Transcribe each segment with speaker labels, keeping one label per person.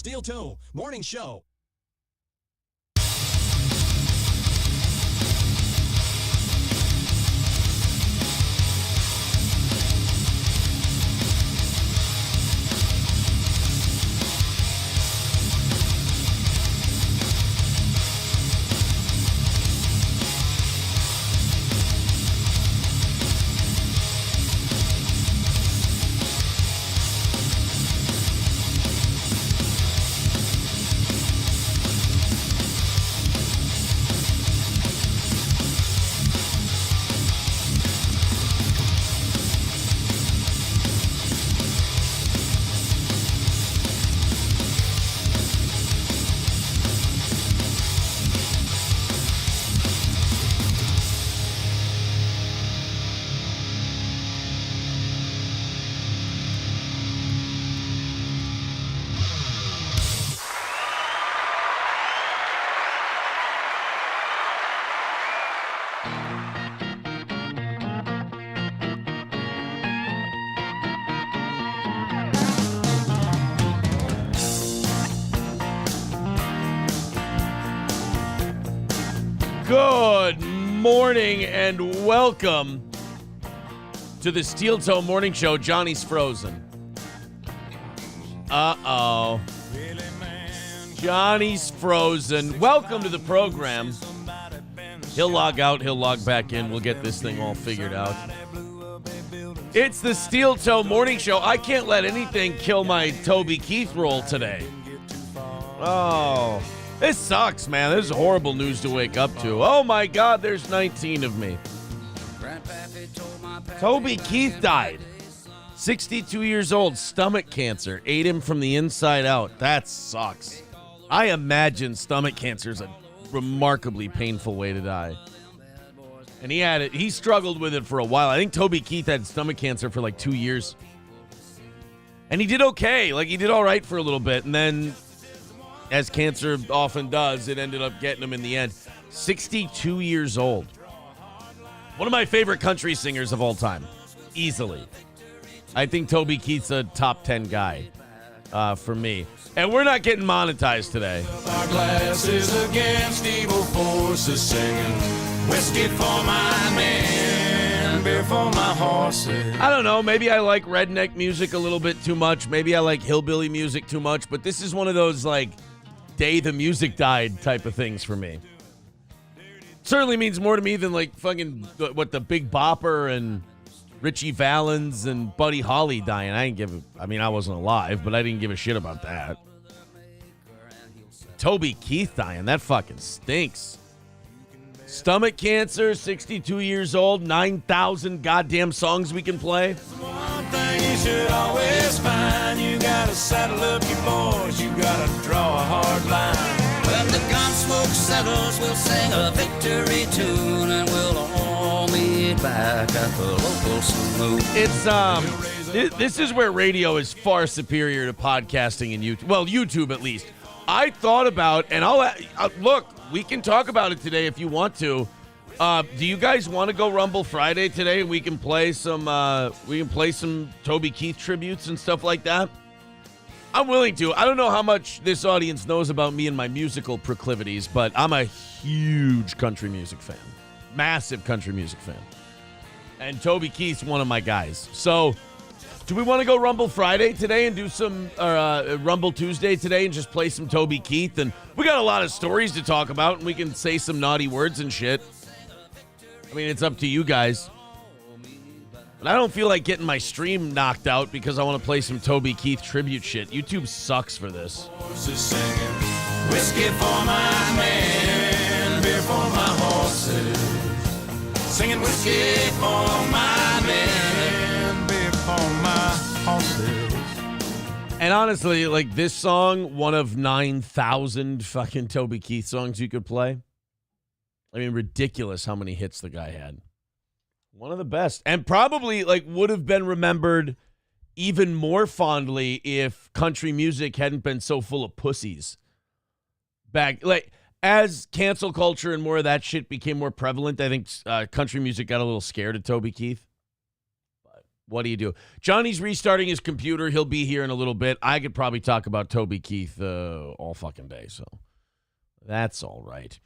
Speaker 1: Steel Toe Morning Show.
Speaker 2: Good morning and welcome to the Steel Toe Morning Show. Johnny's frozen. Uh-oh. Johnny's frozen. Welcome to the program. He'll log out. He'll log back in. We'll get this thing all figured out. It's the Steel Toe Morning Show. I can't let anything kill my Toby Keith roll today. Oh. This sucks, man. This is horrible news to wake up to. Oh, my God, there's 19 of me. Toby Keith died. 62 years old, stomach cancer. Ate him from the inside out. That sucks. I imagine stomach cancer is a remarkably painful way to die. And he had it. He struggled with it for a while. I think Toby Keith had stomach cancer for like 2 years. And he did okay. Like, he did all right for a little bit. And then, as cancer often does, it ended up getting him in the end. 62 years old. One of my favorite country singers of all time. Easily. I think Toby Keith's a top 10 guy for me. And we're not getting monetized today.
Speaker 3: Our glasses against evil forces, singing whiskey for my men, beer for my horses.
Speaker 2: I don't know. Maybe I like redneck music a little bit too much. Maybe I like hillbilly music too much. But this is one of those, like, day the music died type of things for me. Certainly means more to me than, like, fucking, what, the Big Bopper and Richie Valens and Buddy Holly dying. I wasn't alive, but I didn't give a shit about that. Toby Keith dying, that fucking stinks. Stomach cancer, 62 years old, 9,000 goddamn songs we can play.
Speaker 3: One thing you should always find, you gotta saddle up your boys, you gotta draw a hard line.
Speaker 4: When the gun smoke settles, we'll sing a victory tune, and we'll all meet back at the local saloon.
Speaker 2: This is where radio is far superior to podcasting and YouTube. Well, YouTube at least. I thought about, and I'll look, we can talk about it today if you want to. Do you guys want to go Rumble Friday today? We can play some Toby Keith tributes and stuff like that. I'm willing to. I don't know how much this audience knows about me and my musical proclivities, but I'm a huge country music fan. Massive country music fan. And Toby Keith's one of my guys. So, do we want to go Rumble Friday today and do some Rumble Tuesday today and just play some Toby Keith? And we got a lot of stories to talk about, and we can say some naughty words and shit. I mean, it's up to you guys. But I don't feel like getting my stream knocked out because I want to play some Toby Keith tribute shit. YouTube sucks for this.
Speaker 3: Whiskey for my men, beer for my horses. Singing whiskey for my men, beer for my horses.
Speaker 2: And honestly, like, this song, one of 9,000 fucking Toby Keith songs you could play. I mean, ridiculous how many hits the guy had. One of the best. And probably, like, would have been remembered even more fondly if country music hadn't been so full of pussies. Back, like, as cancel culture and more of that shit became more prevalent, I think country music got a little scared of Toby Keith. But What do you do? Johnny's restarting his computer. He'll be here in a little bit. I could probably talk about Toby Keith all fucking day, so that's all right.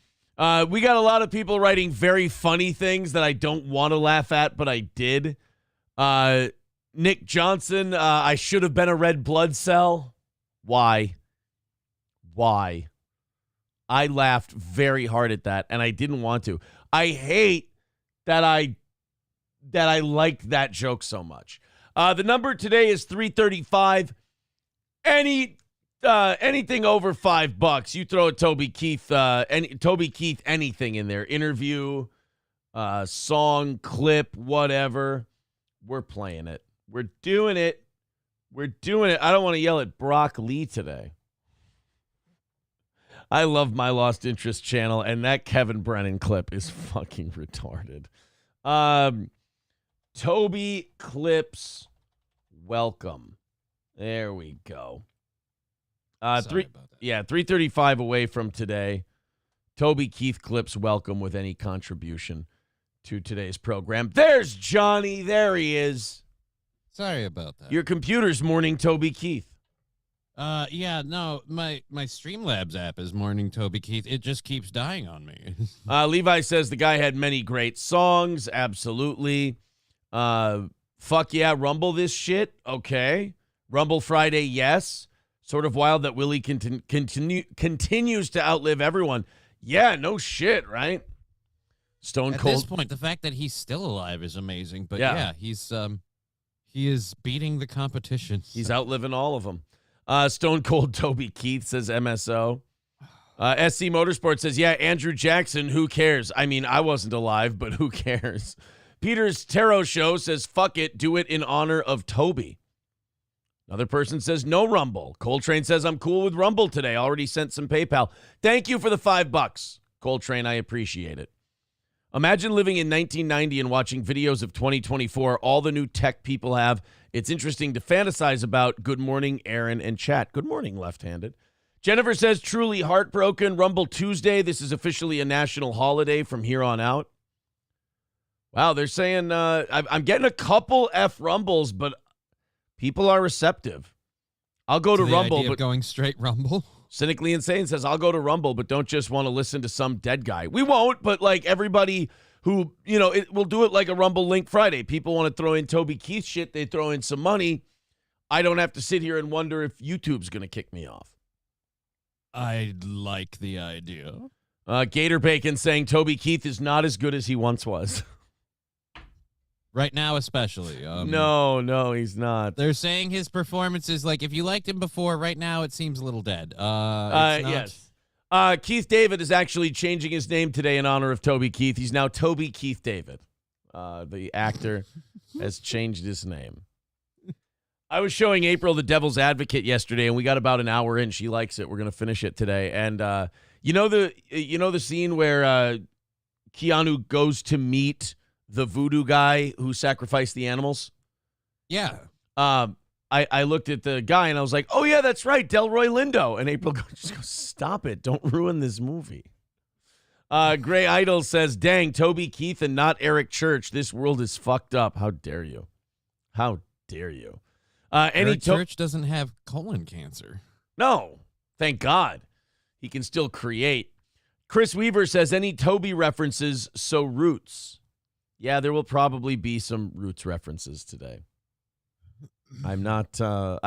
Speaker 2: We got a lot of people writing very funny things that I don't want to laugh at, but I did. Nick Johnson, I should have been a red blood cell. Why? I laughed very hard at that, and I didn't want to. I hate that I liked that joke so much. The number today is 335. Anything over $5, you throw a Toby Keith, anything in there. Interview, song, clip, whatever. We're playing it. We're doing it. I don't want to yell at Brock Lee today. I love my Lost Interest channel, and that Kevin Brennan clip is fucking retarded. Toby Clips, welcome. There we go.
Speaker 1: Sorry about that.
Speaker 2: Yeah, 335 away from today. Toby Keith Clips, welcome with any contribution to today's program. There's Johnny. There he is.
Speaker 1: Sorry about that.
Speaker 2: Your computer's morning Toby Keith.
Speaker 1: Yeah, no, my Streamlabs app is morning Toby Keith. It just keeps dying on me.
Speaker 2: Levi says the guy had many great songs. Absolutely. Fuck yeah, Rumble this shit. Okay. Rumble Friday, yes. Sort of wild that Willie continues to outlive everyone. Yeah, no shit, right? Stone Cold.
Speaker 1: At this point, the fact that he's still alive is amazing. But yeah he is beating the competition.
Speaker 2: He's outliving all of them. Stone Cold Toby Keith says MSO. SC Motorsport says, yeah, Andrew Jackson, who cares? I mean, I wasn't alive, but who cares? Peter's Tarot Show says, fuck it, do it in honor of Toby. Another person says, no Rumble. Coltrane says, I'm cool with Rumble today. Already sent some PayPal. Thank you for the $5. Coltrane, I appreciate it. Imagine living in 1990 and watching videos of 2024, all the new tech people have. It's interesting to fantasize about. Good morning, Aaron and chat. Good morning, left-handed. Jennifer says, truly heartbroken. Rumble Tuesday. This is officially a national holiday from here on out. Wow, they're saying I'm getting a couple F Rumbles, but people are receptive. I'll go to Rumble, but
Speaker 1: going straight Rumble.
Speaker 2: Cynically Insane says, I'll go to Rumble, but don't just want to listen to some dead guy. We won't, but like everybody who, we'll do it like a Rumble Link Friday. People want to throw in Toby Keith shit. They throw in some money. I don't have to sit here and wonder if YouTube's going to kick me off.
Speaker 1: I like the idea.
Speaker 2: Gator Bacon saying Toby Keith is not as good as he once was.
Speaker 1: Right now, especially.
Speaker 2: No, he's not.
Speaker 1: They're saying his performance is like, if you liked him before, right now it seems a little dead. Yes.
Speaker 2: Keith David is actually changing his name today in honor of Toby Keith. He's now Toby Keith David. The actor has changed his name. I was showing April The Devil's Advocate yesterday, and we got about an hour in. She likes it. We're going to finish it today. And you know the scene where Keanu goes to meet the voodoo guy who sacrificed the animals?
Speaker 1: Yeah.
Speaker 2: I looked at the guy and I was like, oh yeah, that's right, Delroy Lindo. And April just goes, stop it. Don't ruin this movie. Gray Idol says, dang, Toby Keith and not Eric Church. This world is fucked up. How dare you? How dare you?
Speaker 1: Eric Church doesn't have colon cancer.
Speaker 2: No, thank God. He can still create. Chris Weaver says, any Toby references, so Roots. Yeah, there will probably be some Roots references today. I'm not deaf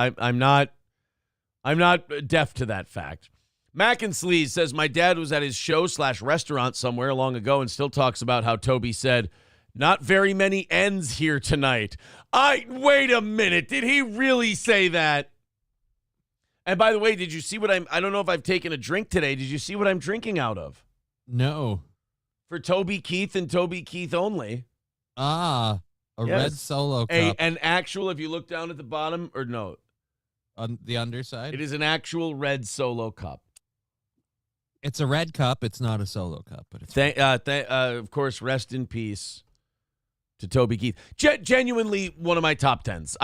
Speaker 2: to that fact. Mac and Sleaze says, my dad was at his show/restaurant somewhere long ago and still talks about how Toby said, not very many ends here tonight. Wait a minute. Did he really say that? And by the way, did you see what I don't know if I've taken a drink today. Did you see what I'm drinking out of?
Speaker 1: No.
Speaker 2: For Toby Keith and Toby Keith only.
Speaker 1: Yes. Red Solo cup.
Speaker 2: An actual, if you look down at the bottom, or no.
Speaker 1: On the underside?
Speaker 2: It is an actual red Solo cup.
Speaker 1: It's a red cup. It's not a Solo cup. But it's
Speaker 2: of course, rest in peace to Toby Keith. Genuinely one of my top 10s.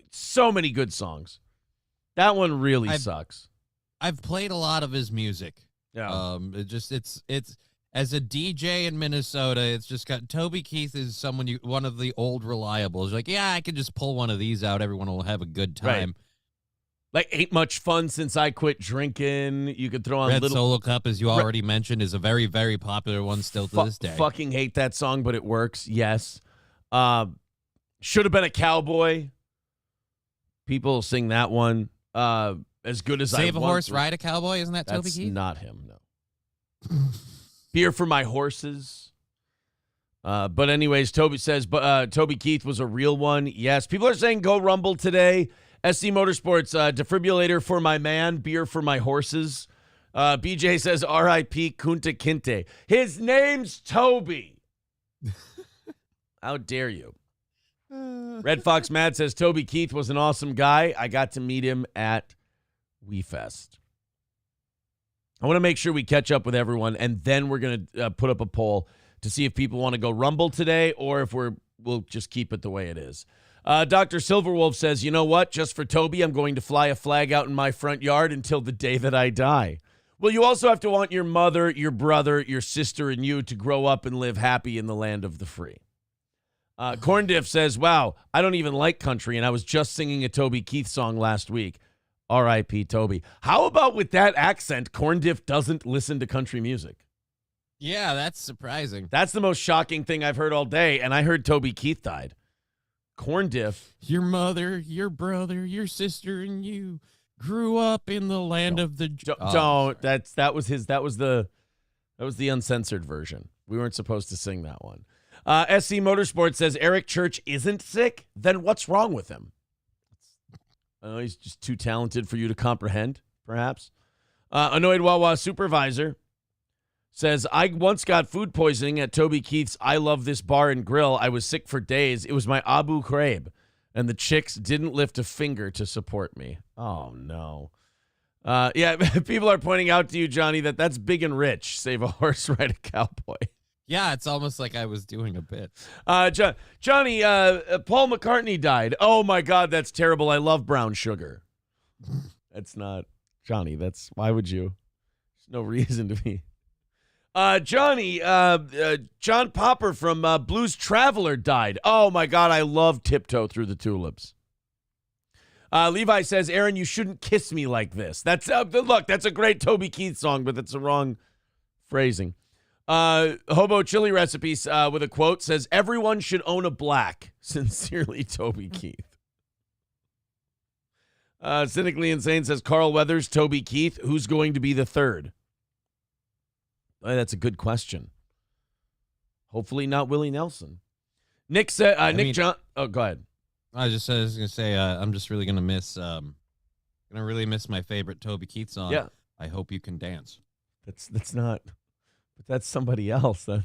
Speaker 2: So many good songs. That one really sucks.
Speaker 1: I've played a lot of his music.
Speaker 2: Yeah.
Speaker 1: It's as a DJ in Minnesota, it's just got Toby Keith is one of the old reliables. Like, yeah, I can just pull one of these out. Everyone will have a good time.
Speaker 2: Right. Like, ain't much fun since I quit drinking. You could throw on
Speaker 1: Red Solo Cup, as you already mentioned, is a very, very popular one still to this day.
Speaker 2: Fucking hate that song, but it works. Yes. Should have been a cowboy. People sing that one. As good as
Speaker 1: Save a horse, ride a cowboy. Isn't that Toby Keith?
Speaker 2: That's not him, no. Beer for my horses. But anyways, Toby says, Toby Keith was a real one. Yes. People are saying go Rumble today. SC Motorsports, defibrillator for my man, beer for my horses. BJ says R.I.P. Kunta Kinte. His name's Toby. How dare you? Red Fox Mad says Toby Keith was an awesome guy. I got to meet him at WeFest. I want to make sure we catch up with everyone, and then we're going to put up a poll to see if people want to go Rumble today or if we'll just keep it the way it is. Dr. Silverwolf says, you know what? Just for Toby, I'm going to fly a flag out in my front yard until the day that I die. Well, you also have to want your mother, your brother, your sister, and you to grow up and live happy in the land of the free. Corn Diff says, wow, I don't even like country, and I was just singing a Toby Keith song last week. R.I.P. Toby. How about with that accent, Corn Diff doesn't listen to country music?
Speaker 1: Yeah, that's surprising.
Speaker 2: That's the most shocking thing I've heard all day, and I heard Toby Keith died. Corn Diff.
Speaker 1: Your mother, your brother, your sister, and you grew up in the land of the...
Speaker 2: Don't. That was the uncensored version. We weren't supposed to sing that one. SC Motorsports says Eric Church isn't sick. Then what's wrong with him? I know he's just too talented for you to comprehend, perhaps. Annoyed Wawa Supervisor says, I once got food poisoning at Toby Keith's I Love This Bar and Grill. I was sick for days. It was my Abu Ghraib, and the chicks didn't lift a finger to support me. Oh, no. Yeah, people are pointing out to you, Johnny, that's big and rich. Save a horse, ride a cowboy.
Speaker 1: Yeah, it's almost like I was doing a bit.
Speaker 2: Johnny, Paul McCartney died. Oh, my God, that's terrible. I love brown sugar. That's not, Johnny, why would you? There's no reason to be. Johnny, John Popper from Blues Traveler died. Oh, my God, I love Tiptoe Through the Tulips. Levi says, Aaron, you shouldn't kiss me like this. Look, that's a great Toby Keith song, but that's the wrong phrasing. Hobo Chili Recipes with a quote says, everyone should own a black. Sincerely, Toby Keith. Cynically Insane says, Carl Weathers, Toby Keith, who's going to be the third? That's a good question. Hopefully not Willie Nelson. Nick said, John. Oh, go ahead.
Speaker 1: I was going to say, I'm just really going to miss my favorite Toby Keith song.
Speaker 2: Yeah.
Speaker 1: I Hope You Can Dance.
Speaker 2: That's not, but that's somebody else. I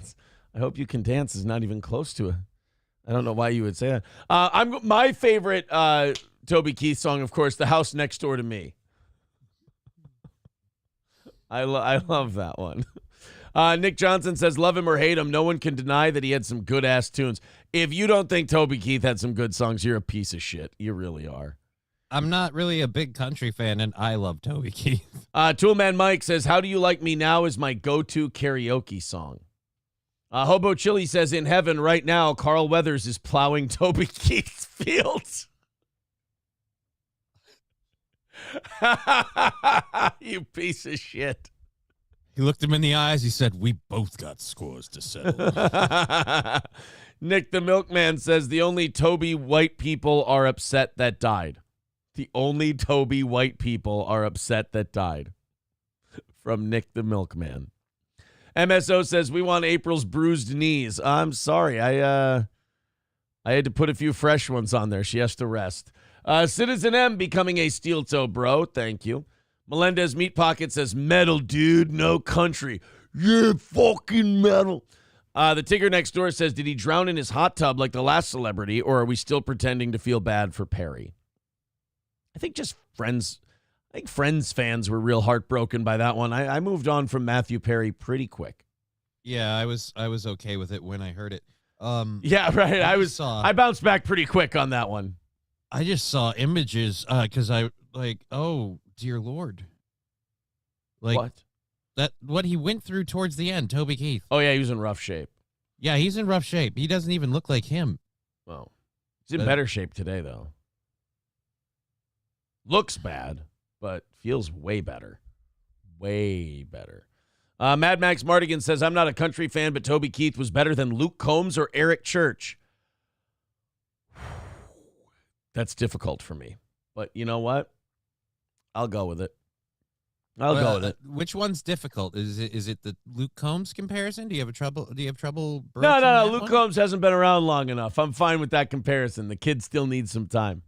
Speaker 2: Hope You Can Dance is not even close to it. I don't know why you would say that. My favorite Toby Keith song, of course, The House Next Door to Me. I love that one. Nick Johnson says, love him or hate him, no one can deny that he had some good-ass tunes. If you don't think Toby Keith had some good songs, you're a piece of shit. You really are.
Speaker 1: I'm not really a big country fan, and I love Toby Keith.
Speaker 2: Toolman Mike says, How Do You Like Me Now is my go-to karaoke song. Hobo Chili says, in heaven right now, Carl Weathers is plowing Toby Keith's fields. You piece of shit.
Speaker 1: He looked him in the eyes. He said, we both got scores to settle.
Speaker 2: Nick the Milkman says, the only Toby white people are upset that died. The only Toby white people are upset that died. From Nick the Milkman. MSO says, we want April's bruised knees. I'm sorry. I had to put a few fresh ones on there. She has to rest. Citizen M becoming a steel toe bro. Thank you. Melendez Meat Pocket says, metal, dude, no country. Yeah, fucking metal. The Tigger next door says, did he drown in his hot tub like the last celebrity, or are we still pretending to feel bad for Perry? I think just Friends. I think Friends fans were real heartbroken by that one. I moved on from Matthew Perry pretty quick.
Speaker 1: Yeah, I was okay with it when I heard it.
Speaker 2: Yeah, right. I bounced back pretty quick on that one.
Speaker 1: I just saw images because I like, oh dear Lord. Like,
Speaker 2: what?
Speaker 1: what he went through towards the end, Toby Keith.
Speaker 2: Oh, yeah, he was in rough shape.
Speaker 1: Yeah, he's in rough shape. He doesn't even look like him.
Speaker 2: Well, he's in better shape today, though. Looks bad, but feels way better. Way better. Mad Max Mardigan says, I'm not a country fan, but Toby Keith was better than Luke Combs or Eric Church. That's difficult for me. But you know what? I'll go with it. I'll go with it.
Speaker 1: Which one's difficult? Is it the Luke Combs comparison? Do you have trouble?
Speaker 2: No. Luke Combs hasn't been around long enough. I'm fine with that comparison. The kid still needs some time.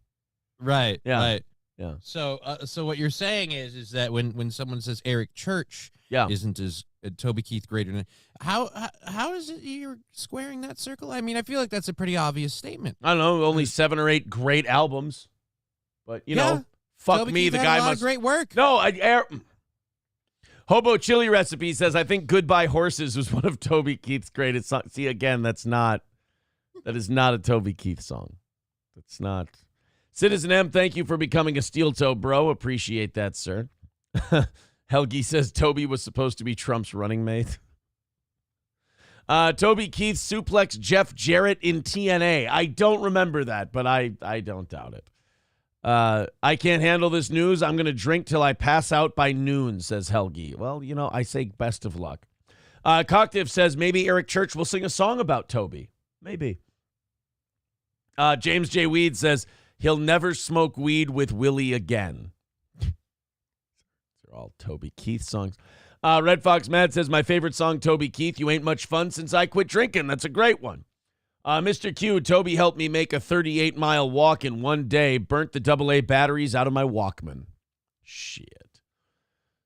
Speaker 1: Right.
Speaker 2: Yeah.
Speaker 1: Right.
Speaker 2: Yeah.
Speaker 1: So what you're saying is that when someone says Eric Church isn't as Toby Keith greater than how is it you're squaring that circle? I mean, I feel like that's a pretty obvious statement.
Speaker 2: I don't know, only 7 or 8 great albums, but you know, fuck
Speaker 1: Toby
Speaker 2: me,
Speaker 1: Keith
Speaker 2: the
Speaker 1: had
Speaker 2: guy
Speaker 1: a lot
Speaker 2: must
Speaker 1: of great work.
Speaker 2: No, Hobo Chili Recipe says, I think Goodbye Horses was one of Toby Keith's greatest songs. See, again, that is not a Toby Keith song. That's not. Citizen M, thank you for becoming a steel toe bro. Appreciate that, sir. Helgi says Toby was supposed to be Trump's running mate. Toby Keith suplex Jeff Jarrett in TNA. I don't remember that, but I don't doubt it. I can't handle this news. I'm going to drink till I pass out by noon, says Helgi. Well, you know, I say best of luck. Cocktiff says maybe Eric Church will sing a song about Toby. Maybe. James J. Weed says he'll never smoke weed with Willie again. They're all Toby Keith songs. Red Fox Mad says my favorite song, Toby Keith, You Ain't Much Fun Since I Quit Drinking. That's a great one. Mr. Q, Toby helped me make a 38-mile walk in one day, burnt the AA batteries out of my Walkman. Shit.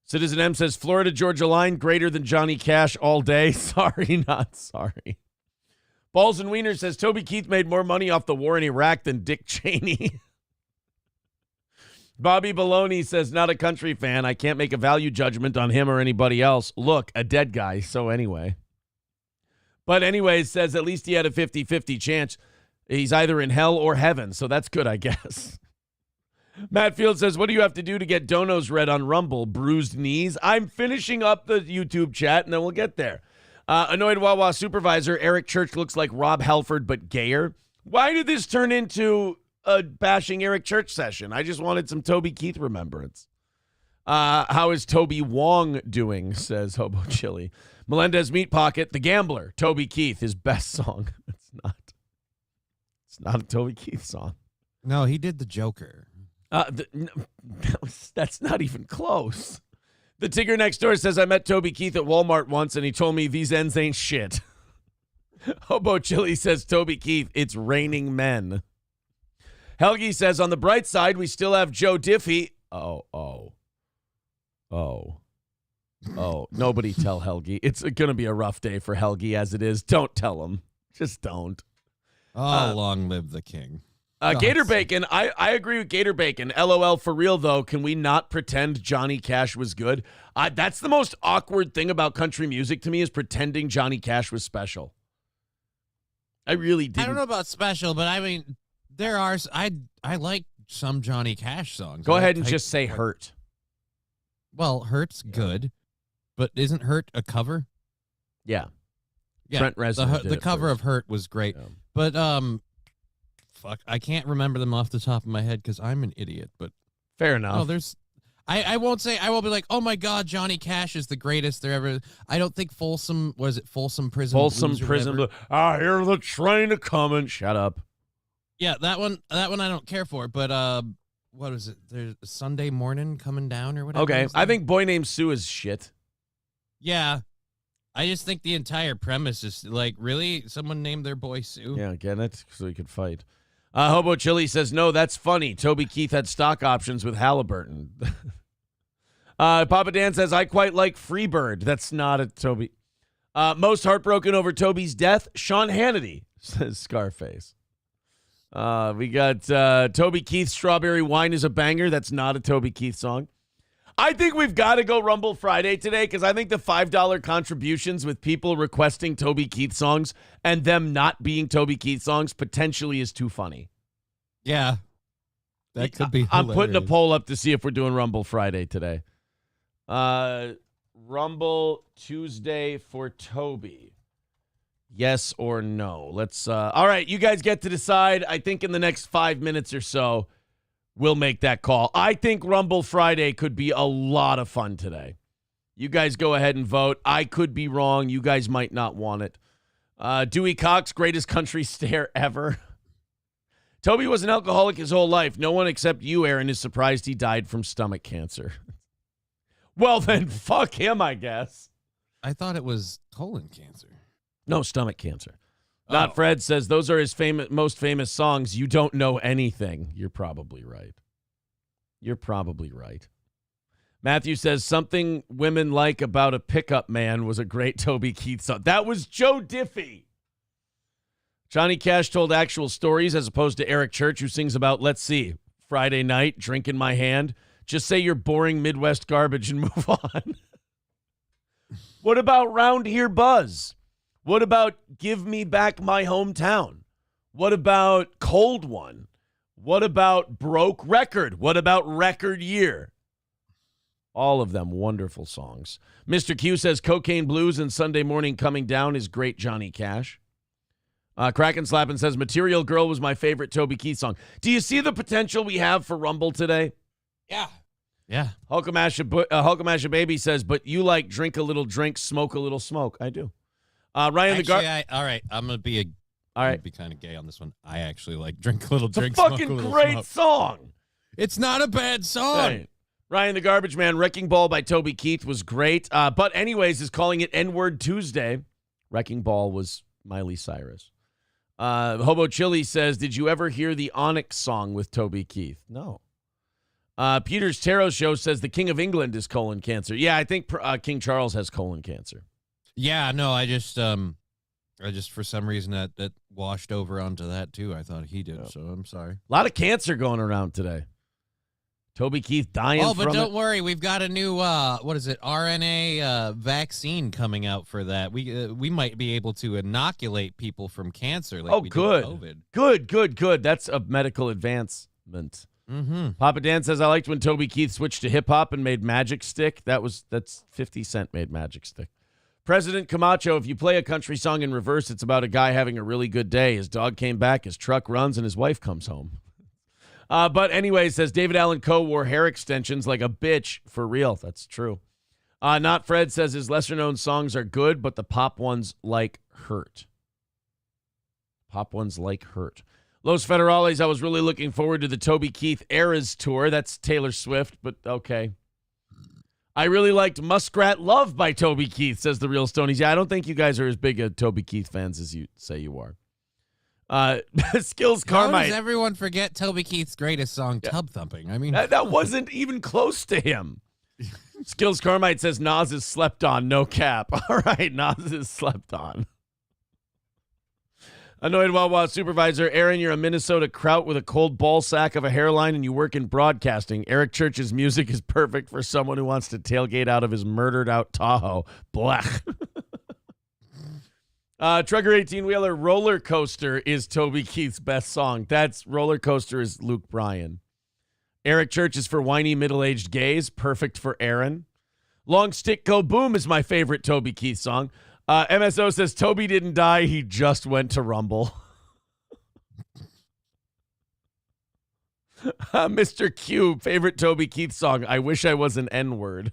Speaker 2: Citizen M says Florida Georgia line greater than Johnny Cash all day. Sorry, not sorry. Balls and Wiener says Toby Keith made more money off the war in Iraq than Dick Cheney. Bobby Baloney says not a country fan. I can't make a value judgment on him or anybody else. Look, a dead guy. So anyway. But anyways, says at least he had a 50-50 chance. He's either in hell or heaven, so that's good, I guess. Matt Field says, what do you have to do to get donos read on Rumble? Bruised knees? I'm finishing up the YouTube chat, and then we'll get there. Annoyed Wawa supervisor, Eric Church looks like Rob Halford, but gayer. Why did this turn into a bashing Eric Church session? I just wanted some Toby Keith remembrance. How is Toby Wong doing, says Hobo Chili. Melendez Meat Pocket, The Gambler, Toby Keith, his best song. It's not a Toby Keith song.
Speaker 1: No, he did the Joker.
Speaker 2: That's not even close. The Tigger Next Door says, I met Toby Keith at Walmart once, and he told me these ends ain't shit. Hobo Chili says, Toby Keith, it's raining men. Helgi says, on the bright side, we still have Joe Diffie. Oh, nobody tell Helgi. It's going to be a rough day for Helgi as it is. Don't tell him. Just don't.
Speaker 1: Long live the king.
Speaker 2: Gator Bacon, I agree with Gator Bacon. LOL, for real, though, can we not pretend Johnny Cash was good? That's the most awkward thing about country music to me is pretending Johnny Cash was special. I really didn't.
Speaker 1: I don't know about special, but I mean, there are. I like some Johnny Cash songs.
Speaker 2: Go ahead and just say Hurt.
Speaker 1: Well, Hurt's good, but isn't Hurt a cover?
Speaker 2: Yeah.
Speaker 1: Yeah.
Speaker 2: Trent Reznor
Speaker 1: The cover
Speaker 2: first.
Speaker 1: of Hurt was great. Yeah. But fuck, I can't remember them off the top of my head because I'm an idiot. But
Speaker 2: fair enough.
Speaker 1: No, there's. I won't be like, oh my God, Johnny Cash is the greatest there ever. I don't think Folsom Prison Blues.
Speaker 2: I hear the train a coming. Shut up.
Speaker 1: Yeah, that one I don't care for. But what is it? There's Sunday Morning Coming Down or whatever.
Speaker 2: Okay, I think Boy Named Sue is shit.
Speaker 1: Yeah. I just think the entire premise is like, really? Someone named their boy Sue?
Speaker 2: Yeah, get it? So he could fight. Hobo Chili says, no, that's funny. Toby Keith had stock options with Halliburton. Papa Dan says, I quite like Freebird. That's not a Toby. Most heartbroken over Toby's death, Sean Hannity, says Scarface. We got Toby Keith, Strawberry Wine is a banger. That's not a Toby Keith song. I think we've got to go Rumble Friday today because I think the $5 contributions with people requesting Toby Keith songs and them not being Toby Keith songs potentially is too funny.
Speaker 1: Yeah. That could be hilarious.
Speaker 2: I'm putting a poll up to see if we're doing Rumble Friday today. Rumble Tuesday for Toby? Yes or no? Let's, all right, you guys get to decide. I think in the next 5 minutes or so, we'll make that call. I think Rumble Friday could be a lot of fun today. You guys go ahead and vote. I could be wrong. You guys might not want it. Dewey Cox, greatest country stare ever. Toby was an alcoholic his whole life. No one except you, Aaron, is surprised he died from stomach cancer. Well, then, fuck him, I guess.
Speaker 1: I thought it was colon cancer.
Speaker 2: No, stomach cancer. Not Fred says those are his most famous songs. You don't know anything. You're probably right. You're probably right. Matthew says something women like about a pickup man was a great Toby Keith song. That was Joe Diffie. Johnny Cash told actual stories as opposed to Eric Church, who sings about, let's see, Friday night, drink in my hand. Just say you're boring Midwest garbage and move on. What about Round Here Buzz? What about Give Me Back My Hometown? What about Cold One? What about Broke Record? What about Record Year? All of them wonderful songs. Mr. Q says Cocaine Blues and Sunday Morning Coming Down is great Johnny Cash. Kraken Slappin says Material Girl was my favorite Toby Keith song. Do you see the potential we have for Rumble today?
Speaker 1: Yeah.
Speaker 2: Hulkamasha Baby says, but you like drink a little drink, smoke a little smoke. I do. Ryan
Speaker 1: actually,
Speaker 2: the
Speaker 1: all right, I'm gonna be kind of gay on this one. I actually like drink a little
Speaker 2: it's
Speaker 1: drink,
Speaker 2: a fucking
Speaker 1: smoke a little
Speaker 2: great
Speaker 1: smoke.
Speaker 2: song.
Speaker 1: It's not a bad song.
Speaker 2: Hey. Ryan the Garbage Man, Wrecking Ball by Toby Keith was great. But anyways, is calling it N-Word Tuesday. Wrecking Ball was Miley Cyrus. Hobo Chili says, did you ever hear the Onyx song with Toby Keith? No. Peter's Tarot Show says the King of England is colon cancer. Yeah, I think King Charles has colon cancer.
Speaker 1: Yeah, no, I just for some reason that washed over onto that too. I thought he did, so I'm sorry.
Speaker 2: A lot of cancer going around today. Toby Keith dying from it.
Speaker 1: Oh, but don't worry, we've got a new RNA vaccine coming out for that. We might be able to inoculate people from cancer. Like we
Speaker 2: good.
Speaker 1: Did COVID.
Speaker 2: Good. That's a medical advancement.
Speaker 1: Mm-hmm.
Speaker 2: Papa Dan says I liked when Toby Keith switched to hip hop and made Magic Stick. That's 50 Cent made Magic Stick. President Camacho, if you play a country song in reverse, it's about a guy having a really good day. His dog came back, his truck runs, and his wife comes home. But anyway, says David Allen Coe wore hair extensions like a bitch for real. That's true. Not Fred says his lesser-known songs are good, but the pop ones like hurt. Los Federales, I was really looking forward to the Toby Keith Eras tour. That's Taylor Swift, but okay. I really liked Muskrat Love by Toby Keith, says the Real Stonies. Yeah, I don't think you guys are as big a Toby Keith fans as you say you are. Skills Carmine.
Speaker 1: How does everyone forget Toby Keith's greatest song, Tub Thumping? I mean,
Speaker 2: that wasn't even close to him. Skills Carmine says Nas is slept on, no cap. All right, Nas is slept on. Annoyed Wawa Supervisor, Aaron, you're a Minnesota kraut with a cold ball sack of a hairline and you work in broadcasting. Eric Church's music is perfect for someone who wants to tailgate out of his murdered out Tahoe. Blech. Trugger 18-wheeler, Roller Coaster is Toby Keith's best song. That's Roller Coaster is Luke Bryan. Eric Church is for whiny middle-aged gays. Perfect for Aaron. Long Stick Go Boom is my favorite Toby Keith song. MSO says Toby didn't die. He just went to Rumble. Mr. Q, favorite Toby Keith song. I wish I was an N-word.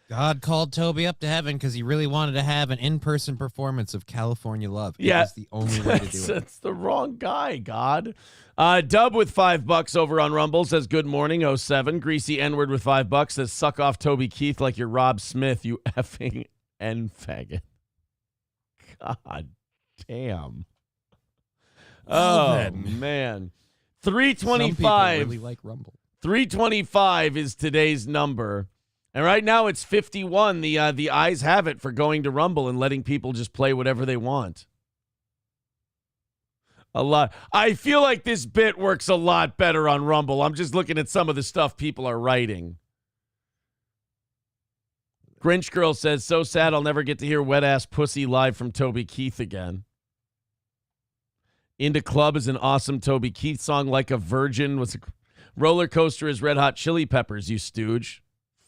Speaker 1: God called Toby up to heaven because he really wanted to have an in-person performance of California Love.
Speaker 2: Yeah.
Speaker 1: It's the only way to do it.
Speaker 2: That's the wrong guy, God. Dub with $5 over on Rumble says, good morning, 07. Greasy N-word with $5 says, suck off Toby Keith like you're Rob Smith, you effing N-faggot. God damn. Oh, man. 325.
Speaker 1: Some people really like Rumble.
Speaker 2: 325 is today's number. And right now it's 51. The eyes have it for going to Rumble and letting people just play whatever they want. A lot. I feel like this bit works a lot better on Rumble. I'm just looking at some of the stuff people are writing. Grinch Girl says, so sad I'll never get to hear Wet Ass Pussy live from Toby Keith again. Into Club is an awesome Toby Keith song. Like a Virgin was a Roller Coaster is Red Hot Chili Peppers, you stooge.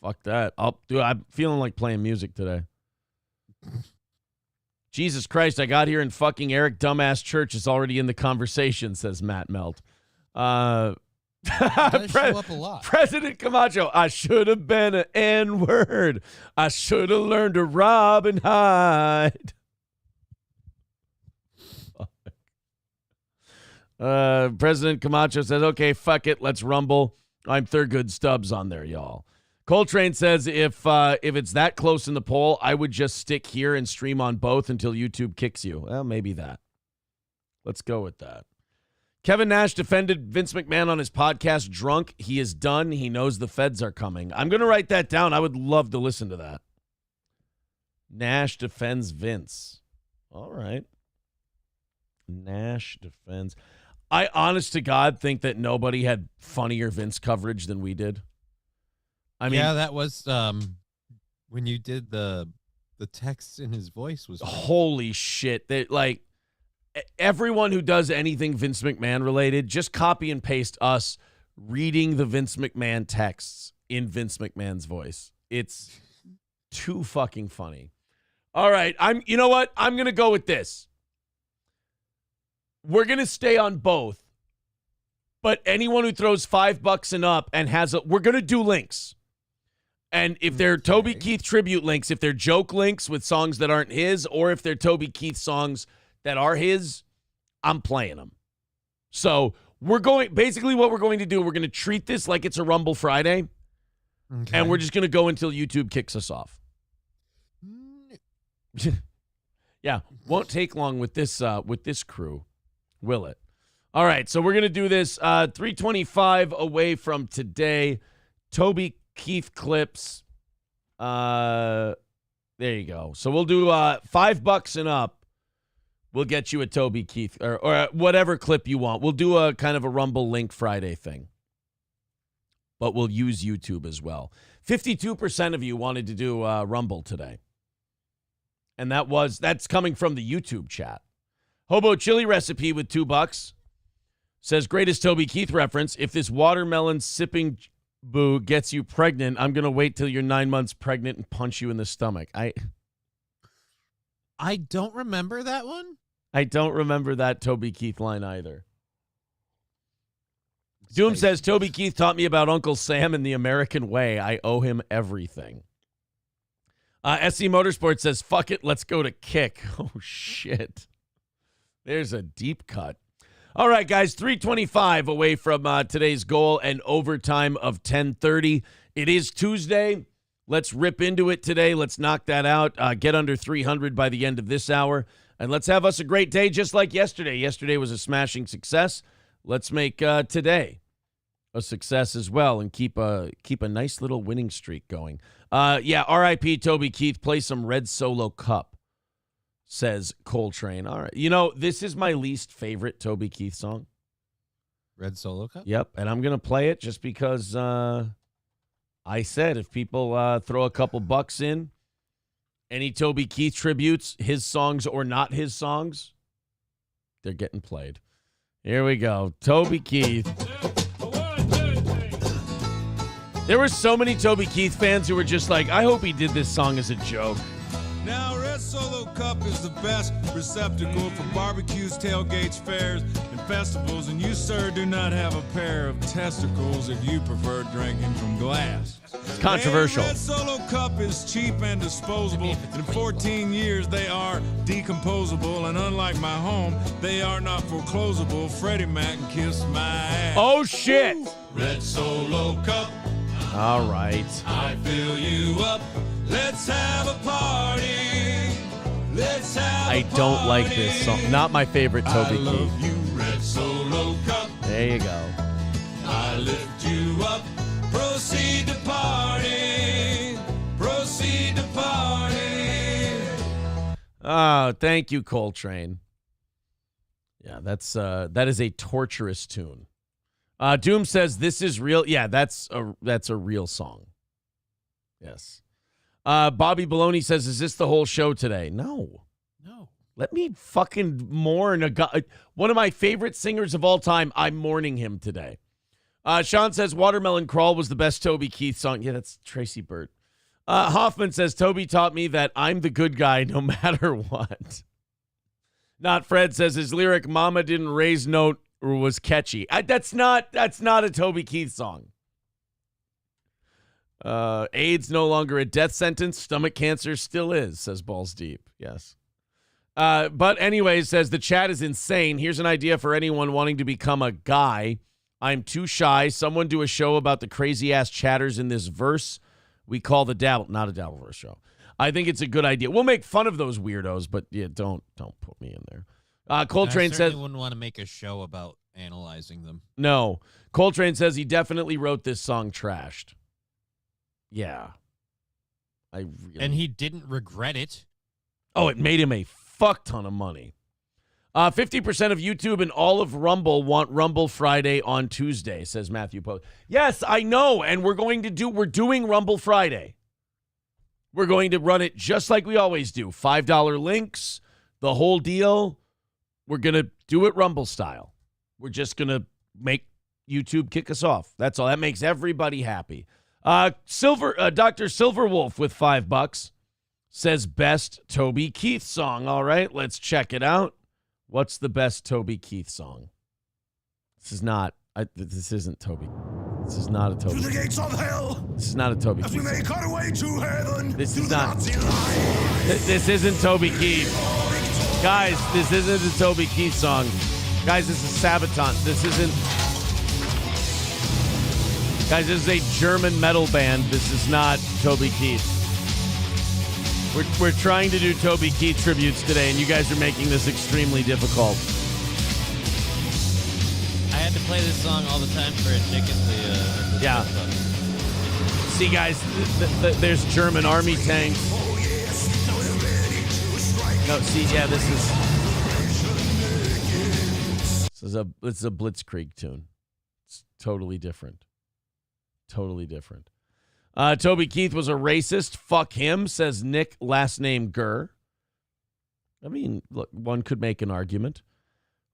Speaker 2: Fuck that. I'm feeling like playing music today. Jesus Christ, I got here and fucking Eric Dumbass Church is already in the conversation, says Matt Melt.
Speaker 1: Show up a lot.
Speaker 2: President Camacho, I should have been an N-word. I should have learned to rob and hide. President Camacho says, okay, fuck it, let's rumble. I'm Thurgood Stubbs on there, y'all. Coltrane says if it's that close in the poll, I would just stick here and stream on both until YouTube kicks you. Well, maybe that. Let's go with that. Kevin Nash defended Vince McMahon on his podcast, Drunk. He is done. He knows the feds are coming. I'm going to write that down. I would love to listen to that. Nash defends Vince. All right. Nash defends. I, honest to God, think that nobody had funnier Vince coverage than we did. I mean,
Speaker 1: yeah, that was when you did the text in his voice was
Speaker 2: holy shit. They, like, everyone who does anything Vince McMahon related, just copy and paste us reading the Vince McMahon texts in Vince McMahon's voice. It's too fucking funny. All right, you know what? I'm going to go with this. We're going to stay on both. But anyone who throws $5 and up and we're going to do links. And if they're Toby Keith tribute links, if they're joke links with songs that aren't his, or if they're Toby Keith songs that are his, I'm playing them. So basically what we're going to do, we're going to treat this like it's a Rumble Friday. Okay. And we're just going to go until YouTube kicks us off. Yeah, won't take long with this crew, will it? All right, so we're going to do this 325 away from today. Toby Keith clips. There you go. So we'll do $5 and up. We'll get you a Toby Keith or whatever clip you want. We'll do a kind of a Rumble Link Friday thing. But we'll use YouTube as well. 52% of you wanted to do Rumble today. And that's coming from the YouTube chat. Hobo Chili Recipe with $2 says, greatest Toby Keith reference. If this watermelon sipping boo gets you pregnant, I'm going to wait till you're 9 months pregnant and punch you in the stomach.
Speaker 1: I don't remember that one.
Speaker 2: I don't remember that Toby Keith line either. Doom says, Toby Keith taught me about Uncle Sam and the American way. I owe him everything. SC Motorsports says, fuck it, let's go to kick. Oh, shit. There's a deep cut. All right, guys, 325 away from today's goal and overtime of 10:30. It is Tuesday. Let's rip into it today. Let's knock that out. Get under 300 by the end of this hour. And let's have us a great day just like yesterday. Yesterday was a smashing success. Let's make today a success as well and keep a nice little winning streak going. R.I.P. Toby Keith. Play some Red Solo Cup, says Coltrane. All right. You know, this is my least favorite Toby Keith song.
Speaker 1: Red Solo Cup?
Speaker 2: Yep. And I'm going to play it just because I said if people throw a couple bucks in, any Toby Keith tributes, his songs or not his songs, they're getting played. Here we go. Toby Keith. There were so many Toby Keith fans who were just like, I hope he did this song as a joke.
Speaker 3: Now, Red Solo Cup is the best receptacle for barbecues, tailgates, fairs, and festivals. And you, sir, do not have a pair of testicles if you prefer drinking from glass.
Speaker 2: It's controversial.
Speaker 3: And Red Solo Cup is cheap and disposable. In 14 years, they are decomposable. And unlike my home, they are not foreclosable. Freddie Mac kissed my ass.
Speaker 2: Oh, shit.
Speaker 3: Ooh. Red Solo Cup.
Speaker 2: All right.
Speaker 3: I fill you up. Let's have a party. Let's have
Speaker 2: I don't like this song. Not my favorite Toby Keith.
Speaker 3: I love you, Red Solo Cup.
Speaker 2: There you go.
Speaker 3: I lift you up. Proceed to party. Proceed to party.
Speaker 2: Oh, thank you, Coltrane. Yeah, that is a torturous tune. Doom says this is real. Yeah, that's a real song. Yes. Bobby Baloney says, is this the whole show today? No. Let me fucking mourn one of my favorite singers of all time. I'm mourning him today. Sean says Watermelon Crawl was the best Toby Keith song. Yeah, that's Tracy Burt. Hoffman says Toby taught me that I'm the good guy no matter what. Not Fred says his lyric "Mama didn't raise note" was catchy. That's not a Toby Keith song. AIDS no longer a death sentence. Stomach cancer still is, says Balls Deep. Yes. But anyways, says the chat is insane. Here's an idea for anyone wanting to become a guy. I'm too shy. Someone do a show about the crazy ass chatters in this verse we call the not a Dabbleverse show. I think it's a good idea. We'll make fun of those weirdos, but yeah, don't put me in there. Coltrane says
Speaker 1: I wouldn't want to make a show about analyzing them.
Speaker 2: No. Coltrane says he definitely wrote this song trashed. Yeah.
Speaker 1: And he didn't regret it.
Speaker 2: Oh, it made him a fuck ton of money. 50% of YouTube and all of Rumble want Rumble Friday on Tuesday, says Matthew Post. Yes, I know, and we're doing Rumble Friday. We're going to run it just like we always do. $5 links, the whole deal. We're going to do it Rumble style. We're just going to make YouTube kick us off. That's all. That makes everybody happy. Dr. Silverwolf with $5 says best Toby Keith song. All right, let's check it out. What's the best Toby Keith song? This isn't Toby. This is not a Toby.
Speaker 5: To the gates of hell.
Speaker 2: This is not a Toby Keith.
Speaker 5: As we make our way to heaven.
Speaker 2: This is not. This isn't Toby Keith. Guys, this isn't a Toby Keith song. Guys, this is Sabaton. This isn't. Guys, this is a German metal band. This is not Toby Keith. We're trying to do Toby Keith tributes today, and you guys are making this extremely difficult.
Speaker 1: I had to play this song all the time for a ticket.
Speaker 2: Yeah. See, guys, there's German army tanks. No, see, yeah, this is a Blitzkrieg tune. It's totally different. Totally different. Toby Keith was a racist. Fuck him, says Nick, last name Gurr. I mean, look, one could make an argument.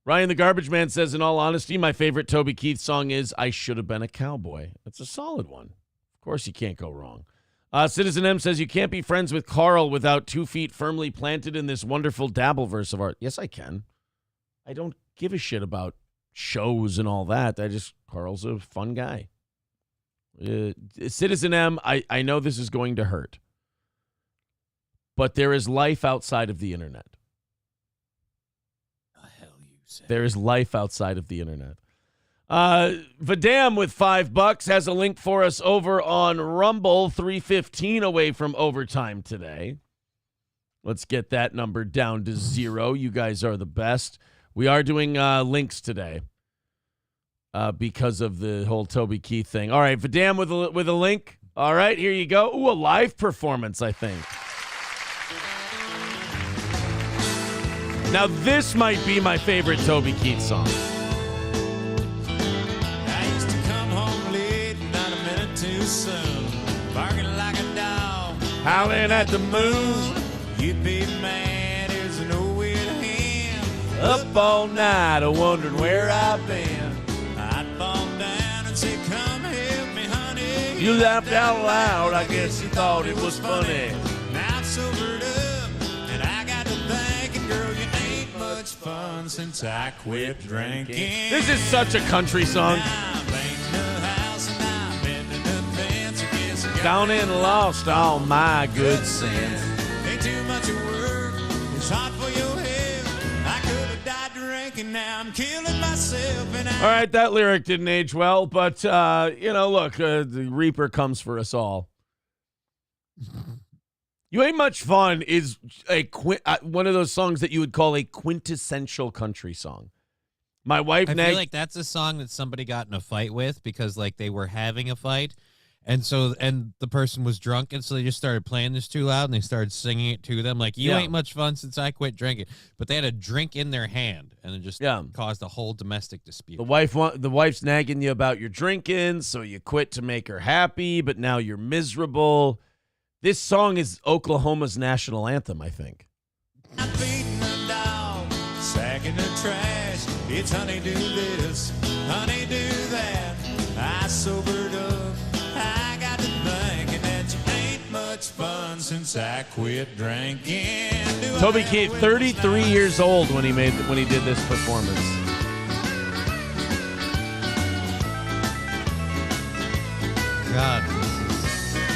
Speaker 2: Ryan the Garbage Man says, in all honesty, my favorite Toby Keith song is I Should Have Been a Cowboy. That's a solid one. Of course, you can't go wrong. Citizen M says, you can't be friends with Carl without 2 feet firmly planted in this wonderful Dabbleverse of art. Yes, I can. I don't give a shit about shows and all that. Carl's a fun guy. Citizen M, I know this is going to hurt, but there is life outside of the internet.
Speaker 1: The hell you say?
Speaker 2: There is life outside of the internet. Vadam with $5 has a link for us over on Rumble. 3:15 away from overtime today. Let's get that number down to 0. You guys are the best. We are doing links today. Because of the whole Toby Keith thing. All right, Vadam with a link. All right, here you go. Ooh, a live performance, I think. Now, this might be my favorite Toby Keith song.
Speaker 3: I used to come home late, not a minute too soon, barking like a dog,
Speaker 2: Howling at the moon.
Speaker 3: You'd be mad, there's no way to hand.
Speaker 2: Up all night, wondering where I've been.
Speaker 3: Say, come help me, honey.
Speaker 2: You laughed out loud, I guess you thought it was funny.
Speaker 3: Now I'm sobered up, and I got to thinking, girl, you ain't much fun since I quit drinking.
Speaker 2: This is such a country song. Gone and lost all my good sense.
Speaker 3: Ain't too much of work, it's hot for your head. I could have died drinking, now I'm killing myself. And
Speaker 2: all right, that lyric didn't age well, but, look, the Reaper comes for us all. You Ain't Much Fun is one of those songs that you would call a quintessential country song. My wife,
Speaker 1: I feel like that's a song that somebody got in a fight with because, like, they were having a fight. And the person was drunk, and so they just started playing this too loud, and they started singing it to them. Like, you ain't much fun since I quit drinking. But they had a drink in their hand, and it just caused a whole domestic dispute.
Speaker 2: The wife's nagging you about your drinking, so you quit to make her happy, but now you're miserable. This song is Oklahoma's national anthem, I think.
Speaker 3: I'm beating a dog, sacking the trash. It's honey do this, honey do that. I sobered up. I got to thinking that you ain't much fun since I quit drinking.
Speaker 2: Toby Keith, 33 years old when he did this performance.
Speaker 1: God, this is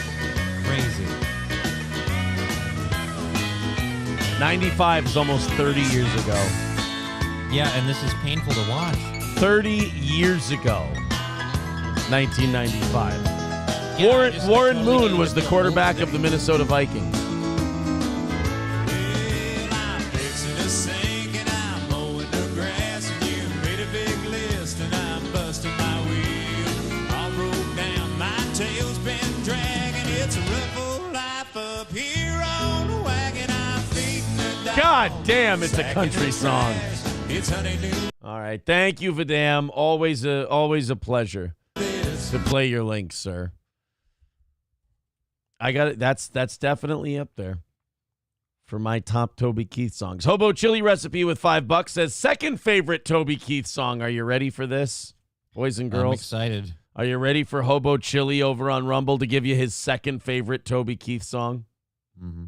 Speaker 1: crazy.
Speaker 2: 95 is almost 30 years ago.
Speaker 1: Yeah, and this is painful to watch.
Speaker 2: 30 years ago, 1995.
Speaker 1: Yeah,
Speaker 2: Warren Moon was the quarterback of the Minnesota Vikings. God damn, it's a country song. All right, thank you, Vidam. Always a pleasure to play your links, sir. I got it. That's definitely up there for my top Toby Keith songs. Hobo Chili Recipe with $5 says second favorite Toby Keith song. Are you ready for this, boys and girls?
Speaker 1: I'm excited.
Speaker 2: Are you ready for Hobo Chili over on Rumble to give you his second favorite Toby Keith song?
Speaker 1: Mm-hmm.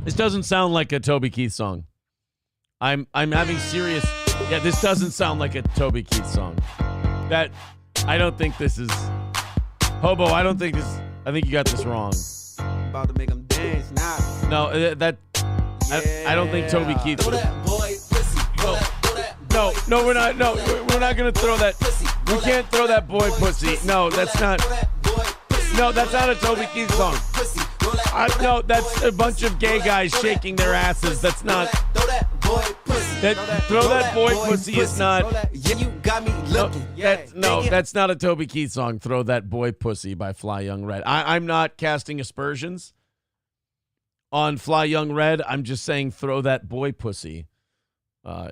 Speaker 2: This doesn't sound like a Toby Keith song. I'm having serious. Yeah, this doesn't sound like a Toby Keith song. I don't think this is Hobo. I don't think this. I think you got this wrong.
Speaker 6: About to make them dance now.
Speaker 2: No, I don't think Toby Keith. No, we're not. No, we're not gonna throw that. We can't throw that boy pussy. No, that's not. No, that's not a Toby Keith song. No, that's a bunch of gay guys shaking their asses. That's not. Throw that boy pussy is not.
Speaker 6: Yeah, you got me looking.
Speaker 2: That's not a Toby Keith song. Throw that boy pussy by Fly Young Red. I'm not casting aspersions on Fly Young Red. I'm just saying throw that boy pussy.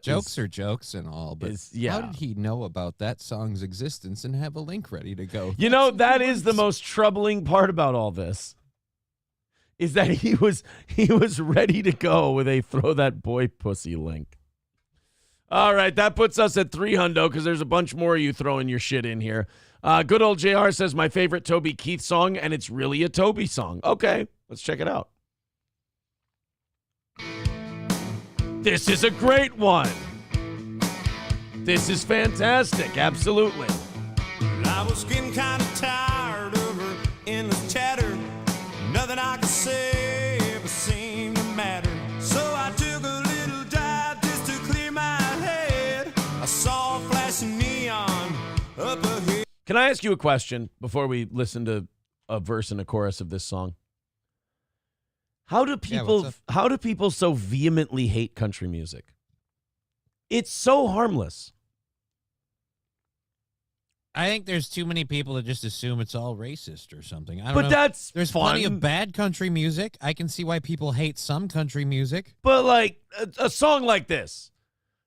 Speaker 1: Jokes are jokes and all, but
Speaker 2: yeah.
Speaker 1: How did he know about that song's existence and have a link ready to go?
Speaker 2: You know, that is the most troubling part about all this. Is that he was ready to go with a throw that boy pussy link. All right, that puts us at 300 because there's a bunch more of you throwing your shit in here. Good old JR says my favorite Toby Keith song, and it's really a Toby song. Okay, let's check it out. This is a great one. This is fantastic, absolutely.
Speaker 3: I was getting kind of tired of her endless chatter. Nothing I could say ever seemed to matter. So I took a little dive just to clear my head. I saw a flash of neon up ahead.
Speaker 2: Can I ask you a question before we listen to a verse and a chorus of this song? How do people so vehemently hate country music? It's so harmless.
Speaker 1: I think there's too many people that just assume it's all racist or something. I don't know.
Speaker 2: That's
Speaker 1: there's
Speaker 2: fun.
Speaker 1: plenty of bad country music. I can see why people hate some country music.
Speaker 2: But like a song like this.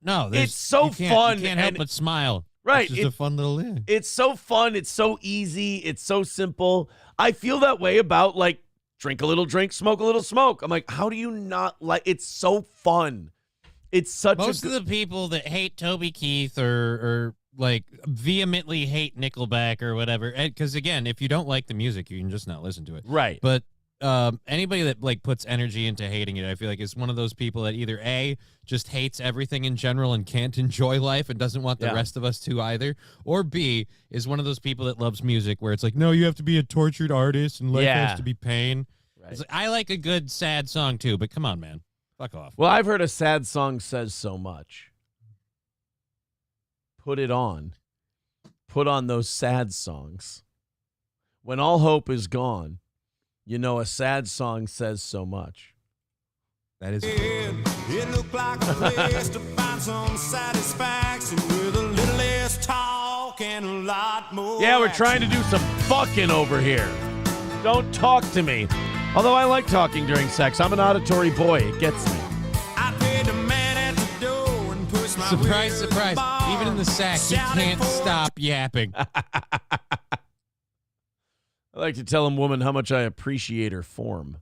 Speaker 1: No,
Speaker 2: it's so fun.
Speaker 1: You can't help but smile.
Speaker 2: Right.
Speaker 1: It's just a fun little thing.
Speaker 2: It's so fun. It's so easy. It's so simple. I feel that way about like drink a little drink, smoke a little smoke. I'm like, how do you not like? It's so fun. It's such
Speaker 1: most of the people that hate Toby Keith or like vehemently hate Nickelback or whatever. Because again, if you don't like the music, you can just not listen to it.
Speaker 2: Right.
Speaker 1: But anybody that like puts energy into hating it, I feel like is one of those people that either A, just hates everything in general and can't enjoy life and doesn't want the rest of us to either, or B, is one of those people that loves music where it's like, no, you have to be a tortured artist and life has to be pain. Right. It's like, I like a good sad song too, but come on, man. Fuck off.
Speaker 2: Well, I've heard a sad song says so much. Put it on. Put on those sad songs. When all hope is gone, you know a sad song says so much.
Speaker 1: That is.
Speaker 3: It looked like a place to find some satisfaction with a little less talk and a lot more.
Speaker 2: Yeah, we're trying to do some fucking over here. Don't talk to me. Although I like talking during sex. I'm an auditory boy. It gets me.
Speaker 3: I paid the man at the door and pushed my
Speaker 1: surprise, surprise. Even in the sack, you can't stop yapping.
Speaker 2: I like to tell a woman how much I appreciate her form.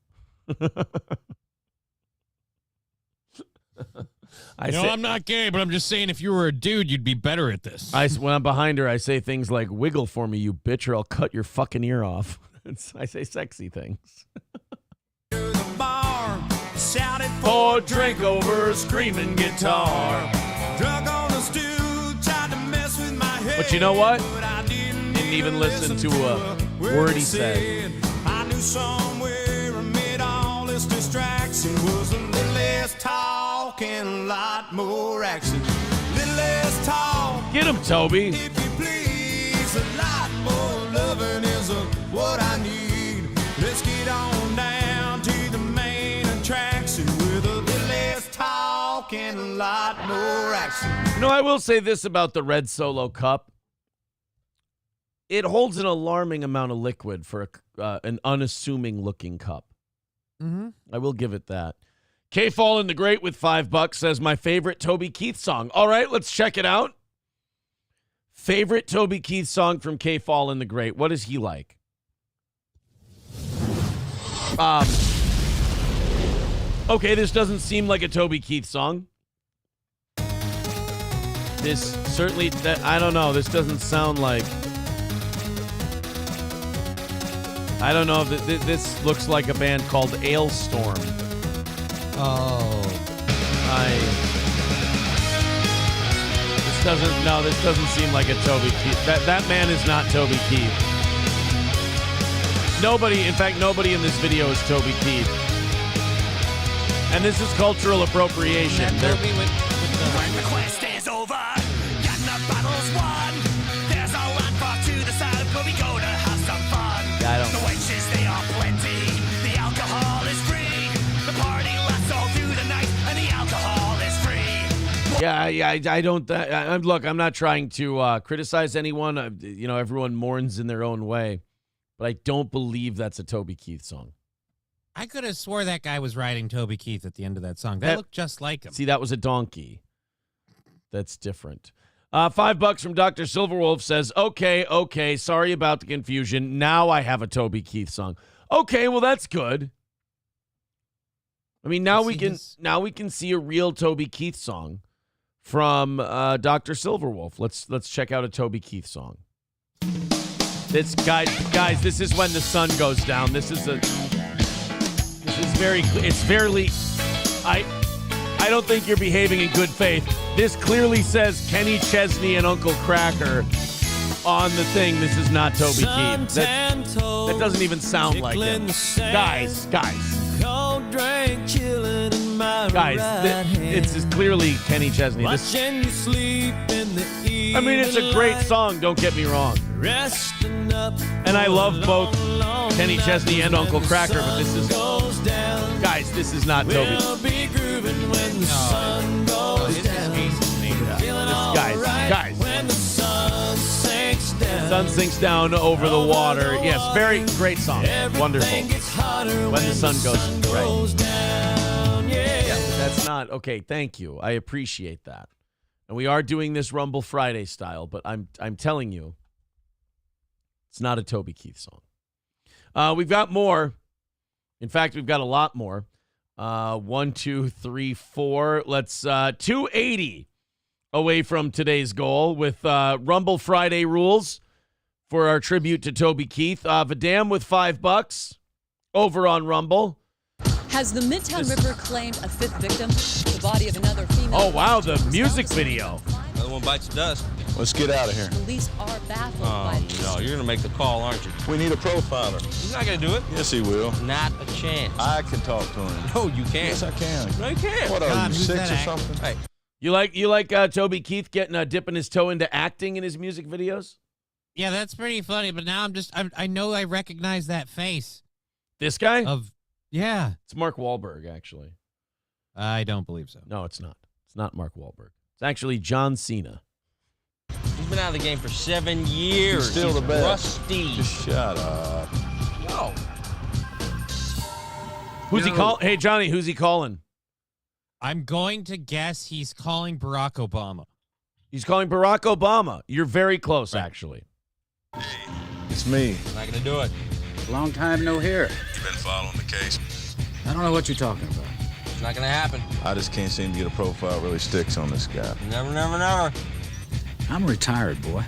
Speaker 1: I'm not gay, but I'm just saying if you were a dude, you'd be better at this.
Speaker 2: When I'm behind her, I say things like, wiggle for me, you bitch, or I'll cut your fucking ear off. I say sexy things. For drink over a screaming guitar.
Speaker 3: Drug on the stool, tried to mess with my head.
Speaker 2: But you know what?
Speaker 3: Didn't
Speaker 2: even listen to a word he said.
Speaker 3: I knew somewhere amid all this distraction was a little less talk and a lot more action. Little less talk.
Speaker 2: Get him, Toby.
Speaker 3: If you please, a lot more loving is what I need. Let's get on down to the main attraction with a little less talk and a lot more action.
Speaker 2: You know, I will say this about the Red Solo Cup. It holds an alarming amount of liquid for an unassuming-looking cup.
Speaker 1: Mm-hmm.
Speaker 2: I will give it that. K. Fallin the Great with $5 says, my favorite Toby Keith song. All right, let's check it out. Favorite Toby Keith song from K. Fallin the Great. What is he like? Okay, this doesn't seem like a Toby Keith song. This certainly, I don't know. This doesn't sound like... I don't know if this looks like a band called Ailstorm.
Speaker 1: Oh.
Speaker 2: This doesn't seem like a Toby Keith. That man is not Toby Keith. Nobody in this video is Toby Keith. And this is cultural appropriation.
Speaker 5: When the quest is over, got the battles won. There's a land far to the south where we go to have some fun. The wenches, they are plenty. The alcohol is free. The party lasts all through the night, and the alcohol is free.
Speaker 2: Yeah, I don't. Look, I'm not trying to criticize anyone. Everyone mourns in their own way, but I don't believe that's a Toby Keith song.
Speaker 1: I could have swore that guy was riding Toby Keith at the end of that song. That looked just like him.
Speaker 2: See, that was a donkey. That's different. $5 from Dr. Silverwolf says, okay, sorry about the confusion. Now I have a Toby Keith song. Okay, well, that's good. I mean, now we can see a real Toby Keith song from Dr. Silverwolf. Let's check out a Toby Keith song. This guys, this is when the sun goes down. I don't think you're behaving in good faith. This clearly says Kenny Chesney and Uncle Kracker on the thing. This is not Toby Keith. That doesn't even sound like him. Guys. This is clearly Kenny Chesney. I mean, it's a great song, don't get me wrong. And I love both Kenny Chesney and Uncle Kracker, but this is not Toby. Guys. Sun sinks down over the water. Yes, very great song. Wonderful. When the sun goes right. Yeah, but that's not okay. Thank you. I appreciate that. And we are doing this Rumble Friday style, but I'm telling you, it's not a Toby Keith song. We've got more. In fact, we've got a lot more. 1, 2, 3, 4. Let's 280 away from today's goal with Rumble Friday rules for our tribute to Toby Keith. Vidam with $5 over on Rumble.
Speaker 7: Has the Midtown Ripper claimed a fifth victim? The body of another female.
Speaker 2: Oh, wow, the music video.
Speaker 8: Another one bites the dust. Let's get out of here.
Speaker 7: Police are baffled by this.
Speaker 8: No, you're going to make the call, aren't you?
Speaker 5: We need a profiler.
Speaker 8: He's not going to do it.
Speaker 5: Yes, he will.
Speaker 8: Not a chance.
Speaker 5: I can talk to him.
Speaker 8: No, you can't.
Speaker 5: Yes, I can.
Speaker 8: No, you can't.
Speaker 5: What are you, 6 or something?
Speaker 8: Hey.
Speaker 2: You like Toby Keith dipping his toe into acting in his music videos?
Speaker 1: Yeah, that's pretty funny, but now I know I recognize that face.
Speaker 2: This guy?
Speaker 1: Yeah.
Speaker 2: It's Mark Wahlberg, actually.
Speaker 1: I don't believe so.
Speaker 2: No, it's not. It's not Mark Wahlberg. It's actually John Cena.
Speaker 8: He's been out of the game for 7 years.
Speaker 5: He's still the best.
Speaker 8: Rusty.
Speaker 5: Just shut up.
Speaker 8: No.
Speaker 2: Who's he calling? Hey, Johnny, who's he calling?
Speaker 1: I'm going to guess he's calling Barack Obama.
Speaker 2: He's calling Barack Obama. You're very close, actually.
Speaker 5: It's me.
Speaker 8: Not going to do it.
Speaker 9: Long time no hear.
Speaker 5: You been following the case?
Speaker 9: I don't know what you're talking about.
Speaker 8: It's not gonna happen.
Speaker 3: I just can't seem to get a profile really sticks on this guy.
Speaker 8: Never, never, never.
Speaker 9: I'm retired, boy.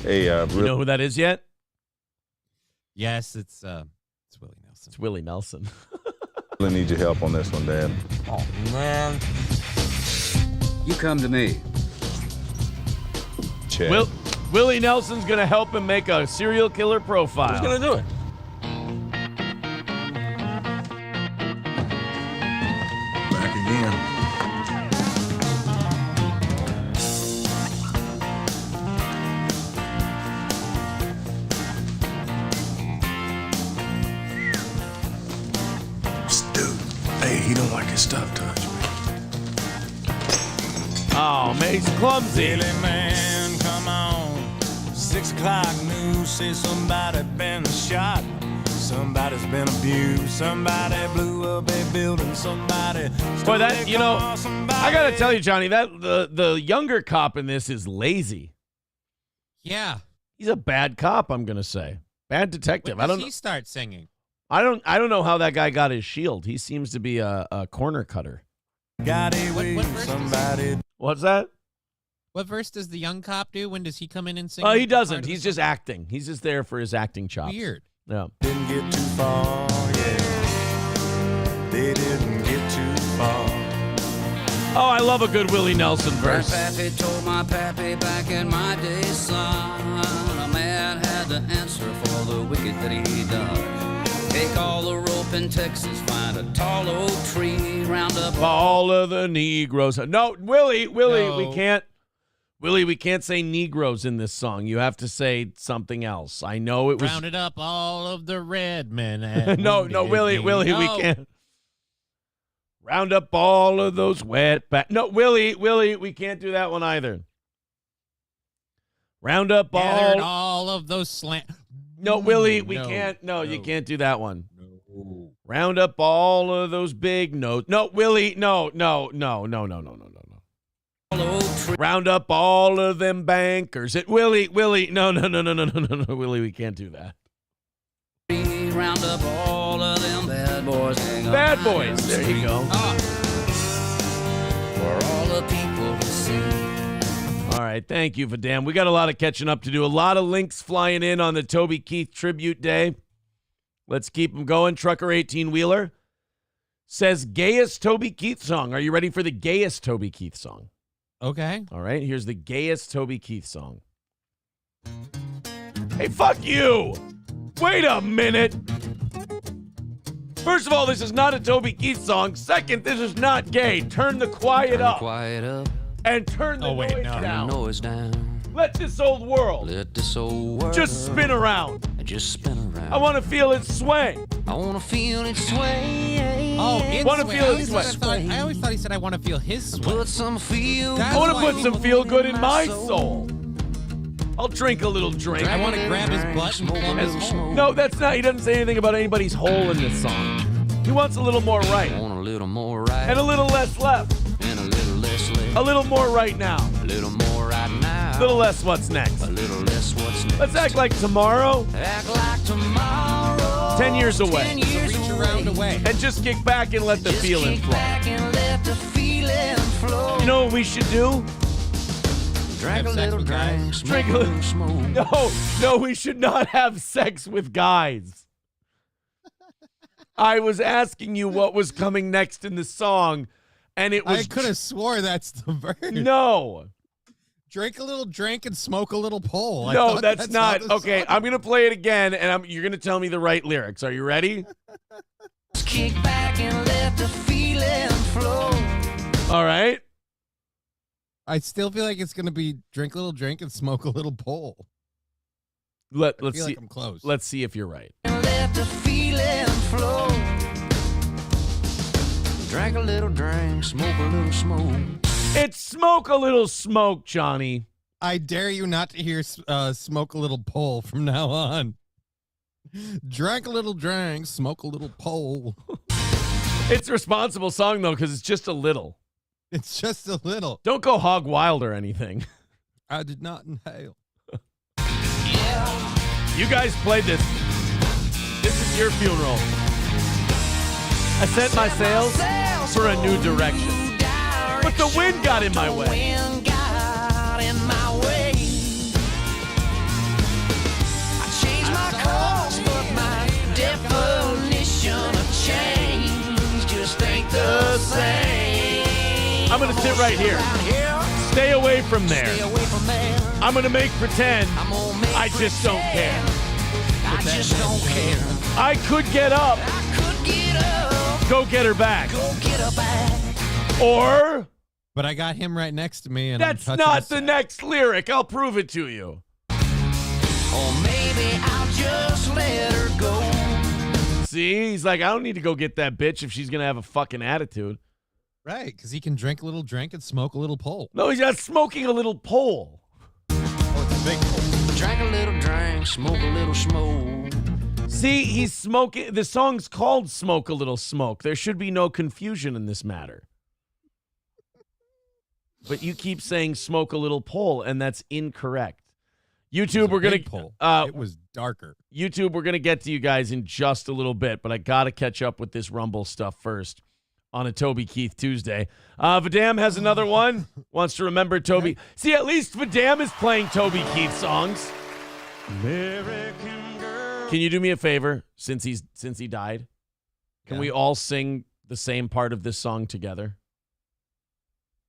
Speaker 3: Hey,
Speaker 2: you know who that is yet?
Speaker 1: Yes, it's Willie Nelson.
Speaker 2: It's Willie Nelson.
Speaker 3: really need your help on this one, Dad.
Speaker 8: Oh, man.
Speaker 9: You come to me.
Speaker 3: Check.
Speaker 2: Willie Nelson's going to help him make a serial killer profile.
Speaker 8: Who's going to do it?
Speaker 3: Back again. Dude, hey, he don't like his stuff touched.
Speaker 2: Oh, man, he's clumsy.
Speaker 5: Billy man, come on. 6 o'clock news says somebody been shot. Somebody's been abused. Somebody blew up a building. Somebody.
Speaker 2: Boy, that, you know, I got to tell you, Johnny, that the younger cop in this is lazy.
Speaker 1: Yeah.
Speaker 2: He's a bad cop, I'm going to say. Bad detective.
Speaker 1: When does he start singing?
Speaker 2: I don't know how that guy got his shield. He seems to be a corner cutter.
Speaker 5: Got away somebody.
Speaker 2: What's that?
Speaker 1: What verse does the young cop do? When does he come in and sing?
Speaker 2: He doesn't. He's just acting. He's just there for his acting chops.
Speaker 1: Weird.
Speaker 2: Yeah.
Speaker 5: Didn't get too far, yeah. They didn't get too far.
Speaker 2: Oh, I love a good Willie Nelson verse.
Speaker 4: Pappy told my pappy back in my day, son, a man had to answer for the wicked that he done. Take all the rope in Texas, find a tall oak tree, round up
Speaker 2: all of the Negroes. No, Willie,
Speaker 1: No.
Speaker 2: we can't. Willie, we can't say Negroes in this song. You have to say something else. I know it was.
Speaker 1: Rounded up all of the red men. And
Speaker 2: no, Willie, we can't. Round up all of those wet back. No, Willie, we can't do that one either. Round up
Speaker 1: all of those slant.
Speaker 2: No, Willie, we can't. No, you can't do that one. No. Round up all of those big notes. No, Willie, no. Round up all of them bankers. Willie, no, Willie, we can't do that.
Speaker 4: round up all of them bad boys.
Speaker 2: Bad boys, there you go.
Speaker 4: For all the people to see.
Speaker 2: All right, thank you, Vidam. We got a lot of catching up to do. A lot of links flying in on the Toby Keith Tribute Day. Let's keep them going. Trucker 18-wheeler says gayest Toby Keith song. Are you ready for the gayest Toby Keith song?
Speaker 1: Okay.
Speaker 2: All right, here's the gayest Toby Keith song. Hey, fuck you! Wait a minute! First of all, this is not a Toby Keith song. Second, this is not gay. Turn the quiet up.
Speaker 4: Quiet up.
Speaker 2: And turn the
Speaker 4: noise down.
Speaker 2: Let this old world just spin around. I want to feel it sway.
Speaker 4: I want to feel it sway.
Speaker 1: Oh,
Speaker 2: want to feel it sway.
Speaker 1: I always thought he said I want to feel his sway.
Speaker 4: Put some feel.
Speaker 2: I want to put some feel good in my soul. I'll drink a little drink.
Speaker 1: I want to grab his butt and plumb his hole.
Speaker 2: No, that's not. He doesn't say anything about anybody's hole in this song. He wants a little more right.
Speaker 4: I want a little more right.
Speaker 2: And a little less left.
Speaker 4: And a little less left.
Speaker 2: A little more right now.
Speaker 4: A little more right now.
Speaker 2: A little less what's next.
Speaker 4: A little less what's next.
Speaker 2: Let's act like tomorrow.
Speaker 4: Act like tomorrow.
Speaker 2: 10 years away.
Speaker 4: 10 years
Speaker 1: Reach around away.
Speaker 2: And just kick back and let the feeling flow.
Speaker 4: Back and let the feeling flow.
Speaker 2: You know what we should do?
Speaker 4: Drink a little drink.
Speaker 2: Drink a little smoke. No, we should not have sex with guys. I was asking you what was coming next in the song, and it was.
Speaker 1: I could have swore that's the verse.
Speaker 2: No.
Speaker 1: Drink a little drink and smoke a little pole.
Speaker 2: No, that's not. Okay, I'm going to play it again, and you're going to tell me the right lyrics. Are you ready?
Speaker 4: Kick back and let the feeling flow.
Speaker 2: All right.
Speaker 1: I still feel like it's going to be drink a little drink and smoke a little pole.
Speaker 2: Let's
Speaker 1: feel
Speaker 2: see.
Speaker 1: like I'm close.
Speaker 2: Let's see if you're right.
Speaker 4: Let the feeling flow. Drink a little drink, smoke a little smoke.
Speaker 2: It's smoke a little smoke, Johnny.
Speaker 1: I dare you not to hear smoke a little pole from now on. Drink a little drink, smoke a little pole.
Speaker 2: It's a responsible song, though, because it's just a little.
Speaker 1: It's just a little.
Speaker 2: Don't go hog wild or anything.
Speaker 1: I did not inhale.
Speaker 2: You guys played this. This is your funeral. I set my sails. for a new direction. But the wind got in my way.
Speaker 5: I changed my course, but my definition of change just ain't the same.
Speaker 2: I'm going to sit right here. Stay away from there. I'm going to make pretend I just don't care.
Speaker 5: I just don't care.
Speaker 2: I could get up. Go get her back. Or...
Speaker 1: But I got him right next to me, and
Speaker 2: that's not the next lyric. I'll prove it to you.
Speaker 5: Or maybe I'll just let her go.
Speaker 2: See, he's like, I don't need to go get that bitch if she's going to have a fucking attitude.
Speaker 1: Right, because he can drink a little drink and smoke a little pole.
Speaker 2: No, he's not smoking a little pole.
Speaker 1: Oh, it's a big pole.
Speaker 5: Drink a little drink, smoke a little smoke.
Speaker 2: See, he's smoking. The song's called Smoke a Little Smoke. There should be no confusion in this matter. But you keep saying smoke a little pole, and that's incorrect. YouTube, we're going to...
Speaker 1: it was darker.
Speaker 2: YouTube, we're going to get to you guys in just a little bit, but I got to catch up with this Rumble stuff first on a Toby Keith Tuesday. Vidam has another one. Wants to remember Toby. Okay. See, at least Vidam is playing Toby Keith songs. Can you do me a favor, since he died? Can we all sing the same part of this song together?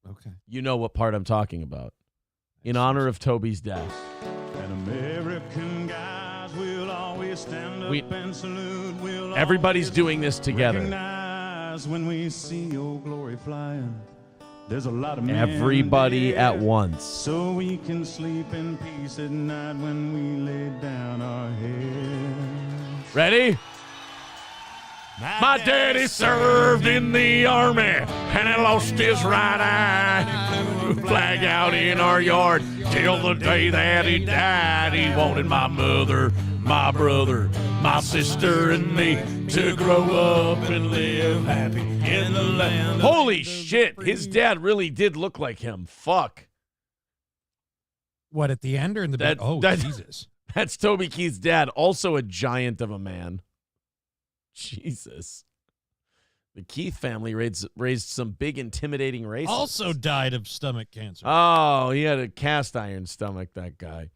Speaker 1: Okay.
Speaker 2: You know what part I'm talking about. In honor of Toby's death.
Speaker 3: And American guys will always stand up and salute. We'll
Speaker 2: everybody's doing this together.
Speaker 3: Recognize when we see your glory flying. There's a lot of men
Speaker 2: everybody
Speaker 3: dead,
Speaker 2: at once.
Speaker 3: So we can sleep in peace at night when we lay down our heads.
Speaker 2: Ready? My daddy served in the army, and he lost his right eye. Flag out in our yard till the day that he died. He wanted my mother, my brother, my sister, and me to grow up and live happy in the land. Holy shit, his dad really did look like him. Fuck.
Speaker 1: What, at the end or in the back? Oh, Jesus.
Speaker 2: That's Toby Keith's dad, also a giant of a man. Jesus. The Keith family raised some big, intimidating racists.
Speaker 1: Also died of stomach cancer.
Speaker 2: Oh, he had a cast iron stomach, that guy.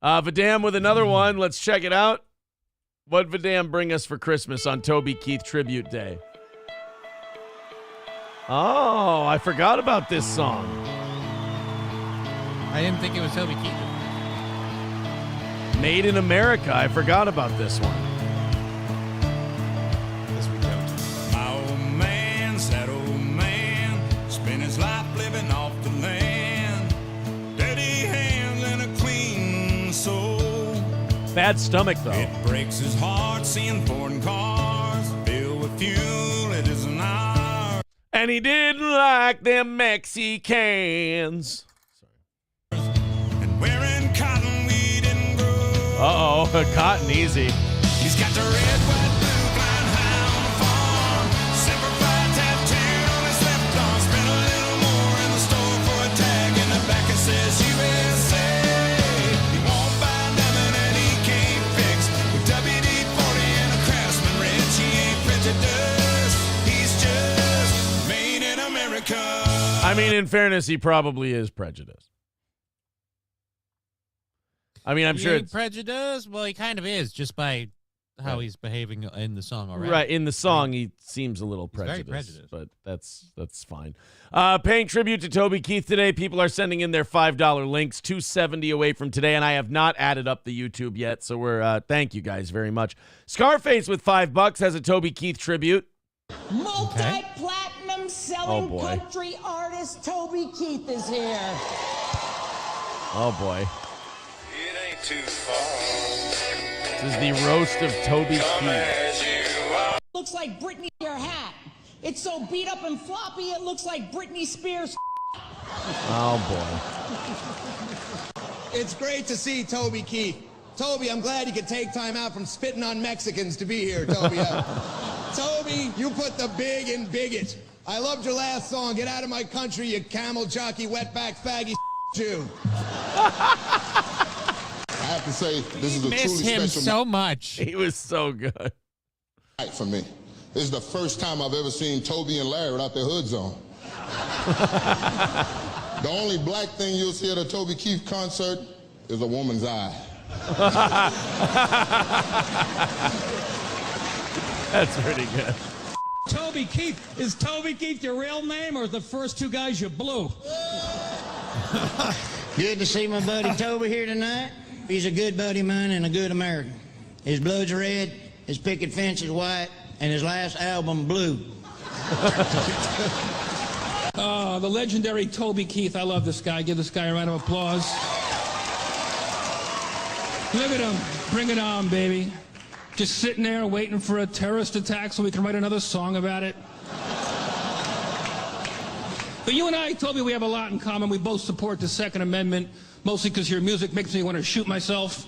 Speaker 2: Vidam with another one. Let's check it out. What Vidam bring us for Christmas on Toby Keith Tribute Day? Oh, I forgot about this song.
Speaker 1: I didn't think it was Toby Keith.
Speaker 2: Made in America. I forgot about this one.
Speaker 3: That old man spent his life living off the land. Dirty hands and a clean soul.
Speaker 2: Bad stomach, though.
Speaker 3: It breaks his heart seeing foreign cars filled with fuel. It isn't ours.
Speaker 2: And he didn't like them Mexicans.
Speaker 3: And wearing cotton we didn't grow.
Speaker 2: Uh-oh, cotton easy.
Speaker 3: He's got the red, white, blue, flying high on the farm. Simplified tattoo on his left arm. Spent a little more in the store for a tag. In the back it says USA. He won't buy nothing that he can't fix. With WD-40 and a Craftsman wrench, he ain't prejudiced. He's just made in America.
Speaker 2: I mean, in fairness, he probably is prejudiced. I mean, I'm sure it's
Speaker 1: prejudiced. Well, he kind of is, just by how he's behaving in the song already.
Speaker 2: Right, in the song, he seems a little prejudiced,
Speaker 1: very prejudiced.
Speaker 2: but that's fine. Paying tribute to Toby Keith today. People are sending in their $5 links, 270 away from today, and I have not added up the YouTube yet, so we're thank you guys very much. Scarface with $5 has a Toby Keith tribute.
Speaker 10: Multi-platinum selling country artist Toby Keith is here.
Speaker 2: Oh boy.
Speaker 5: It ain't too far.
Speaker 2: This is the roast of Toby Keith.
Speaker 10: Looks like Britney your hat. It's so beat up and floppy it looks like Britney Spears.
Speaker 2: Oh
Speaker 11: boy. It's great to see Toby Keith. Toby, I'm glad you could take time out from spitting on Mexicans to be here, Toby. Toby, you put the big in bigot. I loved your last song. Get out of my country, you camel jockey, wetback faggy Jew.
Speaker 12: I have to say, this is a truly special
Speaker 1: so much.
Speaker 2: He was so good.
Speaker 12: night for me. This is the first time I've ever seen Toby and Larry without their hoods on. The only black thing you'll see at a Toby Keith concert is a woman's eye.
Speaker 2: That's pretty good.
Speaker 10: Toby Keith. Is Toby Keith your real name or the first two guys you blew?
Speaker 13: Good to see my buddy Toby here tonight. He's a good buddy of mine and a good American. His blood's red, his picket fence is white, and his last album blue.
Speaker 10: The legendary Toby Keith. I love this guy. Give this guy a round of applause. Look at him. Bring it on, baby. Just sitting there waiting for a terrorist attack so we can write another song about it. But you and I, Toby, we have a lot in common. We both support the Second Amendment, mostly because your music makes me want to shoot myself.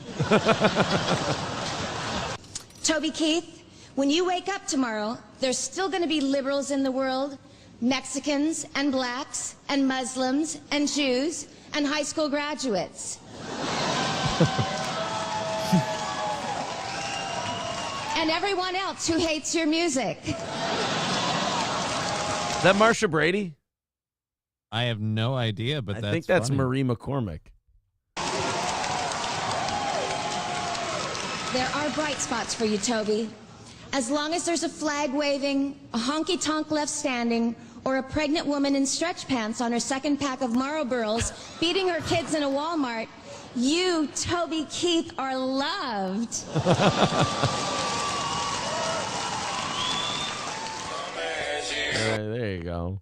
Speaker 14: Toby Keith, when you wake up tomorrow, there's still going to be liberals in the world, Mexicans and blacks and Muslims and Jews and high school graduates. And everyone else who hates your music.
Speaker 2: Is that Marsha Brady?
Speaker 1: I have no idea, but
Speaker 2: I think that's
Speaker 1: funny.
Speaker 2: Marie McCormick.
Speaker 14: There are bright spots for you, Toby. As long as there's a flag waving, a honky-tonk left standing, or a pregnant woman in stretch pants on her second pack of Marlboros beating her kids in a Walmart, you, Toby Keith, are loved.
Speaker 2: All right, there you go.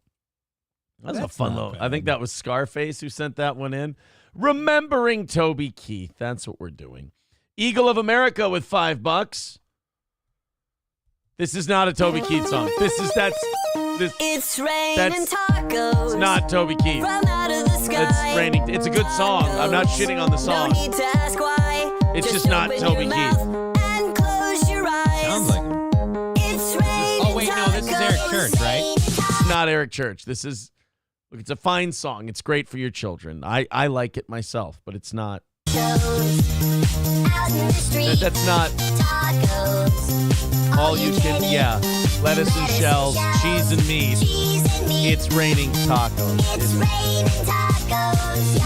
Speaker 2: That's a fun little. I think that was Scarface who sent that one in. Remembering Toby Keith. That's what we're doing. Eagle of America with $5. This is not a Toby Keith song.
Speaker 5: It's raining tacos.
Speaker 2: It's not Toby Keith.
Speaker 5: From out of the sky.
Speaker 2: It's raining. It's a good song. I'm not shitting on the song.
Speaker 5: No need to ask why.
Speaker 2: It's just not Toby Keith.
Speaker 5: And close your eyes.
Speaker 1: Sounds like
Speaker 5: It's raining
Speaker 1: Oh, wait, no, this is Eric Church, right?
Speaker 2: It's not Eric Church. This is, look, it's a fine song. It's great for your children. I like it myself, but it's not. That's not all you can, yeah. Lettuce and shells, cheese and meat. It's raining tacos.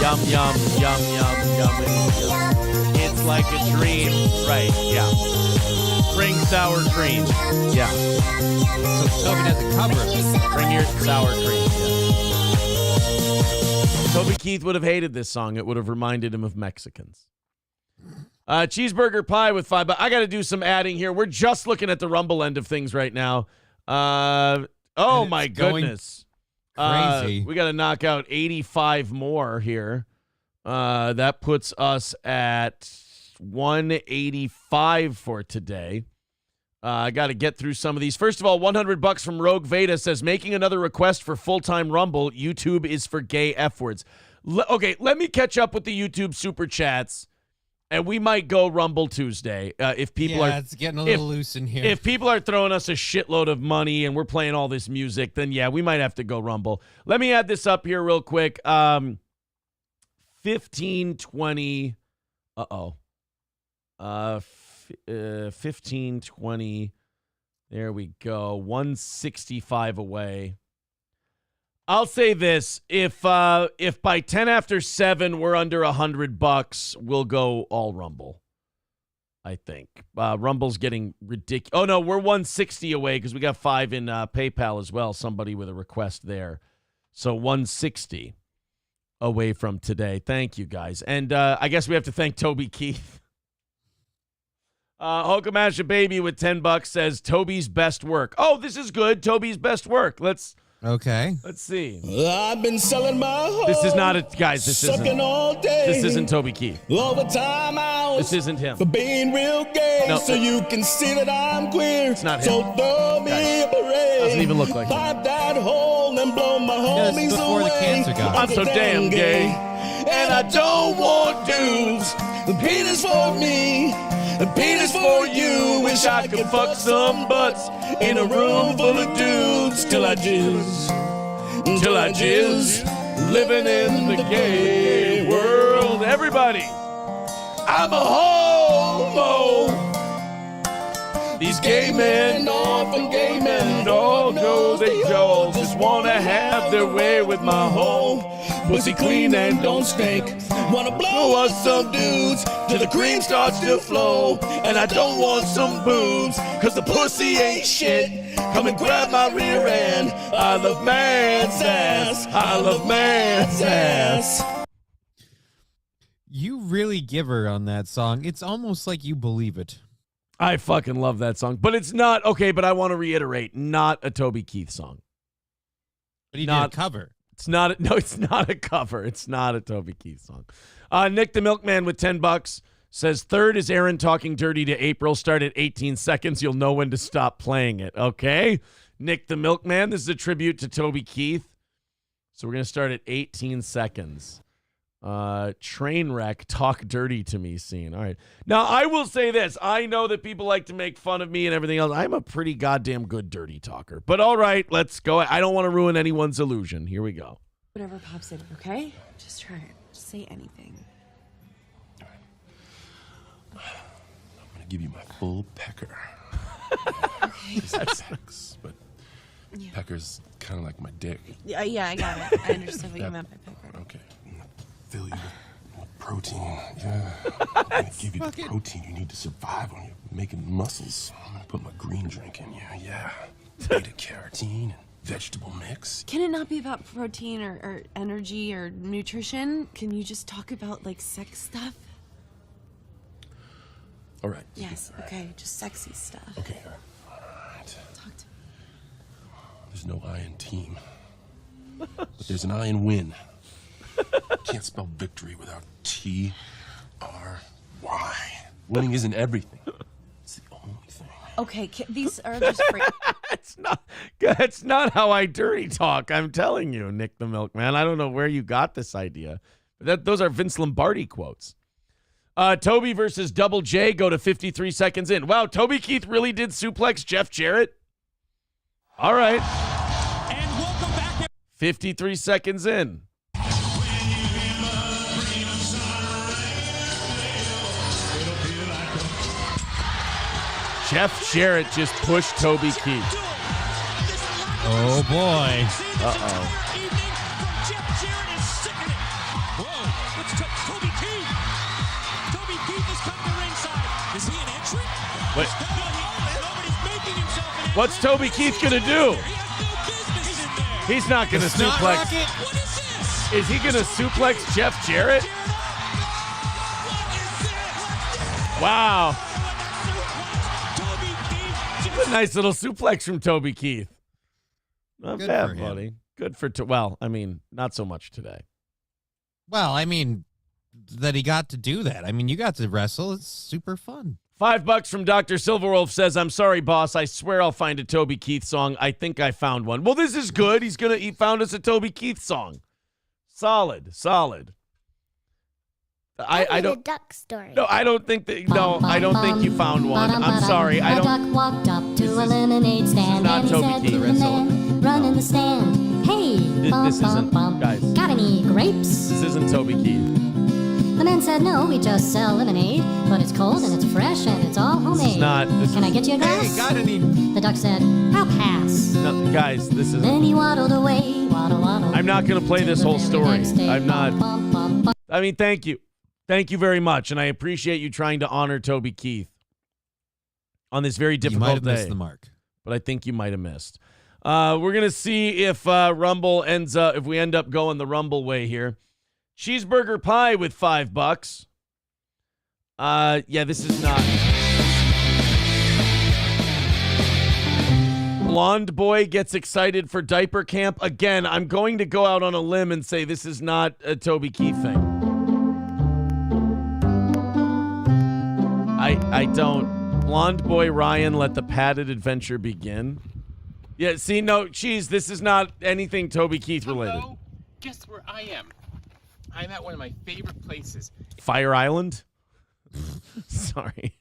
Speaker 2: Yum, yum, yum, yum, yum. It's like a dream. Right, yeah. Bring sour cream. Yeah.
Speaker 1: So Toby does a cover of this.
Speaker 2: Bring your sour cream. Yeah. Toby Keith would have hated this song. It would have reminded him of Mexicans. Cheeseburger pie with $5. I got to do some adding here. We're just looking at the Rumble end of things right now. Oh, my goodness.
Speaker 1: Crazy.
Speaker 2: We got to knock out 85 more here. That puts us at 185 for today. I got to get through some of these. First of all, $100 from Rogue Veda says, making another request for full-time Rumble. YouTube is for gay F words. Okay, let me catch up with the YouTube super chats. And we might go Rumble Tuesday if people are.
Speaker 1: It's getting a little loose in here.
Speaker 2: If people are throwing us a shitload of money and we're playing all this music, then yeah, we might have to go Rumble. Let me add this up here real quick. 1520. 1520. There we go. 165 away. I'll say this: if by 10 after 7 we're under $100, we'll go all Rumble. I think Rumble's getting ridiculous. Oh no, we're 160 away because we got 5 in PayPal as well. Somebody with a request there, so 160 away from today. Thank you guys, and I guess we have to thank Toby Keith. Hokamasha Baby with $10 says Toby's best work. Oh, this is good. Toby's best work. Let's see.
Speaker 5: I've been selling my home.
Speaker 2: This is not it, guys. This isn't.
Speaker 5: All day.
Speaker 2: This isn't Toby Keith.
Speaker 5: Overtime hours.
Speaker 2: This isn't him.
Speaker 5: For being real gay,
Speaker 2: no,
Speaker 5: so you can see that I'm queer.
Speaker 2: It's not him.
Speaker 5: So throw me a parade.
Speaker 2: Doesn't even look like him.
Speaker 5: Pipe that hole and blow my homies
Speaker 1: before
Speaker 5: away.
Speaker 1: the cancer got.
Speaker 2: I'm so damn gay,
Speaker 5: and I don't want dudes. The penis for me. The penis for you. Wish I could fuck some butts in a room full of dudes till I jizz. Till I jizz.
Speaker 2: Living in the gay world. Everybody.
Speaker 5: I'm a homo.
Speaker 2: These gay men, orphan gay men, all know they all just want to have their way with my home. Pussy clean and don't stink. Wanna blow us some dudes till the cream starts to flow. And I don't want some boobs, cause the pussy ain't shit. Come and grab my rear end. I love man's ass. I love man's ass.
Speaker 1: You really give her on that song. It's almost like you believe it.
Speaker 2: I fucking love that song. But it's not, okay, but I want to reiterate, not a Toby Keith song.
Speaker 1: But he did a cover.
Speaker 2: It's not, no, it's not a cover. It's not a Toby Keith song. Nick the Milkman with $10 says, third is Aaron talking dirty to April. Start at 18 seconds. You'll know when to stop playing it. Okay? Nick the Milkman, this is a tribute to Toby Keith. So we're going to start at 18 seconds. Train wreck, talk dirty to me scene. All right. Now, I will say this. I know that people like to make fun of me and everything else. I'm a pretty goddamn good dirty talker. But all right, let's go. I don't want to ruin anyone's illusion. Here we go.
Speaker 15: Whatever pops in, okay? Just try it. Just say anything.
Speaker 16: All right. I'm going to give you my full pecker.
Speaker 15: Okay.
Speaker 16: That's pecs, but pecker's kind of like my dick.
Speaker 15: Yeah, I got it. I understood what you meant by pecker.
Speaker 16: Okay. Fill you with protein. Yeah. I'm going to give you the protein you need to survive when you're making muscles. I'm going to put my green drink in you. Yeah. Beta carotene and vegetable mix.
Speaker 15: Can it not be about protein or energy or nutrition? Can you just talk about, like, sex stuff?
Speaker 16: All right.
Speaker 15: Yes, okay. Just sexy stuff.
Speaker 16: Okay, all right.
Speaker 15: Talk to me.
Speaker 16: There's no I in team. But there's an I in win. Can't spell victory without T-R-Y. Winning isn't everything. It's the only thing.
Speaker 15: Okay, these are just free.
Speaker 2: It's not how I dirty talk. I'm telling you, Nick the Milkman. I don't know where you got this idea. Those are Vince Lombardi quotes. Toby versus Double J go to 53 seconds in. Wow, Toby Keith really did suplex Jeff Jarrett? All right.
Speaker 5: And welcome back.
Speaker 2: 53 seconds in. Jeff Jarrett just pushed Toby Keith.
Speaker 1: Oh, boy.
Speaker 2: Uh-oh.
Speaker 5: Toby Keith has come to ringside. Is he an entrant?
Speaker 2: What's Toby Keith going to do? He's not going to suplex. Is he going to suplex Jeff Jarrett? Wow. A nice little suplex from Toby Keith. Not
Speaker 1: Good
Speaker 2: bad,
Speaker 1: for him.
Speaker 2: buddy. Good for, well, I mean, not so much today.
Speaker 1: Well, I mean, that he got to do that. I mean, you got to wrestle. It's super fun.
Speaker 2: $5 from Dr. Silverwolf says, I'm sorry, boss. I swear I'll find a Toby Keith song. I think I found one. Well, this is good. He found us a Toby Keith song. Solid. I don't.
Speaker 17: A duck story.
Speaker 2: No, I don't think that. No, I don't think you found one. I'm sorry. I don't.
Speaker 17: A duck walked up to a lemonade stand
Speaker 2: not
Speaker 17: and he
Speaker 2: Toby
Speaker 17: said
Speaker 2: Keith.
Speaker 17: to the man, run in the stand. Hey,
Speaker 2: This isn't, guys.
Speaker 17: got any grapes?
Speaker 2: This isn't Toby Keith.
Speaker 17: The man said, no, we just sell lemonade, but it's cold and it's fresh and it's all homemade.
Speaker 2: This is not.
Speaker 17: Can I get you a glass?
Speaker 1: Hey, got any?
Speaker 17: The duck said, I'll pass.
Speaker 2: No, guys, this is.
Speaker 17: Then he waddled away, waddle.
Speaker 2: I'm not going to play this whole story.
Speaker 17: Next day,
Speaker 2: I'm not.
Speaker 17: bum, bum, bum.
Speaker 2: I mean, thank you. Thank you very much, and I appreciate you trying to honor Toby Keith on this very difficult
Speaker 1: You might have
Speaker 2: day.
Speaker 1: missed the mark.
Speaker 2: But I think you might have missed. We're gonna see if Rumble ends up, if we end up going the Rumble way here. Cheeseburger pie with $5. Yeah, this is not. Blonde boy gets excited for diaper camp. Again, I'm going to go out on a limb and say this is not a Toby Keith thing. I don't. Blonde boy Ryan, let the padded adventure begin. Yeah, see, no, cheese, this is not anything Toby Keith related.
Speaker 18: Hello? Guess where I am? I'm at one of my favorite places.
Speaker 2: Fire Island? Sorry.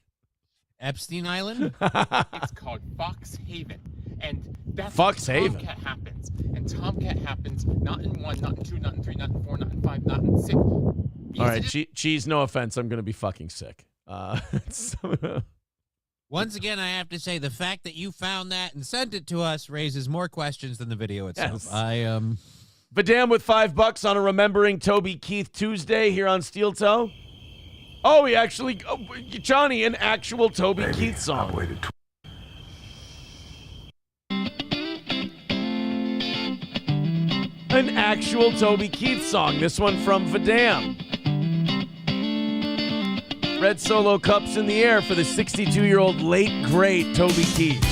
Speaker 1: Epstein Island?
Speaker 18: It's called Fox Haven. And that's
Speaker 2: Fox
Speaker 18: where
Speaker 2: Haven.
Speaker 18: Tomcat happens. And Tomcat happens not in 1, not in 2, not in 3, not in 4, not in 5, not in 6.
Speaker 2: All right, cheese, no offense. I'm going to be fucking sick.
Speaker 1: Once again, I have to say the fact that you found that and sent it to us raises more questions than the video itself.
Speaker 2: Yes. Vidam with $5 on a Remembering Toby Keith Tuesday here on Steel Toe. Oh, he actually, Johnny, an actual Toby Keith song. An actual Toby Keith song. This one from Vidam. Red Solo cups in the air for the 62-year-old late, great Toby Keith.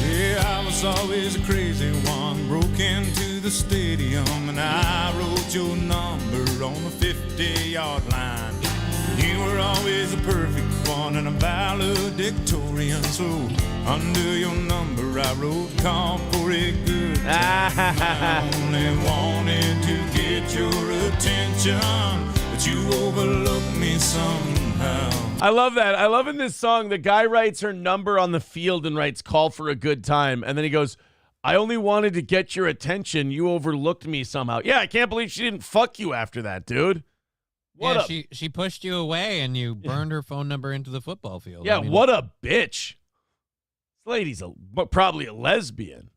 Speaker 3: Yeah, I was always a crazy one. Broke into the stadium and I wrote your number on the 50-yard line. You were always a perfect one and a valedictorian. So under your number I wrote, call for a good time. I only wanted to get your attention, but you overlooked me somehow.
Speaker 2: I love that. I love in this song, the guy writes her number on the field and writes, call for a good time. And then he goes, I only wanted to get your attention. You overlooked me somehow. Yeah, I can't believe she didn't fuck you after that, dude.
Speaker 1: She pushed you away and you burned her phone number into the football field.
Speaker 2: Yeah, what a bitch. This lady's probably a lesbian.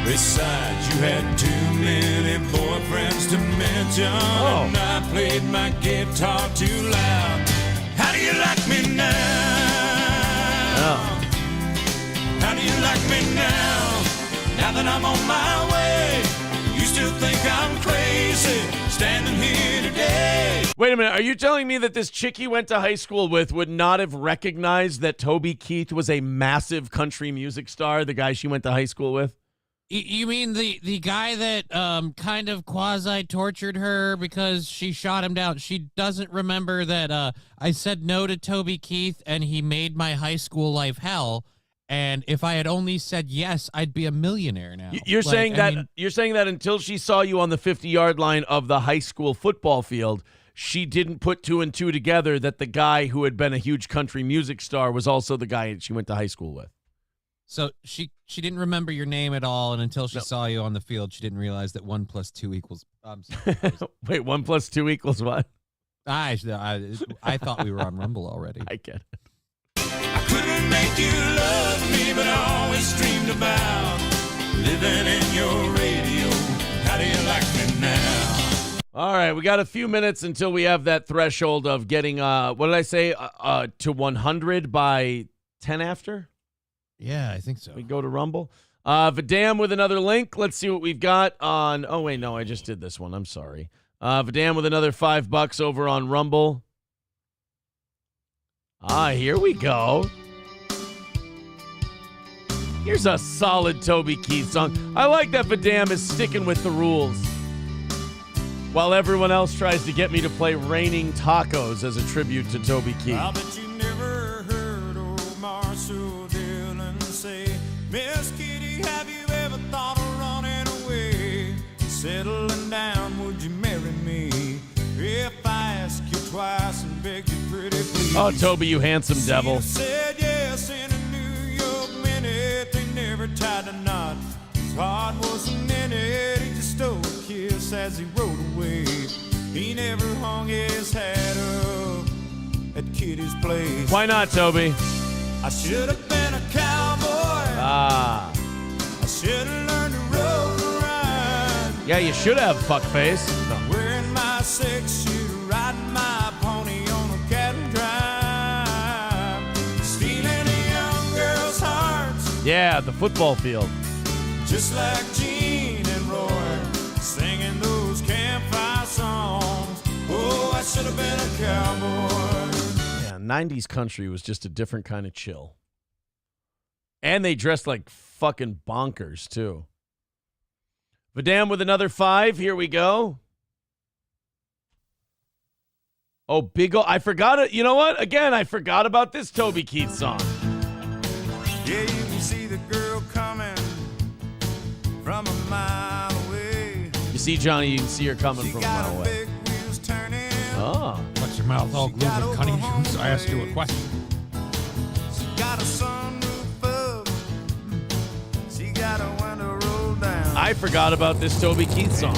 Speaker 3: Besides, you had too many boyfriends to mention. And I played my guitar too loud. How do you like me now? How do you like me now? Now that I'm on my way, you still think I'm crazy, standing here today.
Speaker 2: Wait a minute, are you telling me that this chick he went to high school with would not have recognized that Toby Keith was a massive country music star, the guy she went to high school with?
Speaker 1: You mean the guy that kind of quasi-tortured her because she shot him down? She doesn't remember that I said no to Toby Keith and he made my high school life hell. And if I had only said yes, I'd be a millionaire now.
Speaker 2: You're saying that until she saw you on the 50-yard line of the high school football field, she didn't put two and two together that the guy who had been a huge country music star was also the guy she went to high school with.
Speaker 1: So she didn't remember your name at all, and until she saw you on the field, she didn't realize that 1 + 2 equals.
Speaker 2: Wait, 1 + 2 equals what?
Speaker 1: I thought we were on Rumble already.
Speaker 2: I get it.
Speaker 3: I couldn't make you love me, but I always dreamed about living in your radio. How do you like me now?
Speaker 2: All right, we got a few minutes until we have that threshold of getting, what did I say, to 100 by 10 after?
Speaker 1: Yeah, I think so.
Speaker 2: We go to Rumble. Vidam with another link. Let's see what we've got on. Oh, wait, no, I just did this one. I'm sorry. Vidam with another $5 over on Rumble. Here we go. Here's a solid Toby Keith song. I like that Vidam is sticking with the rules, while everyone else tries to get me to play Raining Tacos as a tribute to Toby Keith.
Speaker 3: I bet you never heard old Marshall Dillon say, Miss Kitty, have you ever thought of running away? Settling down, would you marry me? If I ask you twice and beg you pretty please.
Speaker 2: Oh, Toby, you handsome devil.
Speaker 3: Said yes in a New York minute. They never tied a knot. His heart wasn't in it. He just stole a kiss as he rode away. He never hung his hat up at Kitty's place.
Speaker 2: Why not, Toby?
Speaker 3: I should have been a cowboy. I should have learned to roll around.
Speaker 2: Yeah, you should have, fuckface.
Speaker 3: Wearing my 6-shooter, riding my pony on a cattle drive. Stealing a young girl's hearts.
Speaker 2: Yeah, the football field.
Speaker 3: Just like Gene and Roy, singing those campfire songs. Oh, I should have been a cowboy.
Speaker 2: Yeah, 90s country was just a different kind of chill. And they dressed like fucking bonkers, too. Vidam with another 5. Here we go. Oh, Big O. I forgot it. You know what? Again, I forgot about this Toby Keith song.
Speaker 3: Yeah, you can see the girl coming from a mile away.
Speaker 2: You see, Johnny, you can see her coming from a mile away. Oh.
Speaker 1: What's your mouth all glued with cunning shoes? I asked you a question.
Speaker 3: She got a sunroof up. She got a window rolled down.
Speaker 2: I I forgot about this Toby Keith song.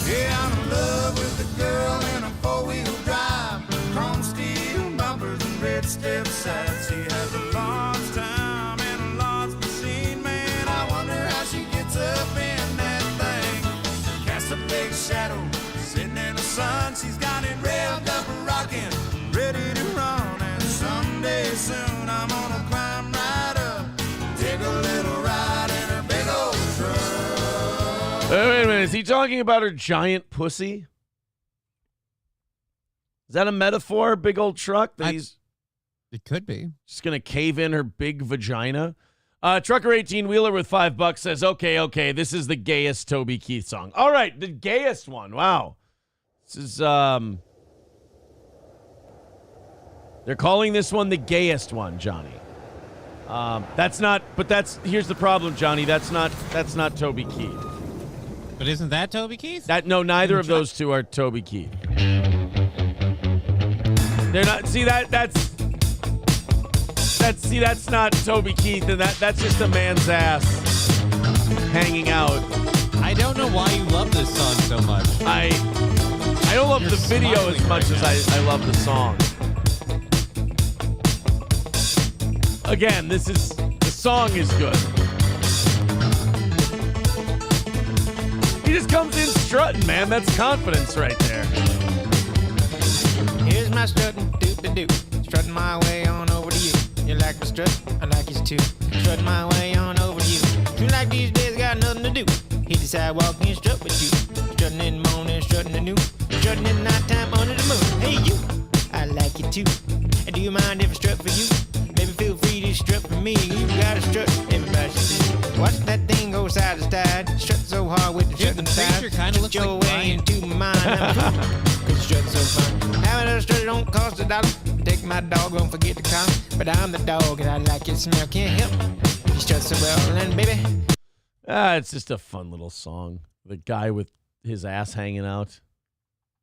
Speaker 3: Yeah, I'm in love with a girl in a four-wheel drive, chrome steel bumpers and red step sides. She has a large time and a large machine, man. I wonder how she gets up in that thing. Casts a big shadow sitting in the sun. She's got it revved up and rocking, ready to run. And someday soon I'm gonna climb right up, take a little ride in her big old truck.
Speaker 2: Wait a minute. Is he talking about her giant pussy? Is that a metaphor? Big old truck? That he's
Speaker 1: It could be.
Speaker 2: just going to cave in her big vagina? Trucker 18-wheeler with $5 says, okay, this is the gayest Toby Keith song. All right, the gayest one. Wow. This is, they're calling this one the gayest one, Johnny. Here's the problem, Johnny. That's not Toby Keith.
Speaker 1: But isn't that Toby Keith?
Speaker 2: No, neither of those two are Toby Keith. They're not. See that's not Toby Keith, and that's just a man's ass hanging out.
Speaker 1: I don't know why you love this song so much.
Speaker 2: I don't love the video as much as I love the song. Again, the song is good. He just comes in strutting, man. That's confidence right there.
Speaker 19: Here's my strutting, doop-de-doo. Strutting my way on over to you. You like my strut? I like yours too. Strutting my way on over to you. Seems like these days got nothing to do. Hit the sidewalk and strut with you. Strutting in the morning, strutting the noon. Strutting in the nighttime under the moon. Hey, you, I like you too. And do you mind if I strut for you? Maybe feel free to strut for me. You got a strut, everybody should do. Watch that thing go side to side. Strut so hard with the strut side.
Speaker 1: Kind of looks
Speaker 19: your
Speaker 1: like
Speaker 19: way
Speaker 1: Brian.
Speaker 19: into my mind. I'm cool. Cause strut's so fun. Having a strut don't cost $1. Take my dog, don't forget to come. But I'm the dog and I like your smell. Can't help it. You strut so well, and baby.
Speaker 2: It's just a fun little song. The guy with his ass hanging out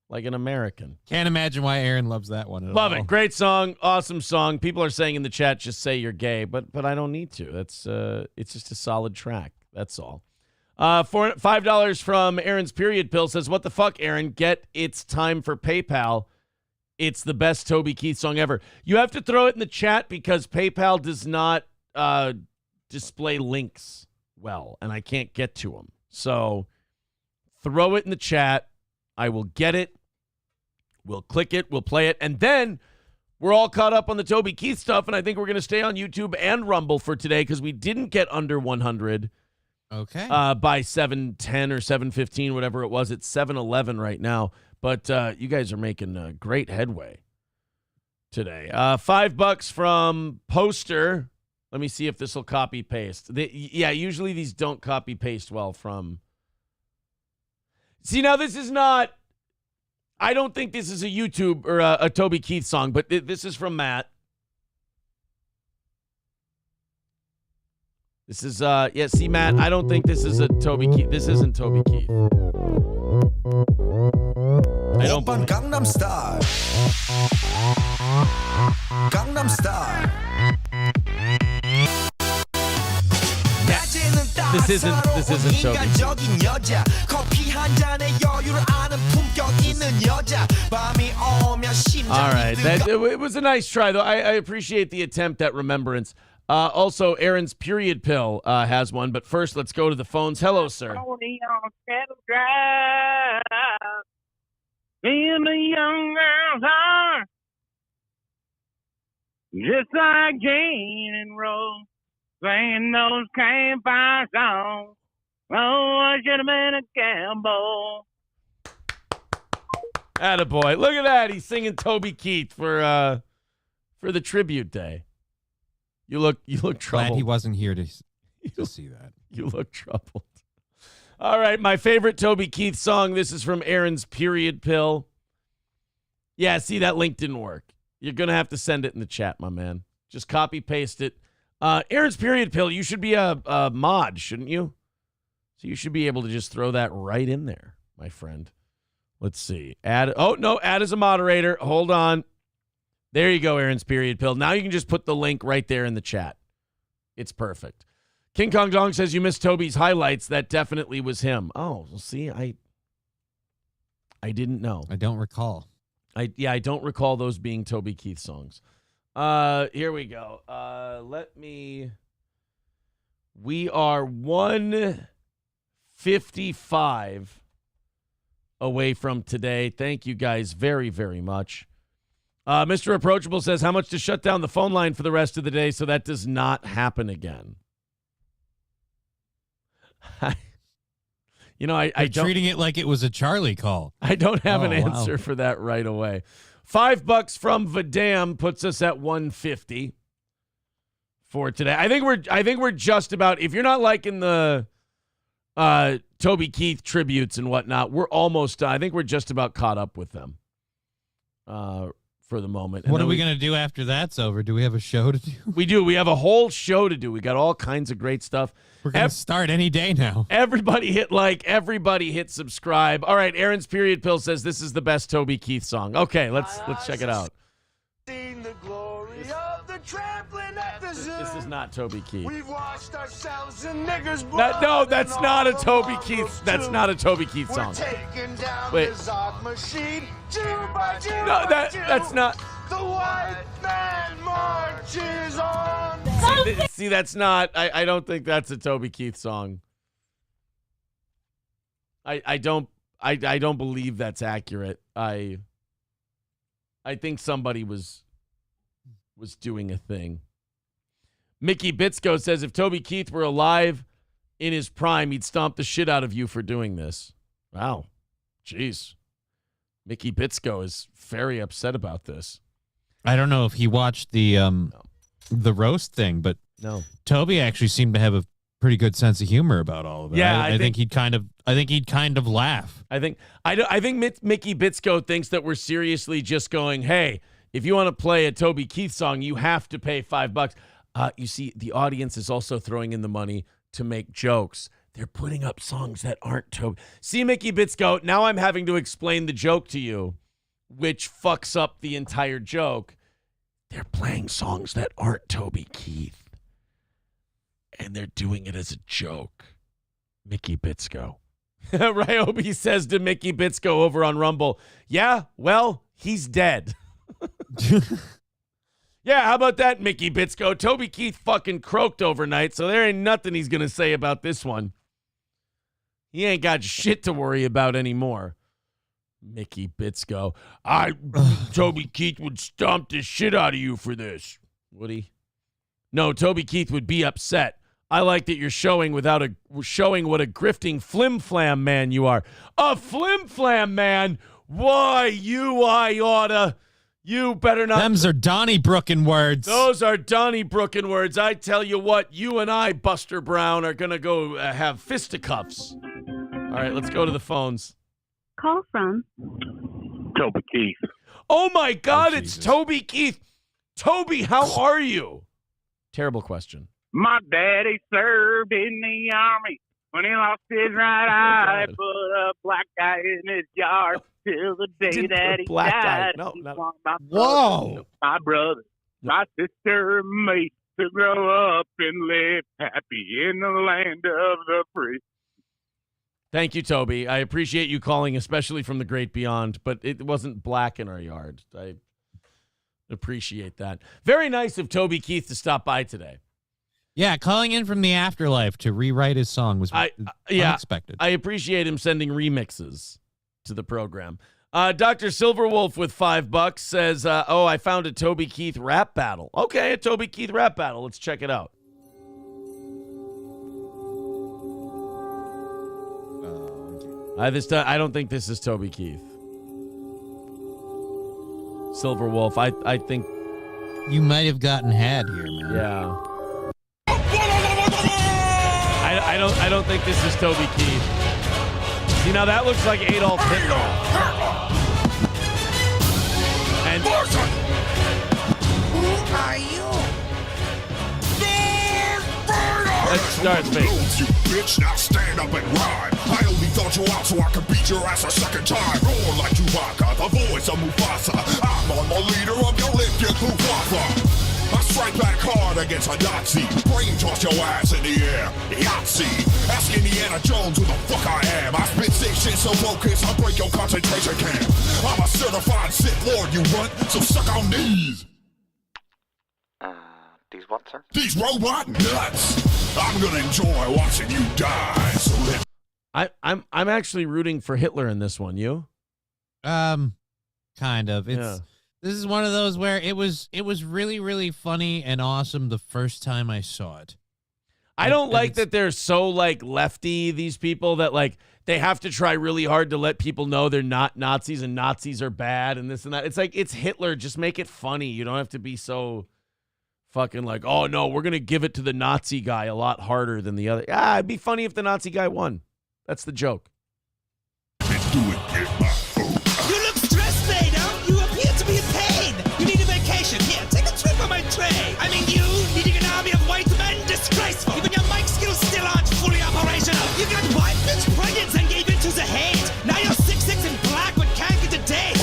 Speaker 2: like an American.
Speaker 1: Can't imagine why Aaron loves that one at
Speaker 2: Love
Speaker 1: all.
Speaker 2: it. Great song. Awesome song. People are saying in the chat, just say you're gay, but I don't need to. That's it's just a solid track. That's all. $5 from Aaron's period pill says, what the fuck, Aaron? Get It's Time for PayPal. It's the best Toby Keith song ever. You have to throw it in the chat because PayPal does not display links well, and I can't get to them. So throw it in the chat. I will get it. We'll click it. We'll play it. And then we're all caught up on the Toby Keith stuff, and I think we're going to stay on YouTube and Rumble for today because we didn't get under 100 by 7:10 or 7:15, whatever it was. It's 7:11 right now. But you guys are making great headway today. $5 from Poster. Let me see if this will copy-paste. Usually these don't copy-paste well from... See, now this is not... I don't think this is a YouTube or a Toby Keith song, but this is from Matt. This is, see, Matt, I don't think this is a Toby Keith. This isn't Toby Keith. I don't believe.
Speaker 5: Gangnam Style. Gangnam Style.
Speaker 2: This isn't Toby Keith. All right, it was a nice try, though. I appreciate the attempt at remembrance. Also, Aaron's period pill has one, but first, let's go to the phones. Hello, sir.
Speaker 20: In the young girl's heart, just like Jane and Rose, playing those campfire songs. Oh, I should have been a cowboy.
Speaker 2: Attaboy. Look at that. He's singing Toby Keith for the tribute day. You look troubled.
Speaker 1: Glad he wasn't here to see that.
Speaker 2: You look troubled. All right, my favorite Toby Keith song. This is from Aaron's period pill. Yeah, see, that link didn't work. You're going to have to send it in the chat, my man. Just copy paste it. Aaron's period pill, you should be a mod, shouldn't you? So you should be able to just throw that right in there, my friend. Let's see. Add as a moderator. Hold on. There you go, Aaron's period pill. Now you can just put the link right there in the chat. It's perfect. King Kong Dong says you missed Toby's highlights. That definitely was him. Oh, well, see, I didn't know.
Speaker 1: I don't recall.
Speaker 2: I don't recall those being Toby Keith songs. Here we go. We are 155 away from today. Thank you guys very, very much. Mr. Approachable says, how much to shut down the phone line for the rest of the day so that does not happen again? I don't,
Speaker 1: treating it like it was a Charlie call.
Speaker 2: I don't have an answer for that right away. $5 from Vidam puts us at 150 for today. I think we're just about, if you're not liking the Toby Keith tributes and whatnot, we're almost done. I think we're just about caught up with them for the moment.
Speaker 1: What are we going to do after that's over? Do we have a show to do?
Speaker 2: We do. We have a whole show to do. We got all kinds of great stuff.
Speaker 1: We're going to start any day now.
Speaker 2: Everybody hit like. Everybody hit subscribe. All right, Aaron's period pill says this is the best Toby Keith song. Okay, let's check it out.
Speaker 5: The glory of the trampling at the zoo.
Speaker 2: This is not Toby Keith.
Speaker 5: We've washed ourselves in niggers' blood.
Speaker 2: No, that's not a Toby Keith. That's not a Toby Keith song.
Speaker 5: We're taking down
Speaker 2: Wait.
Speaker 5: the Zog machine, Jew by Jew.
Speaker 2: No, that's not.
Speaker 5: The white man marches on.
Speaker 2: See, that's not. I don't think that's a Toby Keith song. I don't believe that's accurate. I think somebody was doing a thing. Mickey Bitsko says if Toby Keith were alive in his prime, he'd stomp the shit out of you for doing this. Wow. Jeez. Mickey Bitsko is very upset about this.
Speaker 1: I don't know if he watched the roast thing, but
Speaker 2: no.
Speaker 1: Toby actually seemed to have a pretty good sense of humor about all of it.
Speaker 2: Yeah,
Speaker 1: I think he'd kind of laugh.
Speaker 2: I think Mickey Bitsko thinks that we're seriously just going, hey, if you want to play a Toby Keith song, you have to pay $5. You see, the audience is also throwing in the money to make jokes. They're putting up songs that aren't Toby. See, Mickey Bitsko, now I'm having to explain the joke to you, which fucks up the entire joke. They're playing songs that aren't Toby Keith, and they're doing it as a joke. Mickey Bitsko. Ryobi says to Mickey Bitsko over on Rumble, yeah, well, he's dead. Yeah, how about that, Mickey Bitsko? Toby Keith fucking croaked overnight, so there ain't nothing he's going to say about this one. He ain't got shit to worry about anymore. Mickey Bitsko. Toby Keith would stomp the shit out of you for this. Would he? No, Toby Keith would be upset. I like that you're showing what a grifting flim-flam man you are. A flim-flam man? Why, you better not.
Speaker 1: Them's are Donniebrooken words.
Speaker 2: Those are Donniebrooken words. I tell you what, you and I, Buster Brown, are going to go have fisticuffs. All right, let's go to the phones.
Speaker 20: Call from Toby Keith.
Speaker 2: Oh, my God, it's Toby Keith. Toby, how are you? Terrible question.
Speaker 20: My daddy served in the army. When he lost his right eye, put a black guy in his yard till the day that he died.
Speaker 2: Whoa.
Speaker 20: My brother, my sister, me to grow up and live happy in the land of the free.
Speaker 2: Thank you, Toby. I appreciate you calling, especially from the great beyond, but it wasn't black in our yard. I appreciate that. Very nice of Toby Keith to stop by today.
Speaker 1: Yeah, calling in from the afterlife to rewrite his song was unexpected.
Speaker 2: I appreciate him sending remixes to the program. Dr. Silverwolf with $5 says, I found a Toby Keith rap battle. Okay, a Toby Keith rap battle. Let's check it out. I don't think this is Toby Keith. Silverwolf, I think
Speaker 1: you might have gotten had here, man.
Speaker 2: Yeah. I don't think this is Toby Keith. See, now that looks like Adolf Hitler. And
Speaker 5: who are you?
Speaker 2: let's start, mate.
Speaker 5: You bitch, now stand up and ride. I only thought you out so I could beat your ass a second time. Roar like Chewbacca, the voice of Mufasa. I'm on the leader of your lift, you
Speaker 12: Nazi. Brain toss your ass in the air. Yahtzee. Ask Indiana Jones who the fuck I am. I spit sick shit so focused, I break your concentration camp. I'm a certified Sith Lord, you runt, so suck on these.
Speaker 21: These what, sir?
Speaker 12: These robot nuts. I'm gonna enjoy watching you die. So let.
Speaker 2: I'm actually rooting for Hitler in this one. You?
Speaker 1: Kind of. This is one of those where it was really, really funny and awesome the first time I saw it.
Speaker 2: I don't like that they're so like lefty, these people, that like they have to try really hard to let people know they're not Nazis and Nazis are bad and this and that. It's like, it's Hitler. Just make it funny. You don't have to be so fucking like, oh no, we're going to give it to the Nazi guy a lot harder than the other. It'd be funny if the Nazi guy won. That's the joke.
Speaker 5: You look stressed, Vader. You appear to be in pain. You need a vacation. Here, take a trip on my tray. I mean, you needing an army of white men, disgraceful. Even your mic skills still aren't fully operational. You got white bitch pregnant and gave into the hate. Now you're 6'6" and black but can't get a date.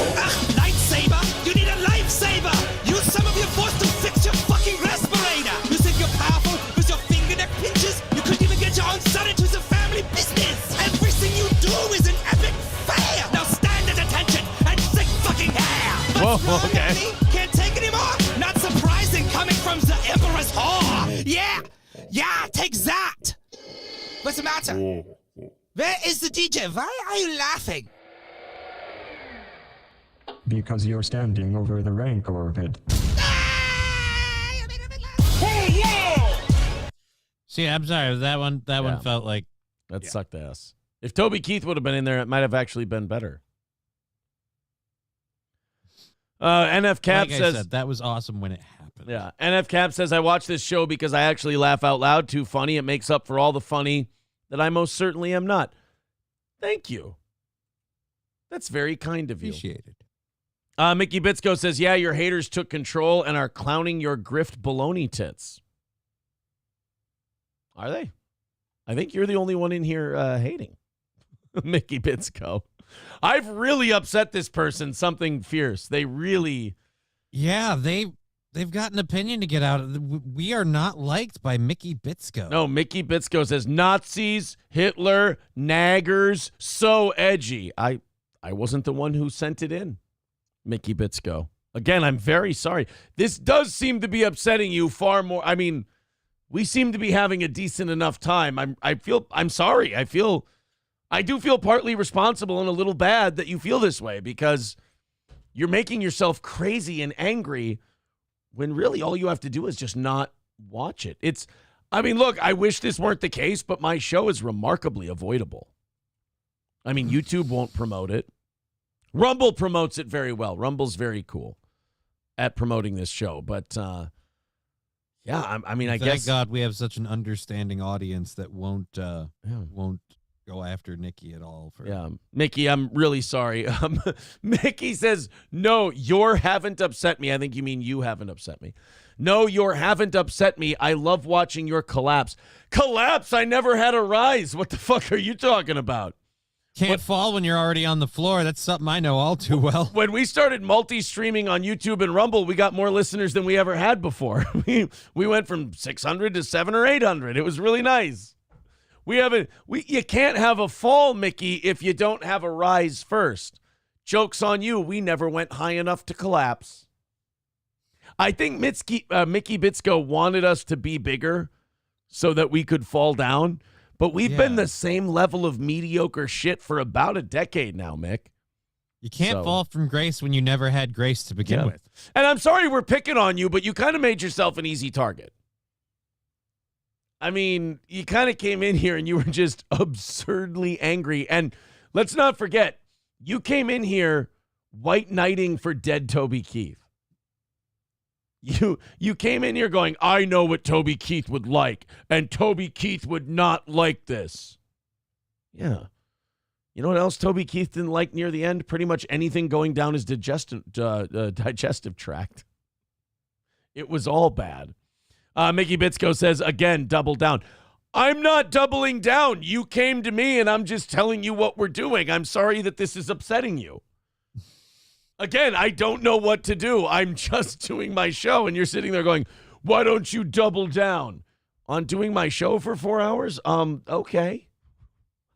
Speaker 5: Lightsaber. You need a lifesaver. Use some of your force to fix your fucking respirator. You think you're powerful with your fingerneck pinches? You couldn't even get your own son into the family business. Everything you do is an epic fail. Now stand at attention and think fucking hair. What's wrong,
Speaker 2: okay.
Speaker 5: Annie? Can't take anymore? Not surprising coming from the Emperor's whore. Yeah, take that. What's the matter? Where is the DJ? Why are you laughing?
Speaker 22: Because you're standing over the rank orbit.
Speaker 5: Hey, yeah!
Speaker 1: See, I'm sorry. That one felt like
Speaker 2: that sucked ass. If Toby Keith would have been in there, it might have actually been better. NF Cap
Speaker 1: like
Speaker 2: says
Speaker 1: I said, that was awesome when it happened.
Speaker 2: Yeah, NF Cap says, I watch this show because I actually laugh out loud. Too funny. It makes up for all the funny that I most certainly am not. Thank you. That's very kind of you.
Speaker 1: Appreciated.
Speaker 2: Mickey Bitsko says, yeah, your haters took control and are clowning your grift baloney tits. Are they? I think you're the only one in here hating. Mickey Bitsko. I've really upset this person something fierce. They really...
Speaker 1: Yeah, they've got an opinion to get out of. We are not liked by Mickey Bitsko.
Speaker 2: No, Mickey Bitsko says, Nazis, Hitler, naggers, so edgy. I wasn't the one who sent it in, Mickey Bitsko. Again, I'm very sorry. This does seem to be upsetting you far more. I mean, we seem to be having a decent enough time. I'm sorry. I do feel partly responsible and a little bad that you feel this way because you're making yourself crazy and angry when really all you have to do is just not watch it. Look, I wish this weren't the case, but my show is remarkably avoidable. I mean, YouTube won't promote it. Rumble promotes it very well. Rumble's very cool at promoting this show. But, I guess.
Speaker 1: Thank God we have such an understanding audience that won't go after Nikki at all.
Speaker 2: Mickey, I'm really sorry. Mickey says, no, you haven't upset me. I think you mean you haven't upset me. No, you haven't upset me. I love watching your collapse. Collapse? I never had a rise. What the fuck are you talking about?
Speaker 1: Can't fall when you're already on the floor. That's something I know all too well.
Speaker 2: When we started multi-streaming on YouTube and Rumble, we got more listeners than we ever had before. We went from 600 to 700 or 800. It was really nice. You can't have a fall, Mickey, if you don't have a rise first. Joke's on you. We never went high enough to collapse. I think Mickey Bitsko wanted us to be bigger so that we could fall down. But we've been the same level of mediocre shit for about a decade now, Mick.
Speaker 1: You can't fall from grace when you never had grace to begin with.
Speaker 2: And I'm sorry we're picking on you, but you kind of made yourself an easy target. I mean, you kind of came in here and you were just absurdly angry. And let's not forget, you came in here white knighting for dead Toby Keith. You came in here going, I know what Toby Keith would like, and Toby Keith would not like this. Yeah. You know what else Toby Keith didn't like near the end? Pretty much anything going down his digestive tract. It was all bad. Mickey Bitsko says, again, double down. I'm not doubling down. You came to me, and I'm just telling you what we're doing. I'm sorry that this is upsetting you. Again, I don't know what to do. I'm just doing my show, and you're sitting there going, Why don't you double down on doing my show for 4 hours? Okay.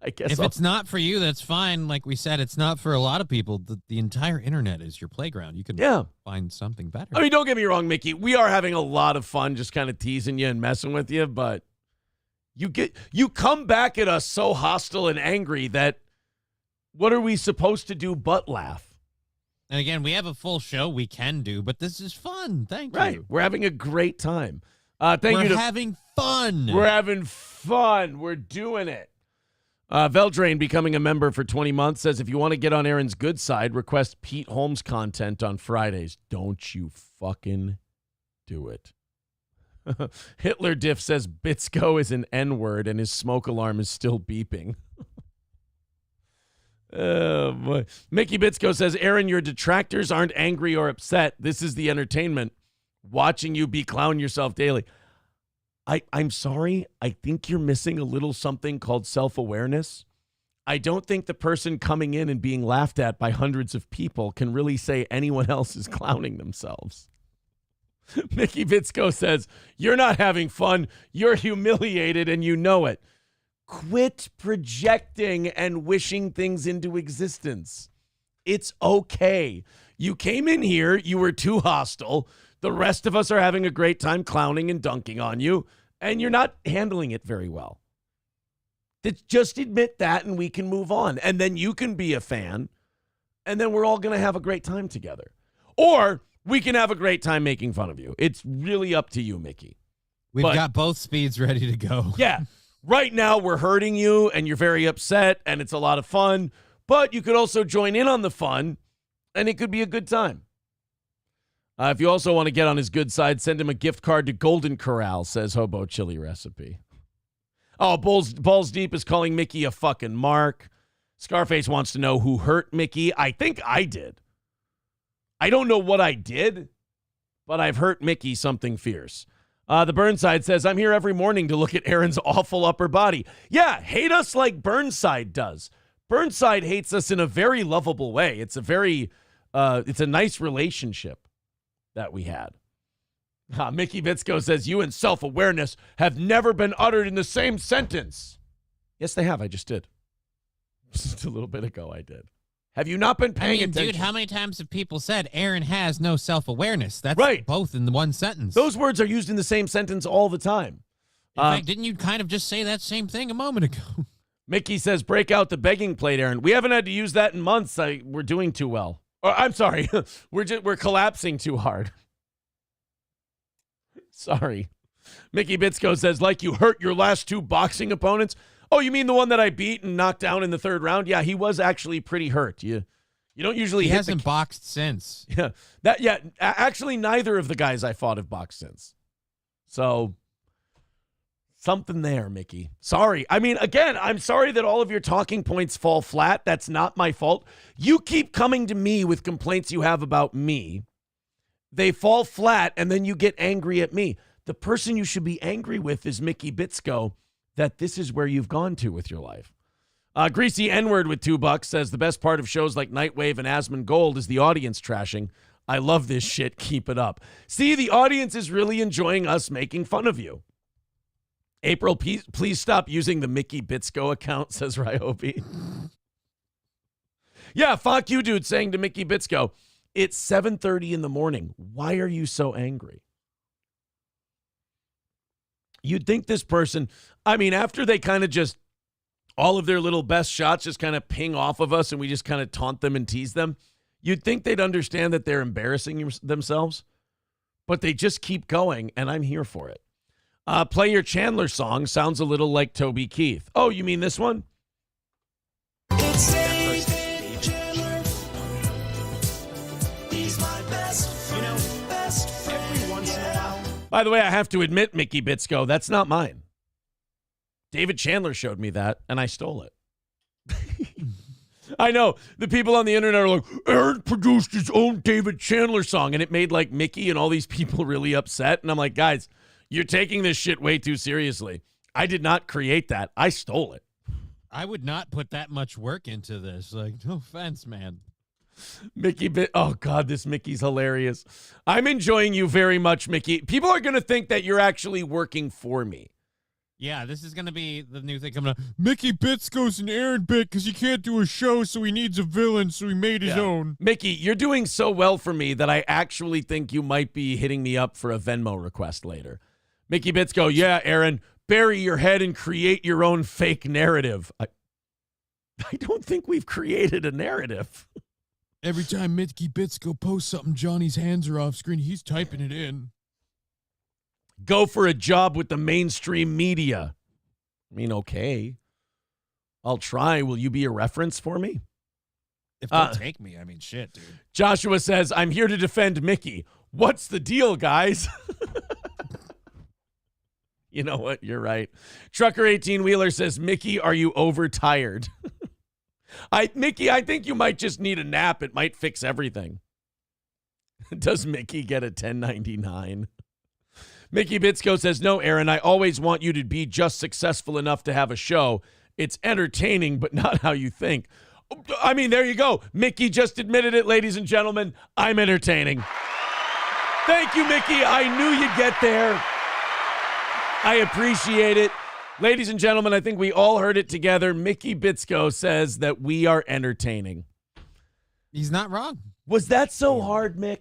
Speaker 2: I guess
Speaker 1: if it's not for you, that's fine. Like we said, it's not for a lot of people. The entire internet is your playground. You can find something better.
Speaker 2: I mean, don't get me wrong, Mickey. We are having a lot of fun just kind of teasing you and messing with you, but you come back at us so hostile and angry that what are we supposed to do but laugh?
Speaker 1: And again, we have a full show we can do, but this is fun. Thank you.
Speaker 2: Right. We're having a great time.
Speaker 1: We're having fun.
Speaker 2: We're having fun. We're doing it. Veldrain, becoming a member for 20 months, says if you want to get on Aaron's good side, request Pete Holmes content on Fridays. Don't you fucking do it. Hitler Diff says Bitsko is an N-word and his smoke alarm is still beeping. Oh, boy. Mickey Bitsko says, Aaron, your detractors aren't angry or upset. This is the entertainment. Watching you clown yourself daily. I'm sorry. I think you're missing a little something called self-awareness. I don't think the person coming in and being laughed at by hundreds of people can really say anyone else is clowning themselves. Mickey Bitsko says, you're not having fun. You're humiliated and you know it. Quit projecting and wishing things into existence. It's okay. You came in here. You were too hostile. The rest of us are having a great time clowning and dunking on you, and you're not handling it very well. Just admit that, and we can move on. And then you can be a fan, and then we're all going to have a great time together. Or we can have a great time making fun of you. It's really up to you, Mickey.
Speaker 1: We've got both speeds ready to go.
Speaker 2: Yeah. Right now, we're hurting you, and you're very upset, and it's a lot of fun. But you could also join in on the fun, and it could be a good time. If you also want to get on his good side, send him a gift card to Golden Corral, says Hobo Chili Recipe. Oh, Balls Deep is calling Mickey a fucking mark. Scarface wants to know who hurt Mickey. I think I did. I don't know what I did, but I've hurt Mickey something fierce. The Burnside says, I'm here every morning to look at Aaron's awful upper body. Yeah, hate us like Burnside does. Burnside hates us in a very lovable way. It's a nice relationship that we had. Mickey Bitsko says, you and self-awareness have never been uttered in the same sentence. Yes, they have. I just did. Just a little bit ago, I did. Have you not been paying attention?
Speaker 1: Dude, how many times have people said Aaron has no self-awareness? That's
Speaker 2: right.
Speaker 1: Both in the one sentence.
Speaker 2: Those words are used in the same sentence all the time.
Speaker 1: In fact, didn't you kind of just say that same thing a moment ago?
Speaker 2: Mickey says, break out the begging plate, Aaron. We haven't had to use that in months. We're doing too well. I'm sorry. We're collapsing too hard. Sorry. Mickey Bitsko says, like you hurt your last two boxing opponents. Oh, you mean the one that I beat and knocked down in the third round? Yeah, he was actually pretty hurt. You don't usually
Speaker 1: He
Speaker 2: hit
Speaker 1: hasn't boxed since.
Speaker 2: Yeah. Actually, neither of the guys I fought have boxed since. So, something there, Mickey. Sorry. I mean, again, I'm sorry that all of your talking points fall flat. That's not my fault. You keep coming to me with complaints you have about me. They fall flat, and then you get angry at me. The person you should be angry with is Mickey Bitsko, that this is where you've gone to with your life. Greasy N-word with $2 says, the best part of shows like Nightwave and Asmongold is the audience trashing. I love this shit. Keep it up. See, the audience is really enjoying us making fun of you. April, please stop using the Mickey Bitsko account, says Ryobi. Yeah, fuck you, dude, saying to Mickey Bitsko, it's 7:30 in the morning. Why are you so angry? You'd think this person, I mean, after they kind of just, all of their little best shots just kind of ping off of us and we just kind of taunt them and tease them, you'd think they'd understand that they're embarrassing themselves, but they just keep going, and I'm here for it. Play Your Chandler song sounds a little like Toby Keith. Oh, you mean this one?
Speaker 5: It's David Chandler. He's my best friend. Every once in a while.
Speaker 2: By the way, I have to admit, Mickey Bitsko, that's not mine. David Chandler showed me that, and I stole it. I know. The people on the internet are like, Aaron produced his own David Chandler song, and it made like Mickey and all these people really upset. And I'm like, guys, you're taking this shit way too seriously. I did not create that. I stole it.
Speaker 1: I would not put that much work into this. Like, no offense, man.
Speaker 2: Oh, God, this Mickey's hilarious. I'm enjoying you very much, Mickey. People are going to think that you're actually working for me.
Speaker 1: Yeah, this is going to be the new thing coming up. Mickey Bits goes an errand bit because he can't do a show, so he needs a villain, so he made his own.
Speaker 2: Mickey, you're doing so well for me that I actually think you might be hitting me up for a Venmo request later. Mickey Bits go, yeah, Aaron, bury your head and create your own fake narrative. I don't think we've created a narrative.
Speaker 1: Every time Mickey Bits go post something, Johnny's hands are off screen. He's typing it in.
Speaker 2: Go for a job with the mainstream media. I mean, okay. I'll try. Will you be a reference for me?
Speaker 1: If they'll take me, I mean, shit, dude.
Speaker 2: Joshua says, I'm here to defend Mickey. What's the deal, guys? You know what? You're right. Trucker 18-wheeler says, Mickey, are you overtired? Mickey, I think you might just need a nap. It might fix everything. Does Mickey get a 1099? Mickey Bitsko says, no, Aaron, I always want you to be just successful enough to have a show. It's entertaining, but not how you think. I mean, there you go. Mickey just admitted it, ladies and gentlemen. I'm entertaining. Thank you, Mickey. I knew you'd get there. I appreciate it. Ladies and gentlemen, I think we all heard it together. Mickey Bitsko says that we are entertaining.
Speaker 1: He's not wrong.
Speaker 2: Was that so hard, Mick?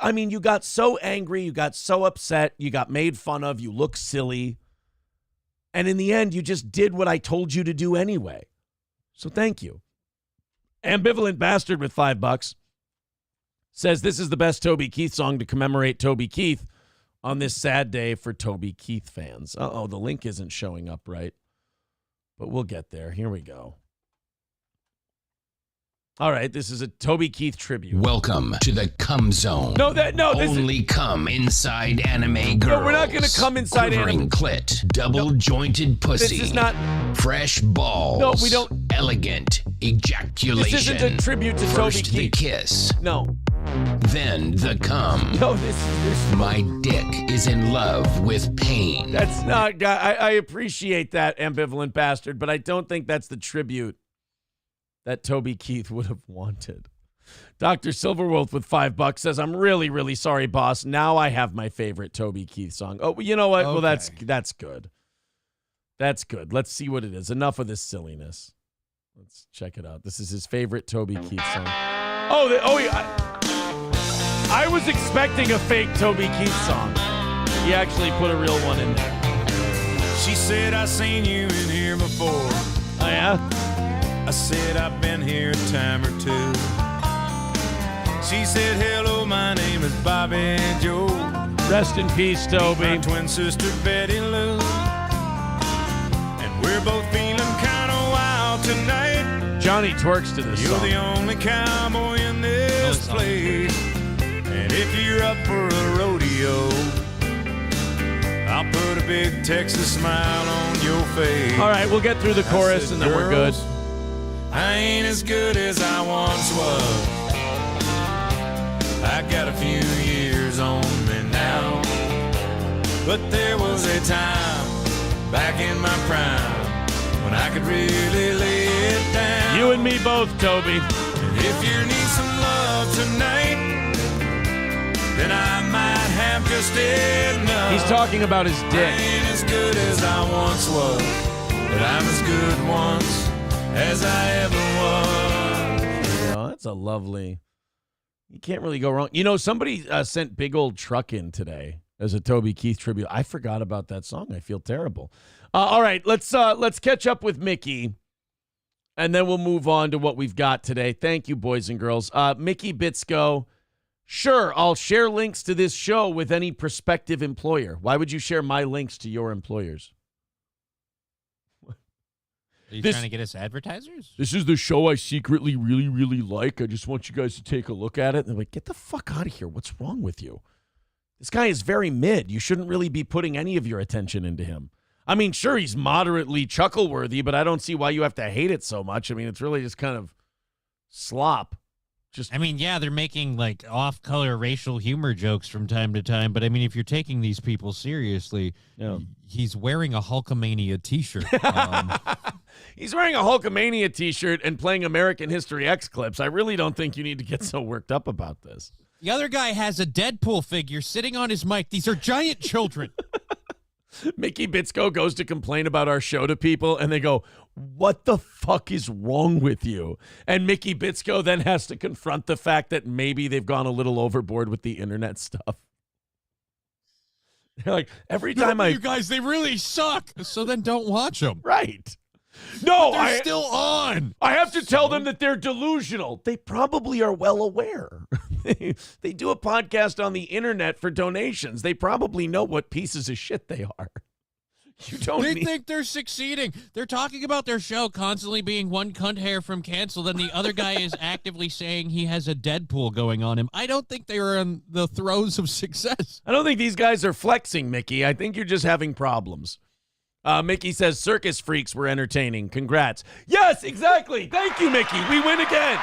Speaker 2: I mean, you got so angry, you got so upset, you got made fun of, you look silly. And in the end, you just did what I told you to do anyway. So thank you. Ambivalent Bastard with $5 says this is the best Toby Keith song to commemorate Toby Keith on this sad day for Toby Keith fans. Uh-oh, the link isn't showing up right. But we'll get there. Here we go. All right, this is a Toby Keith tribute.
Speaker 6: Welcome to the cum zone.
Speaker 2: This
Speaker 6: only come inside anime girls.
Speaker 2: No, we're not going to come inside
Speaker 6: anime. Clit, double-jointed pussy.
Speaker 2: This is not
Speaker 6: fresh balls.
Speaker 2: No, we don't.
Speaker 6: Elegant ejaculation.
Speaker 2: This isn't a tribute to
Speaker 6: First
Speaker 2: Toby Keith.
Speaker 6: the kiss.
Speaker 2: No.
Speaker 6: Then the cum.
Speaker 2: No, this
Speaker 6: My dick is in love with pain.
Speaker 2: That's not. I appreciate that, Ambivalent Bastard, but I don't think that's the tribute that Toby Keith would have wanted. Dr. Silverwolf with $5 says, I'm really, really sorry, boss. Now I have my favorite Toby Keith song. Oh, you know what? Okay. Well, that's good. That's good. Let's see what it is. Enough of this silliness. Let's check it out. This is his favorite Toby Keith song. I was expecting a fake Toby Keith song. He actually put a real one in there.
Speaker 3: She said, I seen you in here before.
Speaker 2: Oh, yeah?
Speaker 3: I said, I've been here a time or two. She said, hello, my name is Bobby Joe.
Speaker 2: Rest in peace, Toby.
Speaker 3: My twin sister, Betty Lou. And we're both feeling kind of wild tonight.
Speaker 2: Johnny twerks to this
Speaker 3: You're
Speaker 2: song.
Speaker 3: the only cowboy in this place. And if you're up for a rodeo, I'll put a big Texas smile on your face.
Speaker 2: All right, we'll get through the chorus and then we're good.
Speaker 3: I ain't as good as I once was. I got a few years on me now. But there was a time back in my prime when I could really lay it down.
Speaker 2: You and me both, Toby.
Speaker 3: And if you need some love tonight, then I might have just enough.
Speaker 2: He's talking about his dick.
Speaker 3: I ain't as good as I once was, but I'm as good once as I ever was.
Speaker 2: Oh, that's a lovely. You can't really go wrong. You know, somebody sent Big Old Truck in today as a Toby Keith tribute. I forgot about that song. I feel terrible. All right, let's catch up with Mickey, and then we'll move on to what we've got today. Thank you, boys and girls. Mickey Bitsko. Sure, I'll share links to this show with any prospective employer. Why would you share my links to your employers?
Speaker 1: Are you trying to get us advertisers?
Speaker 2: This is the show I secretly really, really like. I just want you guys to take a look at it. And they're like, get the fuck out of here. What's wrong with you? This guy is very mid. You shouldn't really be putting any of your attention into him. I mean, sure, he's moderately chuckle-worthy, but I don't see why you have to hate it so much. I mean, it's really just kind of slop.
Speaker 1: Yeah, they're making like off-color racial humor jokes from time to time, but I mean, if you're taking these people seriously, he's wearing a Hulkamania t-shirt.
Speaker 2: He's wearing a Hulkamania t-shirt and playing American History X clips. I really don't think you need to get so worked up about this.
Speaker 1: The other guy has a Deadpool figure sitting on his mic. These are giant children.
Speaker 2: Mickey Bitsko goes to complain about our show to people, and they go, what the fuck is wrong with you? And Mickey Bitsko then has to confront the fact that maybe they've gone a little overboard with the internet stuff. They're like, every time
Speaker 1: you guys, they really suck. So then don't watch them.
Speaker 2: Right. No,
Speaker 1: but they're still on.
Speaker 2: I have to tell them that they're delusional. They probably are well aware. They do a podcast on the internet for donations. They probably know what pieces of shit they are.
Speaker 1: They think they're succeeding. They're talking about their show constantly being one cunt hair from canceled, and the other guy is actively saying he has a Deadpool going on him. I don't think they are in the throes of success.
Speaker 2: I don't think these guys are flexing, Mickey. I think you're just having problems. Mickey says circus freaks were entertaining. Congrats. Yes, exactly. Thank you, Mickey. We win again.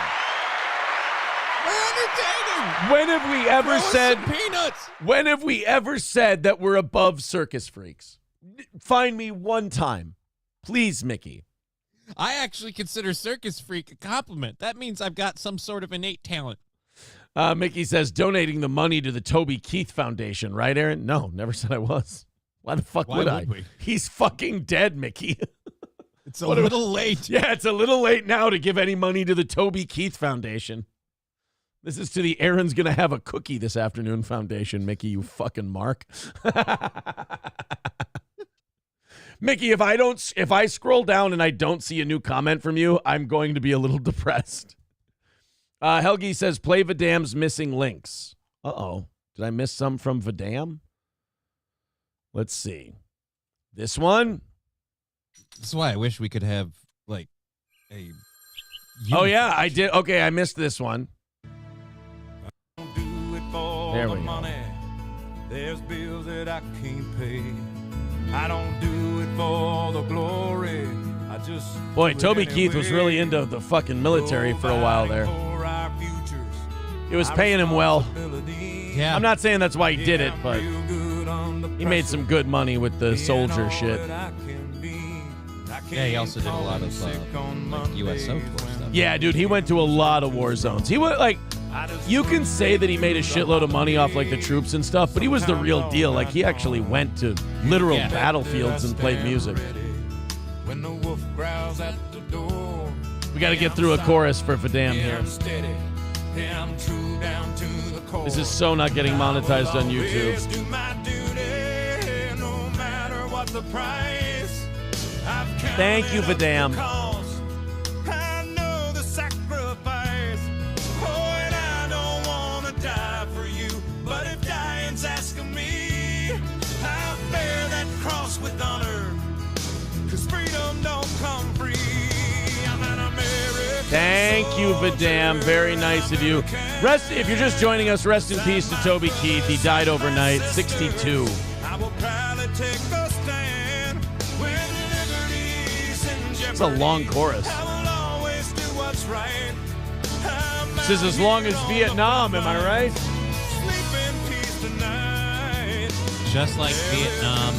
Speaker 1: We're entertaining.
Speaker 2: When have we ever said
Speaker 1: peanuts?
Speaker 2: When have we ever said that we're above circus freaks? Find me one time. Please, Mickey.
Speaker 1: I actually consider circus freak a compliment. That means I've got some sort of innate talent.
Speaker 2: Mickey says donating the money to the Toby Keith Foundation, right, Aaron? No, never said I was. Why the fuck would I? He's fucking dead, Mickey.
Speaker 1: It's a little late.
Speaker 2: Yeah, it's a little late now to give any money to the Toby Keith Foundation. This is to the Aaron's gonna have a cookie this afternoon foundation, Mickey, you fucking mark. Mickey, if I scroll down and I don't see a new comment from you, I'm going to be a little depressed. Helgi says, play Vidam's missing links. Uh-oh. Did I miss some from Vidam? Let's see. This one?
Speaker 1: That's why I wish we could have, like, a...
Speaker 2: Oh, yeah, I did. Okay, I missed this one. There we go.
Speaker 3: There's bills that I can't pay. I don't do it for the glory. I just...
Speaker 2: Boy, Toby Keith was really into the fucking military for a while there. It was paying him well.
Speaker 1: Yeah.
Speaker 2: I'm not saying that's why he did it, but he made some good money with the soldier shit.
Speaker 1: Yeah, he also did a lot of like USO tour stuff.
Speaker 2: Yeah, dude, he went to a lot of war zones. He went like, you can say that he made a shitload of money off like the troops and stuff, but he was the real deal. Like he actually went to literal battlefields and played music. We got to get through a chorus for Vidam here. This is so not getting monetized on YouTube. Thank you, Vidam.
Speaker 5: But if dying's asking me, I'll bear that cross with honor, 'cause freedom don't come free. I'm an American.
Speaker 2: Thank you, Vidam. Very nice of you. If you're just joining us, rest in peace to Toby Keith. He died overnight, 62.
Speaker 5: I will proudly take a stand when liberty's in jeopardy.
Speaker 2: It's a long chorus.
Speaker 5: I will always do what's right.
Speaker 2: This is as long as Vietnam, am I right?
Speaker 1: Just like Vietnam.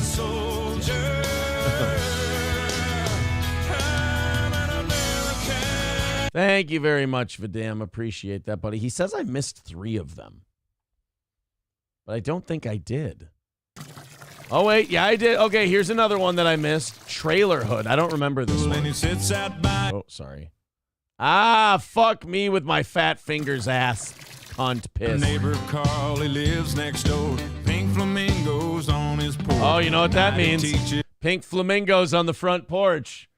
Speaker 2: Thank you very much, Vidam. Appreciate that, buddy. He says I missed 3 of them. But I don't think I did. Oh, wait. Yeah, I did. Okay, here's another one that I missed. Trailer Hood. I don't remember this one. Oh, sorry. Ah, fuck me with my fat fingers ass. Cunt piss.
Speaker 3: Neighbor Carl, he lives next door. Pink flamingos on his porch.
Speaker 2: Oh, you know what that means? Pink flamingos on the front porch.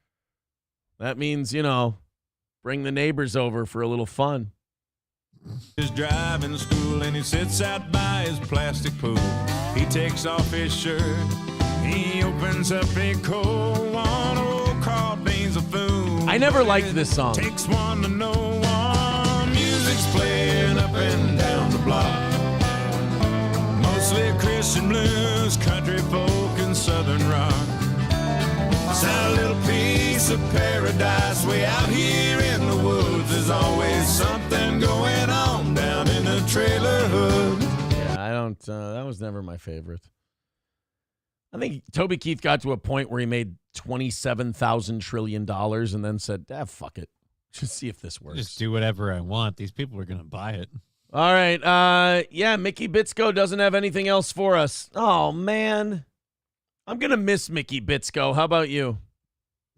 Speaker 2: That means, you know, bring the neighbors over for a little fun.
Speaker 3: He's driving to school and he sits out by his plastic pool. He takes off his shirt. He opens up a cold one. Oh, Carl Bean's a fool.
Speaker 2: I never liked this song.
Speaker 3: Takes one to know one. Music's playing up and down the block. Mostly Christian blues, country folk, and southern rock. It's a little piece of paradise way out here in the woods. There's always something going on down in the trailer hood.
Speaker 2: Yeah, I don't, that was never my favorite. I think Toby Keith got to a point where he made $27,000 trillion and then said, fuck it. Just see if this works.
Speaker 1: Just do whatever I want. These people are going to buy it.
Speaker 2: All right. Mickey Bitsko doesn't have anything else for us. Oh, man. I'm going to miss Mickey Bitsko. How about you?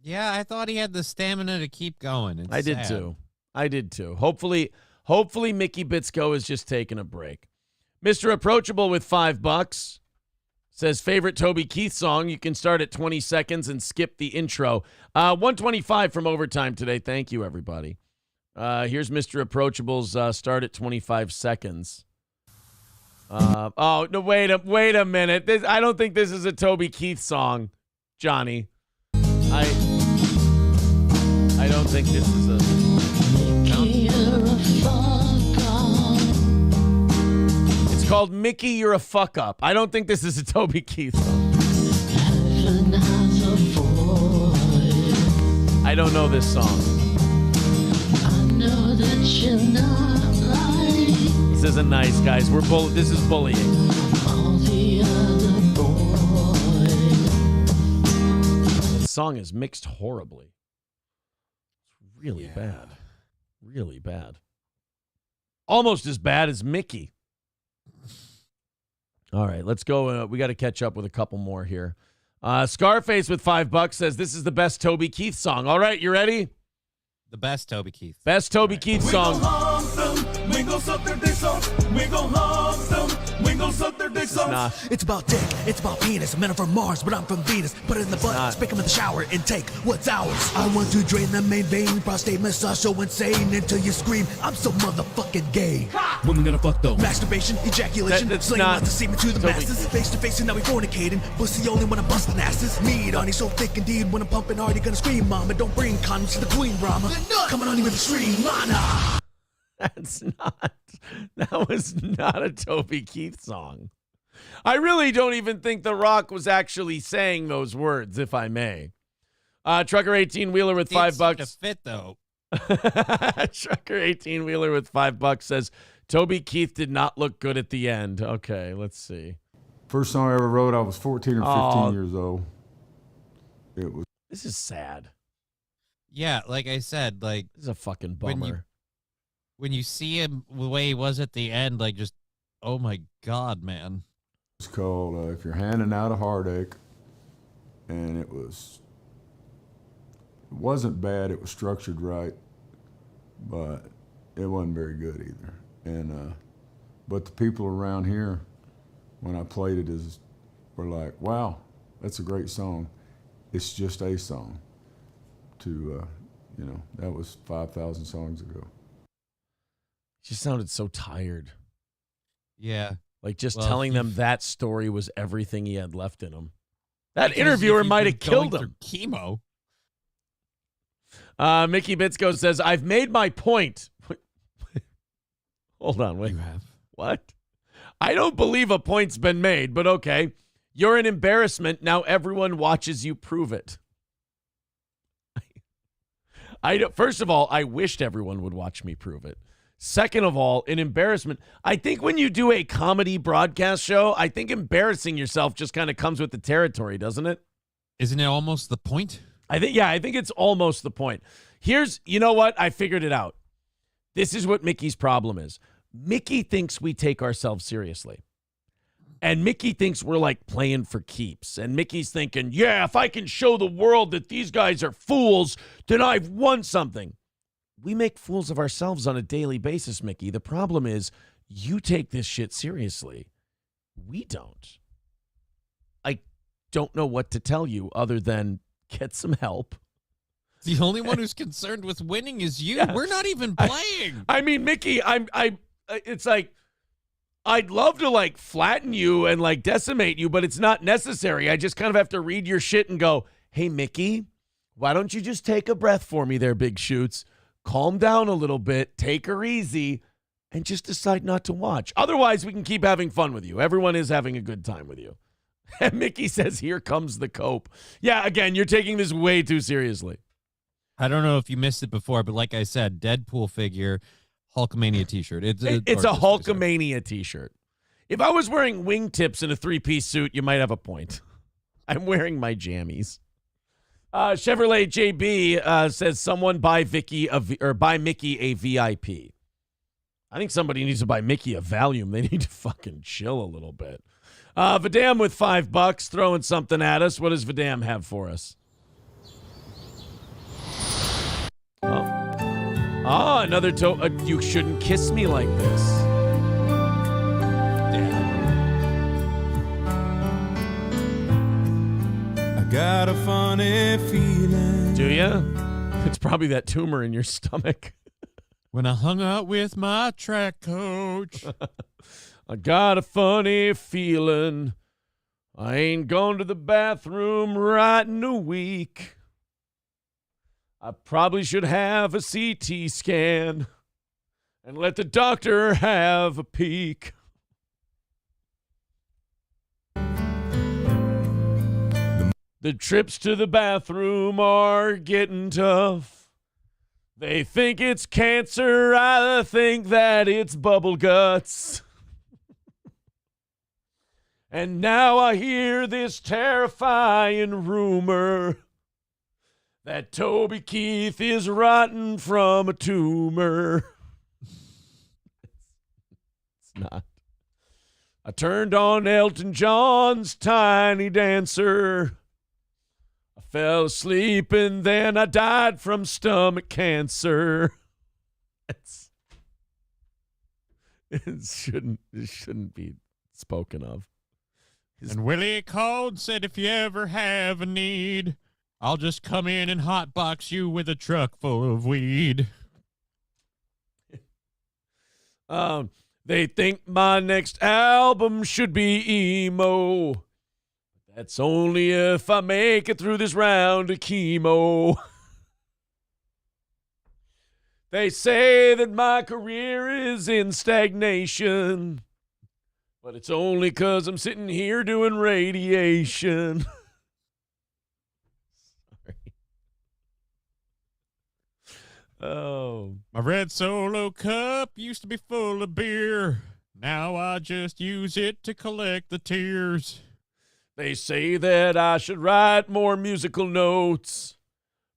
Speaker 1: Yeah, I thought he had the stamina to keep going. It's
Speaker 2: I did too. Hopefully Mickey Bitsko is just taking a break. Mr. Approachable with $5 says favorite Toby Keith song. You can start at 20 seconds and skip the intro. 125 from overtime today. Thank you, everybody. Here's Mr. Approachable's start at 25 seconds. No, wait a minute. I don't think this is a Toby Keith song, Johnny. I don't think this is a... It's called Mickey, You're a Fuck Up. I don't think this is a Toby Keith song. I don't know this song. This isn't nice, guys. This is bullying. This song is mixed horribly. It's really bad. Really bad. Almost as bad as Mickey. All right, let's go. We got to catch up with a couple more here. Scarface with $5 says this is the best Toby Keith song. All right, you ready?
Speaker 1: The best Toby Keith.
Speaker 2: Best Toby Keith song.
Speaker 5: We gon' suck their dicks off. We gon' harm them. We gon' suck their dicks off. It's about dick. It's about penis. Men are from Mars, but I'm from Venus. Put it in the butt. Stick 'em in the shower and take what's ours. I want to drain the main vein. Prostate massage so insane until you scream. I'm so motherfucking gay. Women gonna fuck though. Masturbation, ejaculation, slinging lots of semen to the masses. Face to face and now we fornicating. Pussy only when I'm busting asses. Meat on so thick indeed when I'm pumping hard. You gonna scream, mama. Don't bring condoms to the queen, Brahma. Coming on you with extreme mana.
Speaker 2: That was not a Toby Keith song. I really don't even think The Rock was actually saying those words, if I may. Trucker 18-wheeler with $5.
Speaker 1: To fit though.
Speaker 2: Trucker 18-wheeler with $5 says Toby Keith did not look good at the end. Okay, let's see.
Speaker 7: First song I ever wrote, I was 14 or 15 years old.
Speaker 2: This is sad.
Speaker 1: Yeah, like I said, like
Speaker 2: this is a fucking bummer.
Speaker 1: When you see him the way he was at the end, like just, oh my God, man.
Speaker 7: It's called If You're Handing Out a Heartache, and it wasn't bad. It was structured right, but it wasn't very good either. And but the people around here, when I played it, were like, "Wow, that's a great song. It's just a song." That was 5,000 songs ago.
Speaker 2: She sounded so tired.
Speaker 1: Yeah.
Speaker 2: Like just telling them that story was everything he had left in him. That interviewer might have killed him.
Speaker 1: Chemo.
Speaker 2: Mickey Bitsko says, I've made my point. Hold on, wait.
Speaker 1: You have.
Speaker 2: What? I don't believe a point's been made, but okay. You're an embarrassment. Now everyone watches you prove it. First of all, I wished everyone would watch me prove it. Second of all, an embarrassment. I think when you do a comedy broadcast show, I think embarrassing yourself just kind of comes with the territory, doesn't it?
Speaker 1: Isn't it almost the point?
Speaker 2: I think it's almost the point. You know what? I figured it out. This is what Mickey's problem is. Mickey thinks we take ourselves seriously. And Mickey thinks we're like playing for keeps. And Mickey's thinking, yeah, if I can show the world that these guys are fools, then I've won something. We make fools of ourselves on a daily basis, Mickey. The problem is you take this shit seriously. We don't. I don't know what to tell you other than get some help.
Speaker 1: The only one who's concerned with winning is you. Yeah. We're not even playing.
Speaker 2: I mean, Mickey, it's like, I'd love to like flatten you and like decimate you, but it's not necessary. I just kind of have to read your shit and go, hey, Mickey, why don't you just take a breath for me there, Big Shoots? Calm down a little bit, take her easy, and just decide not to watch. Otherwise, we can keep having fun with you. Everyone is having a good time with you. And Mickey says, here comes the cope. Yeah, again, you're taking this way too seriously.
Speaker 1: I don't know if you missed it before, but like I said, Deadpool figure, Hulkamania t-shirt. It's a
Speaker 2: Hulkamania t-shirt. If I was wearing wingtips in a three-piece suit, you might have a point. I'm wearing my jammies. Chevrolet JB says someone buy Mickey a VIP. I think somebody needs to buy Mickey a Valium. They need to fucking chill a little bit. Vidam with $5 throwing something at us. What does Vidam have for us? Another you shouldn't kiss me like this.
Speaker 3: I got a funny feeling.
Speaker 2: Do ya? It's probably that tumor in your stomach.
Speaker 1: When I hung out with my track coach.
Speaker 2: I got a funny feeling. I ain't gone to the bathroom right in a week. I probably should have a CT scan and let the doctor have a peek. The trips to the bathroom are getting tough. They think it's cancer. I think that it's bubble guts. And now I hear this terrifying rumor that Toby Keith is rotten from a tumor. It's not. I turned on Elton John's Tiny Dancer. I fell asleep and then I died from stomach cancer. It shouldn't be spoken of.
Speaker 1: And Willie called, said if you ever have a need, I'll just come in and hotbox you with a truck full of weed.
Speaker 2: They think my next album should be emo. That's only if I make it through this round of chemo. They say that my career is in stagnation, but it's only 'cause I'm sitting here doing radiation. Oh.
Speaker 1: My red Solo cup used to be full of beer. Now I just use it to collect the tears.
Speaker 2: They say that I should write more musical notes,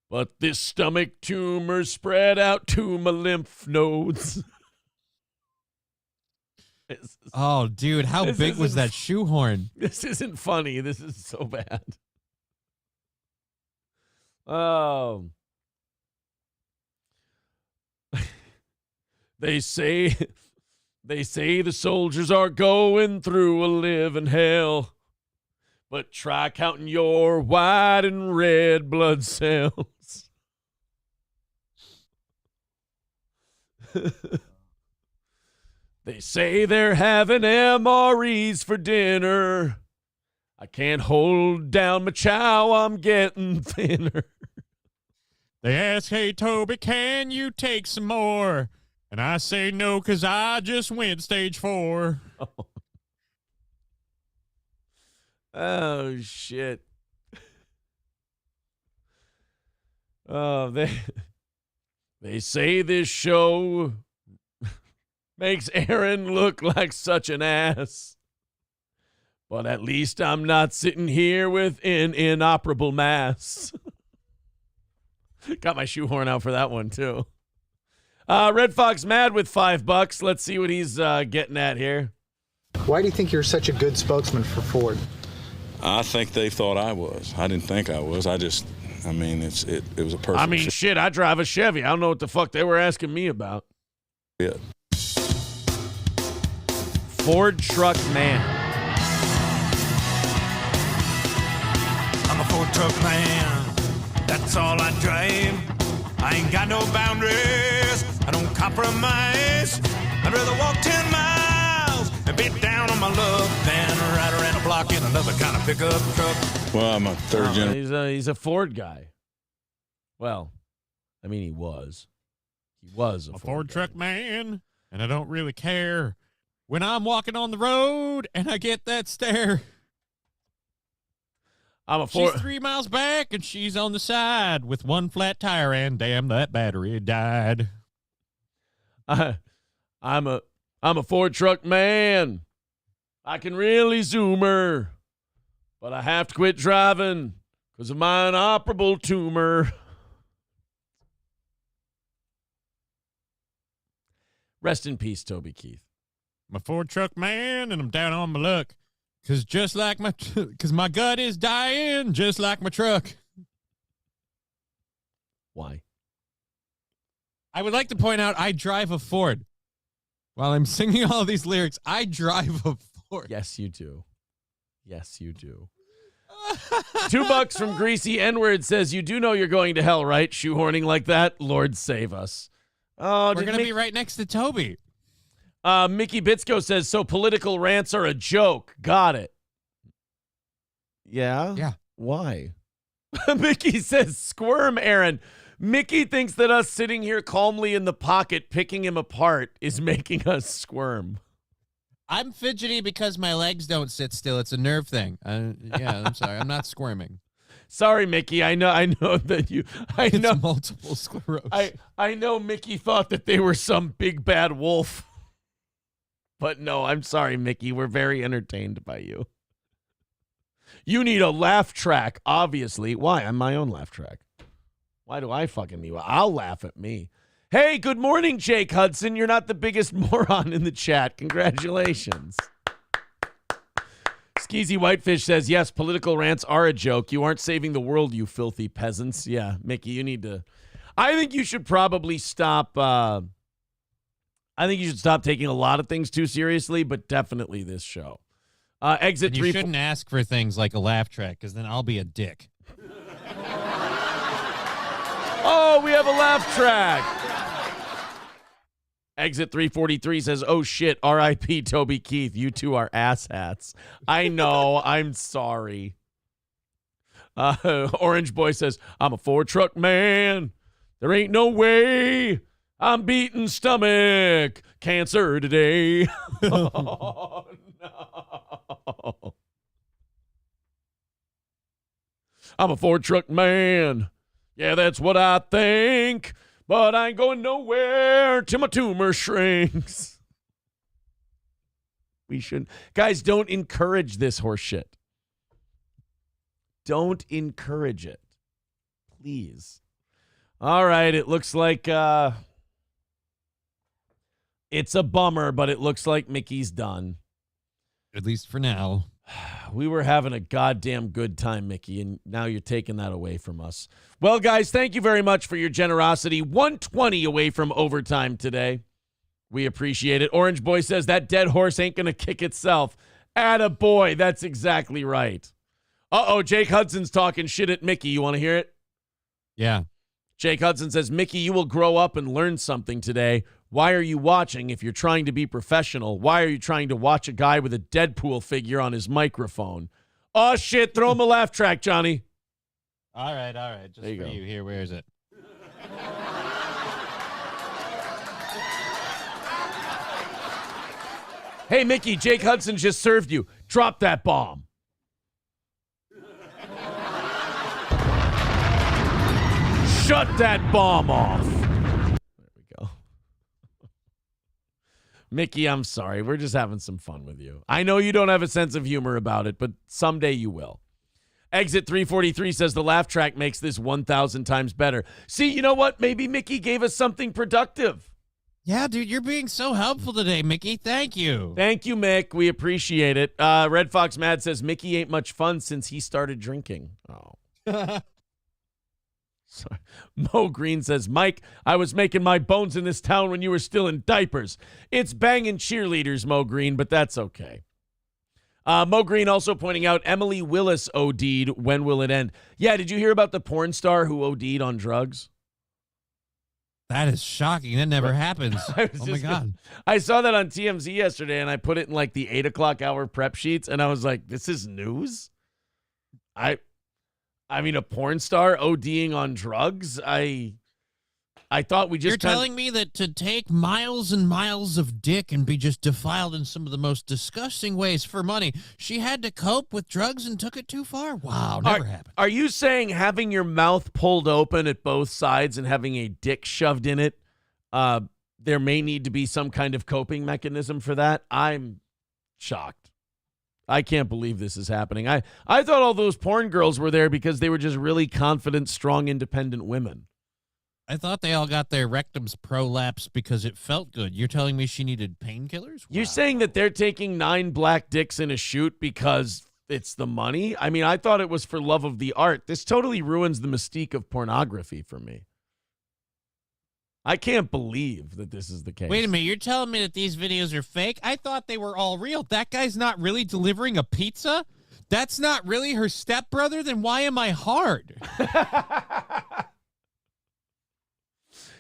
Speaker 2: but this stomach tumor spread out to my lymph nodes.
Speaker 1: Oh, dude, how big was that shoehorn?
Speaker 2: This isn't funny. This is so bad. Oh. They say the soldiers are going through a living hell, but try counting your white and red blood cells. They say they're having MREs for dinner. I can't hold down my chow, I'm getting thinner.
Speaker 1: They ask, hey, Toby, can you take some more? And I say no, 'cause I just went stage 4.
Speaker 2: Oh shit. Oh, they say this show makes Aaron look like such an ass. But at least I'm not sitting here with an inoperable mass. Got my shoehorn out for that one, too. Red Fox Mad with $5. Let's see what he's getting at here.
Speaker 9: Why do you think you're such a good spokesman for Ford?
Speaker 21: I think they thought I was. I didn't think I was. It was a perfect.
Speaker 2: I mean, shit, I drive a Chevy. I don't know what the fuck they were asking me about.
Speaker 21: Yeah.
Speaker 2: Ford Truck Man.
Speaker 5: I'm a Ford truck man. That's all I drive. I ain't got no boundaries. I don't compromise. I'd rather walk 10 miles and beat down on my luck than ride around a block in another kind of pickup truck.
Speaker 21: Well, I'm a third generation.
Speaker 2: He's a Ford guy. Well, I mean, he was. He was a
Speaker 1: Ford truck man, and I don't really care when I'm walking on the road and I get that stare.
Speaker 2: I'm a Ford.
Speaker 1: She's 3 miles back and she's on the side with one flat tire, and damn, that battery died.
Speaker 2: I'm a Ford truck man. I can really zoom her, but I have to quit driving because of my inoperable tumor. Rest in peace, Toby Keith.
Speaker 1: I'm a Ford truck man, and I'm down on my luck. Because my gut is dying just like my truck.
Speaker 2: Why?
Speaker 1: I would like to point out I drive a Ford. While I'm singing all these lyrics, I drive a Ford.
Speaker 2: Yes, you do. Yes, you do. $2 from Greasy N-Word says, you do know you're going to hell, right? Shoehorning like that? Lord save us. Oh,
Speaker 1: we're going to be right next to Toby.
Speaker 2: Mickey Bitsko says, so political rants are a joke. Got it. Yeah?
Speaker 1: Yeah.
Speaker 2: Why? Mickey says, squirm, Aaron. Mickey thinks that us sitting here calmly in the pocket picking him apart is making us squirm.
Speaker 1: I'm fidgety because my legs don't sit still. It's a nerve thing. Yeah, I'm sorry. I'm not squirming.
Speaker 2: Sorry, Mickey. I know that you.
Speaker 1: It's multiple sclerosis.
Speaker 2: I know Mickey thought that they were some big bad wolf. But no, I'm sorry, Mickey. We're very entertained by you. You need a laugh track, obviously. Why? I'm my own laugh track. Why do I fucking need one? I'll laugh at me. Hey, good morning, Jake Hudson. You're not the biggest moron in the chat. Congratulations. Skeezy Whitefish says, yes, political rants are a joke. You aren't saving the world, you filthy peasants. Yeah, Mickey, you need to. I think you should probably stop. I think you should stop taking a lot of things too seriously, but definitely this show. Exit 3.
Speaker 1: You shouldn't ask for things like a laugh track, because then I'll be a dick.
Speaker 2: Oh, we have a laugh track. Exit 343 says, oh, shit, R.I.P. Toby Keith. You two are asshats. I know. I'm sorry. Orange Boy says, I'm a Ford truck man. There ain't no way I'm beating stomach cancer today. Oh, no. I'm a Ford truck man. Yeah, that's what I think. But I ain't going nowhere till my tumor shrinks. We shouldn't. Guys, don't encourage this horse shit. Don't encourage it. Please. All right, it looks like it's a bummer, but it looks like Mickey's done.
Speaker 1: At least for now.
Speaker 2: We were having a goddamn good time, Mickey, and now you're taking that away from us. Well, guys, thank you very much for your generosity. 120 away from overtime today. We appreciate it. Orange Boy says that dead horse ain't going to kick itself. Attaboy, that's exactly right. Uh-oh, Jake Hudson's talking shit at Mickey. You want to hear it?
Speaker 1: Yeah.
Speaker 2: Jake Hudson says, Mickey, you will grow up and learn something today. Why are you watching if you're trying to be professional? Why are you trying to watch a guy with a Deadpool figure on his microphone? Oh, shit. Throw him a laugh track, Johnny.
Speaker 1: All right. Just
Speaker 2: there you
Speaker 1: for
Speaker 2: go.
Speaker 1: you. Here, where is it?
Speaker 2: Hey, Mickey, Jake Hudson just served you. Drop that bomb. Shut that bomb off. There we go. Mickey, I'm sorry. We're just having some fun with you. I know you don't have a sense of humor about it, but someday you will. Exit 343 says the laugh track makes this 1,000 times better. See, you know what? Maybe Mickey gave us something productive.
Speaker 1: Yeah, dude, you're being so helpful today, Mickey. Thank you.
Speaker 2: Thank you, Mick. We appreciate it. Red Fox Mad says Mickey ain't much fun since he started drinking. Oh. Sorry. Mo Green says, Mike, I was making my bones in this town when you were still in diapers. It's banging cheerleaders, Mo Green, but that's okay. Mo Green also pointing out Emily Willis OD'd. When will it end? Yeah, did you hear about the porn star who OD'd on drugs?
Speaker 1: That is shocking. That never happens. Oh, my God.
Speaker 2: I saw that on TMZ yesterday, and I put it in like the 8 o'clock hour prep sheets, and I was like, this is news? I mean, a porn star ODing on drugs? I thought we just...
Speaker 1: You're telling me that to take miles and miles of dick and be just defiled in some of the most disgusting ways for money, she had to cope with drugs and took it too far? Wow, never happened.
Speaker 2: Are you saying having your mouth pulled open at both sides and having a dick shoved in it, there may need to be some kind of coping mechanism for that? I'm shocked. I can't believe this is happening. I thought all those porn girls were there because they were just really confident, strong, independent women.
Speaker 1: I thought they all got their rectums prolapsed because it felt good. You're telling me she needed painkillers? Wow.
Speaker 2: You're saying that they're taking 9 black dicks in a shoot because it's the money? I mean, I thought it was for love of the art. This totally ruins the mystique of pornography for me. I can't believe that this is the case.
Speaker 1: Wait a minute. You're telling me that these videos are fake? I thought they were all real. That guy's not really delivering a pizza? That's not really her stepbrother? Then why am I hard?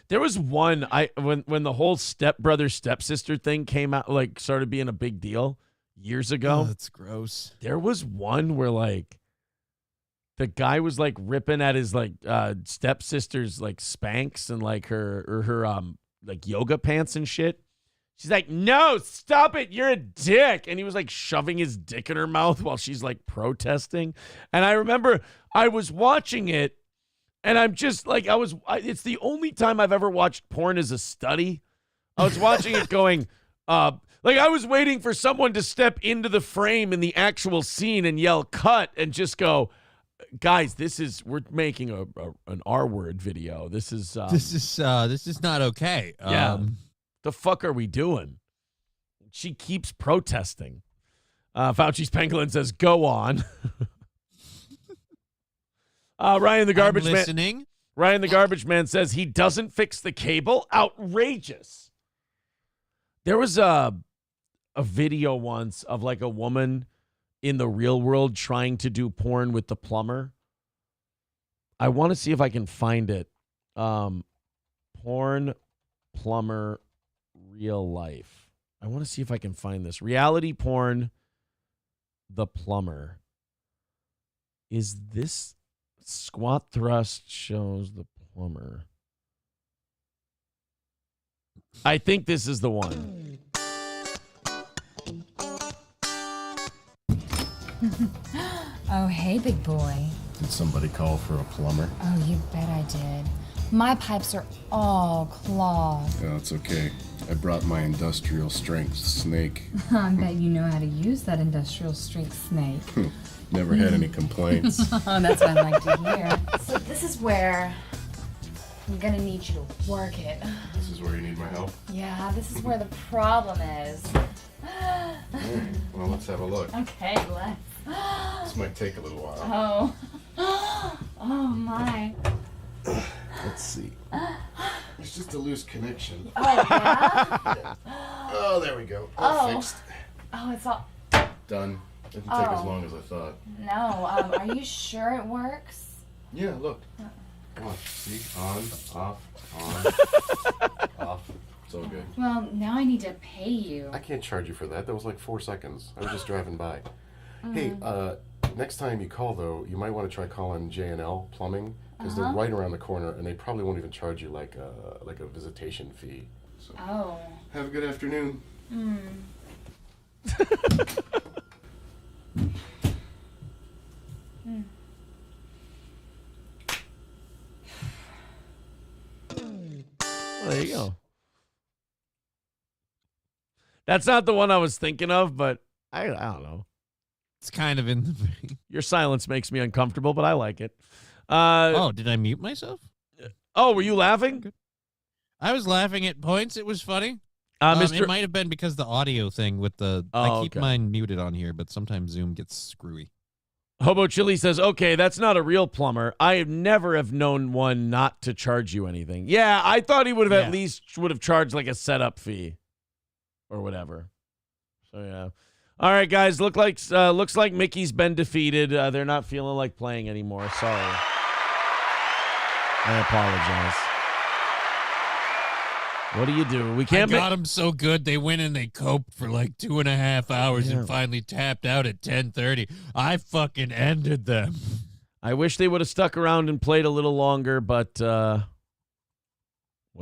Speaker 2: There was one when the whole stepbrother stepsister thing came out, like started being a big deal years ago.
Speaker 1: Oh, that's gross.
Speaker 2: There was one where like the guy was like ripping at his like stepsister's like Spanx and like her like yoga pants and shit. She's like, "No, stop it. You're a dick." And he was like shoving his dick in her mouth while she's like protesting. And I remember I was watching it and I'm just like, it's the only time I've ever watched porn as a study. I was watching it going, like I was waiting for someone to step into the frame in the actual scene and yell cut and just go, "Guys, we're making an R-word video. This is
Speaker 1: not okay."
Speaker 2: Yeah. The fuck are we doing? She keeps protesting. Fauci's Pangolin says, "Go on." Ryan the Garbage Man. Ryan the Garbage Man says he doesn't fix the cable. Outrageous. There was a video once of like a woman in the real world trying to do porn with the plumber. I want to see if I can find it. Porn plumber real life. I want to see if I can find this. Reality porn the plumber. Is this squat thrust shows the plumber? I think this is the one.
Speaker 4: Oh, hey, big boy.
Speaker 16: Did somebody call for a plumber?
Speaker 4: Oh, you bet I did. My pipes are all clogged.
Speaker 16: Oh, it's okay. I brought my industrial strength snake.
Speaker 4: I bet you know how to use that industrial strength snake.
Speaker 16: Never had any complaints.
Speaker 4: Oh, that's what I like to hear. So this is where I'm gonna need you to work it.
Speaker 16: This is where you need my help?
Speaker 4: Yeah, this is where the problem is.
Speaker 16: Well, let's have a look.
Speaker 4: Okay, let's.
Speaker 16: This might take a little while.
Speaker 4: Oh. Oh, my.
Speaker 16: Let's see. It's just a loose connection.
Speaker 4: Oh, yeah?
Speaker 16: Yeah. Oh, there we go. All fixed.
Speaker 4: Oh, it's all...
Speaker 16: Done. Didn't take as long as I thought.
Speaker 4: No, are you sure it works?
Speaker 16: Yeah, look. Watch. See? On, off, on, off. It's all good.
Speaker 4: Well, now I need to pay you.
Speaker 16: I can't charge you for that. That was like 4 seconds. I was just driving by. Hey, next time you call, though, you might want to try calling J&L Plumbing, because they're right around the corner, and they probably won't even charge you like a visitation fee. So, have a good afternoon.
Speaker 2: Well, there you go. That's not the one I was thinking of, but I don't know.
Speaker 1: It's kind of in the vein.
Speaker 2: Your silence makes me uncomfortable, but I like it.
Speaker 1: Did I mute myself?
Speaker 2: Oh, were you laughing?
Speaker 1: I was laughing at points. It was funny. It might have been because the audio thing with the... I keep mine muted on here, but sometimes Zoom gets screwy.
Speaker 2: Hobo Chili says, okay, that's not a real plumber. I have never known one not to charge you anything. Yeah, I thought he would have at least would have charged like a setup fee or whatever. So, yeah. All right, guys, looks like Mickey's been defeated. They're not feeling like playing anymore. Sorry. I apologize. What do you do? We can't.
Speaker 1: I got them so good. They went and they coped for like 2.5 hours and finally tapped out at 10:30. I fucking ended them.
Speaker 2: I wish they would have stuck around and played a little longer, but what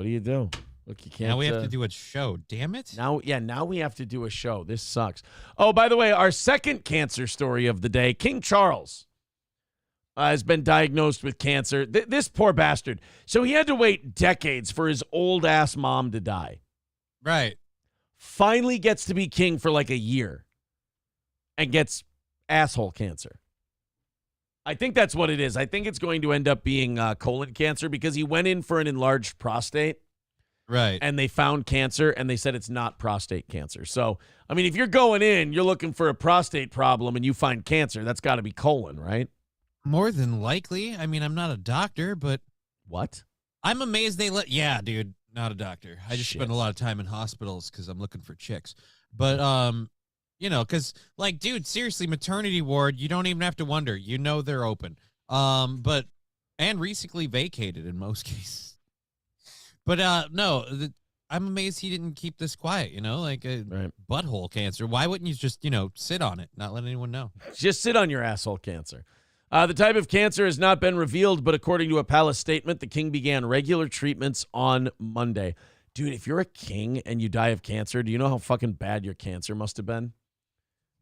Speaker 2: do you do? Look, you can't.
Speaker 1: Now we have to do a show. Damn it.
Speaker 2: Now we have to do a show. This sucks. Oh, by the way, our second cancer story of the day, King Charles has been diagnosed with cancer. This poor bastard. So he had to wait decades for his old-ass mom to die.
Speaker 1: Right.
Speaker 2: Finally gets to be king for like a year. and gets asshole cancer. I think that's what it is. I think it's going to end up being colon cancer because he went in for an enlarged prostate.
Speaker 1: Right.
Speaker 2: And they found cancer, and they said it's not prostate cancer. So, I mean, if you're going in, you're looking for a prostate problem, and you find cancer, that's got to be colon, right?
Speaker 1: More than likely. I mean, I'm not a doctor, but...
Speaker 2: What?
Speaker 1: I'm amazed they let... Yeah, dude, not a doctor. I just
Speaker 2: Shit.
Speaker 1: spend a lot of time in hospitals because I'm looking for chicks. But, you know, because, like, dude, seriously, maternity ward, you don't even have to wonder. You know they're open. And recently vacated in most cases. But no, I'm amazed he didn't keep this quiet, you know, like butthole cancer. Why wouldn't you just, you know, sit on it, not let anyone know?
Speaker 2: Just sit on your asshole cancer. The type of cancer has not been revealed, but according to a palace statement, the king began regular treatments on Monday. Dude, if you're a king and you die of cancer, do you know how fucking bad your cancer must have been?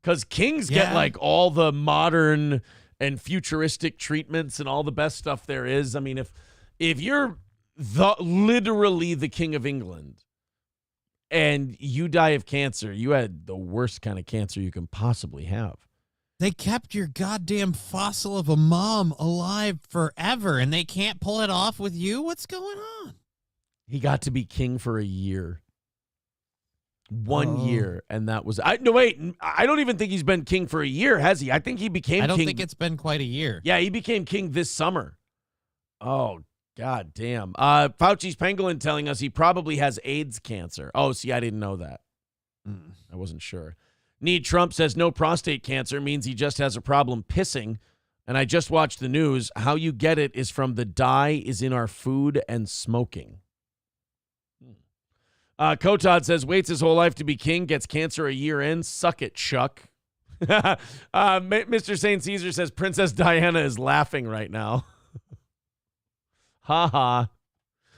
Speaker 2: Because kings get like all the modern and futuristic treatments and all the best stuff there is. I mean, if you're literally the king of England and you die of cancer, you had the worst kind of cancer you can possibly have.
Speaker 1: They kept your goddamn fossil of a mom alive forever, and they can't pull it off with you? What's going on?
Speaker 2: He got to be king for a year. 1 year, and that was... No, wait, I don't even think he's been king for a year, has he? I think he became king...
Speaker 1: I don't think it's been quite a year.
Speaker 2: Yeah, he became king this summer. Oh, God damn. Fauci's pangolin telling us he probably has AIDS cancer. Oh, see, I didn't know that. I wasn't sure. Need Trump says no prostate cancer means he just has a problem pissing. And I just watched the news. How you get it is from the dye is in our food and smoking. Kotod says waits his whole life to be king, gets cancer a year in. Suck it, Chuck. Mr. St. Caesar says Princess Diana is laughing right now. Ha ha.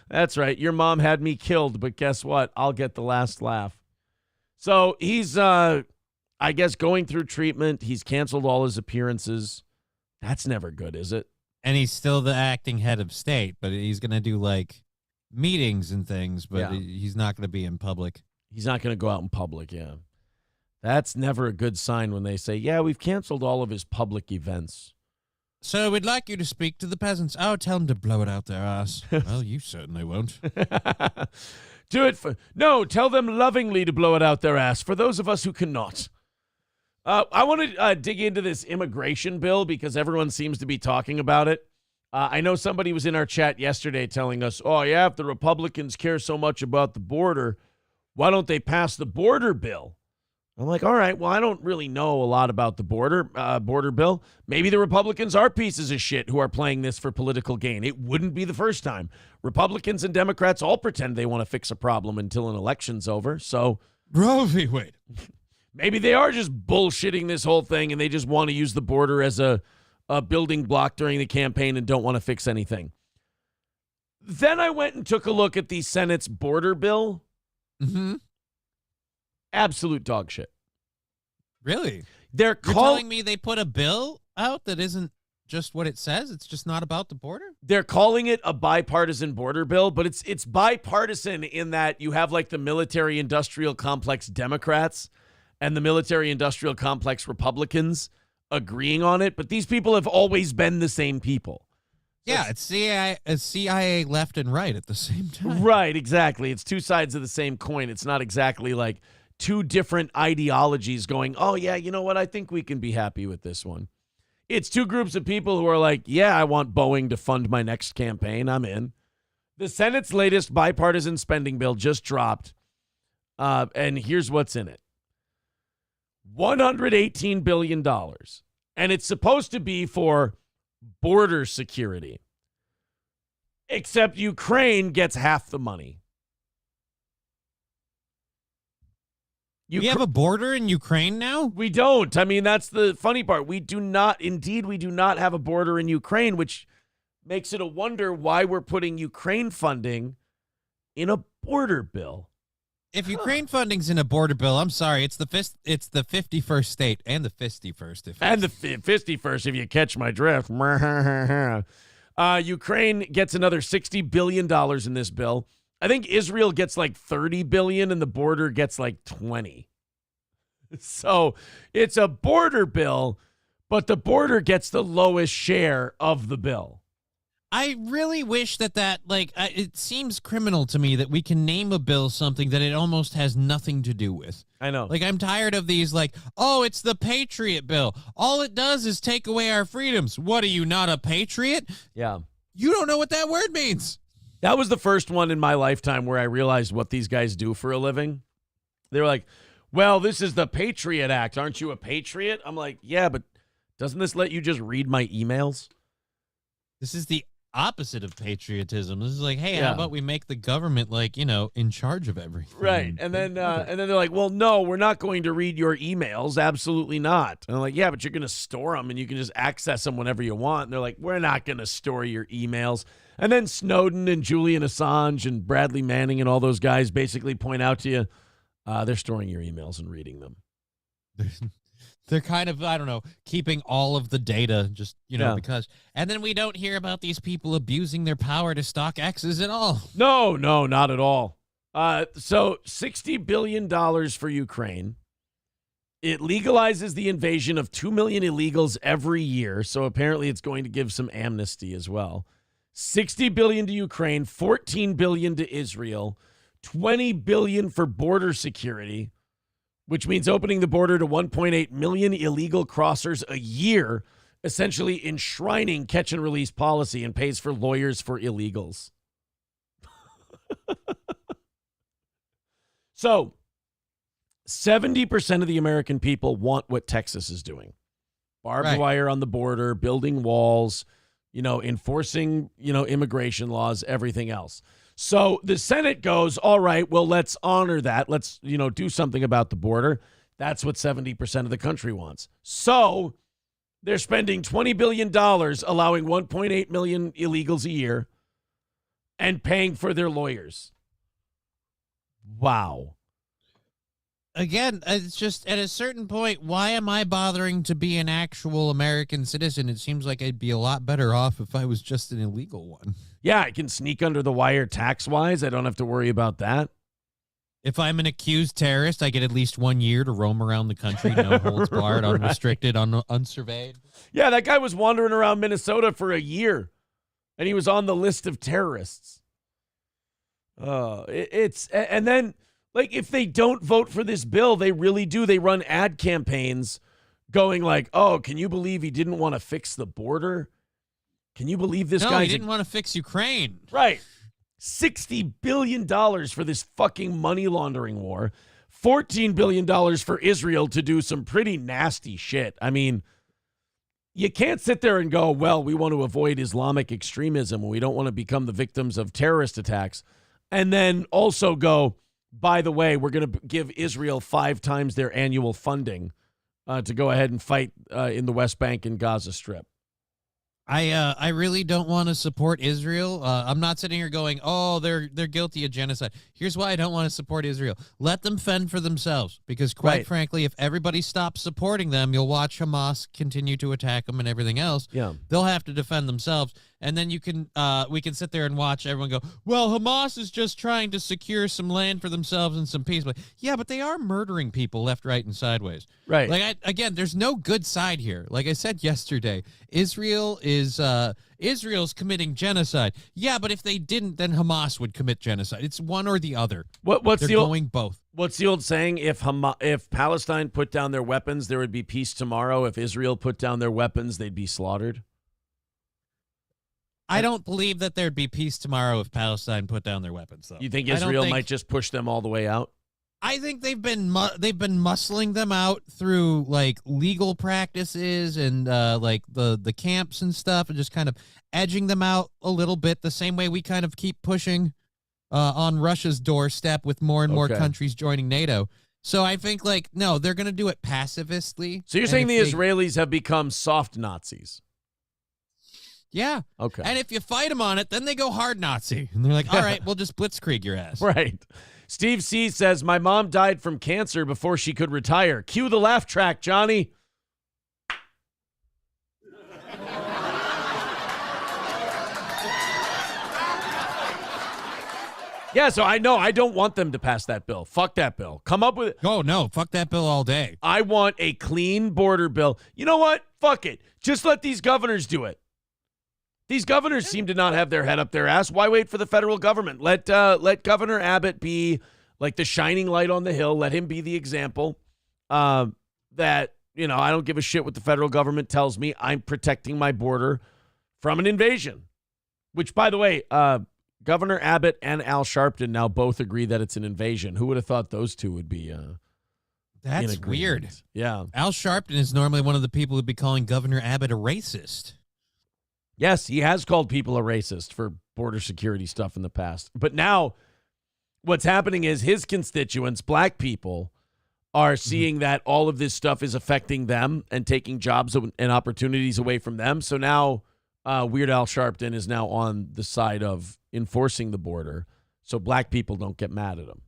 Speaker 2: That's right. Your mom had me killed, but guess what? I'll get the last laugh. So he's, I guess, going through treatment. He's canceled all his appearances. That's never good, is it?
Speaker 1: And he's still the acting head of state, but he's going to do, like, meetings and things, but he's not going to be in public.
Speaker 2: He's not going to go out in public, yeah. That's never a good sign when they say, yeah, we've canceled all of his public events.
Speaker 1: So we'd like you to speak to the peasants. Oh, tell them to blow it out their ass. Well, you certainly won't.
Speaker 2: Tell them lovingly to blow it out their ass for those of us who cannot. I want to dig into this immigration bill because everyone seems to be talking about it. I know somebody was in our chat yesterday telling us, oh, yeah, if the Republicans care so much about the border, why don't they pass the border bill? I'm like, all right, well, I don't really know a lot about the border bill. Maybe the Republicans are pieces of shit who are playing this for political gain. It wouldn't be the first time. Republicans and Democrats all pretend they want to fix a problem until an election's over. So,
Speaker 1: Roe v. Wade.
Speaker 2: Maybe they are just bullshitting this whole thing and they just want to use the border as a building block during the campaign and don't want to fix anything. Then I went and took a look at the Senate's border bill.
Speaker 1: Mm-hmm.
Speaker 2: Absolute dog shit.
Speaker 1: Really?
Speaker 2: You're
Speaker 1: telling me they put a bill out that isn't just what it says? It's just not about the border?
Speaker 2: They're calling it a bipartisan border bill, but it's bipartisan in that you have like the military-industrial complex Democrats and the military-industrial complex Republicans agreeing on it, but these people have always been the same people. So
Speaker 1: yeah, it's CIA left and right at the same time.
Speaker 2: Right, exactly. It's two sides of the same coin. It's not exactly like two different ideologies going, oh, yeah, you know what? I think we can be happy with this one. It's two groups of people who are like, yeah, I want Boeing to fund my next campaign. I'm in. The Senate's latest bipartisan spending bill just dropped, and here's what's in it. $118 billion. And it's supposed to be for border security. Except Ukraine gets half the money.
Speaker 1: We have a border in Ukraine now?
Speaker 2: We don't. I mean, that's the funny part. We do not have a border in Ukraine, which makes it a wonder why we're putting Ukraine funding in a border bill.
Speaker 1: If Ukraine funding's in a border bill, I'm sorry, it's the 51st state and the 51st.
Speaker 2: And the 51st, if you catch my drift. Ukraine gets another $60 billion in this bill. I think Israel gets like $30 billion and the border gets like $20. So it's a border bill, but the border gets the lowest share of the bill.
Speaker 1: I really wish that it seems criminal to me that we can name a bill something that it almost has nothing to do with.
Speaker 2: I know.
Speaker 1: Like, I'm tired of these, it's the Patriot Bill. All it does is take away our freedoms. What, are you not a patriot?
Speaker 2: Yeah.
Speaker 1: You don't know what that word means.
Speaker 2: That was the first one in my lifetime where I realized what these guys do for a living. They were like, well, this is the Patriot Act. Aren't you a patriot? I'm like, yeah, but doesn't this let you just read my emails?
Speaker 1: This is the opposite of patriotism. This is like, hey, how about we make the government in charge of everything?
Speaker 2: Right. And then they're like, well, no, we're not going to read your emails. Absolutely not. And I'm like, yeah, but you're going to store them and you can just access them whenever you want. And they're like, we're not going to store your emails. And then Snowden and Julian Assange and Bradley Manning and all those guys basically point out to you, they're storing your emails and reading them.
Speaker 1: They're kind of, I don't know, keeping all of the data just, because. And then we don't hear about these people abusing their power to stock X's at all.
Speaker 2: No, not at all. So $60 billion for Ukraine. It legalizes the invasion of 2 million illegals every year. So apparently it's going to give some amnesty as well. $60 billion to Ukraine, $14 billion to Israel, $20 billion for border security, which means opening the border to 1.8 million illegal crossers a year, essentially enshrining catch and release policy, and pays for lawyers for illegals. So 70% of the American people want what Texas is doing. Barbed wire on the border, building walls, enforcing, immigration laws, everything else. So the Senate goes, all right, well, let's honor that. Let's, do something about the border. That's what 70% of the country wants. So they're spending $20 billion allowing 1.8 million illegals a year and paying for their lawyers. Wow.
Speaker 1: Again, it's just at a certain point, why am I bothering to be an actual American citizen? It seems like I'd be a lot better off if I was just an illegal one.
Speaker 2: Yeah, I can sneak under the wire tax-wise. I don't have to worry about that.
Speaker 1: If I'm an accused terrorist, I get at least 1 year to roam around the country, no holds barred, unrestricted, unsurveyed.
Speaker 2: Yeah, that guy was wandering around Minnesota for a year, and he was on the list of terrorists. And then, if they don't vote for this bill, they really do. They run ad campaigns going like, oh, can you believe he didn't want to fix the border? Can you believe this guy?
Speaker 1: No, he didn't want to fix Ukraine.
Speaker 2: Right. $60 billion for this fucking money laundering war. $14 billion for Israel to do some pretty nasty shit. I mean, you can't sit there and go, well, we want to avoid Islamic extremism. We don't want to become the victims of terrorist attacks. And then also go, by the way, we're going to give Israel 5 times their annual funding to go ahead and fight in the West Bank and Gaza Strip.
Speaker 1: I really don't want to support Israel. I'm not sitting here going, oh, they're guilty of genocide. Here's why I don't want to support Israel. Let them fend for themselves, because quite frankly, if everybody stops supporting them, you'll watch Hamas continue to attack them and everything else.
Speaker 2: Yeah.
Speaker 1: They'll have to defend themselves. And then we can sit there and watch everyone go, well, Hamas is just trying to secure some land for themselves and some peace. But yeah, but they are murdering people left, right, and sideways.
Speaker 2: Right.
Speaker 1: Again, there's no good side here. Like I said yesterday, Israel's committing genocide. Yeah, but if they didn't, then Hamas would commit genocide. It's one or the other.
Speaker 2: They're
Speaker 1: going both.
Speaker 2: What's the old saying? If Palestine put down their weapons, there would be peace tomorrow. If Israel put down their weapons, they'd be slaughtered.
Speaker 1: I don't believe that there'd be peace tomorrow if Palestine put down their weapons, though.
Speaker 2: You think Israel might just push them all the way out?
Speaker 1: I think they've been muscling them out through legal practices and the camps and stuff, and just kind of edging them out a little bit, the same way we kind of keep pushing on Russia's doorstep with more and more countries joining NATO. So I think no, they're going to do it pacifistly.
Speaker 2: So you're saying the Israelis have become soft Nazis?
Speaker 1: Yeah.
Speaker 2: Okay.
Speaker 1: And if you fight them on it, then they go hard Nazi. And they're like, all right, we'll just blitzkrieg your ass.
Speaker 2: Right. Steve C. says, my mom died from cancer before she could retire. Cue the laugh track, Johnny. Yeah, so I know I don't want them to pass that bill. Fuck that bill. Come up with it.
Speaker 1: Oh, no. Fuck that bill all day.
Speaker 2: I want a clean border bill. You know what? Fuck it. Just let these governors do it. These governors seem to not have their head up their ass. Why wait for the federal government? Let Governor Abbott be like the shining light on the hill. Let him be the example that, you know, I don't give a shit what the federal government tells me. I'm protecting my border from an invasion. Which, by the way, Governor Abbott and Al Sharpton now both agree that it's an invasion. Who would have thought those two would be
Speaker 1: That's weird.
Speaker 2: Yeah.
Speaker 1: Al Sharpton is normally one of the people who'd be calling Governor Abbott a racist.
Speaker 2: Yes, he has called people a racist for border security stuff in the past. But now what's happening is his constituents, black people, are seeing that all of this stuff is affecting them and taking jobs and opportunities away from them. So now Weird Al Sharpton is now on the side of enforcing the border so black people don't get mad at him.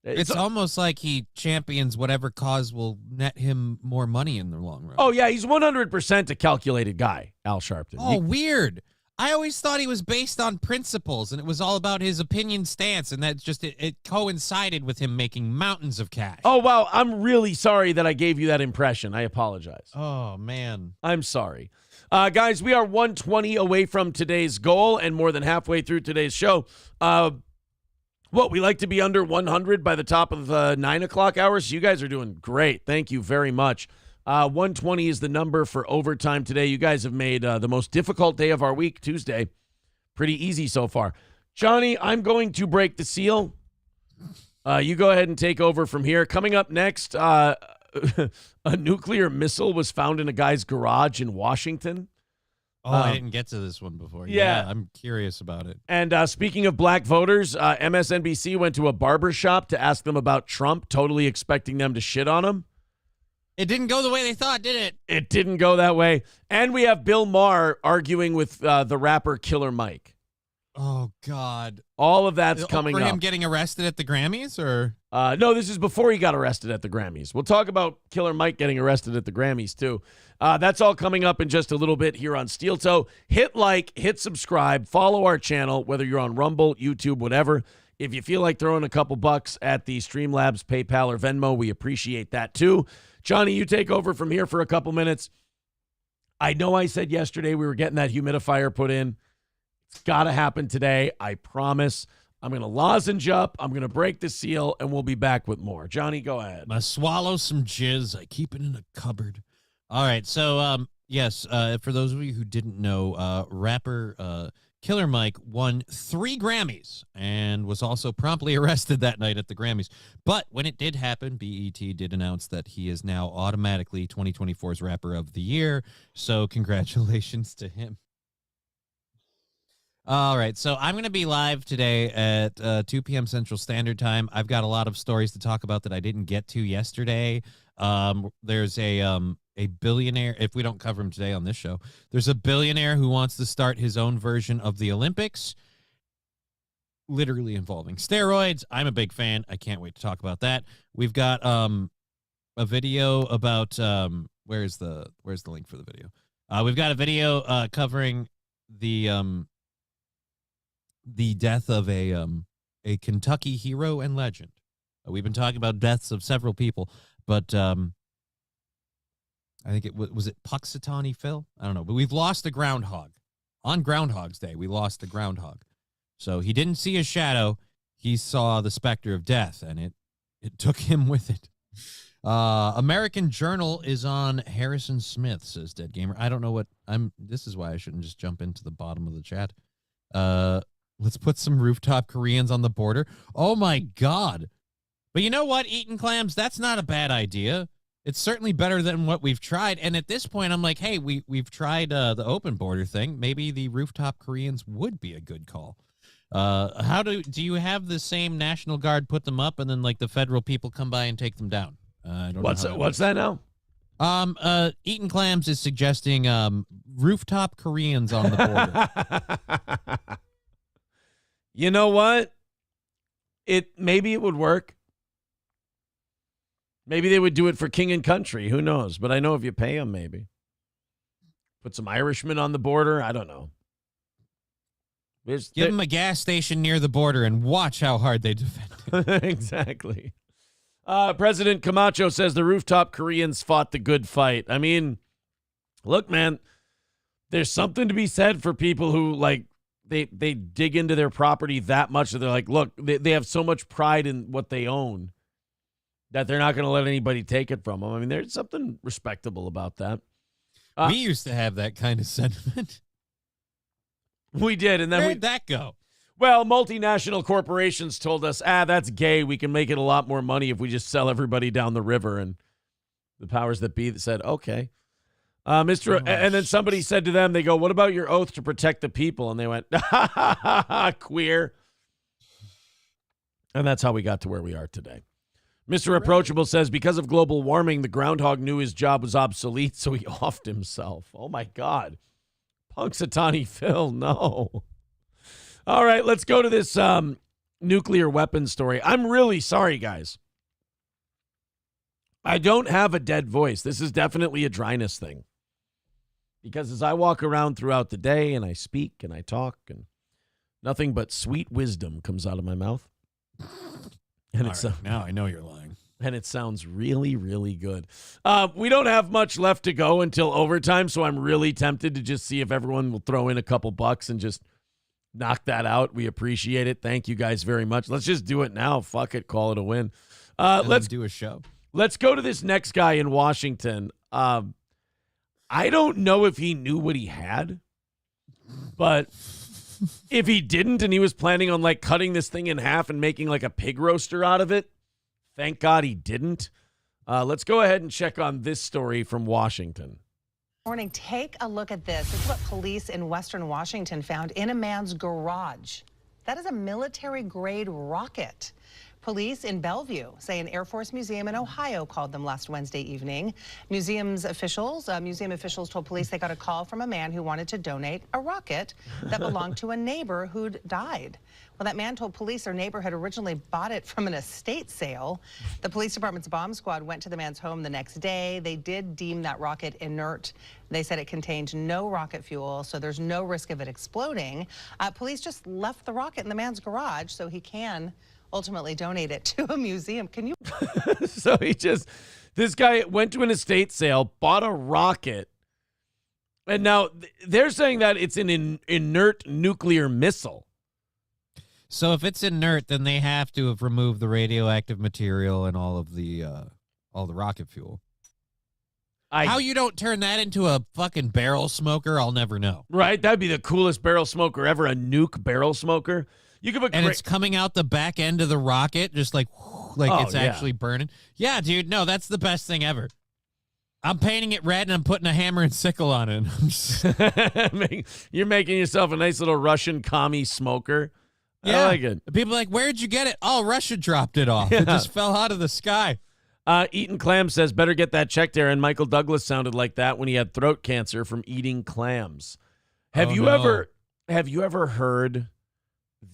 Speaker 1: It's almost like he champions whatever cause will net him more money in the long run.
Speaker 2: Oh, yeah, he's 100% a calculated guy, Al Sharpton.
Speaker 1: Oh, weird. I always thought he was based on principles, and it was all about his opinion stance, and that just it coincided with him making mountains of cash.
Speaker 2: Oh, wow, I'm really sorry that I gave you that impression. I apologize.
Speaker 1: Oh, man.
Speaker 2: I'm sorry. Guys, we are 120 away from today's goal and more than halfway through today's show. We like to be under 100 by the top of the 9 o'clock hours. You guys are doing great. Thank you very much. 120 is the number for overtime today. You guys have made the most difficult day of our week, Tuesday, pretty easy so far. Johnny, I'm going to break the seal. You go ahead and take over from here. Coming up next, a nuclear missile was found in a guy's garage in Washington.
Speaker 1: Oh, I didn't get to this one before.
Speaker 2: Yeah.
Speaker 1: I'm curious about it.
Speaker 2: And speaking of black voters, MSNBC went to a barber shop to ask them about Trump, totally expecting them to shit on him.
Speaker 1: It didn't go the way they thought, did it?
Speaker 2: It didn't go that way. And we have Bill Maher arguing with the rapper Killer Mike.
Speaker 1: Oh, God.
Speaker 2: All of that's coming up.
Speaker 1: For him getting arrested at the Grammys, or?
Speaker 2: No, this is before he got arrested at the Grammys. We'll talk about Killer Mike getting arrested at the Grammys, too. That's all coming up in just a little bit here on Steel Toe. Hit like, hit subscribe, follow our channel, whether you're on Rumble, YouTube, whatever. If you feel like throwing a couple bucks at the Streamlabs, PayPal, or Venmo, we appreciate that, too. Johnny, you take over from here for a couple minutes. I know I said yesterday we were getting that humidifier put in. It's got to happen today. I promise. I'm going to lozenge up. I'm going to break the seal, and we'll be back with more. Johnny, go ahead.
Speaker 1: I swallow some jizz. I keep it in a cupboard. All right. So, yes, for those of you who didn't know, rapper Killer Mike won 3 Grammys and was also promptly arrested that night at the Grammys. But when it did happen, BET did announce that he is now automatically 2024's Rapper of the Year. So congratulations to him. All right, so I'm going to be live today at 2 p.m. Central Standard Time. I've got a lot of stories to talk about that I didn't get to yesterday. There's a billionaire, if we don't cover him today on this show, there's a billionaire who wants to start his own version of the Olympics, literally involving steroids. I'm a big fan. I can't wait to talk about that. We've got a video about where's the link for the video? We've got a video covering the death of a Kentucky hero and legend. We've been talking about deaths of several people, but I think was it Puxatawny Phil? I don't know, but we've lost a groundhog. On Groundhog's Day, we lost a groundhog. So he didn't see a shadow. He saw the specter of death, and it took him with it. American Journal is on Harrison Smith, says Dead Gamer. I don't know what this is why I shouldn't just jump into the bottom of the chat. Let's put some rooftop Koreans on the border. Oh, my God. But you know what, Eating Clams? That's not a bad idea. It's certainly better than what we've tried. And at this point, I'm like, hey, we've tried the open border thing. Maybe the rooftop Koreans would be a good call. How do you have the same National Guard put them up and then like the federal people come by and take them down? I don't know.
Speaker 2: What's that now?
Speaker 1: Eating Clams is suggesting rooftop Koreans on the border.
Speaker 2: You know what? Maybe it would work. Maybe they would do it for King and Country. Who knows? But I know if you pay them, maybe. Put some Irishmen on the border. I don't know.
Speaker 1: Give them a gas station near the border and watch how hard they defend it.
Speaker 2: Exactly. President Camacho says the rooftop Koreans fought the good fight. I mean, look, man, there's something to be said for people who, like, they dig into their property that much that they're like, look, they have so much pride in what they own that they're not going to let anybody take it from them. I mean, there's something respectable about that.
Speaker 1: We used to have that kind of sentiment.
Speaker 2: We did, and then
Speaker 1: where'd that go?
Speaker 2: Well, multinational corporations told us, that's gay. We can make it a lot more money if we just sell everybody down the river. And the powers that be said, okay. And then somebody said to them, they go, what about your oath to protect the people? And they went, ha, ha, ha, ha, queer. And that's how we got to where we are today. Mr. Approachable says, because of global warming, the groundhog knew his job was obsolete, so he offed himself. Oh, my God. Punxsutawney Phil, no. All right, let's go to this nuclear weapon story. I'm really sorry, guys. I don't have a dead voice. This is definitely a dryness thing. Because as I walk around throughout the day and I speak and I talk and nothing but sweet wisdom comes out of my mouth. And it's
Speaker 1: now I know you're lying.
Speaker 2: And it sounds really, really good. We don't have much left to go until overtime, so I'm really tempted to just see if everyone will throw in a couple bucks and just knock that out. We appreciate it. Thank you guys very much. Let's just do it now. Fuck it. Call it a win. Let's
Speaker 1: do a show.
Speaker 2: Let's go to this next guy in Washington. I don't know if he knew what he had, but if he didn't and he was planning on like cutting this thing in half and making like a pig roaster out of it, thank God he didn't. Let's go ahead and check on this story from Washington.
Speaker 8: Morning, take a look at this. This is what police in Western Washington found in a man's garage. That is a military-grade rocket. Police in Bellevue say an Air Force museum in Ohio called them last Wednesday evening. Museum officials told police they got a call from a man who wanted to donate a rocket that belonged to a neighbor who'd died. Well, that man told police their neighbor had originally bought it from an estate sale. The police department's bomb squad went to the man's home the next day. They did deem that rocket inert. They said it contained no rocket fuel, so there's no risk of it exploding. Police just left the rocket in the man's garage so he can ultimately donate it to a museum. Can you?
Speaker 2: So this guy went to an estate sale, bought a rocket, and now they're saying that it's an inert nuclear missile.
Speaker 1: So if it's inert, then they have to have removed the radioactive material and all the rocket fuel. How you don't turn that into a fucking barrel smoker, I'll never know.
Speaker 2: Right? That'd be the coolest barrel smoker ever, a nuke barrel smoker.
Speaker 1: It's coming out the back end of the rocket, just like it's actually burning. Yeah, dude, no, that's the best thing ever. I'm painting it red, and I'm putting a hammer and sickle on it.
Speaker 2: You're making yourself a nice little Russian commie smoker.
Speaker 1: Yeah.
Speaker 2: I like it.
Speaker 1: People are like, where'd you get it? Oh, Russia dropped it off. Yeah. It just fell out of the sky.
Speaker 2: Eating Clam says, better get that checked, Aaron. Michael Douglas sounded like that when he had throat cancer from eating clams. Have you ever heard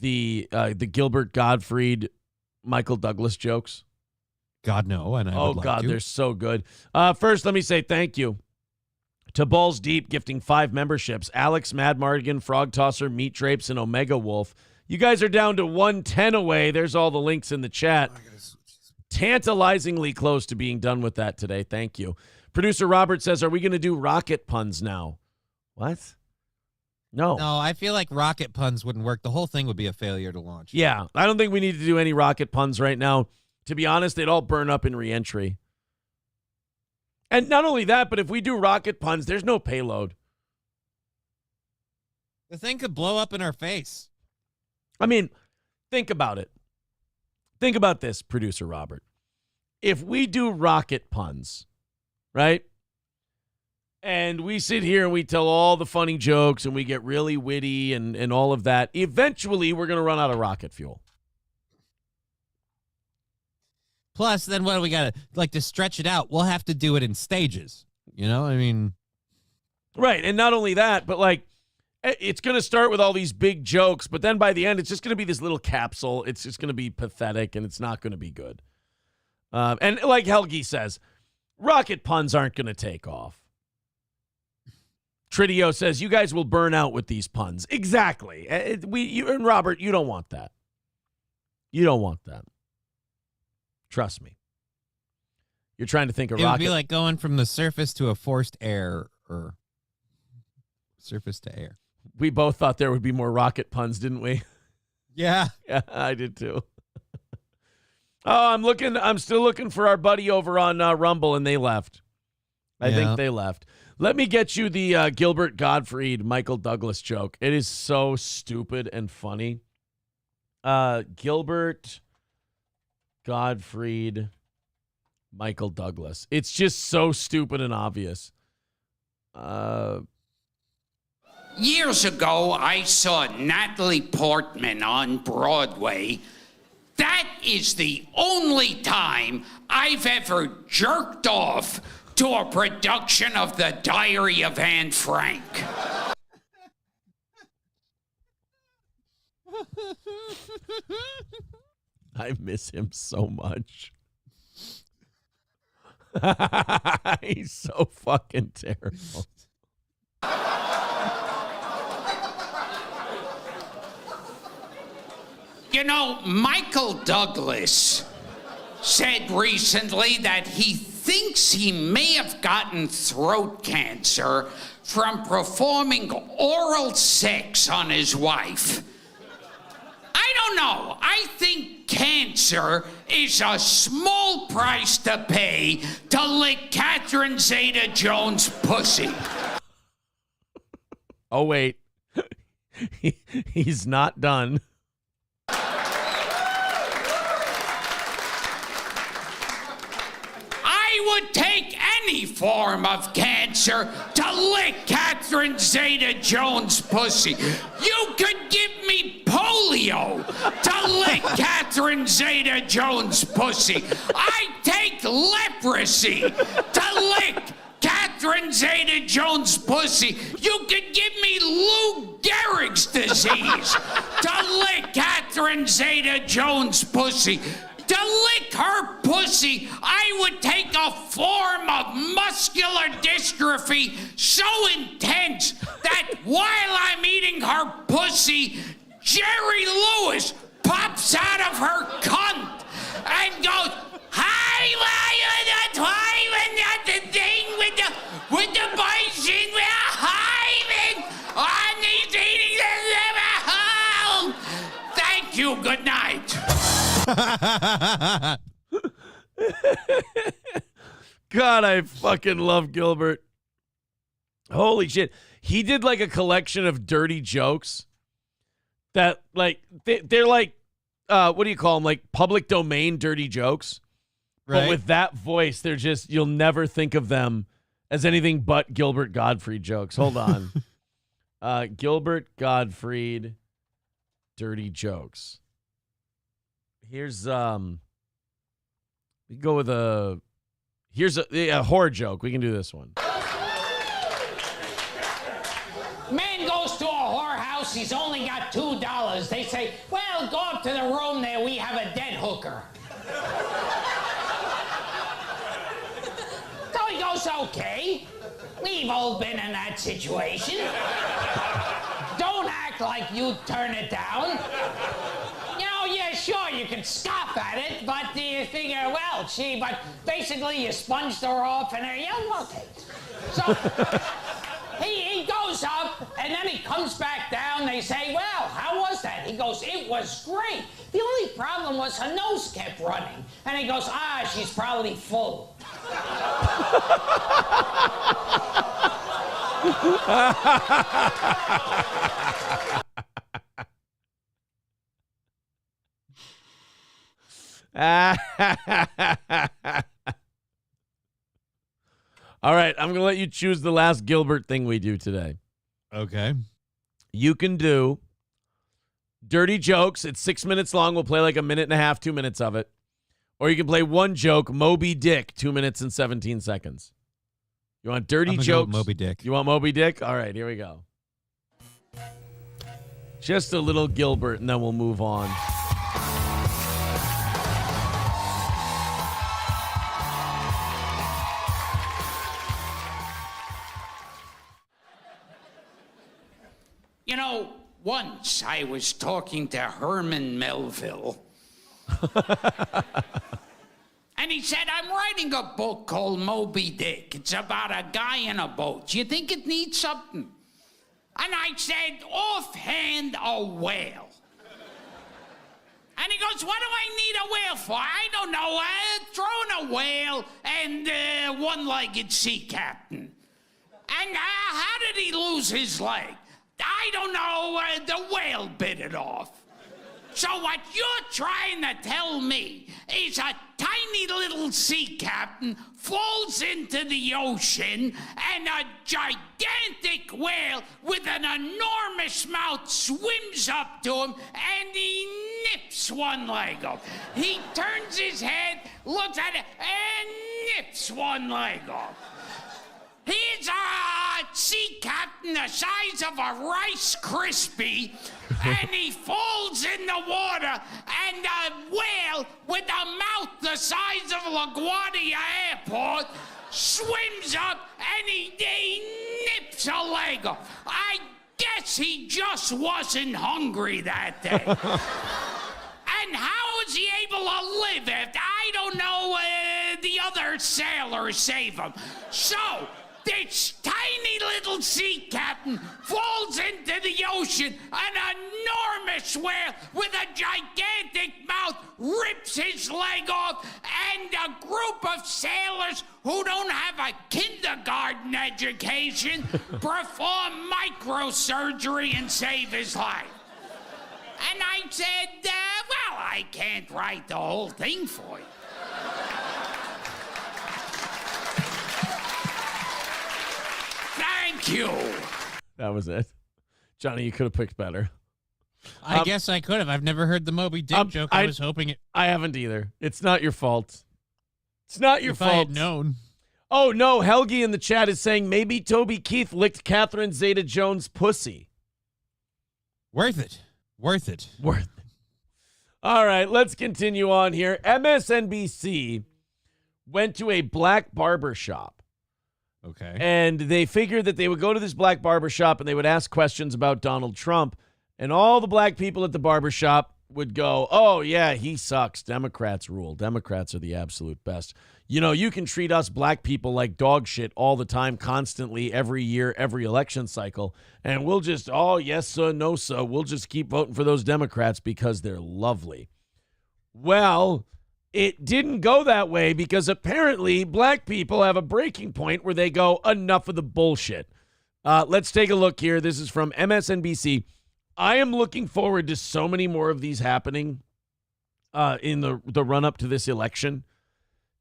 Speaker 2: the Gilbert Gottfried Michael Douglas jokes?
Speaker 1: God, no. And I would like to.
Speaker 2: They're so good. First, let me say thank you to Balls Deep gifting 5 memberships. Alex, Mad Mardigan, Frog Tosser, Meat Drapes, and Omega Wolf. You guys are down to 110 away. There's all the links in the chat. Tantalizingly close to being done with that today. Thank you. Producer Robert says, are we going to do rocket puns now? What? No,
Speaker 1: I feel like rocket puns wouldn't work. The whole thing would be a failure to launch.
Speaker 2: Yeah, I don't think we need to do any rocket puns right now. To be honest, they'd all burn up in reentry. And not only that, but if we do rocket puns, there's no payload.
Speaker 1: The thing could blow up in our face.
Speaker 2: I mean, think about it. Think about this, Producer Robert. If we do rocket puns, right? And we sit here and we tell all the funny jokes and we get really witty and all of that. Eventually, we're going to run out of rocket fuel.
Speaker 1: Plus, then what do we got to stretch it out? We'll have to do it in stages. You know, I mean.
Speaker 2: Right. And not only that, but like, it's going to start with all these big jokes, but then by the end, it's just going to be this little capsule. It's just going to be pathetic and it's not going to be good. And like Helgi says, rocket puns aren't going to take off. Tridio says, you guys will burn out with these puns. Exactly. And Robert, you don't want that. You don't want that. Trust me. You're trying to think of rocket.
Speaker 1: It would be like going from the surface to a forced air or surface to air.
Speaker 2: We both thought there would be more rocket puns, didn't we?
Speaker 1: Yeah.
Speaker 2: Yeah, I did too. I'm still looking for our buddy over on Rumble, and they left. I think they left. Let me get you the Gilbert Gottfried, Michael Douglas joke. It is so stupid and funny. Gilbert Gottfried, Michael Douglas. It's just so stupid and obvious.
Speaker 11: Years ago, I saw Natalie Portman on Broadway. That is the only time I've ever jerked off to a production of The Diary of Anne Frank.
Speaker 2: I miss him so much. He's so fucking terrible.
Speaker 11: You know, Michael Douglas said recently that he thinks he may have gotten throat cancer from performing oral sex on his wife. I don't know. I think cancer is a small price to pay to lick Catherine Zeta-Jones' pussy.
Speaker 2: Oh, wait. He's not done.
Speaker 11: I would take any form of cancer to lick Catherine Zeta-Jones' pussy. You could give me polio to lick Catherine Zeta-Jones' pussy. I take leprosy to lick Catherine Zeta-Jones' pussy. You could give me Lou Gehrig's disease to lick Catherine Zeta-Jones' pussy. To lick her pussy, I would take a form of muscular dystrophy so intense that while I'm eating her pussy, Jerry Lewis pops out of her cunt and goes, "Hi, the thing with the bison, hi, and he's eating the liver." Thank you. Good night.
Speaker 2: God, I fucking love Gilbert. Holy shit. He did like a collection of dirty jokes that like, they're like, what do you call them? Like public domain dirty jokes. Right. But with that voice, they're just, you'll never think of them as anything but Gilbert Gottfried jokes. Hold on. Gilbert Gottfried dirty jokes. Here's we go with here's a horror joke. We can do this one.
Speaker 10: Man goes to a whorehouse. He's only got $2. They say, "Well, go up to the room there. We have a dead hooker." So he goes, "Okay. We've all been in that situation. Don't act like you'd turn it down. Yeah, sure, you can scoff at it, but you figure, well, gee, but basically you sponged her off and okay." So he goes up, and then he comes back down. They say, "Well, how was that?" He goes, "It was great. The only problem was her nose kept running." And he goes, "She's probably full."
Speaker 2: All right, I'm going to let you choose the last Gilbert thing we do today.
Speaker 1: Okay.
Speaker 2: You can do dirty jokes. It's 6 minutes long. We'll play like a minute and a half, 2 minutes of it. Or you can play one joke, Moby Dick, 2 minutes and 17 seconds. You want dirty jokes?
Speaker 1: Go Moby Dick.
Speaker 2: You want Moby Dick? All right, here we go. Just a little Gilbert, and then we'll move on.
Speaker 11: You know, once I was talking to Herman Melville. And he said, I'm writing a book called Moby Dick. It's about a guy in a boat. Do you think it needs something? And I said, offhand, a whale. And he goes, what do I need a whale for? I don't know. Throw in a whale and one-legged sea captain. And how did he lose his leg? I don't know. The whale bit it off. So what you're trying to tell me is a tiny little sea captain falls into the ocean and a gigantic whale with an enormous mouth swims up to him and he nips one leg off. He turns his head, looks at it, and nips one leg off. He's a sea captain the size of a Rice Krispie, and he falls in the water, and a whale with a mouth the size of LaGuardia Airport swims up, and he nips a leg off. I guess he just wasn't hungry that day. And how is he able to live if I don't know the other sailors save him? So this tiny little sea captain falls into the ocean, an enormous whale with a gigantic mouth rips his leg off, and a group of sailors who don't have a kindergarten education perform microsurgery and save his life. And I said, well, I can't write the whole thing for you. Thank you.
Speaker 2: That was it. Johnny, you could have picked better.
Speaker 1: I guess I could have. I've never heard the Moby Dick joke. I was hoping it.
Speaker 2: I haven't either. It's not your fault. It's not your fault.
Speaker 1: If I had known.
Speaker 2: Oh, no. Helgi in the chat is saying maybe Toby Keith licked Catherine Zeta-Jones' pussy.
Speaker 1: Worth it. Worth it.
Speaker 2: Worth it. All right, let's continue on here. MSNBC went to a black barber shop.
Speaker 1: Okay.
Speaker 2: And they figured that they would go to this black barber shop and they would ask questions about Donald Trump. And all the black people at the barber shop would go, oh, yeah, he sucks. Democrats rule. Democrats are the absolute best. You know, you can treat us black people like dog shit all the time, constantly, every year, every election cycle. And we'll just, oh, yes, sir, no, sir. We'll just keep voting for those Democrats because they're lovely. Well, it didn't go that way because apparently black people have a breaking point where they go, enough of the bullshit. Let's take a look here. This is from MSNBC. I am looking forward to so many more of these happening in the run-up to this election,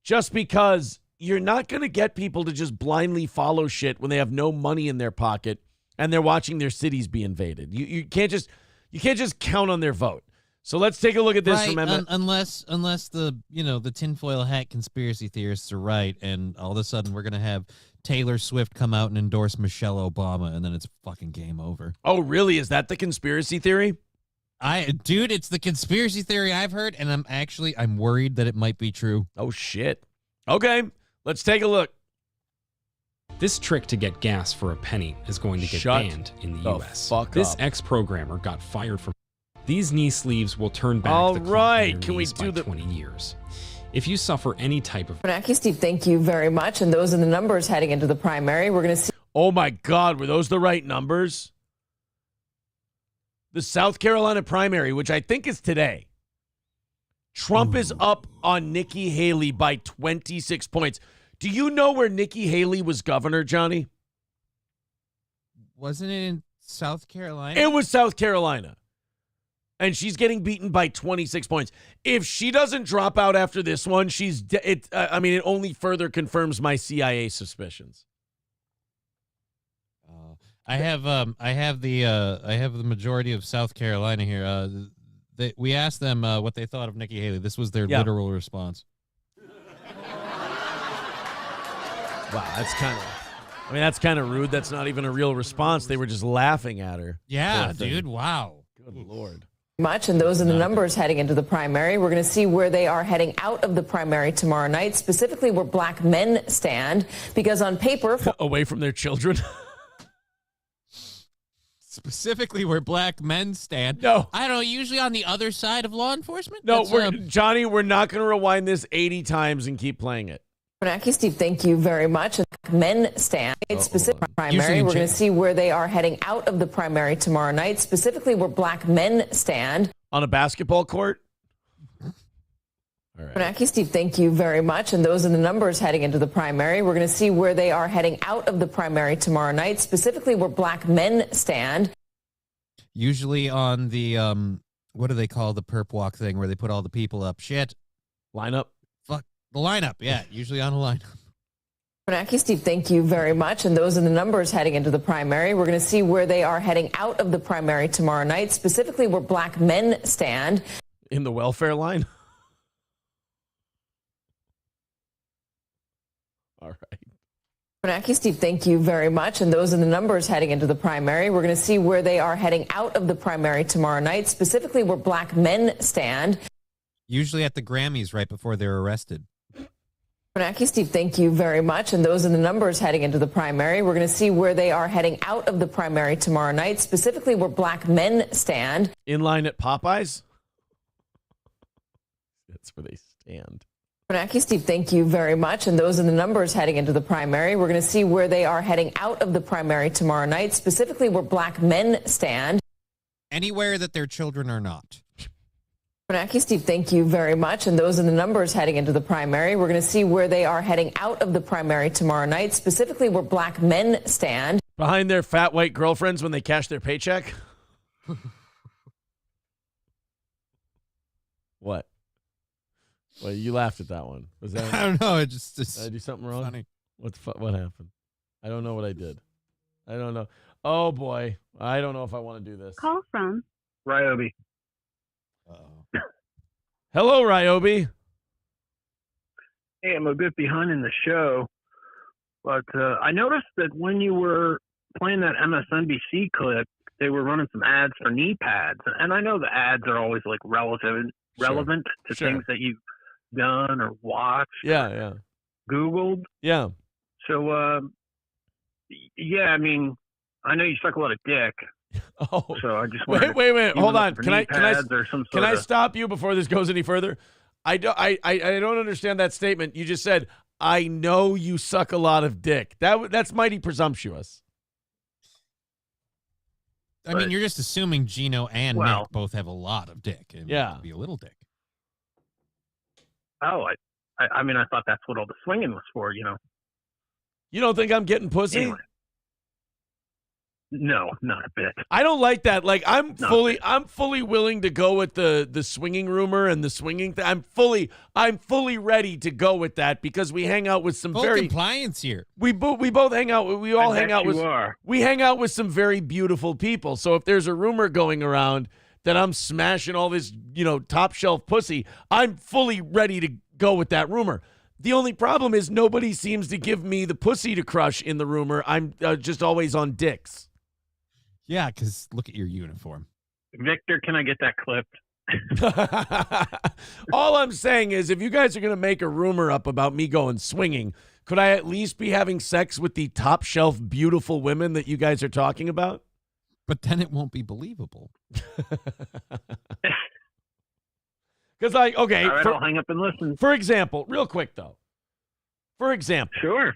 Speaker 2: just because you're not going to get people to just blindly follow shit when they have no money in their pocket and they're watching their cities be invaded. You can't just count on their vote. So let's take a look at this from
Speaker 1: unless the tinfoil hat conspiracy theorists are right, and all of a sudden we're gonna have Taylor Swift come out and endorse Michelle Obama, and then it's fucking game over.
Speaker 2: Oh, really? Is that the conspiracy theory?
Speaker 1: Dude, it's the conspiracy theory I've heard, and I'm worried that it might be true.
Speaker 2: Oh shit. Okay, let's take a look.
Speaker 13: This trick to get gas for a penny is going to get banned in the U.S. This ex-programmer got fired from. These knee sleeves will turn back the clock in your knees by 20 years. If you suffer any type of...
Speaker 14: Steve, thank you very much. And those are the numbers heading into the primary. We're going to see...
Speaker 2: Oh, my God. Were those the right numbers? The South Carolina primary, which I think is today. Trump is up on Nikki Haley by 26 points. Do you know where Nikki Haley was governor, Johnny?
Speaker 1: Wasn't it in South Carolina?
Speaker 2: It was South Carolina. And she's getting beaten by 26 points. If she doesn't drop out after this one, it only further confirms my CIA suspicions.
Speaker 1: I have the majority of South Carolina here. We asked them what they thought of Nikki Haley. This was their literal response.
Speaker 2: Wow, that's kind of rude. That's not even a real response. They were just laughing at her.
Speaker 1: Yeah, dude. Wow.
Speaker 2: Good Lord.
Speaker 14: Much, and those are the numbers heading into the primary. We're going to see where they are heading out of the primary tomorrow night, specifically where black men stand, because on paper...
Speaker 2: Away from their children?
Speaker 1: Specifically where black men stand.
Speaker 2: No.
Speaker 1: I don't know, usually on the other side of law enforcement?
Speaker 2: No, Johnny, we're not going to rewind this 80 times and keep playing it.
Speaker 14: Bernanke, Steve, thank you very much. Men stand. Specific primary. We're going to see where they are heading out of the primary tomorrow night, specifically where black men stand.
Speaker 2: On a basketball court? All right.
Speaker 14: Bernanke, Steve, thank you very much. And those are the numbers heading into the primary. We're going to see where they are heading out of the primary tomorrow night, specifically where black men stand.
Speaker 1: Usually on the, what do they call the perp walk thing where they put all the people up? Shit.
Speaker 2: Lineup?
Speaker 1: Fuck. The lineup, yeah. Usually on a lineup.
Speaker 14: Bernanke, Steve, thank you very much. And those are the numbers heading into the primary. We're going to see where they are heading out of the primary tomorrow night, specifically where black men stand.
Speaker 2: In the welfare line? All right.
Speaker 14: Bernanke, Steve, thank you very much. And those are the numbers heading into the primary. We're going to see where they are heading out of the primary tomorrow night, specifically where black men stand.
Speaker 1: Usually at the Grammys right before they're arrested.
Speaker 14: Bernanke, Steve, thank you very much. And those are the numbers heading into the primary. We're going to see where they are heading out of the primary tomorrow night, specifically where black men stand.
Speaker 2: In line at Popeyes? That's where they stand.
Speaker 14: Bernanke, Steve, thank you very much. And those are the numbers heading into the primary. We're going to see where they are heading out of the primary tomorrow night, specifically where black men stand.
Speaker 1: Anywhere that their children are not.
Speaker 14: Bernanke, Steve, thank you very much. And those are the numbers heading into the primary. We're going to see where they are heading out of the primary tomorrow night, specifically where black men stand.
Speaker 2: Behind their fat white girlfriends when they cash their paycheck? What? Well, you laughed at that one. Was that?
Speaker 1: I don't know. It just
Speaker 2: did I do something wrong?
Speaker 1: Funny.
Speaker 2: What happened? I don't know what I did. I don't know. Oh boy, I don't know if I want to do this.
Speaker 20: Call from Ryobi.
Speaker 2: Hello, Ryobi.
Speaker 20: Hey, I'm a bit behind in the show, but I noticed that when you were playing that MSNBC clip, they were running some ads for knee pads, and I know the ads are always like relevant to things that you've done or watched.
Speaker 2: Yeah.
Speaker 20: Googled.
Speaker 2: Yeah.
Speaker 20: So, yeah, I mean, I know you suck a lot of dick.
Speaker 2: Oh,
Speaker 20: so I just wait.
Speaker 2: Hold on. Can I stop you before this goes any further? I don't understand that statement. You just said, I know you suck a lot of dick. That's mighty presumptuous.
Speaker 1: I mean, you're just assuming Gino and Nick both have a lot of dick. And
Speaker 2: yeah.
Speaker 1: Be a little dick.
Speaker 20: Oh, I mean, I thought that's what all the swinging was for, you know.
Speaker 2: You don't think I'm getting pussy?
Speaker 20: Anyway. No, not a bit.
Speaker 2: I don't like that. Like I'm fully willing to go with the swinging rumor and the swinging thing. I'm fully ready to go with that because we hang out with some
Speaker 1: full
Speaker 2: very
Speaker 1: compliance here.
Speaker 2: We both hang out. We hang out with some very beautiful people. So if there's a rumor going around that I'm smashing all this, top shelf pussy, I'm fully ready to go with that rumor. The only problem is nobody seems to give me the pussy to crush in the rumor. I'm just always on dicks.
Speaker 1: Yeah, because look at your uniform.
Speaker 20: Victor, can I get that clipped?
Speaker 2: All I'm saying is if you guys are going to make a rumor up about me going swinging, could I at least be having sex with the top shelf beautiful women that you guys are talking about?
Speaker 1: But then it won't be believable.
Speaker 2: Because okay.
Speaker 20: All right, I'll hang up and listen.
Speaker 2: For example, real quick though.
Speaker 20: Sure.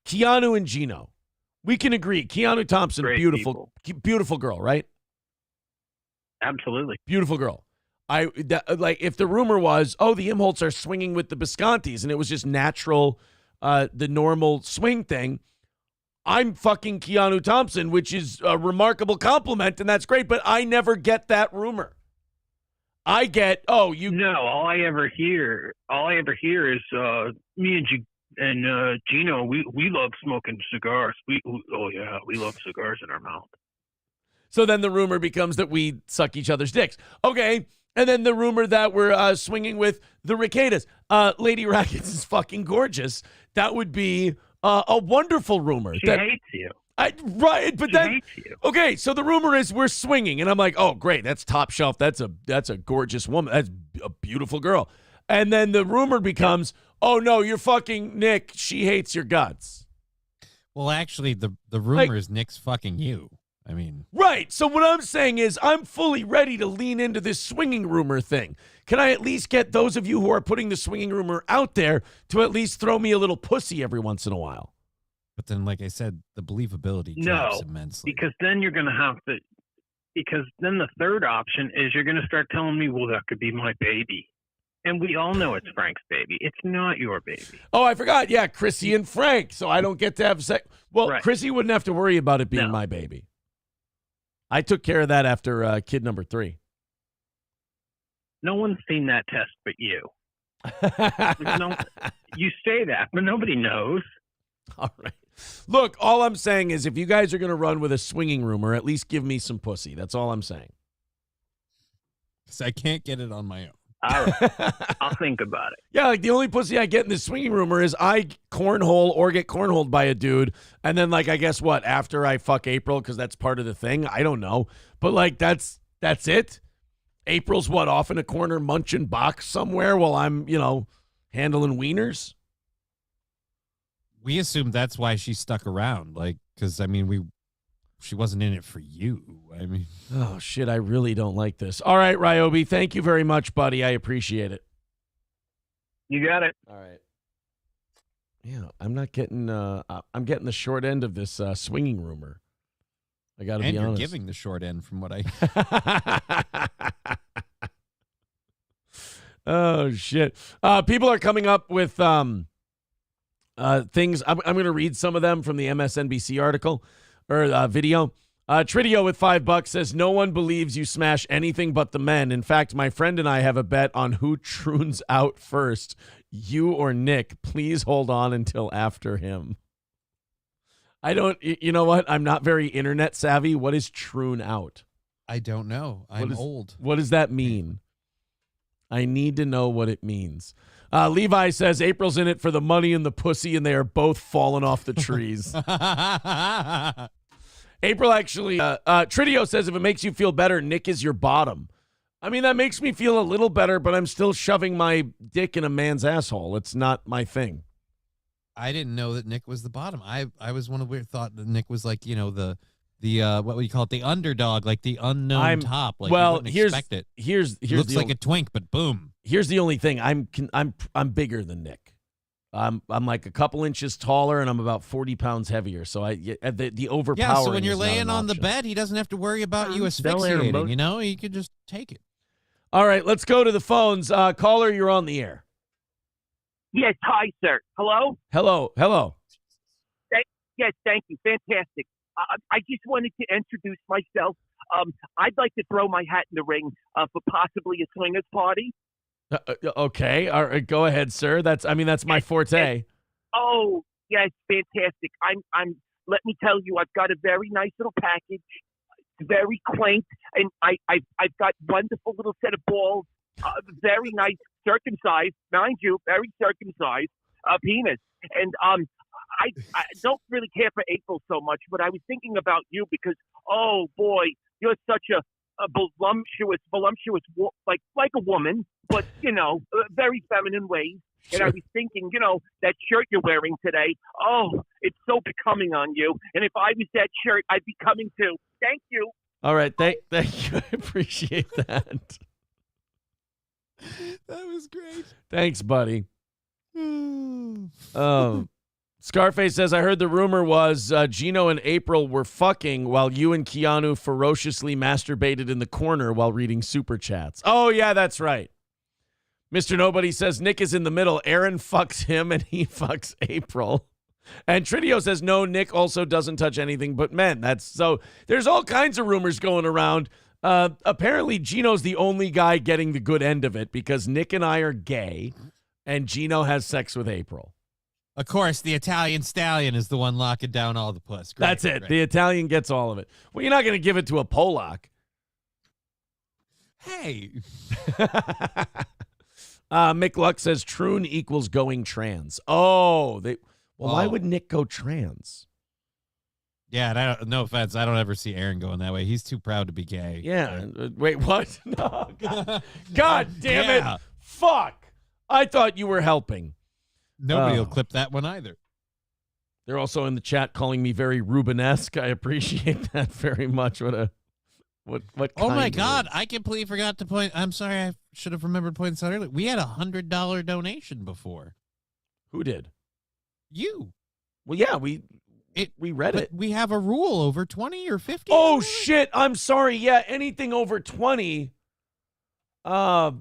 Speaker 2: Keanu and Gino. We can agree. Keanu Thompson,
Speaker 20: great
Speaker 2: beautiful girl, right?
Speaker 20: Absolutely.
Speaker 2: Beautiful girl. If the rumor was, the Imholtz are swinging with the Biscontis, and it was just natural, the normal swing thing, I'm fucking Keanu Thompson, which is a remarkable compliment, and that's great, but I never get that rumor. I get,
Speaker 20: No, all I ever hear is me and Gino, we love smoking cigars. We love cigars in our mouth.
Speaker 2: So then the rumor becomes that we suck each other's dicks. Okay, and then the rumor that we're swinging with the Ricadas. Lady Rackets is fucking gorgeous. That would be a wonderful rumor.
Speaker 20: She hates you.
Speaker 2: Right, but
Speaker 20: she hates you.
Speaker 2: Okay, so the rumor is we're swinging, and I'm like, oh, great, that's top shelf. That's a gorgeous woman. That's a beautiful girl. And then the rumor becomes, oh, no, you're fucking Nick. She hates your guts.
Speaker 1: Well, actually, the rumor is Nick's fucking you. I mean.
Speaker 2: Right. So what I'm saying is I'm fully ready to lean into this swinging rumor thing. Can I at least get those of you who are putting the swinging rumor out there to at least throw me a little pussy every once in a while?
Speaker 1: But then, like I said, the believability drops immensely.
Speaker 20: Because then you're going to have to, because then the third option is you're going to start telling me, well, that could be my baby. And we all know it's Frank's baby. It's not your baby.
Speaker 2: Oh, I forgot. Yeah, Chrissy and Frank. So I don't get to have sex. Well, right. Chrissy wouldn't have to worry about it being my baby. I took care of that after kid number 3.
Speaker 20: No one's seen that test but you. You say that, but nobody knows.
Speaker 2: All right. Look, all I'm saying is if you guys are going to run with a swinging rumor, at least give me some pussy. That's all I'm saying.
Speaker 1: Because I can't get it on my own.
Speaker 20: All right. I'll think about it.
Speaker 2: Yeah, like the only pussy I get in this swinging rumor is I cornhole or get cornholed by a dude. And then, like, I guess what? After I fuck April, because that's part of the thing. I don't know. But, like, that's it. April's what? Off in a corner munching box somewhere while I'm, handling wieners?
Speaker 1: We assumed that's why she stuck around. Like, because, I mean, she wasn't in it for you. I mean.
Speaker 2: Oh, shit, I really don't like this. All right, Ryobi, thank you very much, buddy. I appreciate it.
Speaker 20: You got it.
Speaker 2: All right. Yeah, I'm not getting I'm getting the short end of this swinging rumor. I got to be honest.
Speaker 1: And you're giving the short end from what I.
Speaker 2: Oh, shit. People are coming up with things. I'm going to read some of them from the MSNBC article or video. Tridio with $5 says, no one believes you smash anything but the men. In fact, my friend and I have a bet on who troons out first, you or Nick. Please hold on until after him. You know what? I'm not very internet savvy. What is troon out?
Speaker 1: I don't know. I'm old.
Speaker 2: What does that mean? I need to know what it means. Levi says, April's in it for the money and the pussy, and they are both falling off the trees. April actually, Tridio says, if it makes you feel better, Nick is your bottom. I mean, that makes me feel a little better, but I'm still shoving my dick in a man's asshole. It's not my thing.
Speaker 1: I didn't know that Nick was the bottom. I was one of weird thought that Nick was like, the what would you call it? The underdog, like the unknown top. Like,
Speaker 2: well,
Speaker 1: here's it.
Speaker 2: Here's
Speaker 1: looks like a twink, but boom.
Speaker 2: Here's the only thing. I'm bigger than Nick. I'm like a couple inches taller, and I'm about 40 pounds heavier. So the overpowering. Yeah.
Speaker 1: So when you're laying on the bed, he doesn't have to worry about you asphyxiating. He could just take it.
Speaker 2: All right, let's go to the phones. Caller, you're on the air.
Speaker 15: Yes, hi, sir. Hello.
Speaker 2: Hello.
Speaker 15: Yes, thank you. Fantastic. I just wanted to introduce myself. I'd like to throw my hat in the ring for possibly a swingers party.
Speaker 2: Okay. All right, go ahead, sir. That's my forte.
Speaker 15: Oh, yes, fantastic. Let me tell you, I've got a very nice little package. It's very quaint, and I've got wonderful little set of balls. Very nice, circumcised, mind you, very circumcised penis. And I don't really care for April so much, but I was thinking about you because, oh boy, you're such a voluptuous, like a woman, but very feminine ways. And I was thinking, that shirt you're wearing today, oh, it's so becoming on you. And if I was that shirt, I'd be coming too. Thank you.
Speaker 2: All right, thank you. I appreciate that.
Speaker 1: That was great.
Speaker 2: Thanks, buddy. Scarface says, I heard the rumor was Gino and April were fucking while you and Keanu ferociously masturbated in the corner while reading super chats. Oh, yeah, that's right. Mr. Nobody says Nick is in the middle. Aaron fucks him and he fucks April. And Tridio says, no, Nick also doesn't touch anything but men. So there's all kinds of rumors going around. Apparently, Gino's the only guy getting the good end of it because Nick and I are gay and Gino has sex with April.
Speaker 1: Of course, the Italian stallion is the one locking down all the puss. Great,
Speaker 2: that's it.
Speaker 1: Great.
Speaker 2: The Italian gets all of it. Well, you're not going to give it to a Polak.
Speaker 1: Hey.
Speaker 2: Mick Luck says Troon equals going trans. Why would Nick go trans?
Speaker 1: Yeah, and no offense, I don't ever see Aaron going that way. He's too proud to be gay.
Speaker 2: Yeah. Wait, what? No. God damn it. Fuck. I thought you were helping.
Speaker 1: Nobody will clip that one either.
Speaker 2: They're also in the chat calling me very Rubenesque. I appreciate that very much. What
Speaker 1: Oh my
Speaker 2: kind
Speaker 1: God!
Speaker 2: word.
Speaker 1: I completely forgot to point. I'm sorry. I should have remembered pointing this out earlier. We had $100 donation before.
Speaker 2: Who did?
Speaker 1: You.
Speaker 2: Well, yeah, we read it.
Speaker 1: We have a rule over 20 or 50.
Speaker 2: Oh shit! I'm sorry. Yeah, anything over 20. I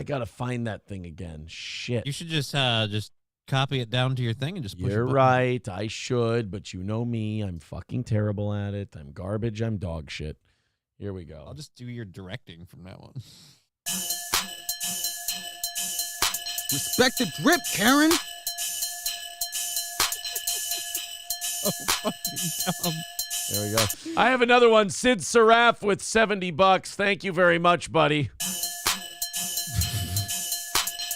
Speaker 2: gotta find that thing again. Shit.
Speaker 1: You should just copy it down to your thing and just push
Speaker 2: You're
Speaker 1: a button.
Speaker 2: right. I should, but you know me. I'm fucking terrible at it. I'm garbage. I'm dog shit. Here we go.
Speaker 1: I'll just do your directing from that one.
Speaker 17: Respect the drip, Karen.
Speaker 1: So fucking dumb.
Speaker 2: There we go. I have another one. Sid Saraf with $70. Thank you very much, buddy.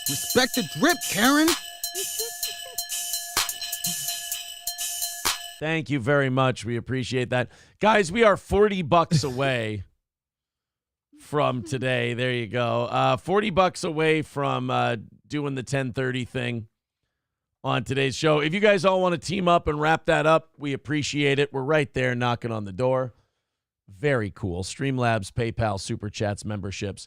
Speaker 17: Respect the drip, Karen.
Speaker 2: Thank you very much. We appreciate that. Guys, we are $40 away from today. There you go. $40 away from doing the 10:30 thing on today's show. If you guys all want to team up and wrap that up, we appreciate it. We're right there knocking on the door. Very cool. Streamlabs, PayPal, Super Chats, memberships.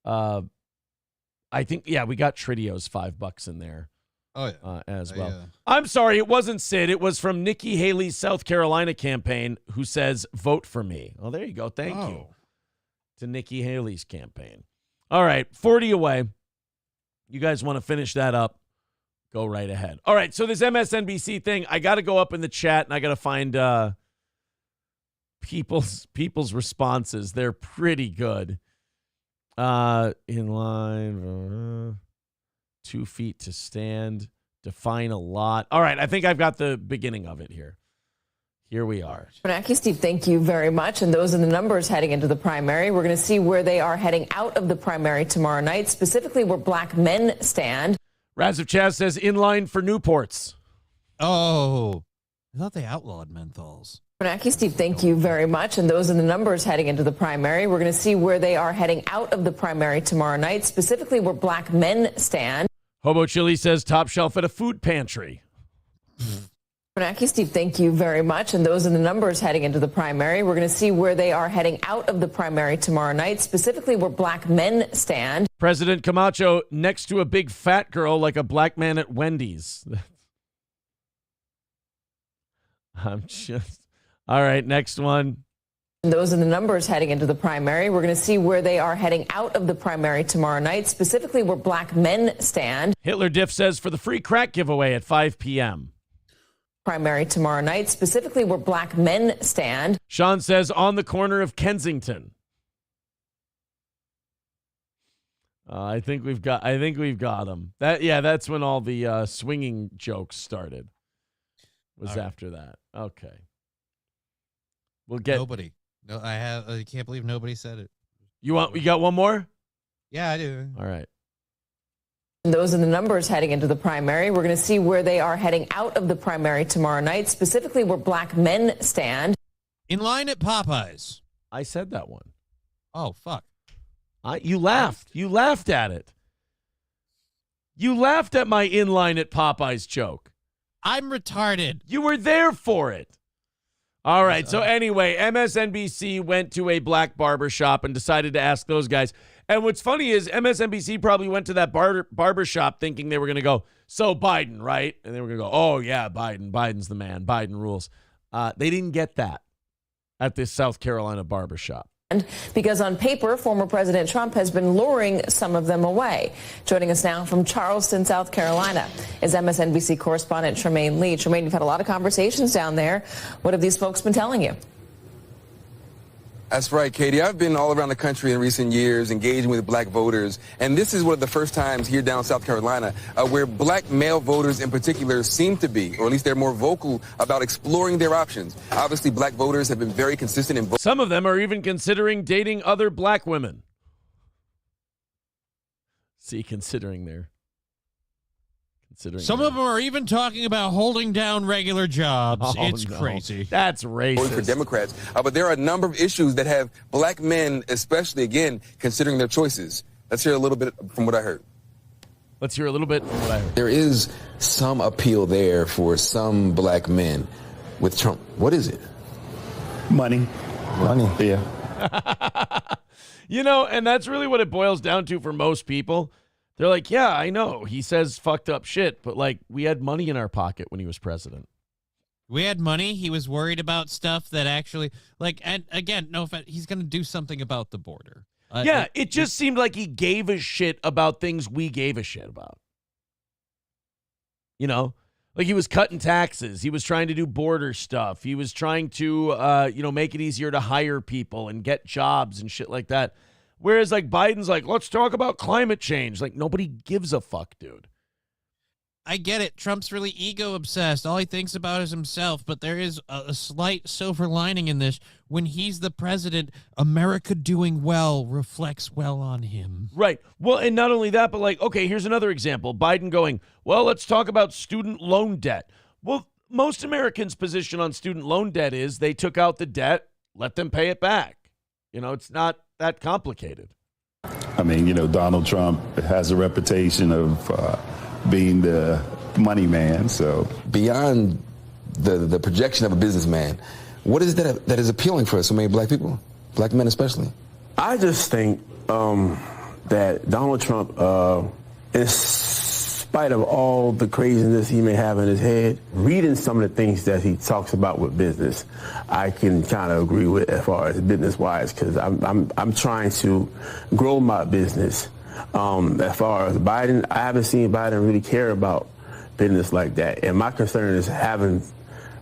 Speaker 2: I think, yeah, we got Tridio's $5 in there.
Speaker 1: Oh, yeah.
Speaker 2: As well. I'm sorry, it wasn't Sid. It was from Nikki Haley's South Carolina campaign who says, vote for me. Oh, there you go. Thank you to Nikki Haley's campaign. All right, 40 away. You guys want to finish that up? Go right ahead. All right, so this MSNBC thing, I got to go up in the chat and I got to find people's responses. They're pretty good. In line, 2 feet to stand, define a lot. All right, I think I've got the beginning of it here. Here we are.
Speaker 14: Bernanke, Steve, thank you very much. And those are the numbers heading into the primary. We're going to see where they are heading out of the primary tomorrow night, specifically where black men stand.
Speaker 2: Raziv Chaz says, in line for Newports.
Speaker 1: Oh, I thought they outlawed menthols.
Speaker 14: Bernanke, Steve, thank you very much. And those are the numbers heading into the primary. We're going to see where they are heading out of the primary tomorrow night, specifically where black men stand.
Speaker 2: Hobo Chili says, top shelf at a food pantry.
Speaker 14: Bernanke, Steve, thank you very much. And those are the numbers heading into the primary. We're going to see where they are heading out of the primary tomorrow night, specifically where black men stand.
Speaker 2: President Camacho next to a big fat girl like a black man at Wendy's. I'm just... All right, next one.
Speaker 14: And those are the numbers heading into the primary. We're going to see where they are heading out of the primary tomorrow night, specifically where black men stand.
Speaker 2: Hitler Diff says for the free crack giveaway at 5 p.m.
Speaker 14: Primary tomorrow night, specifically where black men stand.
Speaker 2: Sean says on the corner of Kensington. I think we've got them. That's when all the swinging jokes started. Was after that. Okay. We'll get
Speaker 1: nobody. No, I can't believe nobody said it.
Speaker 2: You got one more?
Speaker 1: Yeah, I do.
Speaker 2: All right.
Speaker 14: And those are the numbers heading into the primary. We're going to see where they are heading out of the primary tomorrow night, specifically where black men stand.
Speaker 1: In line at Popeyes.
Speaker 2: I said that one.
Speaker 1: Oh, fuck.
Speaker 2: You laughed. You laughed at it. You laughed at my in line at Popeyes joke.
Speaker 1: I'm retarded.
Speaker 2: You were there for it. All right. So anyway, MSNBC went to a black barbershop and decided to ask those guys. And what's funny is MSNBC probably went to that barbershop thinking they were going to go, so Biden, right? And they were going to go, oh, yeah, Biden. Biden's the man. Biden rules. They didn't get that at this South Carolina barbershop.
Speaker 14: Because on paper, former President Trump has been luring some of them away. Joining us now from Charleston, South Carolina, is MSNBC correspondent Tremaine Lee. Tremaine, you've had a lot of conversations down there. What have these folks been telling you?
Speaker 18: That's right, Katie. I've been all around the country in recent years engaging with black voters, and this is one of the first times here down in South Carolina where black male voters in particular seem to be, or at least they're more vocal about exploring their options. Obviously, black voters have been very consistent in voting.
Speaker 2: Some of them are even considering dating other black women. See, considering
Speaker 1: some of them are even talking about holding down regular jobs.
Speaker 2: Oh,
Speaker 1: it's
Speaker 2: no.
Speaker 1: crazy.
Speaker 2: That's racist.
Speaker 18: For Democrats. But there are a number of issues that have black men, especially, again, considering their choices. Let's hear a little bit from what I heard.
Speaker 2: Let's hear a little bit from what I heard.
Speaker 18: There is some appeal there for some black men with Trump. What is it?
Speaker 12: Money. Yeah.
Speaker 2: And that's really what it boils down to for most people. They're like, yeah, I know. He says fucked up shit, but like we had money in our pocket when he was president.
Speaker 1: We had money. He was worried about stuff that actually, and again, no offense, he's going to do something about the border.
Speaker 2: It just seemed like he gave a shit about things we gave a shit about. Like he was cutting taxes. He was trying to do border stuff. He was trying to, make it easier to hire people and get jobs and shit like that. Whereas like Biden's like, let's talk about climate change. Like nobody gives a fuck, dude.
Speaker 1: I get it. Trump's really ego obsessed. All he thinks about is himself. But there is a slight silver lining in this. When he's the president, America doing well reflects well on him.
Speaker 2: Right. Well, and not only that, but like, okay, here's another example. Biden going, well, let's talk about student loan debt. Well, most Americans' position on student loan debt is they took out the debt, let them pay it back. It's not that complicated.
Speaker 12: I mean, Donald Trump has a reputation of being the money man. So
Speaker 18: beyond the projection of a businessman, what is that is appealing for so many black people, black men especially?
Speaker 19: I just think that Donald Trump, in spite of all the craziness he may have in his head, reading some of the things that he talks about with business, I can kind of agree with as far as business-wise, because I'm trying to grow my business. As far as Biden, I haven't seen Biden really care about business like that. And my concern is having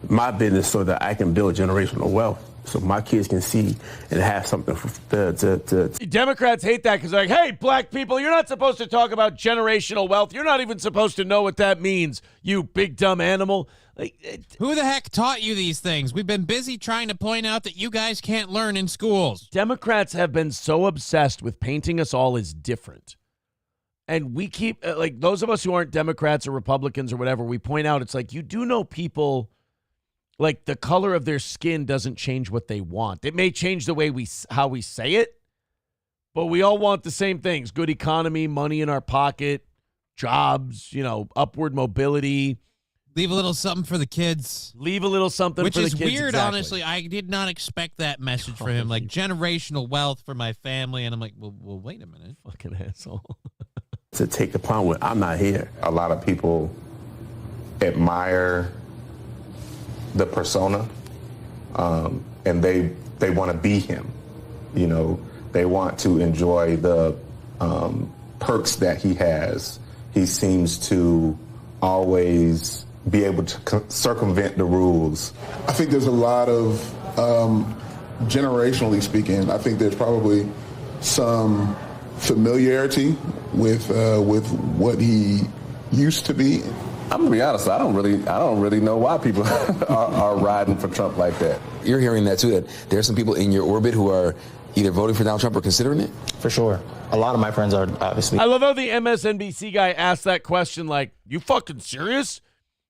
Speaker 19: my business so that I can build generational wealth so my kids can see and have something to.
Speaker 2: Democrats hate that because they're like, hey, black people, you're not supposed to talk about generational wealth. You're not even supposed to know what that means, you big dumb animal.
Speaker 1: Who the heck taught you these things? We've been busy trying to point out that you guys can't learn in schools.
Speaker 2: Democrats have been so obsessed with painting us all as different. And we keep, those of us who aren't Democrats or Republicans or whatever, we point out, it's like, you do know people, like, the color of their skin doesn't change what they want. It may change the way how we say it, but we all want the same things. Good economy, money in our pocket, jobs, upward mobility.
Speaker 1: Leave a little something for the kids.
Speaker 2: Leave a little something for the kids.
Speaker 1: Which is weird,
Speaker 2: exactly.
Speaker 1: Honestly. I did not expect that message for him. Like, generational wealth for my family. And I'm like, well wait a minute.
Speaker 2: Fucking asshole.
Speaker 19: To take the point where I'm not here.
Speaker 23: A lot of people admire the persona, and they want to be him. They want to enjoy the perks that he has. He seems to always be able to circumvent the rules.
Speaker 24: I think there's a lot of, generationally speaking, I think there's probably some familiarity with what he used to be.
Speaker 23: I'm gonna be honest, I don't really know why people are riding for Trump like that.
Speaker 18: You're hearing that too, that there are some people in your orbit who are either voting for Donald Trump or considering it?
Speaker 9: For sure. A lot of my friends are obviously.
Speaker 2: I love how the MSNBC guy asked that question like, you fucking serious?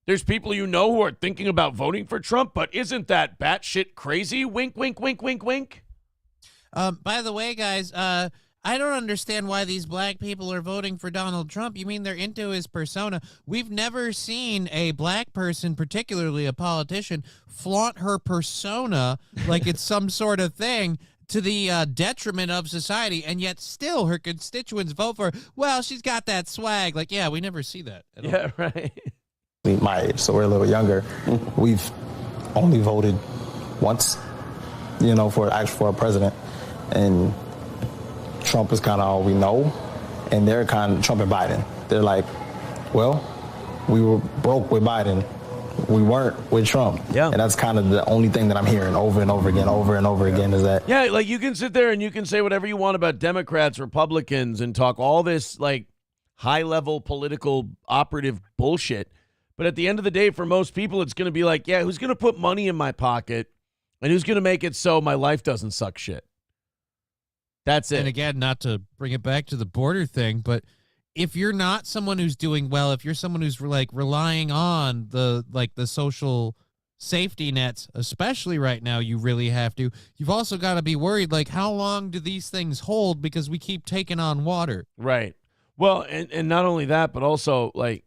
Speaker 2: There's people who are thinking about voting for Trump, but isn't that batshit crazy? Wink, wink, wink, wink, wink.
Speaker 1: By the way, guys, I don't understand why these black people are voting for Donald Trump. You mean they're into his persona? We've never seen a black person, particularly a politician, flaunt her persona like it's some sort of thing to the detriment of society, and yet still her constituents vote for her. Well, she's got that swag. Like, yeah, we never see that at all.
Speaker 2: Right.
Speaker 9: My age, so we're a little younger. We've only voted once, for a president, and Trump is kind of all we know, and they're kind of Trump and Biden. They're like, well, we were broke with Biden. We weren't with Trump. Yeah. And that's kind of the only thing that I'm hearing over and over again, is that.
Speaker 2: Yeah, like you can sit there and you can say whatever you want about Democrats, Republicans, and talk all this like high-level political operative bullshit. But at the end of the day, for most people, it's going to be like, yeah, who's going to put money in my pocket and who's going to make it so my life doesn't suck shit? That's it.
Speaker 1: And again, not to bring it back to the border thing, but if you're not someone who's doing well, if you're someone who's like relying on the social safety nets, especially right now, you really have to. You've also got to be worried, like, how long do these things hold because we keep taking on water?
Speaker 2: Right. Well, and not only that, but also, like,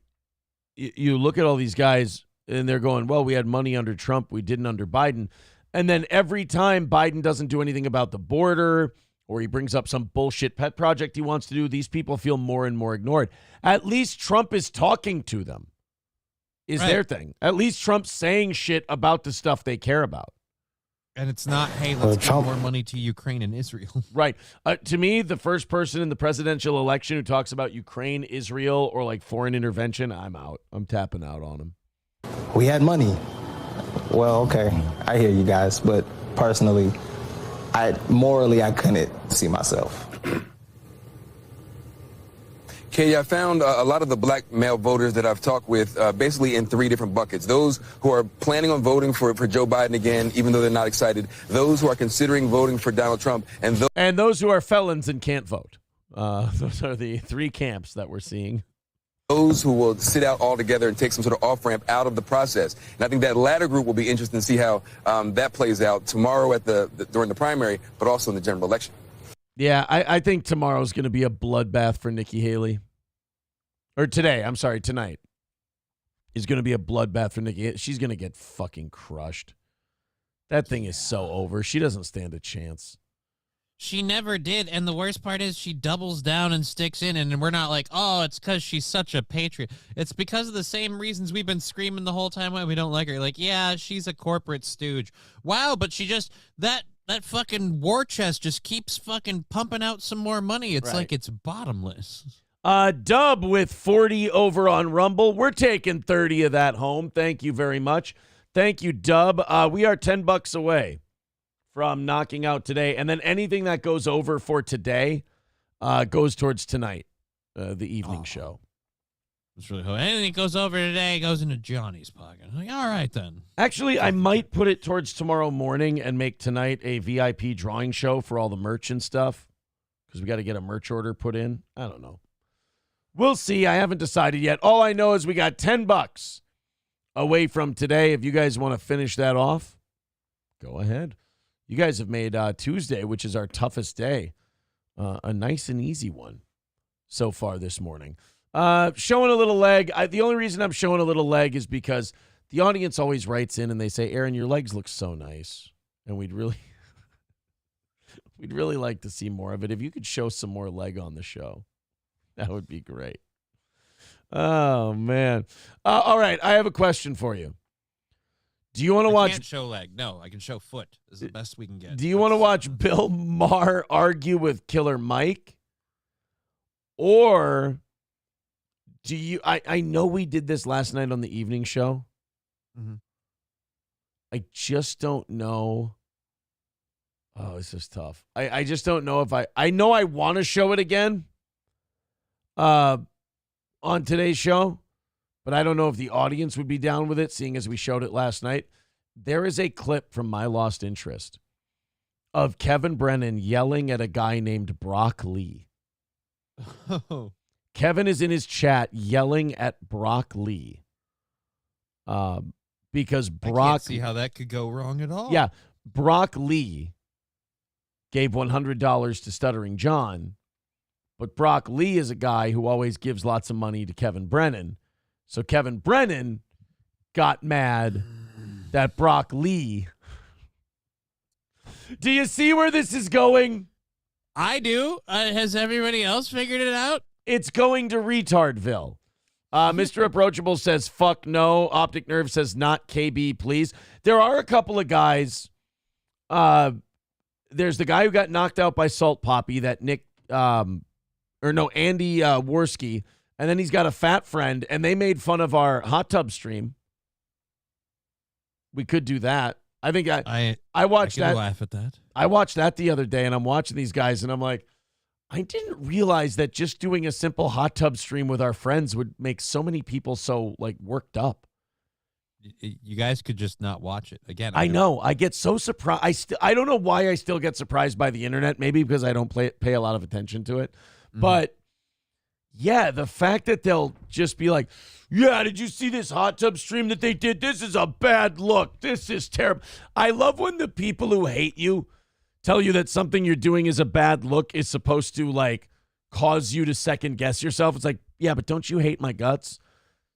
Speaker 2: you look at all these guys, and they're going, well, we had money under Trump, we didn't under Biden. And then every time Biden doesn't do anything about the border, or he brings up some bullshit pet project he wants to do, these people feel more and more ignored. At least Trump is talking to them, is their thing. At least Trump's saying shit about the stuff they care about.
Speaker 1: And it's not, hey, let's give more money to Ukraine and Israel.
Speaker 2: Right. To me, the first person in the presidential election who talks about Ukraine, Israel, or like foreign intervention, I'm out. I'm tapping out on him.
Speaker 9: We had money. Well, okay, I hear you guys, but personally, morally, I couldn't see myself.
Speaker 18: Katie, I found a lot of the black male voters that I've talked with basically in 3 different buckets. Those who are planning on voting for Joe Biden again, even though they're not excited. Those who are considering voting for Donald Trump. And those
Speaker 2: who are felons and can't vote. Those are the 3 camps that we're seeing.
Speaker 18: Those who will sit out altogether and take some sort of off-ramp out of the process. And I think that latter group will be interesting to see how that plays out tomorrow during the primary, but also in the general election.
Speaker 2: Yeah, I think tomorrow's going to be a bloodbath for Nikki Haley. Or tonight is going to be a bloodbath for Nikki. She's going to get fucking crushed. That thing is so over. She doesn't stand a chance.
Speaker 1: She never did, and the worst part is she doubles down and sticks in, and we're not like, oh, it's because she's such a patriot. It's because of the same reasons we've been screaming the whole time why we don't like her. Like, yeah, she's a corporate stooge. Wow, but she just, that fucking war chest just keeps fucking pumping out some more money. It's like it's bottomless.
Speaker 2: Dub with 40 over on Rumble. We're taking 30 of that home. Thank you very much. Thank you, Dub. We are $10 away from knocking out today. And then anything that goes over for today goes towards tonight, the evening show.
Speaker 1: It's really cool. Anything that goes over today goes into Johnny's pocket. Like, all right, then.
Speaker 2: Actually, I might put it towards tomorrow morning and make tonight a VIP drawing show for all the merch and stuff, because we got to get a merch order put in. I don't know. We'll see. I haven't decided yet. All I know is we got $10 away from today. If you guys want to finish that off, go ahead. You guys have made Tuesday, which is our toughest day, a nice and easy one so far this morning. Showing a little leg. The only reason I'm showing a little leg is because the audience always writes in and they say, Aaron, your legs look so nice. And we'd really like to see more of it. If you could show some more leg on the show, that would be great. Oh, man. All right. I have a question for you. Do you want to watch?
Speaker 1: I can't show leg. No, I can show foot. This is the best we can get.
Speaker 2: Do you want to watch Bill Maher argue with Killer Mike? Or do you? I know we did this last night on the evening show.
Speaker 1: Mm-hmm.
Speaker 2: I just don't know. Oh, this is tough. I just don't know if I know I want to show it again on today's show, but I don't know if the audience would be down with it, seeing as we showed it last night. There is a clip from My Lost Interest of Kevin Brennan yelling at a guy named Brock Lee.
Speaker 1: Oh.
Speaker 2: Kevin is in his chat yelling at Brock Lee. Because Brock...
Speaker 1: I can't see how that could go wrong at all.
Speaker 2: Yeah, Brock Lee gave $100 to Stuttering John, but Brock Lee is a guy who always gives lots of money to Kevin Brennan. So Kevin Brennan got mad that Brock Lee... Do you see where this is going?
Speaker 1: I do. Has everybody else figured it out?
Speaker 2: It's going to retardville. Mr. Approachable says, fuck no. Optic Nerve says, not KB, please. There are a couple of guys. There's the guy who got knocked out by Salt Poppy, that Andy Worski. And then he's got a fat friend, and they made fun of our hot tub stream. We could do that. I think I watched that.
Speaker 1: Laugh at that.
Speaker 2: I watched that the other day, and I'm watching these guys, and I'm like, I didn't realize that just doing a simple hot tub stream with our friends would make so many people so like worked up.
Speaker 1: You guys could just not watch it again.
Speaker 2: I know. I get so surprised. I don't know why I still get surprised by the internet. Maybe because I don't pay a lot of attention to it. Mm-hmm. But yeah, the fact that they'll just be like, yeah, did you see this hot tub stream that they did? This is a bad look. This is terrible. I love when the people who hate you tell you that something you're doing is a bad look is supposed to like cause you to second guess yourself. It's like, yeah, but don't you hate my guts?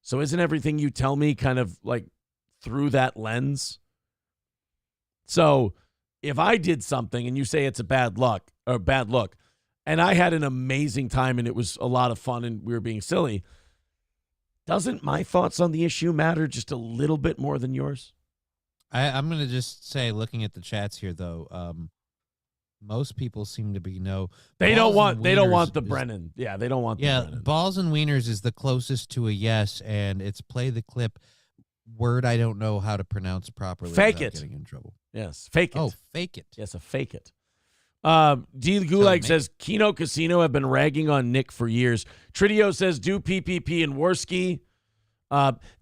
Speaker 2: So isn't everything you tell me kind of like through that lens? So if I did something and you say it's a bad look, and I had an amazing time and it was a lot of fun and we were being silly, doesn't my thoughts on the issue matter just a little bit more than yours?
Speaker 1: I'm going to just say, looking at the chats here, though, most people seem to be no.
Speaker 2: They don't want the Brennan. Yeah, they don't want the Brennan.
Speaker 1: Balls and wieners is the closest to a yes, and it's play the clip. Word I don't know how to pronounce properly.
Speaker 2: Fake it.
Speaker 1: Getting in trouble.
Speaker 2: Yes, fake it.
Speaker 1: Oh, fake it.
Speaker 2: Yes, a fake it. D. Gulag says, Keno Casino have been ragging on Nick for years. Tridio says, do PPP and Worski.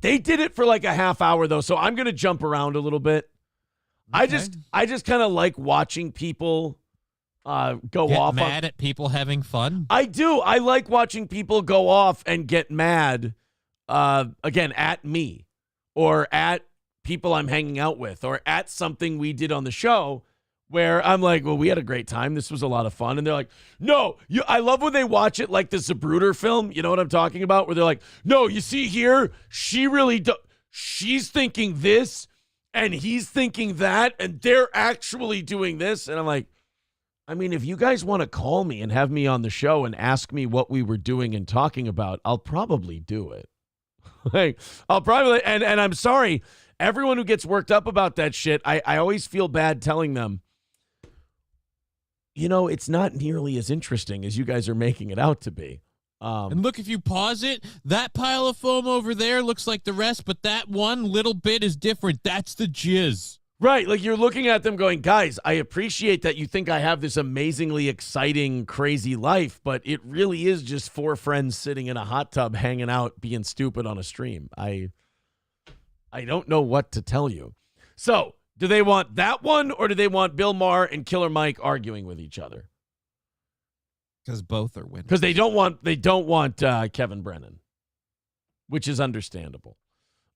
Speaker 2: They did it for like a half hour, though, so I'm going to jump around a little bit. Okay. I just kind of like watching people go
Speaker 1: get
Speaker 2: off.
Speaker 1: Mad at people having fun?
Speaker 2: I do. I like watching people go off and get mad, again, at me or at people I'm hanging out with or at something we did on the show where I'm like, well, we had a great time. This was a lot of fun. And they're like, no, I love when they watch it like the Zapruder film. You know what I'm talking about? Where they're like, no, you see here, she's thinking this and he's thinking that and they're actually doing this. And I'm like, I mean, if you guys want to call me and have me on the show and ask me what we were doing and talking about, I'll probably do it. Like, I'll probably, and I'm sorry, everyone who gets worked up about that shit, I always feel bad telling them, you know, it's not nearly as interesting as you guys are making it out to be.
Speaker 1: And look, if you pause it, that pile of foam over there looks like the rest, but that one little bit is different. That's the jizz.
Speaker 2: Right, like you're looking at them going, guys, I appreciate that you think I have this amazingly exciting, crazy life, but it really is just 4 friends sitting in a hot tub hanging out, being stupid on a stream. I don't know what to tell you. So, do they want that one, or do they want Bill Maher and Killer Mike arguing with each other?
Speaker 1: Because both are winning.
Speaker 2: Because they don't want Kevin Brennan, which is understandable.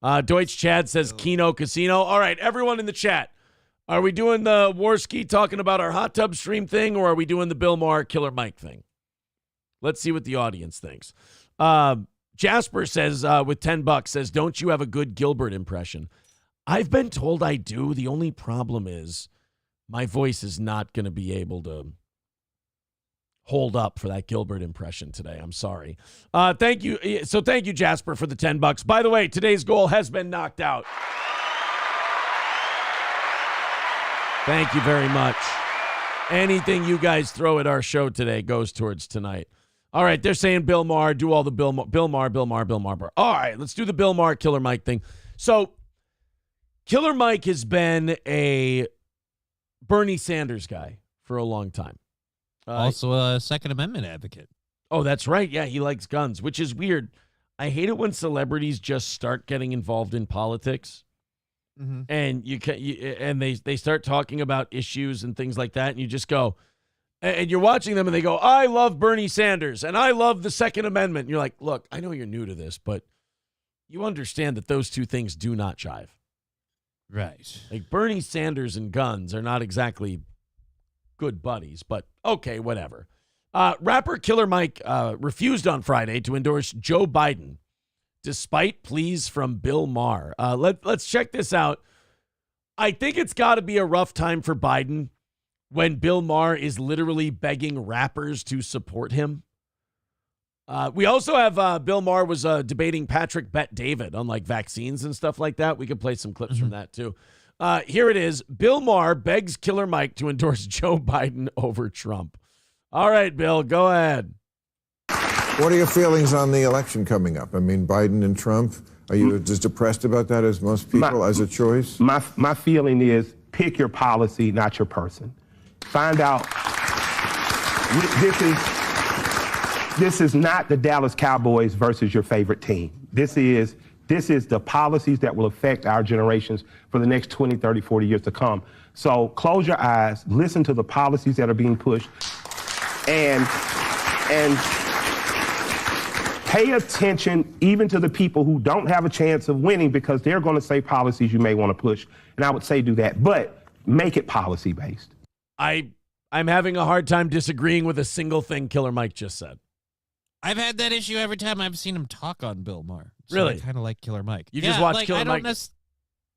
Speaker 2: Deutsch Chad says Keno Casino. All right, everyone in the chat. Are we doing the Warski talking about our hot tub stream thing, or are we doing the Bill Maher Killer Mike thing? Let's see what the audience thinks. Jasper says, with $10, says, don't you have a good Gilbert impression? I've been told I do. The only problem is my voice is not going to be able to hold up for that Gilbert impression today. I'm sorry. Thank you. So thank you, Jasper, for the $10. By the way, today's goal has been knocked out. Thank you very much. Anything you guys throw at our show today goes towards tonight. All right, they're saying Bill Maher, do all the Bill Maher. All right, let's do the Bill Maher Killer Mike thing. So Killer Mike has been a Bernie Sanders guy for a long time.
Speaker 1: Also a Second Amendment advocate.
Speaker 2: Oh, that's right. Yeah, he likes guns, which is weird. I hate it when celebrities just start getting involved in politics. Mm-hmm. And they start talking about issues and things like that, and you just go, and you're watching them, and they go, I love Bernie Sanders, and I love the Second Amendment. And you're like, look, I know you're new to this, but you understand that those two things do not jive.
Speaker 1: Right.
Speaker 2: Like Bernie Sanders and guns are not exactly good buddies, but okay, whatever. Rapper Killer Mike refused on Friday to endorse Joe Biden, despite pleas from Bill Maher. Let's check this out. I think it's got to be a rough time for Biden when Bill Maher is literally begging rappers to support him. We also have Bill Maher was debating Patrick Bet-David on like vaccines and stuff like that. We could play some clips from that too. Here it is. Bill Maher begs Killer Mike to endorse Joe Biden over Trump. All right, Bill, go ahead.
Speaker 3: What are your feelings on the election coming up? I mean, Biden and Trump, are you as depressed about that as most people as a choice?
Speaker 19: My feeling is pick your policy, not your person. Find out. This is not the Dallas Cowboys versus your favorite team. This is the policies that will affect our generations for the next 20, 30, 40 years to come. So close your eyes, listen to the policies that are being pushed, and pay attention even to the people who don't have a chance of winning because they're going to say policies you may want to push. And I would say do that, but make it policy-based.
Speaker 2: I'm having a hard time disagreeing with a single thing Killer Mike just said.
Speaker 1: I've had that issue every time I've seen him talk on Bill Maher. So
Speaker 2: Really?
Speaker 1: I kind of like Killer Mike.
Speaker 2: You just watched Killer Mike?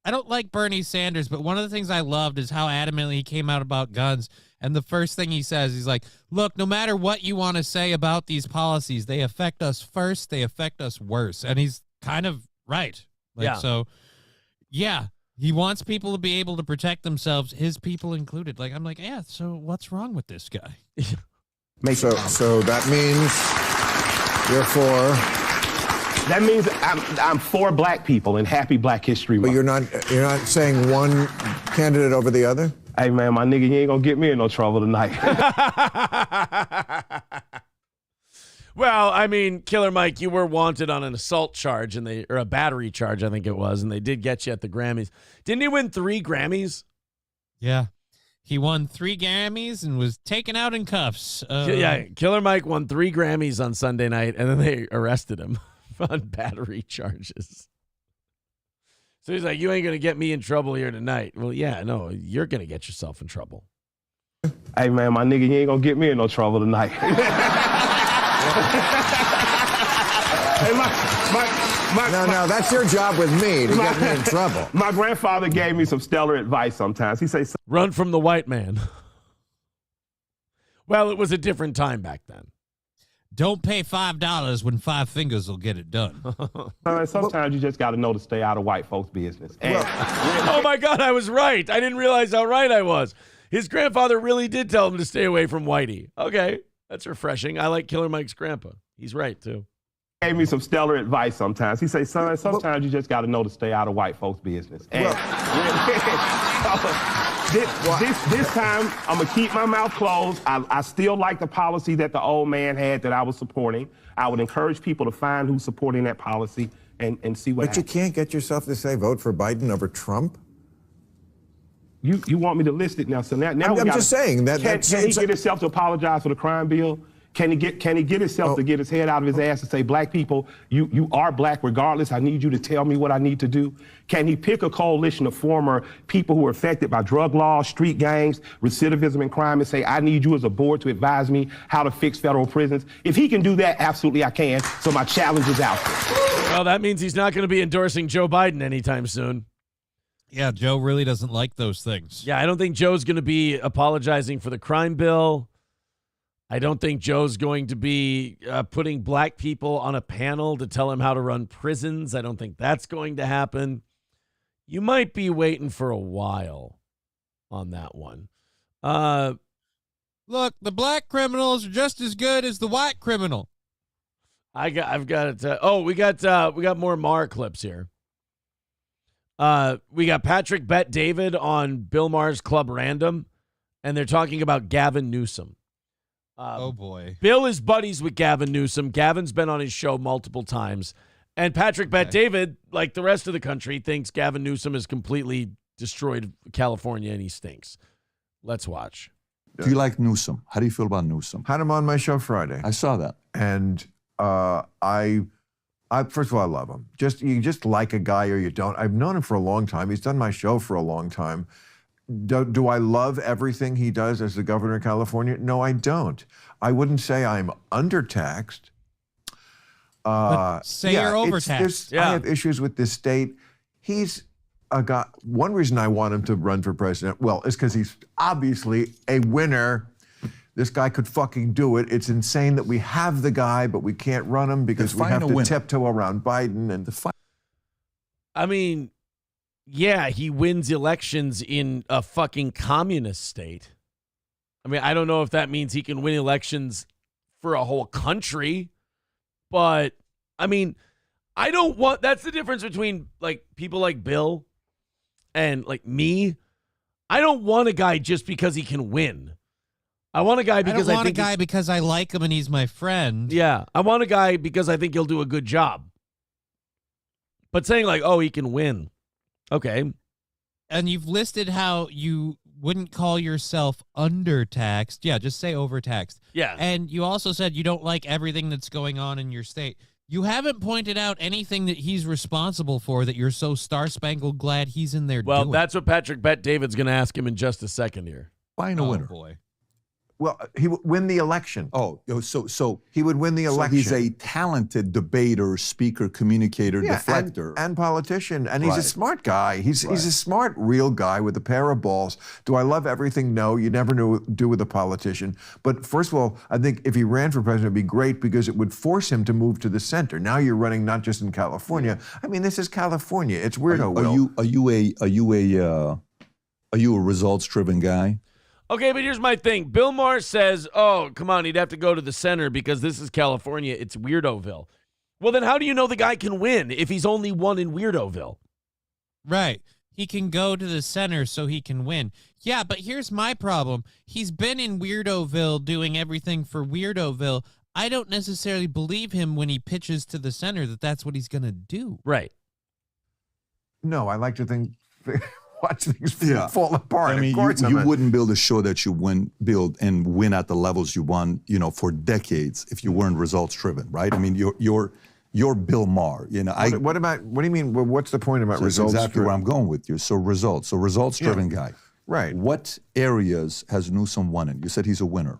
Speaker 1: I don't like Bernie Sanders, but one of the things I loved is how adamantly he came out about guns. And the first thing he says, he's like, look, no matter what you want to say about these policies, they affect us first, they affect us worse. And he's kind of right. So, yeah, he wants people to be able to protect themselves, his people included. Like, I'm like, yeah, so what's wrong with this guy?
Speaker 3: So that means you're for...
Speaker 5: That means I'm for black people and happy Black History Month.
Speaker 3: But you're not saying one candidate over the other?
Speaker 5: Hey, man, my nigga, you ain't gonna get me in no trouble tonight.
Speaker 2: Well, I mean, Killer Mike, you were wanted on an assault charge or a battery charge, I think it was, and they did get you at the Grammys. Didn't he win 3 Grammys?
Speaker 1: Yeah. He won 3 Grammys and was taken out in cuffs.
Speaker 2: Yeah, Killer Mike won 3 Grammys on Sunday night, and then they arrested him on battery charges. So he's like, you ain't going to get me in trouble here tonight. Well, yeah, no, you're going to get yourself in trouble.
Speaker 5: Hey, man, my nigga, you ain't going to get me in no trouble tonight. Hey,
Speaker 3: no, that's your job with me, to get me in trouble.
Speaker 5: My grandfather gave me some stellar advice sometimes. He says,
Speaker 2: run from the white man. Well, it was a different time back then.
Speaker 1: Don't pay $5 when 5 fingers will get it done.
Speaker 5: Sometimes you just got to know to stay out of white folks' business.
Speaker 2: Oh, my God, I was right. I didn't realize how right I was. His grandfather really did tell him to stay away from whitey. Okay, that's refreshing. I like Killer Mike's grandpa. He's right, too.
Speaker 5: Gave me some stellar advice sometimes. He says, son, sometimes you just got to know to stay out of white folks' business. This time, I'm going to keep my mouth closed. I still like the policy that the old man had that I was supporting. I would encourage people to find who's supporting that policy and see what happens.
Speaker 3: But you can't get yourself to say vote for Biden over Trump?
Speaker 5: You want me to list it now? So now
Speaker 3: I'm just saying that.
Speaker 5: Can he get himself to apologize for the crime bill? Can he get himself to get his head out of his ass and say, black people, you are black regardless. I need you to tell me what I need to do. Can he pick a coalition of former people who are affected by drug laws, street gangs, recidivism and crime and say, I need you as a board to advise me how to fix federal prisons? If he can do that, absolutely I can. So my challenge is out there.
Speaker 2: Well, that means he's not going to be endorsing Joe Biden anytime soon.
Speaker 1: Yeah, Joe really doesn't like those things.
Speaker 2: Yeah, I don't think Joe's going to be apologizing for the crime bill. I don't think Joe's going to be putting black people on a panel to tell him how to run prisons. I don't think that's going to happen. You might be waiting for a while on that one.
Speaker 1: Look, the black criminals are just as good as the white criminal.
Speaker 2: I've got it. We got more Maher clips here. We got Patrick Bet David on Bill Maher's Club Random, and they're talking about Gavin Newsome.
Speaker 1: Oh, boy.
Speaker 2: Bill is buddies with Gavin Newsome. Gavin's been on his show multiple times. And Patrick Bet David, like the rest of the country, thinks Gavin Newsome has completely destroyed California and he stinks. Let's watch.
Speaker 6: Do you like Newsome? How do you feel about Newsome?
Speaker 3: Had him on my show Friday.
Speaker 6: I saw that.
Speaker 3: And I first of all, I love him. You just like a guy or you don't. I've known him for a long time. He's done my show for a long time. Do I love everything he does as the governor of California? No, I don't. I wouldn't say I'm undertaxed.
Speaker 1: You're overtaxed.
Speaker 3: I have issues with this state. He's a guy. One reason I want him to run for president, is because he's obviously a winner. This guy could fucking do it. It's insane that we have the guy, but we can't run him because we have to tiptoe around Biden and
Speaker 2: I mean, yeah, he wins elections in a fucking communist state. I mean, I don't know if that means he can win elections for a whole country, but I mean, that's the difference between like people like Bill and like me. I don't want a guy just because he can win. I want a guy because
Speaker 1: because I like him and he's my friend.
Speaker 2: Yeah, I want a guy because I think he'll do a good job. But saying like, oh, he can win. Okay.
Speaker 1: And you've listed how you wouldn't call yourself undertaxed. Yeah, just say overtaxed.
Speaker 2: Yeah.
Speaker 1: And you also said you don't like everything that's going on in your state. You haven't pointed out anything that he's responsible for that you're so star-spangled glad he's in there doing.
Speaker 2: Well, that's what Patrick Bet David's going to ask him in just a second here.
Speaker 6: Find a winner.
Speaker 1: Boy.
Speaker 3: Well, he would win the election.
Speaker 6: Oh, so
Speaker 3: he would win the election.
Speaker 6: He's a talented debater, speaker, communicator, deflector,
Speaker 3: and politician, and he's a smart guy. He's a smart, real guy with a pair of balls. Do I love everything? No, you never do with a politician. But first of all, I think if he ran for president, it'd be great because it would force him to move to the center. Now you're running not just in California. I mean, this is California. It's weirdo.
Speaker 6: Are you a results-driven guy?
Speaker 2: Okay, but here's my thing. Bill Maher says, oh, come on, he'd have to go to the center because this is California. It's Weirdoville. Well, then how do you know the guy can win if he's only won in Weirdoville?
Speaker 1: Right. He can go to the center so he can win. Yeah, but here's my problem. He's been in Weirdoville doing everything for Weirdoville. I don't necessarily believe him when he pitches to the center that that's what he's going to do.
Speaker 2: Right.
Speaker 3: No, I like to think... watch things fall apart.
Speaker 6: I mean, you wouldn't build a show that you build and win at the levels you won, for decades if you weren't results driven, right? I mean, you're Bill Maher.
Speaker 3: What do you mean? Well, what's the point about results?
Speaker 6: That's exactly where I'm going with you. So results driven guy.
Speaker 3: Right.
Speaker 6: What areas has Newsom won in? You said he's a winner.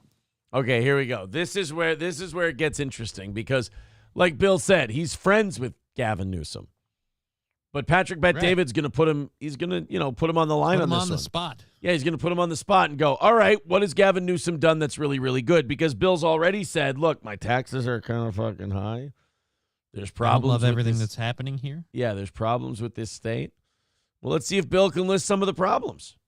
Speaker 2: Okay, here we go. This is where it gets interesting because, like Bill said, he's friends with Gavin Newsom. But Patrick Bet-David's going to put him. He's going to, put him on the line on this one.
Speaker 1: The spot.
Speaker 2: Yeah, he's going to put him on the spot and go. All right, what has Gavin Newsom done that's really, really good? Because Bill's already said, look, my taxes are kind of fucking high. There's problems.
Speaker 1: I love everything that's happening here.
Speaker 2: Yeah, there's problems with this state. Well, let's see if Bill can list some of the problems.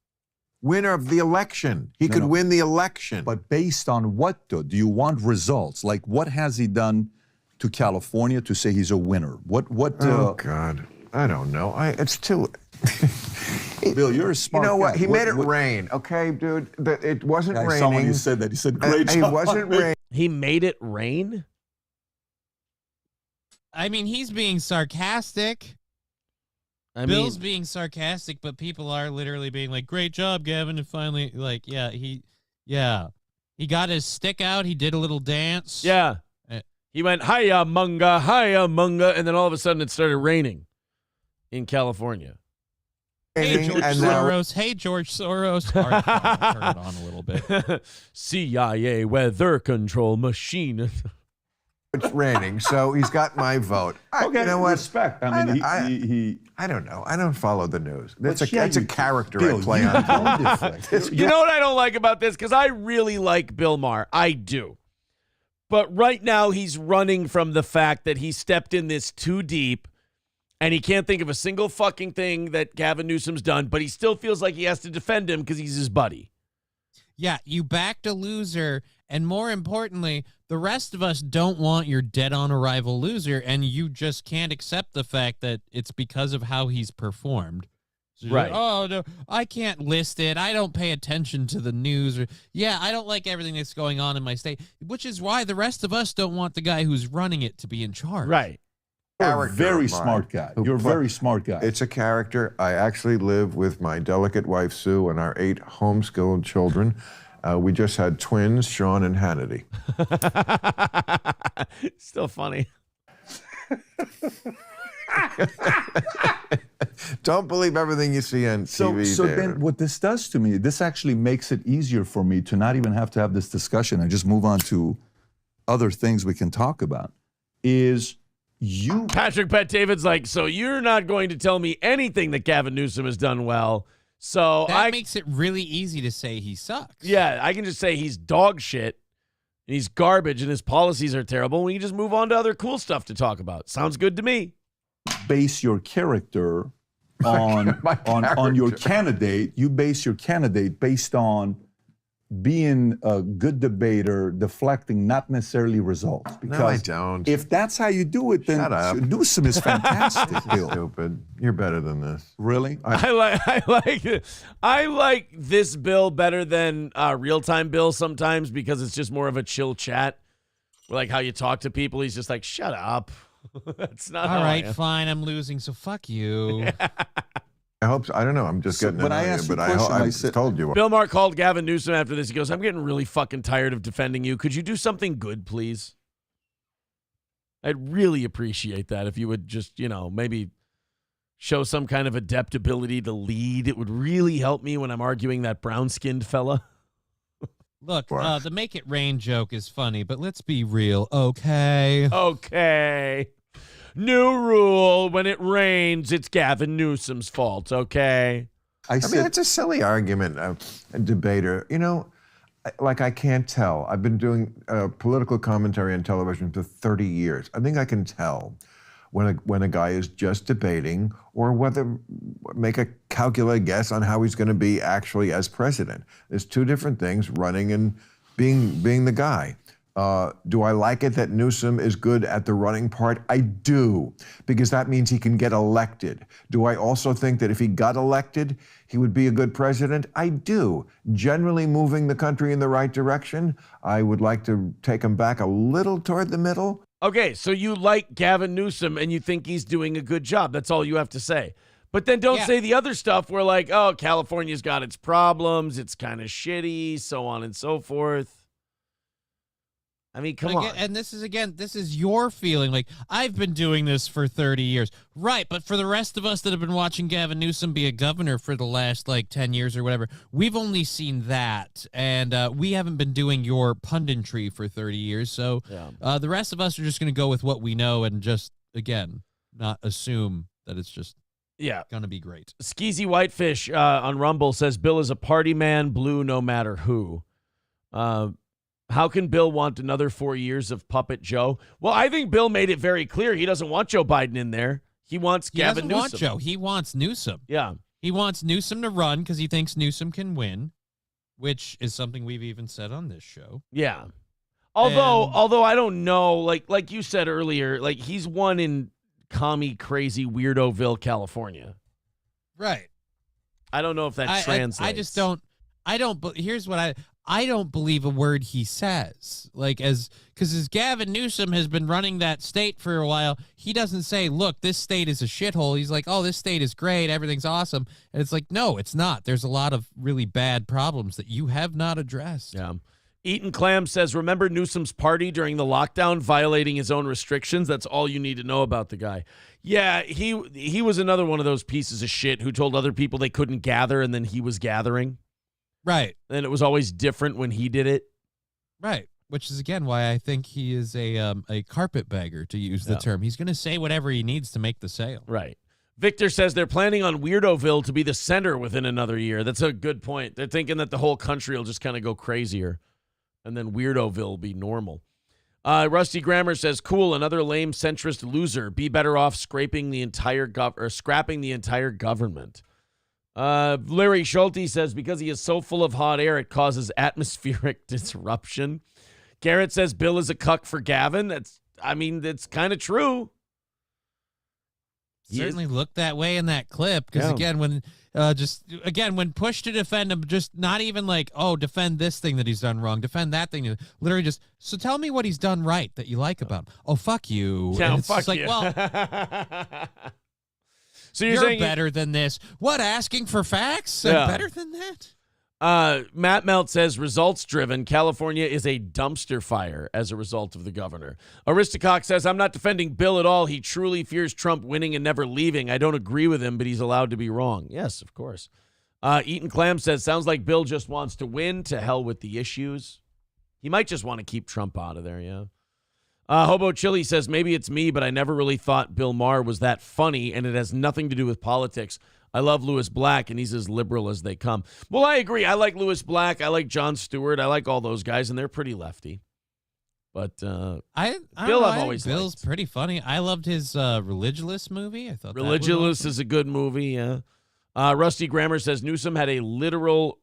Speaker 3: Winner of the election. He could win the election.
Speaker 6: But based on what, though? Do you want results? Like, what has he done to California to say he's a winner? What?
Speaker 3: Oh God. I don't know. It's too.
Speaker 6: Bill, you're a smart guy.
Speaker 3: You know what? He made it rain, okay, dude? It wasn't raining.
Speaker 6: Someone you said that. He said, great job.
Speaker 3: It wasn't raining.
Speaker 2: He made it rain?
Speaker 1: I mean, he's being sarcastic. Bill's being sarcastic, but people are literally being like, great job, Gavin. And finally, he got his stick out. He did a little dance.
Speaker 2: Yeah. He went, hiya, munga, and then all of a sudden it started raining in California.
Speaker 1: Hey, George Soros. Hey, George Soros. Turn it on a little bit.
Speaker 2: CIA weather control machine.
Speaker 3: It's raining, so he's got my vote.
Speaker 6: Okay, you know what? Respect. I mean,
Speaker 3: I don't know. I don't follow the news. That's a character
Speaker 6: Bill,
Speaker 3: I play on.
Speaker 2: You know what I don't like about this? Because I really like Bill Maher. I do. But right now he's running from the fact that he stepped in this too deep and he can't think of a single fucking thing that Gavin Newsom's done, but he still feels like he has to defend him because he's his buddy.
Speaker 1: Yeah, you backed a loser, and more importantly, the rest of us don't want your dead-on-arrival loser, and you just can't accept the fact that it's because of how he's performed. So
Speaker 2: right.
Speaker 1: Like, oh, no, I can't list it. I don't pay attention to the news. Or, I don't like everything that's going on in my state, which is why the rest of us don't want the guy who's running it to be in charge.
Speaker 2: Right.
Speaker 6: You're a very smart guy. You're a very smart guy.
Speaker 3: It's a character. I actually live with my delicate wife, Sue, and our 8 homeschooled children. We just had twins, Sean and Hannity.
Speaker 2: Still funny.
Speaker 3: Don't believe everything you see on TV.
Speaker 6: So then what this does to me, this actually makes it easier for me to not even have to have this discussion and just move on to other things we can talk about, is you...
Speaker 2: Patrick Bet-David's like, so you're not going to tell me anything that Gavin Newsom has done well. So
Speaker 1: that makes it really easy to say he sucks.
Speaker 2: Yeah, I can just say he's dog shit, and he's garbage, and his policies are terrible. We can just move on to other cool stuff to talk about. Sounds good to me.
Speaker 6: Base your character on your candidate. You base your candidate based on being a good debater, deflecting, not necessarily results. Because
Speaker 3: no, I don't.
Speaker 6: If that's how you do it, then Newsom is fantastic, Bill.
Speaker 3: Stupid. You're better than this.
Speaker 6: Really?
Speaker 2: I like this Bill better than real-time Bill sometimes because it's just more of a chill chat. Like how you talk to people. He's just like, shut up. That's not
Speaker 1: all right, fine. I'm losing, so fuck you.
Speaker 3: I hope so. I don't know. I'm just getting I told you.
Speaker 2: Bill Maher called Gavin Newsom after this. He goes, I'm getting really fucking tired of defending you. Could you do something good, please? I'd really appreciate that if you would just, maybe show some kind of adaptability to lead. It would really help me when I'm arguing that brown-skinned fella.
Speaker 1: Look, the make it rain joke is funny, but let's be real, okay?
Speaker 2: Okay. New rule, when it rains, it's Gavin Newsom's fault, okay?
Speaker 3: I mean, it's a silly argument, a debater. You know, I can't tell. I've been doing political commentary on television for 30 years. I think I can tell when a guy is just debating or whether make a calculated guess on how he's going to be actually as president. There's two different things, running and being the guy. Do I like it that Newsom is good at the running part? I do, because that means he can get elected. Do I also think that if he got elected, he would be a good president? I do. Generally moving the country in the right direction. I would like to take him back a little toward the middle.
Speaker 2: Okay, so you like Gavin Newsom and you think he's doing a good job. That's all you have to say. But then don't say the other stuff where like, oh, California's got its problems, it's kind of shitty, so on and so forth. I mean, come on.
Speaker 1: And this is your feeling. Like, I've been doing this for 30 years. Right, but for the rest of us that have been watching Gavin Newsom be a governor for the last, 10 years or whatever, we've only seen that. And we haven't been doing your punditry for 30 years. So the rest of us are just going to go with what we know and just, again, not assume that it's just going to be great.
Speaker 2: Skeezy Whitefish on Rumble says, Bill is a party man, blue no matter who. How can Bill want another 4 years of Puppet Joe? Well, I think Bill made it very clear he doesn't want Joe Biden in there. He wants Gavin Newsom.
Speaker 1: He doesn't want Joe. He wants Newsom.
Speaker 2: Yeah.
Speaker 1: He wants Newsom to run because he thinks Newsom can win, which is something we've even said on this show.
Speaker 2: Yeah. Although I don't know, like you said earlier, like he's won in commie crazy Weirdoville, California.
Speaker 1: Right.
Speaker 2: I don't know if that translates.
Speaker 1: I just don't. Here's what I don't believe a word he says. Because as Gavin Newsom has been running that state for a while, he doesn't say, look, this state is a shithole. He's like, oh, this state is great. Everything's awesome. And it's like, no, it's not. There's a lot of really bad problems that you have not addressed.
Speaker 2: Yeah. Eaton Clam says, remember Newsom's party during the lockdown, violating his own restrictions? That's all you need to know about the guy. Yeah, he was another one of those pieces of shit who told other people they couldn't gather, and then he was gathering.
Speaker 1: Right.
Speaker 2: And it was always different when he did it.
Speaker 1: Right. Which is, again, why I think he is a carpetbagger, to use the term. He's going to say whatever he needs to make the sale.
Speaker 2: Right. Victor says they're planning on Weirdoville to be the center within another year. That's a good point. They're thinking that the whole country will just kind of go crazier, and then Weirdoville will be normal. Rusty Grammer says, cool, another lame centrist loser. Be better off scrapping the entire government. Larry Schulte says, because he is so full of hot air, it causes atmospheric disruption. Garrett says, Bill is a cuck for Gavin. That's kind of true.
Speaker 1: Certainly looked that way in that clip. Because again, when pushed to defend him, just not even like, oh, defend this thing that he's done wrong, defend that thing. Literally just, so tell me what he's done right that you like about him. Oh, fuck you.
Speaker 2: Yeah,
Speaker 1: it's
Speaker 2: fuck
Speaker 1: like,
Speaker 2: you.
Speaker 1: Well,
Speaker 2: so
Speaker 1: you're
Speaker 2: saying
Speaker 1: better than this. What, asking for facts? Better than that?
Speaker 2: Matt Melt says, results-driven. California is a dumpster fire as a result of the governor. Aristocock says, I'm not defending Bill at all. He truly fears Trump winning and never leaving. I don't agree with him, but he's allowed to be wrong. Yes, of course. Eaton Clam says, sounds like Bill just wants to win. To hell with the issues. He might just want to keep Trump out of there, yeah. Hobo Chili says, maybe it's me, but I never really thought Bill Maher was that funny, and it has nothing to do with politics. I love Louis Black, and he's as liberal as they come. Well, I agree. I like Louis Black. I like Jon Stewart. I like all those guys, and they're pretty lefty. But Bill, I've always liked.
Speaker 1: Bill's pretty funny. I loved his Religulous movie. I thought
Speaker 2: Religulous
Speaker 1: awesome.
Speaker 2: is a good movie, yeah. Rusty Grammer says, Newsom had a literal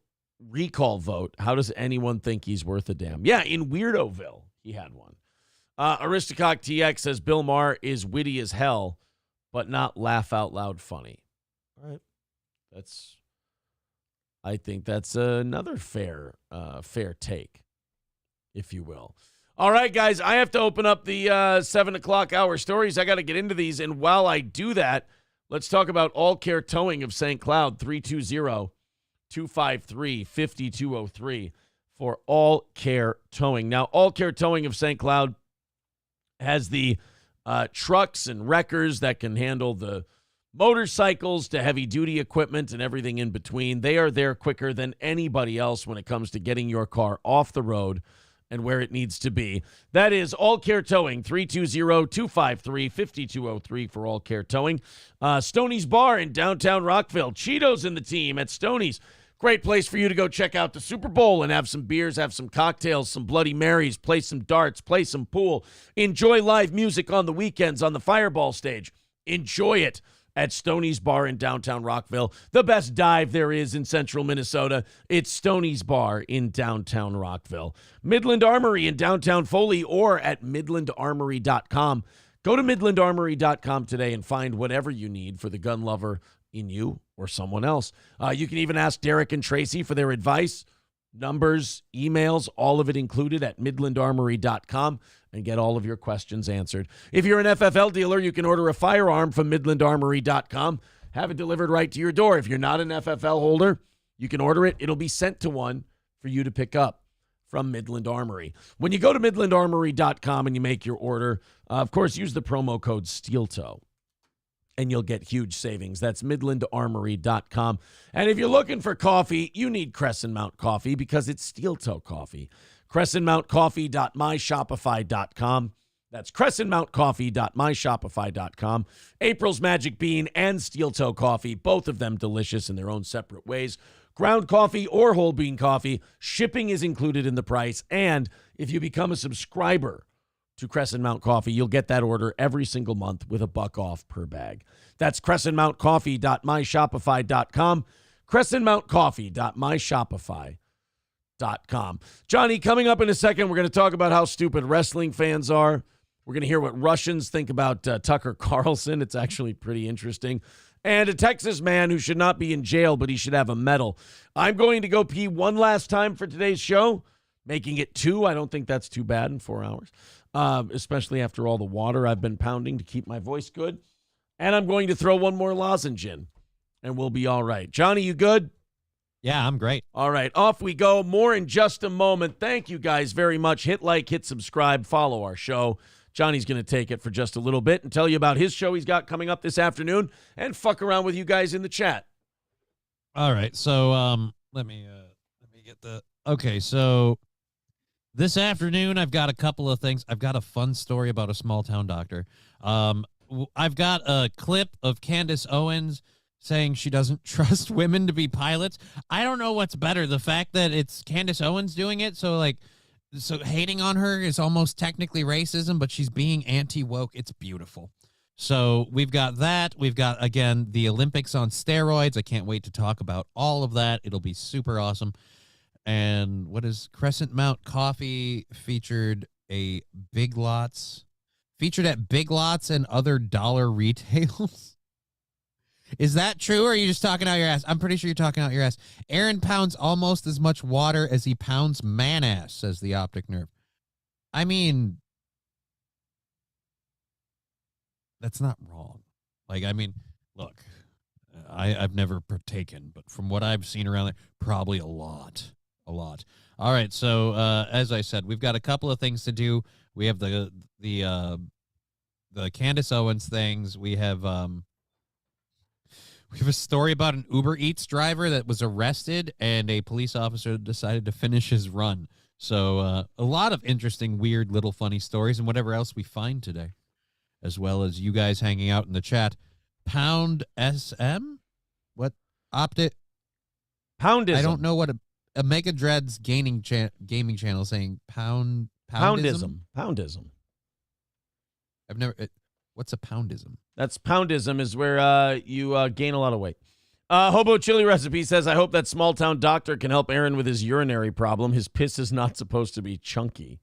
Speaker 2: recall vote. How does anyone think he's worth a damn? Yeah, in Weirdoville, he had one. Aristocock TX says, Bill Maher is witty as hell, but not laugh out loud funny. All right. I think that's another fair take, if you will. All right, guys, I have to open up the 7 o'clock hour stories. I got to get into these. And while I do that, let's talk about All Care Towing of St. Cloud, 320-253-5203 for All Care Towing. Now, All Care Towing of St. Cloud has the trucks and wreckers that can handle the motorcycles to heavy-duty equipment and everything in between. They are there quicker than anybody else when it comes to getting your car off the road and where it needs to be. That is All Care Towing, 320-253-5203 for All Care Towing. Stoney's Bar in downtown Rockville. Cheetos and the team at Stoney's. Great place for you to go check out the Super Bowl and have some beers, have some cocktails, some Bloody Marys, play some darts, play some pool. Enjoy live music on the weekends on the Fireball stage. Enjoy it at Stoney's Bar in downtown Rockville. The best dive there is in central Minnesota. It's Stoney's Bar in downtown Rockville. Midland Armory in downtown Foley or at midlandarmory.com. Go to midlandarmory.com today and find whatever you need for the gun lover in you or someone else. You can even ask Derek and Tracy for their advice, numbers, emails, all of it included at midlandarmory.com and get all of your questions answered. If you're an FFL dealer, you can order a firearm from midlandarmory.com, have it delivered right to your door. If you're not an FFL holder, you can order it. It'll be sent to one for you to pick up from Midland Armory. When you go to midlandarmory.com and you make your order, of course, use the promo code SteelToe. And you'll get huge savings. That's midlandarmory.com. And if you're looking for coffee, you need Crescent Mount Coffee because it's Steel Toe Coffee. CrescentMountCoffee.myshopify.com. That's CrescentMountCoffee.myshopify.com. April's Magic Bean and Steel Toe Coffee, both of them delicious in their own separate ways. Ground coffee or whole bean coffee, shipping is included in the price. And if you become a subscriber to Crescent Mount Coffee, you'll get that order every single month with $1 off per bag. That's CrescentMountCoffee.myshopify.com. CrescentMountCoffee.myshopify.com. Johnny, coming up in a second, we're going to talk about how stupid wrestling fans are. We're going to hear what Russians think about Tucker Carlson. It's actually pretty interesting. And a Texas man who should not be in jail, but he should have a medal. I'm going to go pee one last time for today's show, making it 2. I don't think that's too bad in 4 hours. Especially after all the water I've been pounding to keep my voice good. And I'm going to throw one more lozenge in, and we'll be all right. Johnny, you good?
Speaker 1: Yeah, I'm great.
Speaker 2: All right, off we go. More in just a moment. Thank you guys very much. Hit like, hit subscribe, follow our show. Johnny's going to take it for just a little bit and tell you about his show he's got coming up this afternoon and fuck around with you guys in the chat.
Speaker 1: All right, so let me get the... Okay, so... This afternoon, I've got a couple of things. I've got a fun story about a small-town doctor. I've got a clip of Candace Owens saying she doesn't trust women to be pilots. I don't know what's better, the fact that it's Candace Owens doing it, so hating on her is almost technically racism, but she's being anti-woke. It's beautiful. So we've got that. We've got, again, the Olympics on steroids. I can't wait to talk about all of that. It'll be super awesome. And what is Crescent Mount Coffee featured at Big Lots and other dollar retails? Is that true, or are you just talking out your ass? I'm pretty sure you're talking out your ass. Aaron pounds almost as much water as he pounds man-ass, says the Optic Nerve. I mean, that's not wrong. Look, I've never partaken, but from what I've seen around there, probably a lot. All right, so as I said, we've got a couple of things to do. We have the Candace Owens things. We have a story about an Uber Eats driver that was arrested, and a police officer decided to finish his run. So a lot of interesting, weird, little funny stories, and whatever else we find today, as well as you guys hanging out in the chat. Pound SM? What? Optic?
Speaker 2: Poundism.
Speaker 1: I don't know what a Mega Dread's gaming channel saying poundism. I've never. What's a poundism?
Speaker 2: That's poundism is where you gain a lot of weight. Hobo Chili Recipe says, I hope that small town doctor can help Aaron with his urinary problem. His piss is not supposed to be chunky.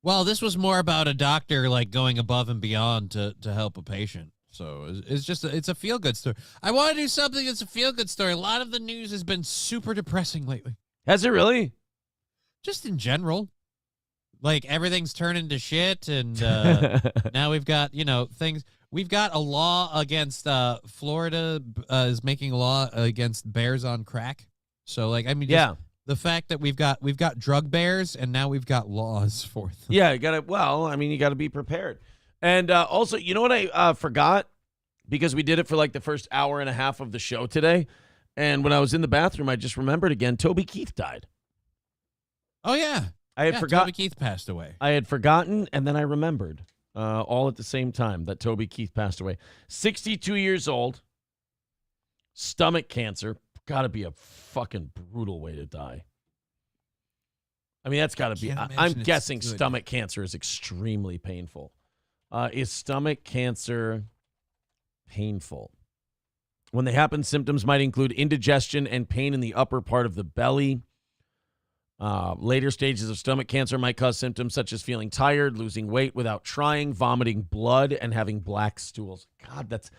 Speaker 1: Well, this was more about a doctor going above and beyond to help a patient. So it's just it's a feel good story. I want to do something that's a feel good story. A lot of the news has been super depressing lately.
Speaker 2: Has it really?
Speaker 1: Just in general. Everything's turning to shit, and now we've got, things. We've got a law against Florida is making a law against bears on crack. So, the fact that we've got drug bears, and now we've got laws for them.
Speaker 2: Yeah, you got to be prepared. And also, you know what I forgot? because we did it for like the first hour and a half of the show today. And when I was in the bathroom, I just remembered again, Toby Keith died.
Speaker 1: Oh, yeah.
Speaker 2: I had forgotten.
Speaker 1: Toby Keith passed away.
Speaker 2: I had forgotten, and then I remembered all at the same time that Toby Keith passed away. 62 years old, stomach cancer. Got to be a fucking brutal way to die. I mean, that's got to be. I'm guessing stomach cancer is extremely painful. Is stomach cancer painful? When they happen, symptoms might include indigestion and pain in the upper part of the belly. Later stages of stomach cancer might cause symptoms such as feeling tired, losing weight without trying, vomiting blood, and having black stools. God, that's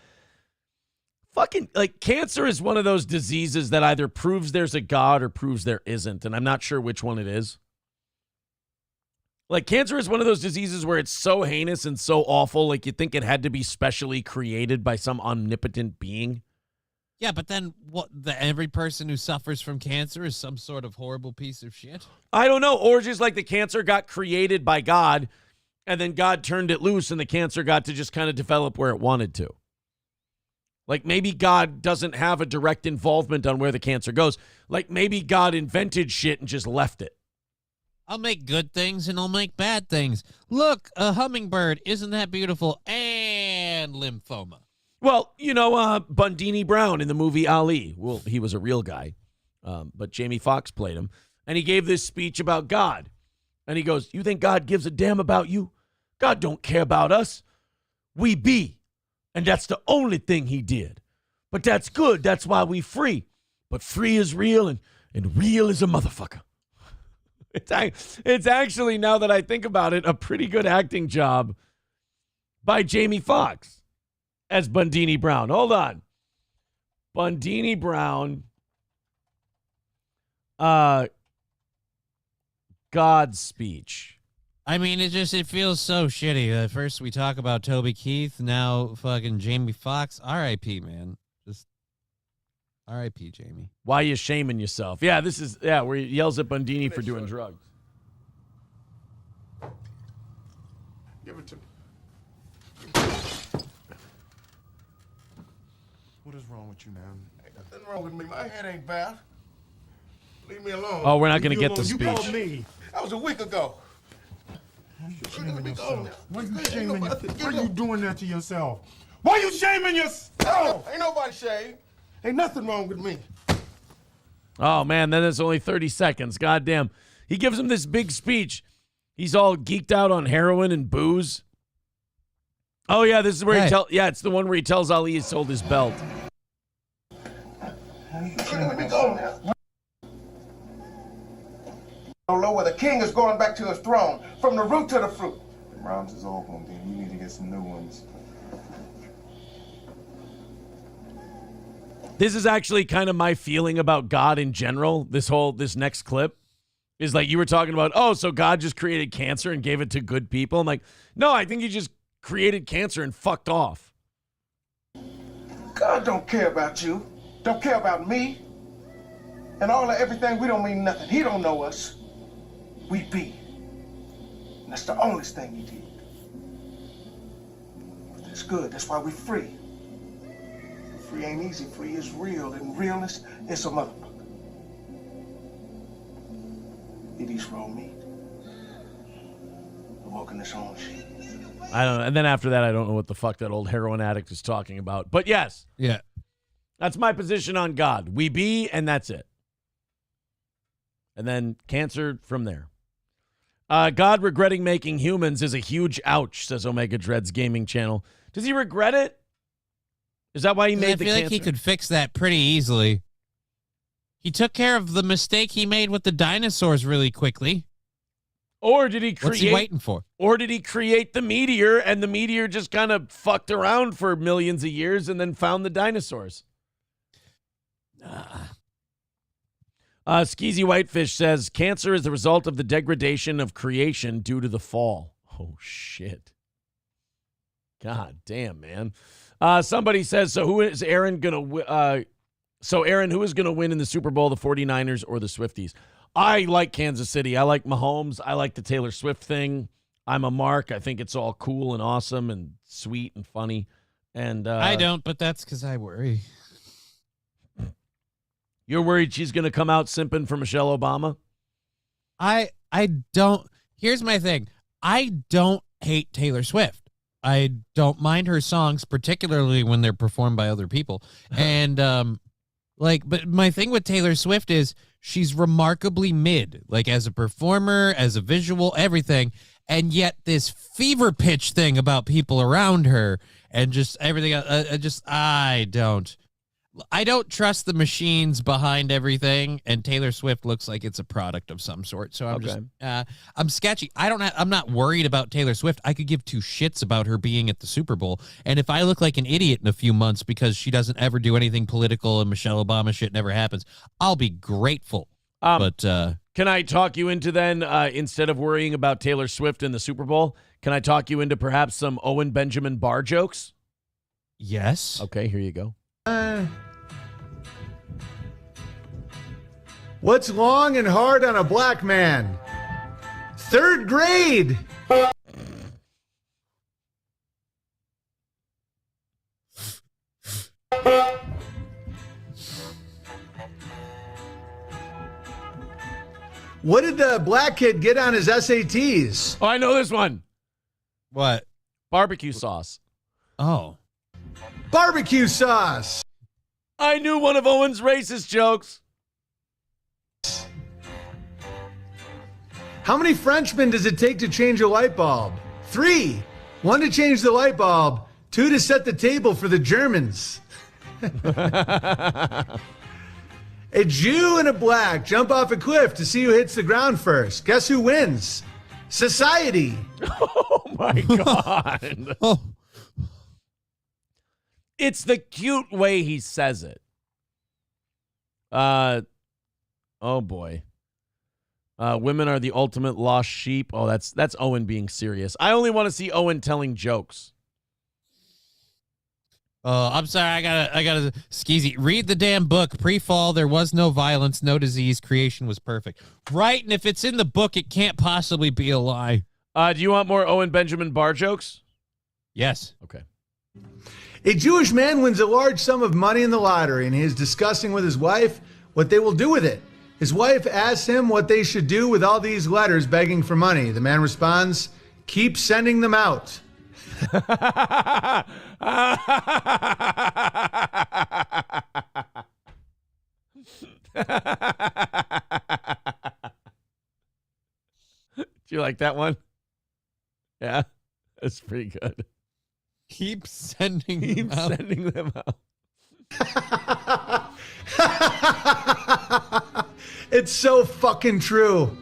Speaker 2: fucking, like, cancer is one of those diseases that either proves there's a God or proves there isn't, and I'm not sure which one it is. Like, cancer is one of those diseases where it's so heinous and so awful, like, you think it had to be specially created by some omnipotent being.
Speaker 1: Yeah, but then every person who suffers from cancer is some sort of horrible piece of shit?
Speaker 2: I don't know. Or just like the cancer got created by God, and then God turned it loose, and the cancer got to just kind of develop where it wanted to. Like, maybe God doesn't have a direct involvement on where the cancer goes. Like, maybe God invented shit and just left it.
Speaker 1: I'll make good things and I'll make bad things. Look, a hummingbird. Isn't that beautiful? And lymphoma.
Speaker 2: Well, you know, Bundini Brown in the movie Ali. Well, he was a real guy, but Jamie Foxx played him. And he gave this speech about God. And he goes, you think God gives a damn about you? God don't care about us. We be. And that's the only thing he did. But that's good. That's why we free. But free is real, and real is a motherfucker. It's actually, now that I think about it, a pretty good acting job by Jamie Foxx as Bundini Brown. Hold on. Bundini Brown. God's speech.
Speaker 1: I mean, it feels so shitty. First we talk about Toby Keith, now fucking Jamie Foxx. R.I.P., man. Just R.I.P., Jamie.
Speaker 2: Why are you shaming yourself? Yeah, this is, where he yells at Bundini for doing drugs.
Speaker 16: Give it to me. What is wrong with you, man? Ain't nothing wrong with me. My head ain't bad. Leave me alone.
Speaker 2: Oh, we're not going to get the speech.
Speaker 16: You called me. That was a week ago. You're shaming yourself. Why are you doing that to yourself? Why are you shaming yourself? Ain't nobody shamed. Ain't nothing wrong with me.
Speaker 2: Oh, man, then it's only 30 seconds. Goddamn. He gives him this big speech. He's all geeked out on heroin and booze. Oh, yeah, this is where it's the one where he tells Ali he sold his belt.
Speaker 16: Let me go now. Don't know where the king is going back to his throne, from the root to the fruit. The rhymes is over, then you need to get some new ones.
Speaker 2: This is actually kind of my feeling about God in general. This next clip is like you were talking about, oh, so God just created cancer and gave it to good people. I'm like, no, I think he just created cancer and fucked off.
Speaker 16: God don't care about you, don't care about me, and all of everything. We don't mean nothing. He don't know us. We be. And that's the only thing he did. But that's good. That's why we free. Free ain't easy. Free is real, and realness is a motherfucker. It eats raw meat. Walking this own shit.
Speaker 2: I don't know. And then after that, I don't know what the fuck that old heroin addict is talking about. But yes.
Speaker 1: Yeah.
Speaker 2: That's my position on God. We be, and that's it. And then cancer from there. God regretting making humans is a huge ouch, says Omega Dreads Gaming Channel. Does he regret it? Is that why he made the cancer?
Speaker 1: I feel like he could fix that pretty easily. He took care of the mistake he made with the dinosaurs really quickly.
Speaker 2: Or did he create...
Speaker 1: What's he waiting for?
Speaker 2: Or did he create the meteor, and the meteor just kind of fucked around for millions of years and then found the dinosaurs? Skeezy Whitefish says, cancer is the result of the degradation of creation due to the fall. Oh, shit. God damn, man. Somebody says, so who is Aaron going to Aaron, who is going to win in the Super Bowl, the 49ers or the Swifties? I like Kansas City. I like Mahomes. I like the Taylor Swift thing. I'm a Mark. I think it's all cool and awesome and sweet and funny. And
Speaker 1: I don't, but that's because I worry.
Speaker 2: You're worried she's going to come out simping for Michelle Obama?
Speaker 1: I don't. Here's my thing. I don't hate Taylor Swift. I don't mind her songs, particularly when they're performed by other people. And but my thing with Taylor Swift is she's remarkably mid, like as a performer, as a visual, everything. And yet this fever pitch thing about people around her and just everything. I don't trust the machines behind everything, and Taylor Swift looks like it's a product of some sort. So I'm sketchy. I'm not worried about Taylor Swift. I could give two shits about her being at the Super Bowl. And if I look like an idiot in a few months because she doesn't ever do anything political and Michelle Obama shit never happens, I'll be grateful. But
Speaker 2: can I talk you into then, instead of worrying about Taylor Swift in the Super Bowl, can I talk you into perhaps some Owen Benjamin Barr jokes?
Speaker 1: Yes.
Speaker 2: Okay, here you go.
Speaker 4: What's long and hard on a black man? 3rd grade. What did the black kid get on his SATs?
Speaker 2: Oh, I know this one.
Speaker 1: What?
Speaker 2: Barbecue sauce.
Speaker 1: Oh.
Speaker 4: Barbecue sauce.
Speaker 2: I knew one of Owen's racist jokes.
Speaker 4: How many Frenchmen does it take to change a light bulb? 3. 1 to change the light bulb. 2 to set the table for the Germans. A Jew and a black jump off a cliff to see who hits the ground first. Guess who wins? Society.
Speaker 2: Oh, my God. It's the cute way he says it. Oh, boy. Women are the ultimate lost sheep. Oh, that's Owen being serious. I only want to see Owen telling jokes.
Speaker 1: I'm sorry. I gotta Skeezy. Read the damn book. Pre-fall, there was no violence, no disease. Creation was perfect. Right, and if it's in the book, it can't possibly be a lie.
Speaker 2: Do you want more Owen Benjamin Barr jokes?
Speaker 1: Yes.
Speaker 2: Okay.
Speaker 4: A Jewish man wins a large sum of money in the lottery, and he is discussing with his wife what they will do with it. His wife asks him what they should do with all these letters begging for money. The man responds, "Keep sending them out."
Speaker 2: Do you like that one? Yeah, that's pretty good.
Speaker 1: Keep sending
Speaker 2: them out.
Speaker 4: It's so fucking true.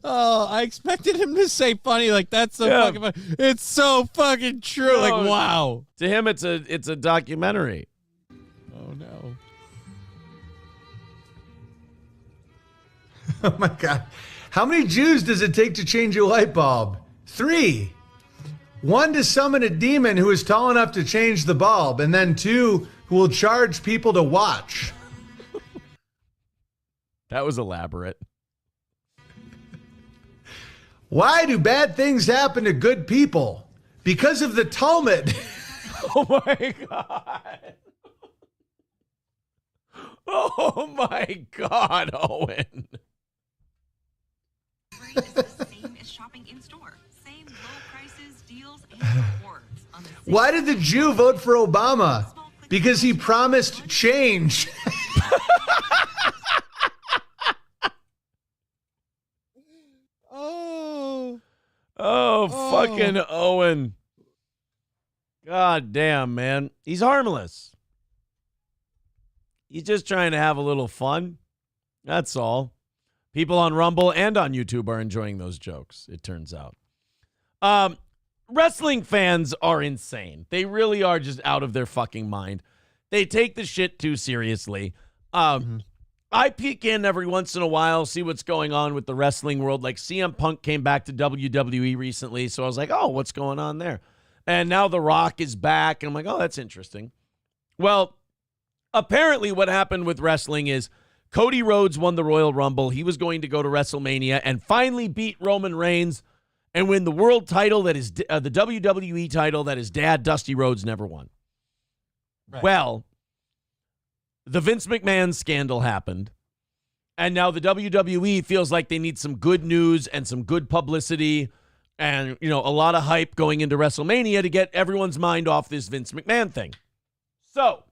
Speaker 1: Oh, I expected him to say funny. Like, that's so fucking funny. It's so fucking true.
Speaker 2: No,
Speaker 1: like, wow.
Speaker 2: To him, it's a documentary.
Speaker 1: Oh, no.
Speaker 4: Oh, my God. How many Jews does it take to change a light bulb? 3. 1 to summon a demon who is tall enough to change the bulb, and then 2 who will charge people to watch.
Speaker 2: That was elaborate.
Speaker 4: Why do bad things happen to good people? Because of the Talmud.
Speaker 2: Oh, my God. Oh, my God, Owen.
Speaker 7: Same as shopping in store. Same low prices, deals, and rewards.
Speaker 4: Why did the Jew vote for Obama? Because he promised change.
Speaker 2: Fucking Owen. God damn, man. He's harmless. He's just trying to have a little fun. That's all. People on Rumble and on YouTube are enjoying those jokes, it turns out. Wrestling fans are insane. They really are just out of their fucking mind. They take the shit too seriously. I peek in every once in a while, see what's going on with the wrestling world. Like CM Punk came back to WWE recently, so I was like, oh, what's going on there? And now The Rock is back, and I'm like, oh, that's interesting. Well, apparently what happened with wrestling is Cody Rhodes won the Royal Rumble. He was going to go to WrestleMania and finally beat Roman Reigns and win the world title that is the WWE title that his dad, Dusty Rhodes, never won. Right. Well, the Vince McMahon scandal happened, and now the WWE feels like they need some good news and some good publicity and, a lot of hype going into WrestleMania to get everyone's mind off this Vince McMahon thing. So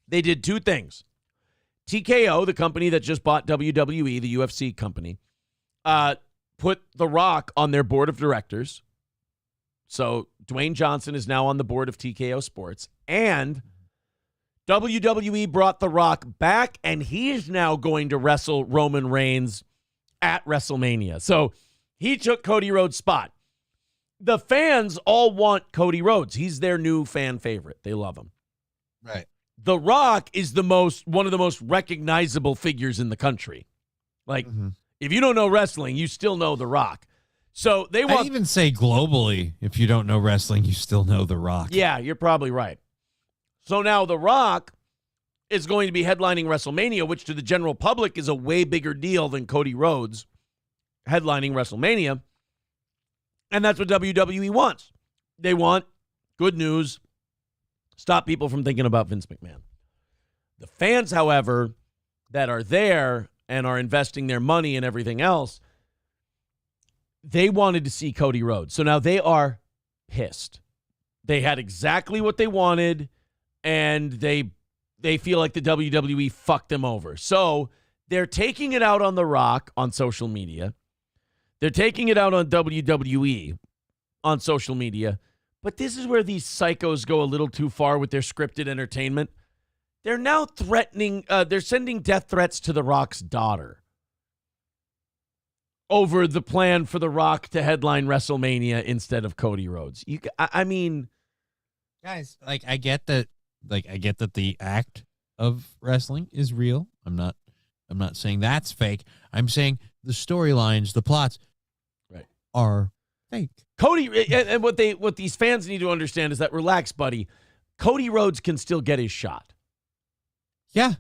Speaker 2: they did two things. TKO, the company that just bought WWE, the UFC company, put The Rock on their board of directors. So Dwayne Johnson is now on the board of TKO Sports. And WWE brought The Rock back, and he is now going to wrestle Roman Reigns at WrestleMania. So he took Cody Rhodes' spot. The fans all want Cody Rhodes. He's their new fan favorite. They love him.
Speaker 1: Right.
Speaker 2: The Rock is one of the most recognizable figures in the country. Like, if you don't know wrestling, you still know The Rock. So they want.
Speaker 1: I even say globally, if you don't know wrestling, you still know The Rock.
Speaker 2: Yeah, you're probably right. So now The Rock is going to be headlining WrestleMania, which to the general public is a way bigger deal than Cody Rhodes headlining WrestleMania. And that's what WWE wants. They want good news, stop people from thinking about Vince McMahon. The fans, however, that are there and are investing their money and everything else, they wanted to see Cody Rhodes. So now they are pissed. They had exactly what they wanted, and they feel like the WWE fucked them over. So they're taking it out on The Rock on social media. They're taking it out on WWE on social media. But this is where these psychos go a little too far with their scripted entertainment. They're now threatening, they're sending death threats to The Rock's daughter over the plan for The Rock to headline WrestleMania instead of Cody Rhodes. I mean,
Speaker 1: guys, I get that the act of wrestling is real. I'm not saying that's fake. I'm saying the storylines, the plots, are fake.
Speaker 2: Cody, and what these fans need to understand is that, relax, buddy, Cody Rhodes can still get his shot.
Speaker 1: Yeah,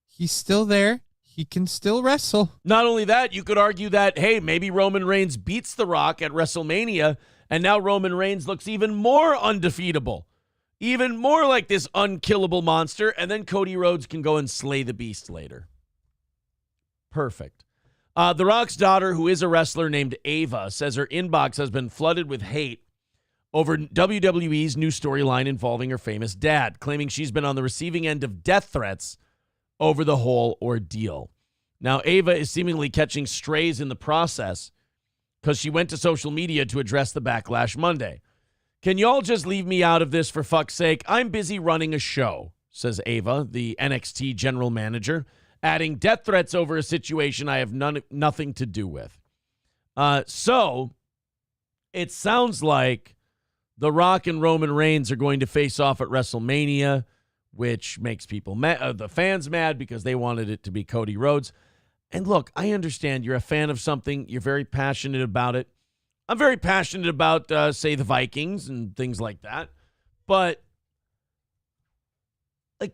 Speaker 1: he's still there. He can still wrestle.
Speaker 2: Not only that, you could argue that, hey, maybe Roman Reigns beats The Rock at WrestleMania, and now Roman Reigns looks even more undefeatable, even more like this unkillable monster, and then Cody Rhodes can go and slay the beast later. Perfect. The Rock's daughter, who is a wrestler named Ava, says her inbox has been flooded with hate over WWE's new storyline involving her famous dad, claiming she's been on the receiving end of death threats over the whole ordeal. Now, Ava is seemingly catching strays in the process because she went to social media to address the backlash Monday. Can y'all just leave me out of this for fuck's sake? I'm busy running a show, says Ava, the NXT general manager, adding death threats over a situation I have nothing to do with. So it sounds like The Rock and Roman Reigns are going to face off at WrestleMania, which makes people mad, the fans mad, because they wanted it to be Cody Rhodes. And look, I understand you're a fan of something. You're very passionate about it. I'm very passionate about, say, the Vikings and things like that. But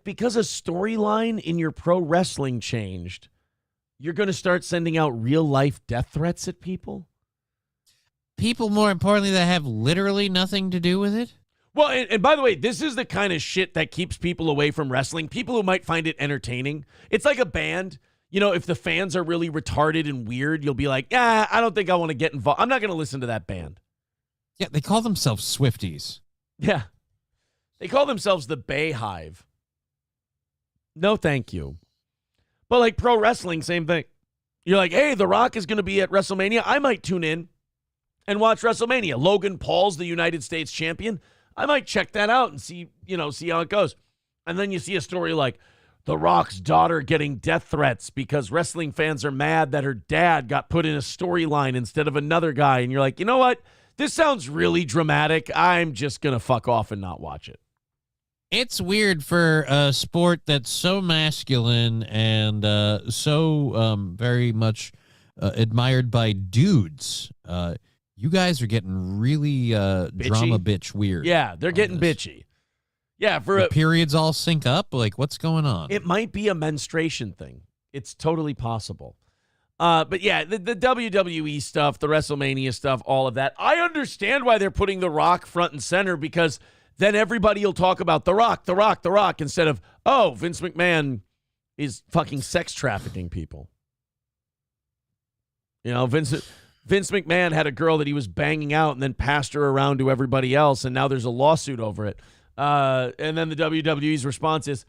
Speaker 2: because a storyline in your pro wrestling changed, you're going to start sending out real-life death threats at people?
Speaker 1: People, more importantly, that have literally nothing to do with it?
Speaker 2: Well, and by the way, this is the kind of shit that keeps people away from wrestling, people who might find it entertaining. It's like a band. If the fans are really retarded and weird, you'll be like, I don't think I want to get involved. I'm not going to listen to that band.
Speaker 1: Yeah, they call themselves Swifties.
Speaker 2: Yeah. They call themselves the Bay Hive. No, thank you. But like pro wrestling, same thing. You're like, hey, The Rock is going to be at WrestleMania. I might tune in and watch WrestleMania. Logan Paul's the United States champion. I might check that out and see how it goes. And then you see a story like The Rock's daughter getting death threats because wrestling fans are mad that her dad got put in a storyline instead of another guy. And you're like, you know what? This sounds really dramatic. I'm just going to fuck off and not watch it.
Speaker 1: It's weird for a sport that's so masculine and so very much admired by dudes. You guys are getting really drama bitch weird.
Speaker 2: Yeah, they're getting bitchy. Yeah,
Speaker 1: the periods all sync up. Like, what's going on?
Speaker 2: It might be a menstruation thing. It's totally possible. But yeah, the WWE stuff, the WrestleMania stuff, all of that. I understand why they're putting The Rock front and center, because then everybody will talk about The Rock, The Rock, The Rock, instead of, oh, Vince McMahon is fucking sex trafficking people. You know, Vince McMahon had a girl that he was banging out and then passed her around to everybody else, and now there's a lawsuit over it. And then the WWE's response is,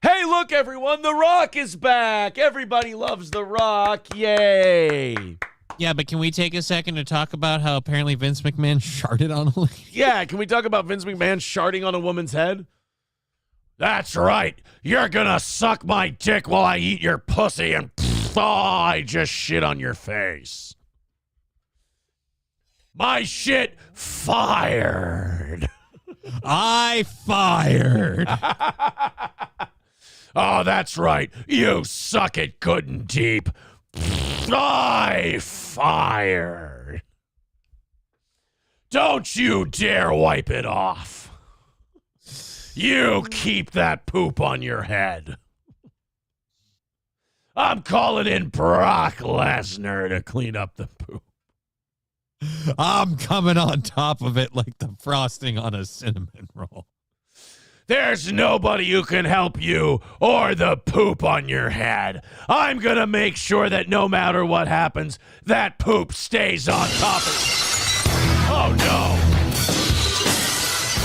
Speaker 2: hey, look, everyone, The Rock is back. Everybody loves The Rock. Yay.
Speaker 1: Yeah, but can we take a second to talk about how apparently Vince McMahon sharted on a lady?
Speaker 2: Yeah, can we talk about Vince McMahon sharting on a woman's head? That's right. You're going to suck my dick while I eat your pussy, and I just shit on your face. My shit fired.
Speaker 1: I fired.
Speaker 2: Oh, that's right. You suck it good and deep. I fired. Don't you dare wipe it off. You keep that poop on your head. I'm calling in Brock Lesnar to clean up the poop.
Speaker 1: I'm coming on top of it like the frosting on a cinnamon roll.
Speaker 2: There's nobody who can help you or the poop on your head. I'm going to make sure that no matter what happens, that poop stays on top of it. Oh, no.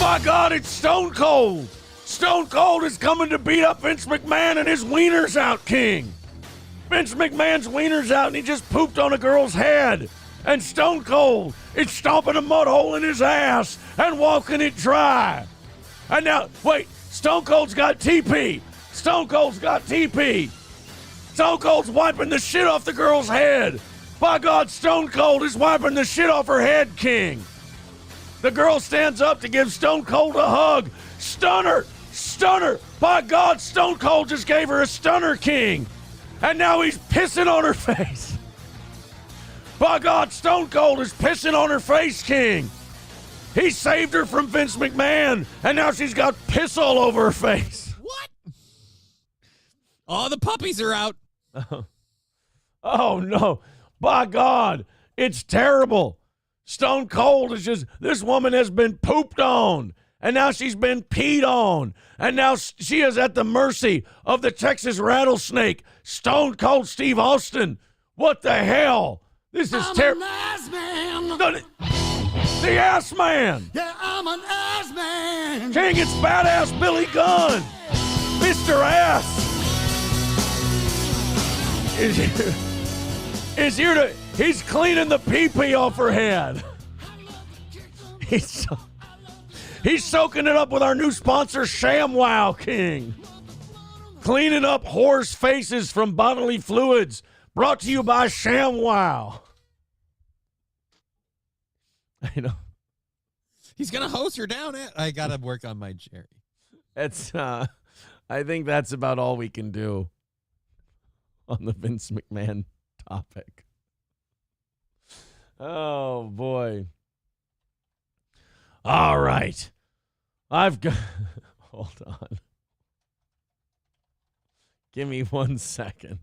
Speaker 2: My God, it's Stone Cold. Stone Cold is coming to beat up Vince McMahon, and his wiener's out, King. Vince McMahon's wiener's out, and he just pooped on a girl's head. And Stone Cold is stomping a mud hole in his ass and walking it dry. And now, wait, Stone Cold's got TP. Stone Cold's got TP. Stone Cold's wiping the shit off the girl's head. By God, Stone Cold is wiping the shit off her head, King. The girl stands up to give Stone Cold a hug. Stunner! Stunner! By God, Stone Cold just gave her a stunner, King. And now he's pissing on her face. By God, Stone Cold is pissing on her face, King. He saved her from Vince McMahon, and now she's got piss all over her face.
Speaker 1: What? Oh, the puppies are out.
Speaker 2: Oh, no. By God, it's terrible. Stone Cold is just, this woman has been pooped on, and now she's been peed on, and now she is at the mercy of the Texas rattlesnake, Stone Cold Steve Austin. What the hell? This is terrible. The ass man.
Speaker 17: Yeah, I'm an ass man.
Speaker 2: King, it's badass Billy Gunn. Mr. Ass. Is here to, he's cleaning the pee-pee off her head. He's soaking it up with our new sponsor, ShamWow, King. Cleaning up horse faces from bodily fluids. Brought to you by ShamWow. I know.
Speaker 1: He's going to hose her down. I got to work on my cherry.
Speaker 2: That's, I think that's about all we can do on the Vince McMahon topic. Oh, boy. All right. I've got, hold on. Give me 1 second.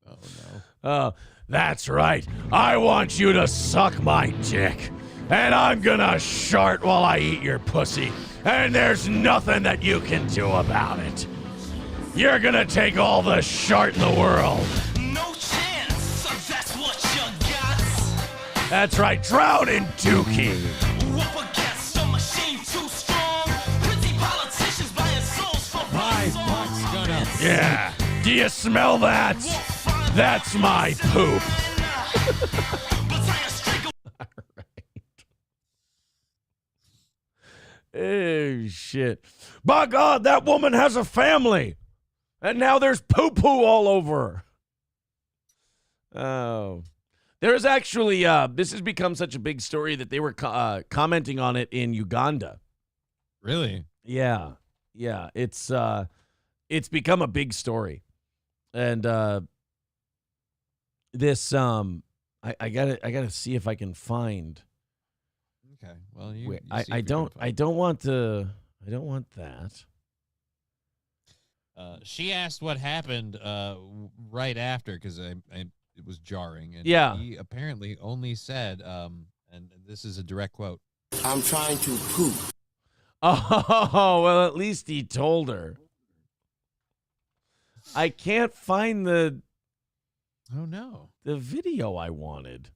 Speaker 1: Oh, no.
Speaker 2: Oh, that's right. I want you to suck my dick. And I'm gonna shart while I eat your pussy. And there's nothing that you can do about it. You're gonna take all the shart in the world.
Speaker 8: No chance, so that's what you got.
Speaker 2: That's right, drown in dookie.
Speaker 8: Up against a machine too strong. Pretty politicians buying souls for
Speaker 2: Yeah. Do you smell that? That's my poop. Oh, shit. By God, that woman has a family. And now there's poo-poo all over her. Oh. There is actually, this has become such a big story that they were commenting on it in Uganda.
Speaker 1: Really?
Speaker 2: Yeah. Yeah. It's become a big story. And this, I gotta see if I can find.
Speaker 1: Okay. Well,
Speaker 2: Wait, I don't want that.
Speaker 1: She asked what happened right after, because was jarring. And
Speaker 2: Yeah.
Speaker 1: he apparently only said, and this is a direct quote,
Speaker 17: I'm trying to poop.
Speaker 2: Oh, well, at least he told her. I can't find the video I wanted.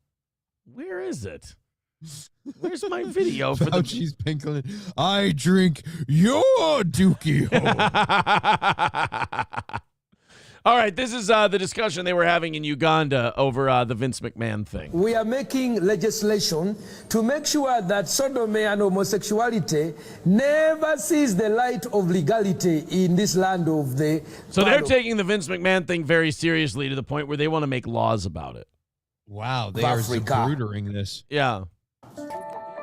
Speaker 2: Where is it? Where's my video for the
Speaker 1: Fauci's pinkling? I drink your dookie hole.
Speaker 2: All right, this is the discussion they were having in Uganda over the Vince McMahon thing.
Speaker 10: We are making legislation to make sure that sodomy and homosexuality never sees the light of legality in this land of the...
Speaker 2: So they're taking the Vince McMahon thing very seriously to the point where they want to make laws about it.
Speaker 1: Wow, they are zagrudering this.
Speaker 2: Yeah.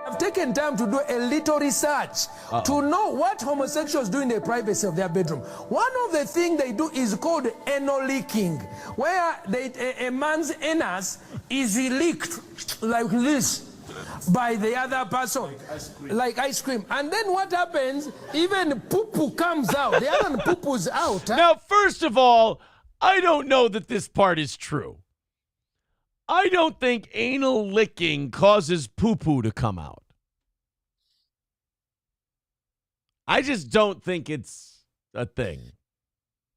Speaker 10: I've taken time to do a little research to know what homosexuals do in the privacy of their bedroom. One of the things they do is called anal leaking, where a man's anus is leaked like this by the other person, like ice cream. And then what happens, even poo-poo comes out. The other poo-poo's out. Huh?
Speaker 2: Now, first of all, I don't know that this part is true. I don't think anal licking causes poo-poo to come out. I just don't think it's a thing.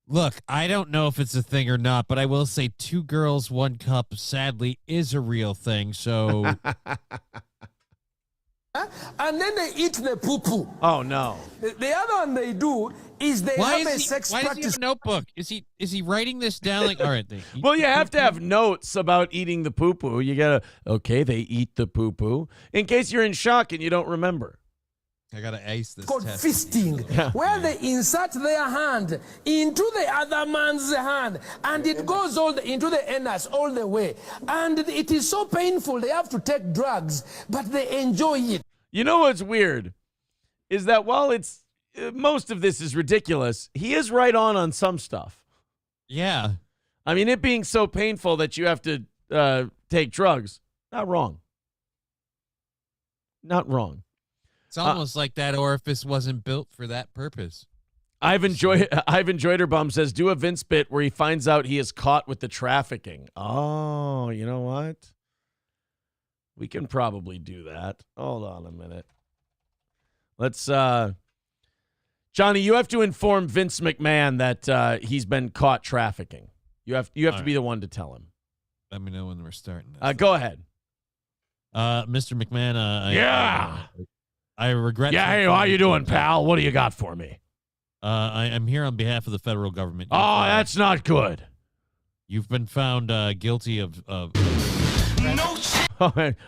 Speaker 1: Look, I don't know if it's a thing or not, but I will say 2 girls, 1 cup, sadly, is a real thing, so...
Speaker 10: And then they eat the poo-poo.
Speaker 2: Oh, no.
Speaker 10: The other one they do is they have a sex
Speaker 1: why
Speaker 10: practice.
Speaker 1: does he have a notebook? Is he writing this down like, all right, they eat
Speaker 2: Well, you
Speaker 1: the
Speaker 2: have to
Speaker 1: poo-poo?
Speaker 2: have notes about eating the poo-poo. You got to, okay, they eat the poo-poo, in case you're in shock and you don't remember.
Speaker 1: I got to ace this
Speaker 10: Called
Speaker 1: test.
Speaker 10: fisting, where they insert their hand into the other man's hand, and it goes into the anus all the way. And it is so painful, they have to take drugs, but they enjoy it.
Speaker 2: You know what's weird is that while it's most of this is ridiculous, he is right on some stuff.
Speaker 1: Yeah.
Speaker 2: I mean, it being so painful that you have to take drugs, not wrong. Not wrong.
Speaker 1: It's almost like that orifice wasn't built for that purpose.
Speaker 2: I've enjoyed her bum says, do a Vince bit where he finds out he is caught with the trafficking. Oh, you know what? We can probably do that. Hold on a minute. Let's, Johnny, you have to inform Vince McMahon that he's been caught trafficking. You have to be the one to tell him.
Speaker 1: Let me know when we're starting.
Speaker 2: Go ahead.
Speaker 1: Mr. McMahon.
Speaker 2: Yeah.
Speaker 1: I regret.
Speaker 2: Yeah, hey, how you doing, pal? What do you got for me?
Speaker 1: I'm here on behalf of the federal government.
Speaker 2: Oh, that's not good.
Speaker 1: You've been found guilty of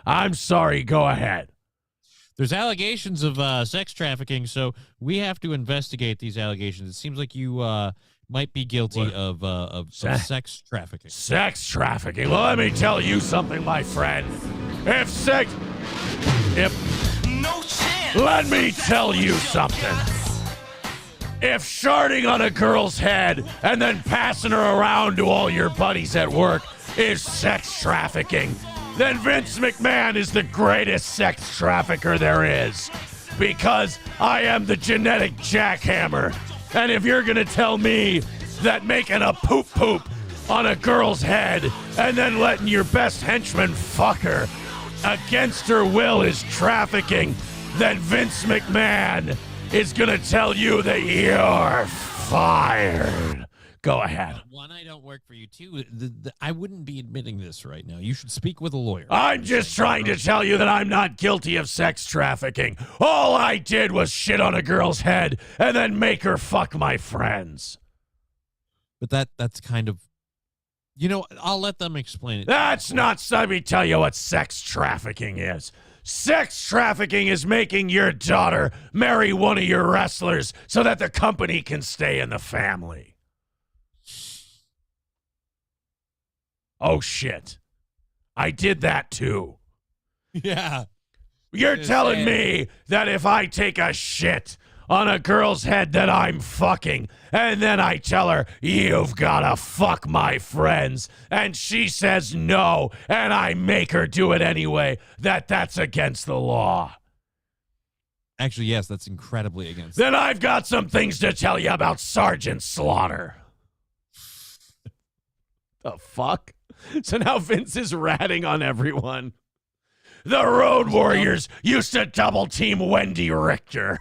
Speaker 2: I'm sorry. Go ahead.
Speaker 1: There's allegations of sex trafficking, so we have to investigate these allegations. It seems like you might be guilty of sex trafficking.
Speaker 2: Sex trafficking? Well, let me tell you something, my friend. Let me tell you something. If sharting on a girl's head and then passing her around to all your buddies at work is sex trafficking, then Vince McMahon is the greatest sex trafficker there is. Because I am the genetic jackhammer. And if you're going to tell me that making a poop on a girl's head and then letting your best henchman fuck her against her will is trafficking, then Vince McMahon is going to tell you that you're fired. Go ahead.
Speaker 1: One, I don't work for you. Two, I wouldn't be admitting this right now. You should speak with a lawyer.
Speaker 2: I'm just trying to tell you that I'm not guilty of sex trafficking. All I did was shit on a girl's head and then make her fuck my friends.
Speaker 1: But that's kind of, I'll let them explain it.
Speaker 2: That's not, let me tell you what sex trafficking is. Sex trafficking is making your daughter marry one of your wrestlers so that the company can stay in the family. Oh, shit. I did that, too.
Speaker 1: Yeah.
Speaker 2: You're telling me that if I take a shit on a girl's head that I'm fucking, and then I tell her, you've gotta fuck my friends, and she says no, and I make her do it anyway, that's against the law.
Speaker 1: Actually, yes, that's incredibly against.
Speaker 2: Then I've got some things to tell you about Sergeant Slaughter. The fuck? So now Vince is ratting on everyone. The Road Warriors used to double team Wendy Richter.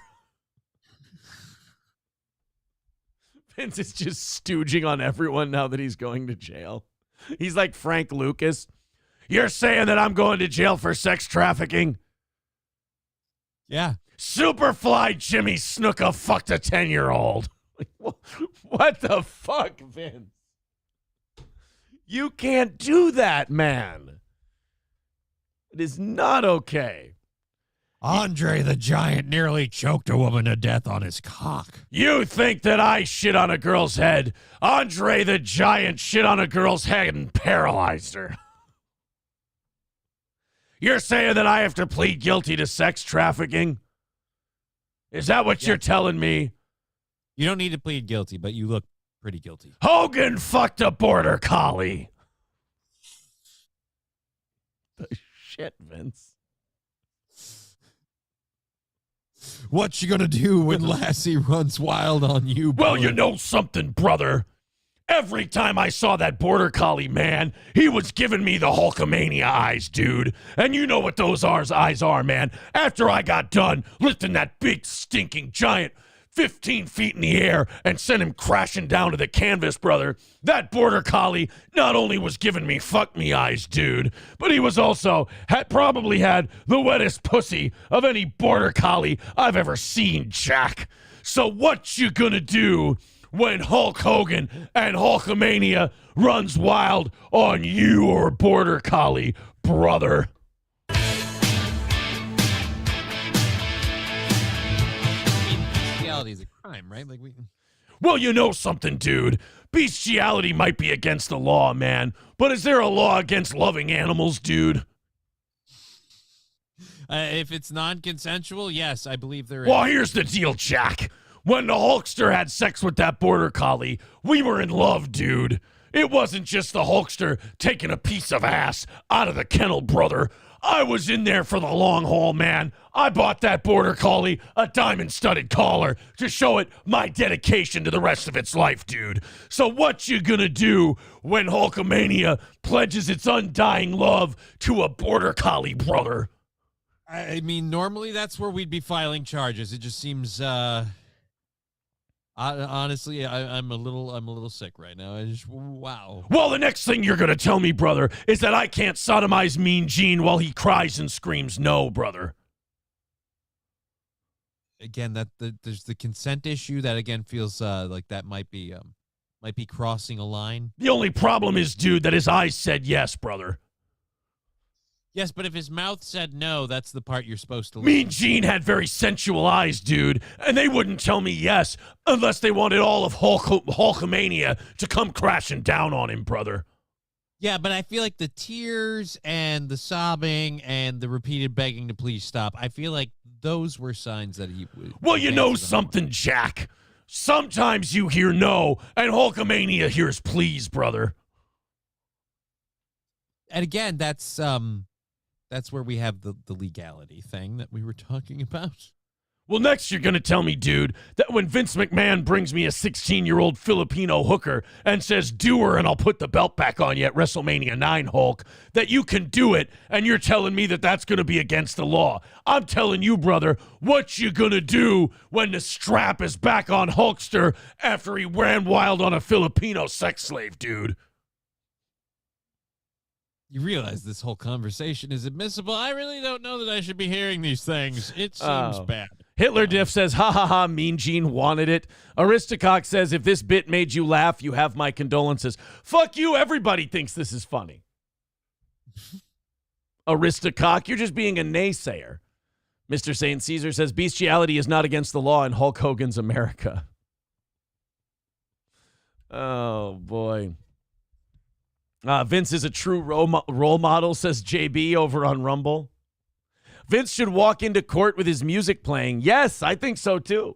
Speaker 2: Vince is just stooging on everyone now that he's going to jail. He's like Frank Lucas. You're saying that I'm going to jail for sex trafficking?
Speaker 1: Yeah.
Speaker 2: Superfly Jimmy Snuka fucked a 10-year-old. What the fuck, Vince? You can't do that, man. It is not okay.
Speaker 1: Andre the Giant nearly choked a woman to death on his cock.
Speaker 2: You think that I shit on a girl's head? Andre the Giant shit on a girl's head and paralyzed her. You're saying that I have to plead guilty to sex trafficking? Is that what you're telling me?
Speaker 1: You don't need to plead guilty, but you look pretty guilty.
Speaker 2: Hogan fucked a border collie. The shit, Vince.
Speaker 1: What you gonna do when Lassie runs wild on you, boy?
Speaker 2: Well, you know something, brother. Every time I saw that border collie man, he was giving me the Hulkamania eyes, dude. And you know what those eyes are, man. After I got done lifting that big stinking giant 15 feet in the air and sent him crashing down to the canvas, brother, that border collie not only was giving me fuck me eyes, dude, but he was also probably had the wettest pussy of any border collie I've ever seen, Jack. So what you gonna do when Hulk Hogan and Hulkamania runs wild on your border collie, brother?
Speaker 1: Bestiality is a crime, right?
Speaker 2: Well, you know something, dude. Bestiality might be against the law, man, but is there a law against loving animals, dude?
Speaker 1: If it's non-consensual, yes, I believe there is.
Speaker 2: Well, here's the deal, Jack. When the Hulkster had sex with that border collie, we were in love, dude. It wasn't just the Hulkster taking a piece of ass out of the kennel, brother. I was in there for the long haul, man. I bought that border collie a diamond-studded collar to show it my dedication to the rest of its life, dude. So what you gonna do when Hulkamania pledges its undying love to a border collie, brother?
Speaker 1: I mean, normally that's where we'd be filing charges. It just seems, honestly, I'm a little sick right now. Wow.
Speaker 2: Well, the next thing you're gonna tell me, brother, is that I can't sodomize Mean Gene while he cries and screams no, brother.
Speaker 1: Again, there's the consent issue that again feels like that might be crossing a line.
Speaker 2: The only problem is, dude, that his eyes said yes, brother.
Speaker 1: Yes, but if his mouth said no, that's the part you're supposed to listen.
Speaker 2: Mean Gene had very sensual eyes, dude, and they wouldn't tell me yes unless they wanted all of Hulkamania to come crashing down on him, brother.
Speaker 1: Yeah, but I feel like the tears and the sobbing and the repeated begging to please stop, I feel like those were signs that he would.
Speaker 2: Well, you know something, Jack. Sometimes you hear no, and Hulkamania hears please, brother.
Speaker 1: And again, that's where we have the legality thing that we were talking about.
Speaker 2: Well, next you're going to tell me, dude, that when Vince McMahon brings me a 16-year-old Filipino hooker and says, do her and I'll put the belt back on you at WrestleMania 9, Hulk, that you can do it, and you're telling me that that's going to be against the law. I'm telling you, brother, what you going to do when the strap is back on Hulkster after he ran wild on a Filipino sex slave, dude?
Speaker 1: You realize this whole conversation is admissible. I really don't know that I should be hearing these things. It seems bad.
Speaker 2: Hitler Diff says, ha ha ha, Mean Gene wanted it. Aristocock says, if this bit made you laugh, you have my condolences. Fuck you, everybody thinks this is funny. Aristocock, you're just being a naysayer. Mr. St. Caesar says, bestiality is not against the law in Hulk Hogan's America. Oh, boy. Vince is a true role model, says JB over on Rumble. Vince should walk into court with his music playing. Yes, I think so too.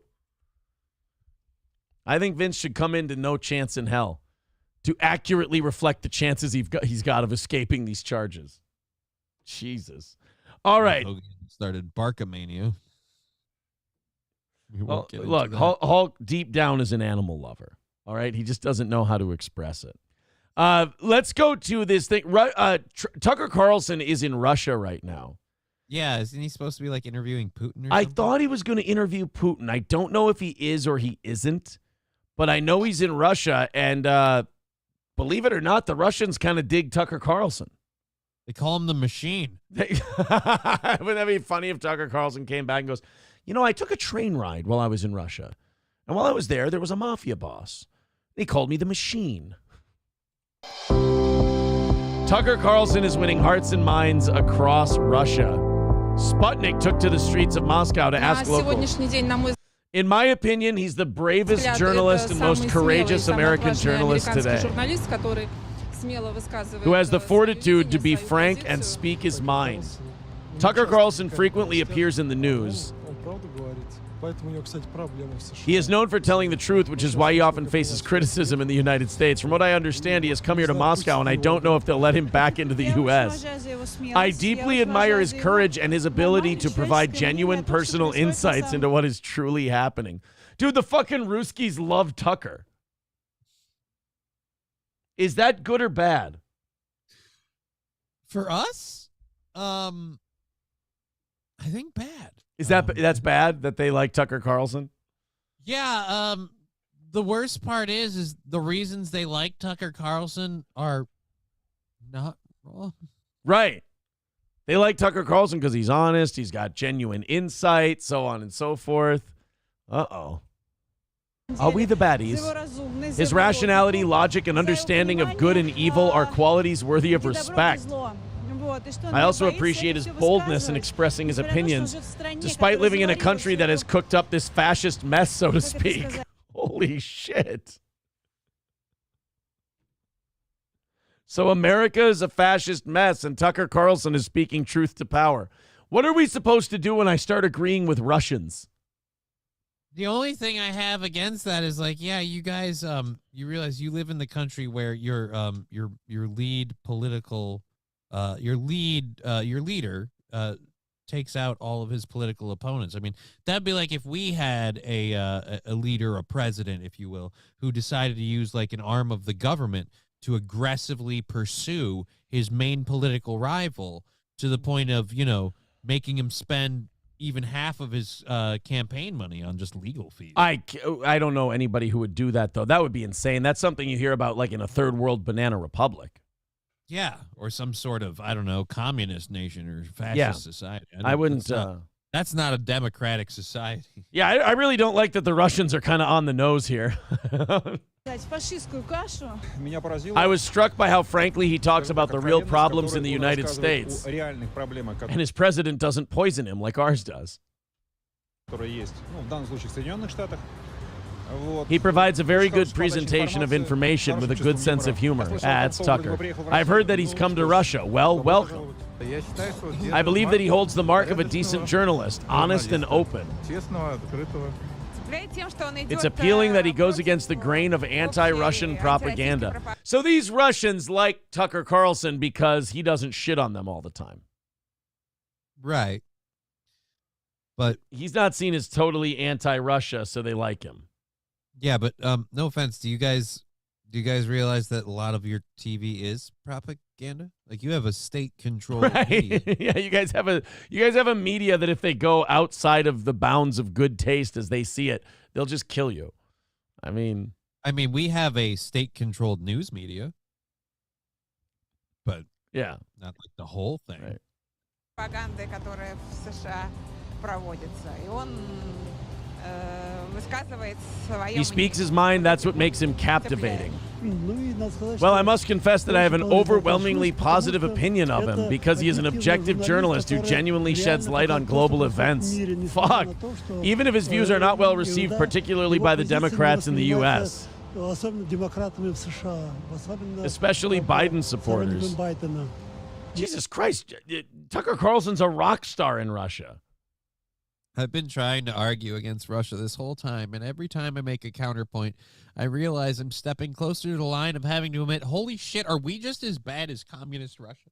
Speaker 2: I think Vince should come into No Chance in Hell to accurately reflect the chances he's got of escaping these charges. Jesus. All right.
Speaker 1: Hogan started Barkamania.
Speaker 2: Well, look, Hulk deep down is an animal lover. All right. He just doesn't know how to express it. Let's go to this thing. Tucker Carlson is in Russia right now.
Speaker 1: Yeah, isn't he supposed to be like interviewing Putin or
Speaker 2: I
Speaker 1: something?
Speaker 2: thought he was going to interview Putin. I don't know if he is or he isn't, but I know he's in Russia. And believe it or not, the Russians kind of dig Tucker Carlson.
Speaker 1: They call him the machine.
Speaker 2: Wouldn't that be funny if Tucker Carlson came back and goes, I took a train ride while I was in Russia. And while I was there was a mafia boss. He called me the machine. Tucker Carlson is winning hearts and minds across Russia. Sputnik took to the streets of Moscow to ask locals. In my opinion, he's the bravest journalist and most courageous American journalist today, who has the fortitude to be frank and speak his mind. Tucker Carlson frequently appears in the news. He is known for telling the truth, which is why he often faces criticism in the United States. From what I understand, he has come here to Moscow, and I don't know if they'll let him back into the U.S. I deeply admire his courage and his ability to provide genuine personal insights into what is truly happening. Dude, the fucking Ruskies love Tucker. Is that good or bad?
Speaker 1: For us? I think bad.
Speaker 2: That's bad that they like Tucker Carlson?
Speaker 1: Yeah, the worst part is the reasons they like Tucker Carlson are not wrong.
Speaker 2: Right. They like Tucker Carlson because he's honest, he's got genuine insight, so on and so forth. Uh-oh. Are we the baddies? His rationality, logic, and understanding of good and evil are qualities worthy of respect. I also appreciate his boldness in expressing his opinions, despite living in a country that has cooked up this fascist mess, so to speak. Holy shit. So America is a fascist mess, and Tucker Carlson is speaking truth to power. What are we supposed to do when I start agreeing with Russians?
Speaker 1: The only thing I have against that is you guys, you realize you live in the country where your lead political, your leader takes out all of his political opponents. I mean, that'd be like if we had a leader, a president, if you will, who decided to use an arm of the government to aggressively pursue his main political rival to the point of, making him spend even half of his campaign money on just legal fees.
Speaker 2: I don't know anybody who would do that, though. That would be insane. That's something you hear about in a third world banana republic.
Speaker 1: Yeah, or some sort of, I don't know, communist nation or fascist society.
Speaker 2: I wouldn't...
Speaker 1: That's not a democratic society.
Speaker 2: Yeah, I really don't like that the Russians are kind of on the nose here. I was struck by how frankly he talks about the real problems in the United States. And his president doesn't poison him like ours does. He provides a very good presentation of information with a good sense of humor, adds Tucker. I've heard that he's come to Russia. Well, welcome. I believe that he holds the mark of a decent journalist, honest and open. It's appealing that he goes against the grain of anti-Russian propaganda. So these Russians like Tucker Carlson because he doesn't shit on them all the time.
Speaker 1: Right. But
Speaker 2: he's not seen as totally anti-Russia, so they like him.
Speaker 1: Yeah, but no offense, do you guys realize that a lot of your TV is propaganda? You have a state-controlled media.
Speaker 2: Yeah, you guys have a media that if they go outside of the bounds of good taste as they see it, they'll just kill you. I mean,
Speaker 1: we have a state-controlled news media, but
Speaker 2: yeah,
Speaker 1: not the whole thing.
Speaker 2: Right.
Speaker 11: Пропаганды, которая в США проводится, и он высказывает свое.
Speaker 2: He speaks his mind. That's what makes him captivating. Well, I must confess that I have an overwhelmingly positive opinion of him because he is an objective journalist who genuinely sheds light on global events. Fuck. Even if his views are not well received, particularly by the Democrats in the U.S. Especially Biden supporters. Jesus Christ. Tucker Carlson's a rock star in Russia.
Speaker 1: I've been trying to argue against Russia this whole time, and every time I make a counterpoint, I realize I'm stepping closer to the line of having to admit, holy shit, are we just as bad as communist Russia?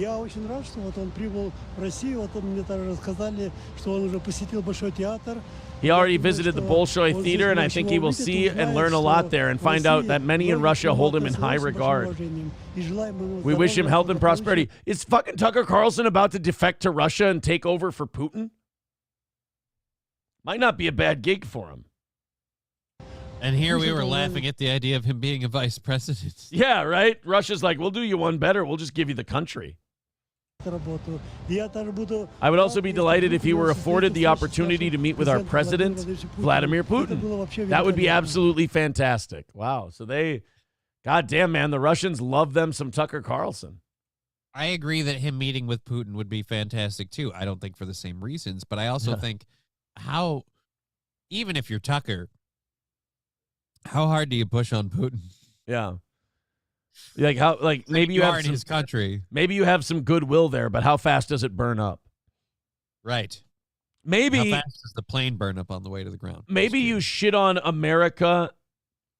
Speaker 13: Я очень рад, что вот он прибыл в Россию. Вот мне также рассказали, что он уже посетил Большой театр.
Speaker 2: He already visited the Bolshoi Theater, and I think he will see and learn a lot there and find out that many in Russia hold him in high regard. We wish him health and prosperity. Is fucking Tucker Carlson about to defect to Russia and take over for Putin? Might not be a bad gig for him.
Speaker 1: And here we were laughing at the idea of him being a vice president.
Speaker 2: Yeah, right? Russia's like, we'll do you one better. We'll just give you the country. I would also be delighted if he were afforded the opportunity to meet with our president, Vladimir Putin. That would be absolutely fantastic. Wow. So goddamn, man, the Russians love them some Tucker Carlson.
Speaker 1: I agree that him meeting with Putin would be fantastic, too. I don't think for the same reasons, but I also think even if you're Tucker, how hard do you push on Putin?
Speaker 2: Yeah. Maybe you have
Speaker 1: in his country.
Speaker 2: Maybe you have some goodwill there, but how fast does it burn up?
Speaker 1: Right.
Speaker 2: Maybe
Speaker 1: how fast does the plane burn up on the way to the ground?
Speaker 2: Maybe you shit on America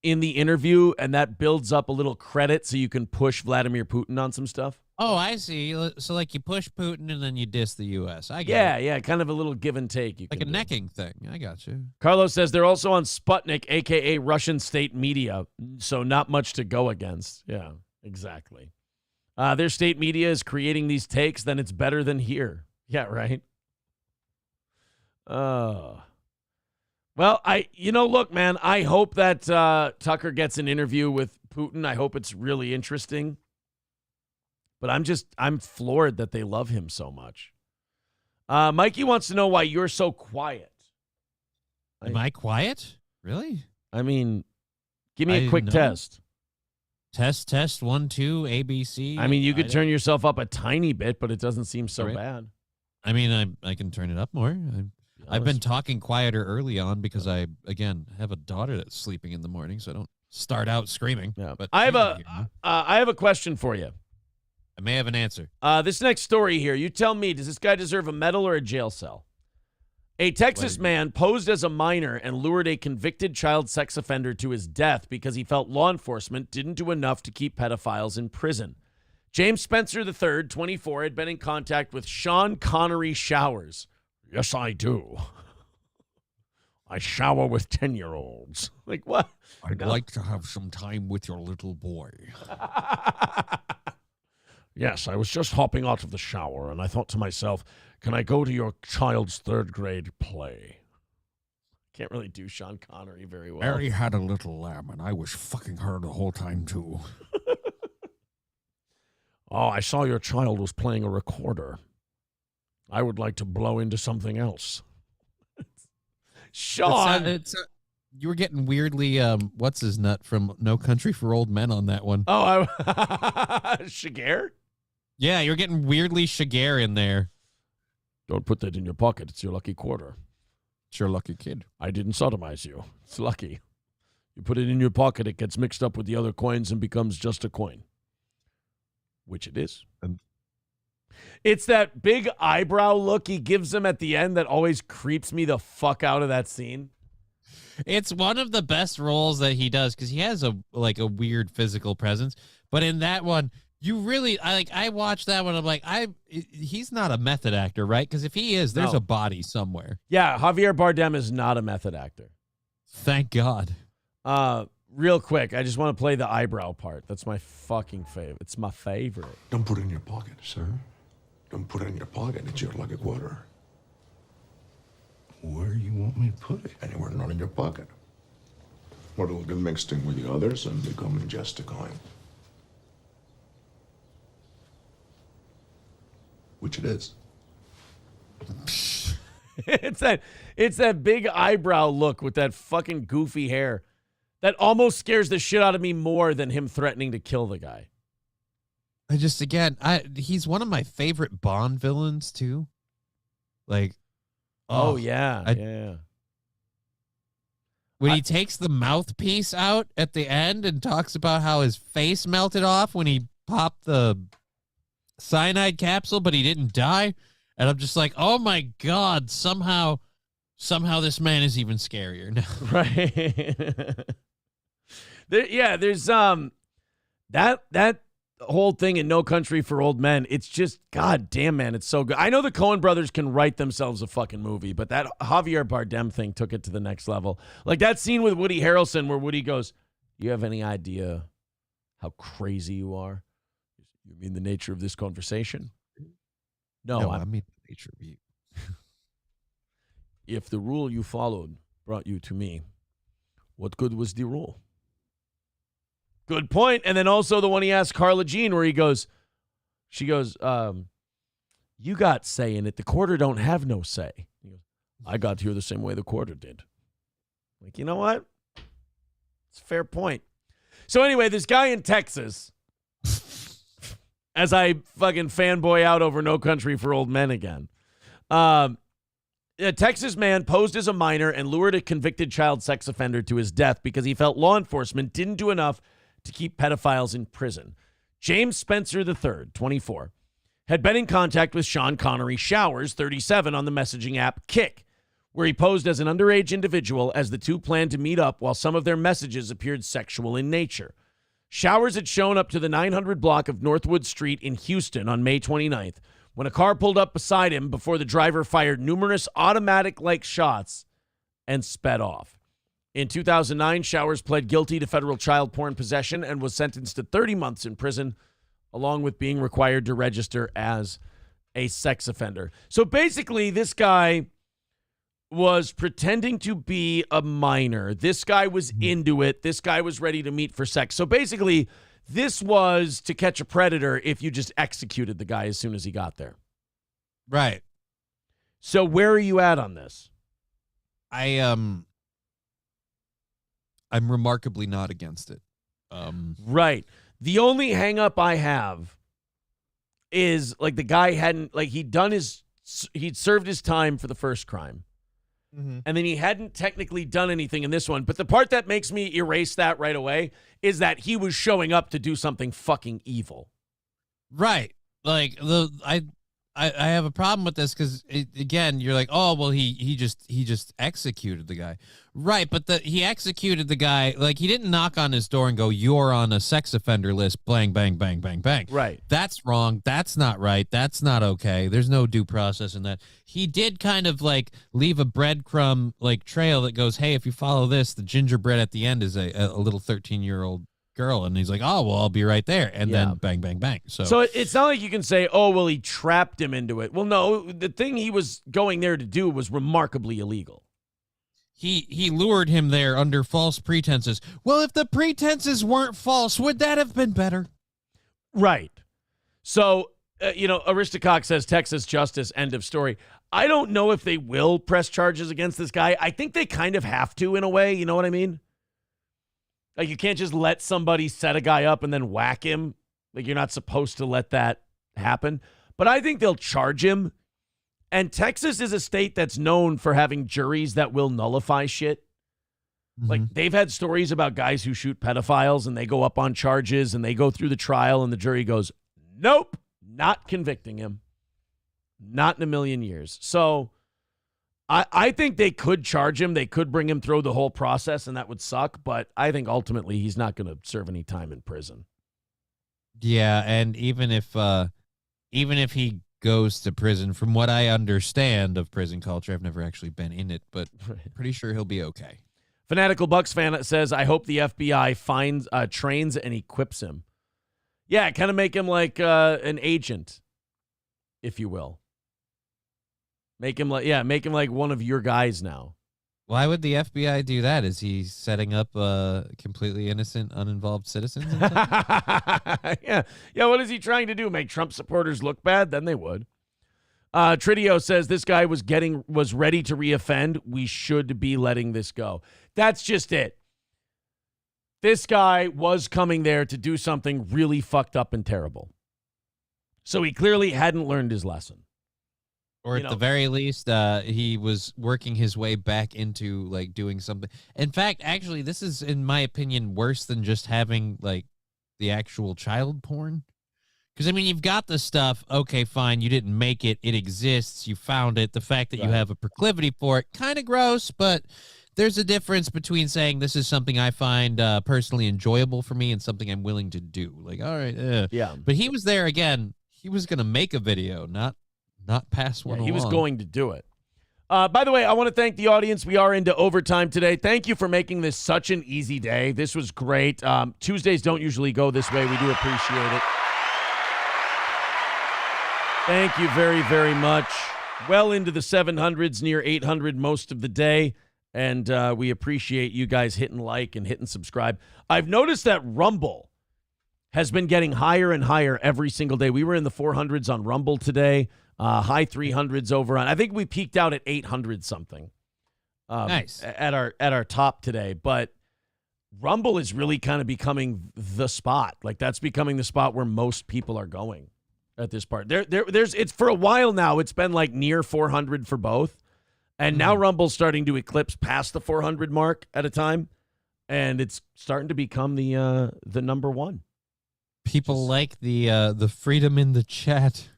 Speaker 2: in the interview, and that builds up a little credit so you can push Vladimir Putin on some stuff.
Speaker 1: Oh, I see. So, like, you push Putin and then you diss the U.S. I get it.
Speaker 2: Yeah, kind of a little give and take.
Speaker 1: Like a necking thing. I got you.
Speaker 2: Carlos says they're also on Sputnik, a.k.a. Russian state media, so not much to go against. Yeah, exactly. Their state media is creating these takes, then it's better than here. Yeah, right? Well, look, man, I hope that Tucker gets an interview with Putin. I hope it's really interesting. But I'm floored that they love him so much. Mikey wants to know why you're so quiet.
Speaker 1: Am I quiet? Really?
Speaker 2: I mean, give me a quick test.
Speaker 1: Test, 1, 2, ABC.
Speaker 2: I mean, you could turn yourself up a tiny bit, but it doesn't seem so bad.
Speaker 1: I mean, I can turn it up more. I've been talking quieter early on because I, again, have a daughter that's sleeping in the morning, so I don't start out screaming.
Speaker 2: Yeah,
Speaker 1: but
Speaker 2: I have a question for you.
Speaker 1: I may have an answer.
Speaker 2: This next story here, you tell me, does this guy deserve a medal or a jail cell? A Texas man posed as a minor and lured a convicted child sex offender to his death because he felt law enforcement didn't do enough to keep pedophiles in prison. James Spencer III, 24, had been in contact with Sean Connery Showers. Yes, I do. I shower with 10-year-olds. Like, what?
Speaker 20: I'd like to have some time with your little boy.
Speaker 2: Yes, I was just hopping out of the shower, and I thought to myself, can I go to your child's third-grade play? Can't really do Sean Connery very well.
Speaker 20: Mary had a little lamb, and I was fucking her the whole time, too.
Speaker 2: Oh, I saw your child was playing a recorder. I would like to blow into something else. Sean!
Speaker 1: You were getting weirdly, what's his nut from No Country for Old Men on that one.
Speaker 2: Oh, Shiger?
Speaker 1: Yeah, you're getting weirdly Shiger in there.
Speaker 2: Don't put that in your pocket. It's your lucky quarter.
Speaker 20: It's your lucky kid.
Speaker 2: I didn't sodomize you. It's lucky. You put it in your pocket, it gets mixed up with the other coins and becomes just a coin. Which it is. It's that big eyebrow look he gives him at the end that always creeps me the fuck out of that scene.
Speaker 1: It's one of the best roles that he does because he has a weird physical presence. But in that one, you really I watched that one. I'm like, he's not a method actor, right? Because if he is, there's a body somewhere.
Speaker 2: Yeah, Javier Bardem is not a method actor.
Speaker 1: Thank God.
Speaker 2: Real quick, I just want to play the eyebrow part. That's my fucking favorite. It's my favorite.
Speaker 24: Don't put it in your pocket, sir. Don't put it in your pocket. It's your lucky quarter. Where do you want me to put it? Anywhere not in your pocket. Or it'll get mixed in with the others and become just a coin. Which it is.
Speaker 2: It's that big eyebrow look with that fucking goofy hair that almost scares the shit out of me more than him threatening to kill the guy.
Speaker 1: He's one of my favorite Bond villains too. Like,
Speaker 2: yeah.
Speaker 1: When he takes the mouthpiece out at the end and talks about how his face melted off when he popped the cyanide capsule, but he didn't die. And I'm just like, oh my God, somehow this man is even scarier now.
Speaker 2: Right. There's that whole thing in No Country for Old Men, it's just, god damn, man, it's so good. I know the Coen brothers can write themselves a fucking movie, but that Javier Bardem thing took it to the next level. Like that scene with Woody Harrelson where Woody goes, you have any idea how crazy you are? You mean the nature of this conversation? No,
Speaker 1: I mean the nature of you.
Speaker 2: If the rule you followed brought you to me, what good was the rule? Good point. And then also the one he asked Carla Jean where she goes, you got say in it. The quarter don't have no say. He goes, I got here the same way the quarter did. Like, you know what? It's a fair point. So anyway, this guy in Texas, as I fucking fanboy out over No Country for Old Men again, a Texas man posed as a minor and lured a convicted child sex offender to his death because he felt law enforcement didn't do enough to keep pedophiles in prison. James Spencer III, 24, had been in contact with Sean Connery Showers, 37, on the messaging app Kik, where he posed as an underage individual as the two planned to meet up while some of their messages appeared sexual in nature. Showers had shown up to the 900 block of Northwood Street in Houston on May 29th when a car pulled up beside him before the driver fired numerous automatic-like shots and sped off. In 2009, Showers pled guilty to federal child porn possession and was sentenced to 30 months in prison, along with being required to register as a sex offender. So basically, this guy was pretending to be a minor. This guy was into it. This guy was ready to meet for sex. So basically, this was To Catch a Predator if you just executed the guy as soon as he got there.
Speaker 1: Right.
Speaker 2: So where are you at on this?
Speaker 1: I'm remarkably not against it.
Speaker 2: Right. The only hang up I have is like the guy hadn't, like he'd served his time for the first crime. Mm-hmm. And then he hadn't technically done anything in this one. But the part that makes me erase that right away is that he was showing up to do something fucking evil.
Speaker 1: Right. Like I have a problem with this because again, you're like, oh well, he just executed the guy, right? But he executed the guy like he didn't knock on his door and go, "You're on a sex offender list." Bang, bang, bang, bang, bang.
Speaker 2: Right.
Speaker 1: That's wrong. That's not right. That's not okay. There's no due process in that. He did kind of like leave a breadcrumb like trail that goes, "Hey, if you follow this, the gingerbread at the end is a little 13-year-old." girl, and he's like, oh well, I'll be right there, and then bang bang bang. So
Speaker 2: it's not like you can say, oh well, he trapped him into it. Well, no, the thing he was going there to do was remarkably illegal.
Speaker 1: He lured him there under false pretenses. Well, if the pretenses weren't false, would that have been better?
Speaker 2: Right. So Aristocox says Texas justice, end of story. I don't know if they will press charges against this guy. I think they kind of have to in a way, you know what I mean? Like, you can't just let somebody set a guy up and then whack him. Like, you're not supposed to let that happen. But I think they'll charge him. And Texas is a state that's known for having juries that will nullify shit. Mm-hmm. Like, they've had stories about guys who shoot pedophiles and they go up on charges and they go through the trial and the jury goes, nope, not convicting him. Not in a million years. So I think they could charge him. They could bring him through the whole process, and that would suck. But I think ultimately he's not going to serve any time in prison.
Speaker 1: Yeah, and even if he goes to prison, from what I understand of prison culture, I've never actually been in it, but pretty sure he'll be okay.
Speaker 2: Fanatical Bucks fan says, I hope the FBI finds, trains, and equips him. Yeah, kind of make him like an agent, if you will. Make him like one of your guys now.
Speaker 1: Why would the FBI do that? Is he setting up completely innocent, uninvolved citizens?
Speaker 2: Yeah. What is he trying to do? Make Trump supporters look bad? Then they would. Tridio says this guy was ready to reoffend. We should be letting this go. That's just it. This guy was coming there to do something really fucked up and terrible. So he clearly hadn't learned his lesson.
Speaker 1: Or at the very least, he was working his way back into, like, doing something. In fact, actually, this is, in my opinion, worse than just having, like, the actual child porn. Because, I mean, you've got the stuff. Okay, fine. You didn't make it. It exists. You found it. The fact that you have a proclivity for it, kind of gross, but there's a difference between saying this is something I find personally enjoyable for me and something I'm willing to do. Like, all right,
Speaker 2: yeah.
Speaker 1: But he was there again. He was going to make a video, not pass one along.
Speaker 2: He was going to do it. By the way, I want to thank the audience. We are into overtime today. Thank you for making this such an easy day. This was great. Tuesdays don't usually go this way. We do appreciate it. Thank you very, very much. Well into the 700s, near 800 most of the day. And we appreciate you guys hitting like and hitting subscribe. I've noticed that Rumble has been getting higher and higher every single day. We were in the 400s on Rumble today. High 300s over on. I think we peaked out at 800 something.
Speaker 1: Nice
Speaker 2: at our top today. But Rumble is really kind of becoming the spot. Like that's becoming the spot where most people are going at this part. There's it's for a while now. It's been like near 400 for both, and now Rumble's starting to eclipse past the 400 mark at a time, and it's starting to become the number one.
Speaker 1: People like the freedom in the chat.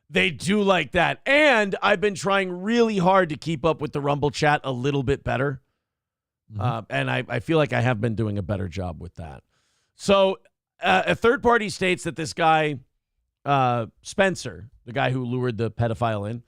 Speaker 2: They do like that. And I've been trying really hard to keep up with the Rumble chat a little bit better. And I feel like I have been doing a better job with that. So a third party states that this guy, Spencer, the guy who lured the pedophile in,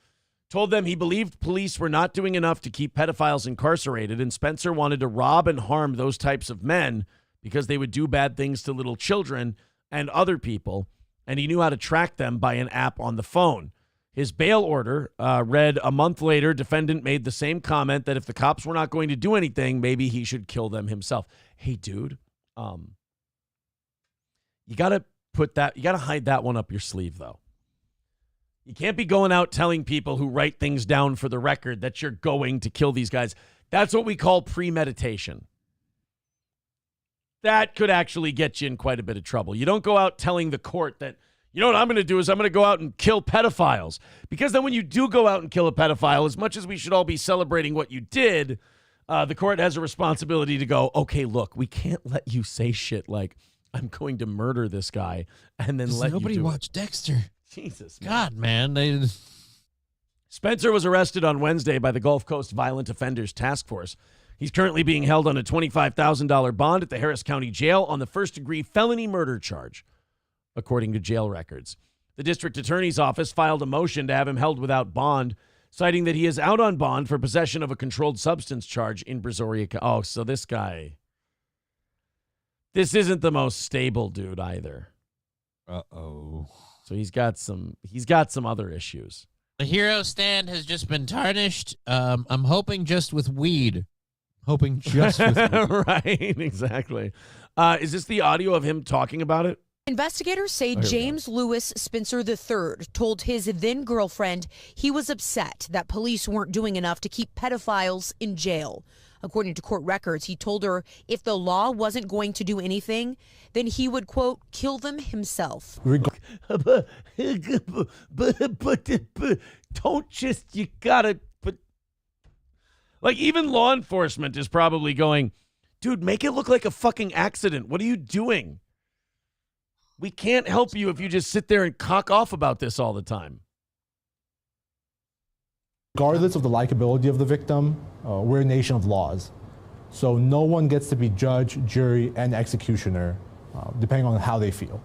Speaker 2: told them he believed police were not doing enough to keep pedophiles incarcerated. And Spencer wanted to rob and harm those types of men because they would do bad things to little children and other people. And he knew how to track them by an app on the phone. His bail order read a month later, defendant made the same comment that if the cops were not going to do anything, maybe he should kill them himself. Hey, dude, you got to hide that one up your sleeve, though. You can't be going out telling people who write things down for the record that you're going to kill these guys. That's what we call premeditation. That could actually get you in quite a bit of trouble. You don't go out telling the court that, you know what I'm going to do is I'm going to go out and kill pedophiles. Because then when you do go out and kill a pedophile, as much as we should all be celebrating what you did, the court has a responsibility to go, okay, look, we can't let you say shit like, I'm going to murder this guy and then let
Speaker 1: nobody
Speaker 2: you do
Speaker 1: watched Dexter.
Speaker 2: Jesus, man.
Speaker 1: God, man.
Speaker 2: Spencer was arrested on Wednesday by the Gulf Coast Violent Offenders Task Force. He's currently being held on a $25,000 bond at the Harris County Jail on the first-degree felony murder charge, according to jail records. The district attorney's office filed a motion to have him held without bond, citing that he is out on bond for possession of a controlled substance charge in Brazoria. Oh, so this guy, this isn't the most stable dude either.
Speaker 1: Uh-oh.
Speaker 2: So he's got some other issues.
Speaker 1: The hero stand has just been tarnished. I'm hoping just with weed.
Speaker 2: Right, exactly. Is this the audio of him talking about it?
Speaker 14: Investigators say James Lewis Spencer III told his then girlfriend he was upset that police weren't doing enough to keep pedophiles in jail. According to court records, he told her if the law wasn't going to do anything, then he would, quote, kill them himself.
Speaker 2: But don't just, you gotta, but like even law enforcement is probably going, dude, make it look like a fucking accident. What are you doing? We can't help you if you just sit there and cock off about this all the time.
Speaker 15: Regardless of the likability of the victim, we're a nation of laws. So no one gets to be judge, jury, and executioner, depending on how they feel.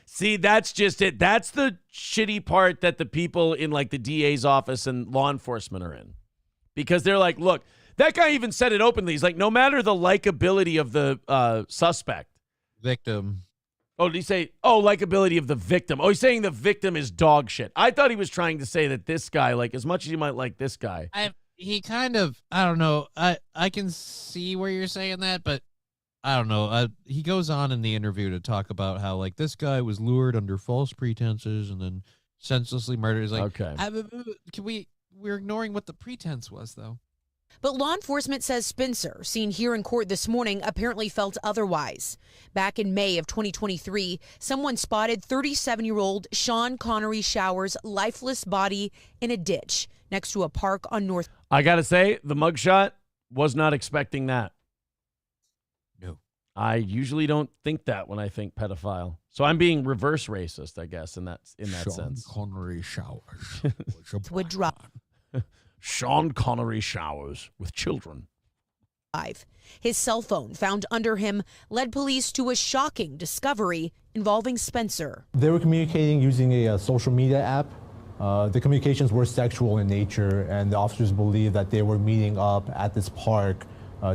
Speaker 2: See, that's just it. That's the shitty part that the people in like the DA's office and law enforcement are in. Because they're like, look, that guy even said it openly. He's like, no matter the likability of the suspect.
Speaker 1: Victim.
Speaker 2: Oh, did he say, likability of the victim? Oh, he's saying the victim is dog shit. I thought he was trying to say that this guy, like, as much as you might like this guy.
Speaker 1: He kind of, I don't know. I can see where you're saying that, but I don't know. He goes on in the interview to talk about how, like, this guy was lured under false pretenses and then senselessly murdered. He's like,
Speaker 2: okay.
Speaker 1: We're ignoring what the pretense was, though.
Speaker 14: But law enforcement says Spencer, seen here in court this morning, apparently felt otherwise. Back in May of 2023, someone spotted 37-year-old Sean Connery Shower's lifeless body in a ditch next to a park on North.
Speaker 2: I got to say, the mugshot was not expecting that.
Speaker 1: No.
Speaker 2: I usually don't think that when I think pedophile. So I'm being reverse racist, I guess, in that sense.
Speaker 20: Sean Connery Showers.
Speaker 14: Would drop.
Speaker 2: Sean Connery Showers with children.
Speaker 14: His cell phone found under him led police to a shocking discovery involving Spencer.
Speaker 15: They were communicating using a social media app. The communications were sexual in nature, and the officers believed that they were meeting up at this park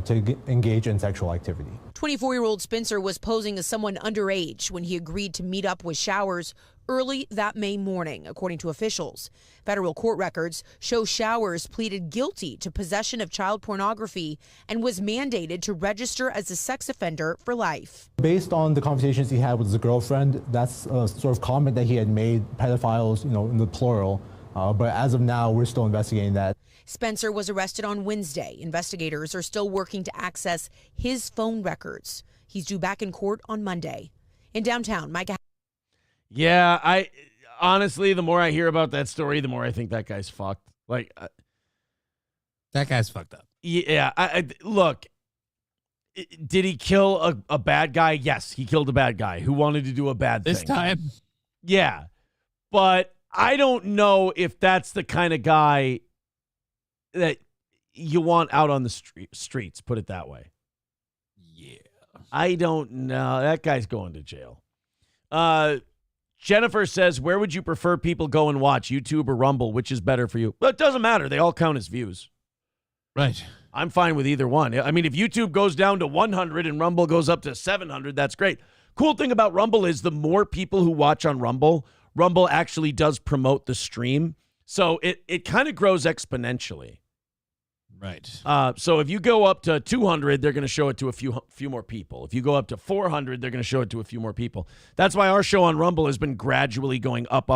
Speaker 15: to engage in sexual activity.
Speaker 14: 24-year-old Spencer was posing as someone underage when he agreed to meet up with Showers early that May morning, according to officials. Federal court records show Showers pleaded guilty to possession of child pornography and was mandated to register as a sex offender for life.
Speaker 15: Based on the conversations he had with his girlfriend, that's a sort of comment that he had made, pedophiles, in the plural. But as of now, we're still investigating that.
Speaker 14: Spencer was arrested on Wednesday. Investigators are still working to access his phone records. He's due back in court on Monday. In downtown, Micah.
Speaker 2: Yeah, honestly, the more I hear about that story, the more I think that guy's fucked. Like,
Speaker 1: that guy's fucked up.
Speaker 2: Yeah, look, did he kill a bad guy? Yes, he killed a bad guy who wanted to do a bad thing.
Speaker 1: This time?
Speaker 2: Yeah, but I don't know if that's the kind of guy that you want out on the streets, put it that way.
Speaker 1: Yeah.
Speaker 2: I don't know. That guy's going to jail. Jennifer says, where would you prefer people go and watch, YouTube or Rumble? Which is better for you? Well, it doesn't matter. They all count as views.
Speaker 1: Right.
Speaker 2: I'm fine with either one. I mean, if YouTube goes down to 100 and Rumble goes up to 700, that's great. Cool thing about Rumble is the more people who watch on Rumble actually does promote the stream. So it kind of grows exponentially.
Speaker 1: Right.
Speaker 2: So if you go up to 200, they're going to show it to a few more people. If you go up to 400, they're going to show it to a few more people. That's why our show on Rumble has been gradually going up.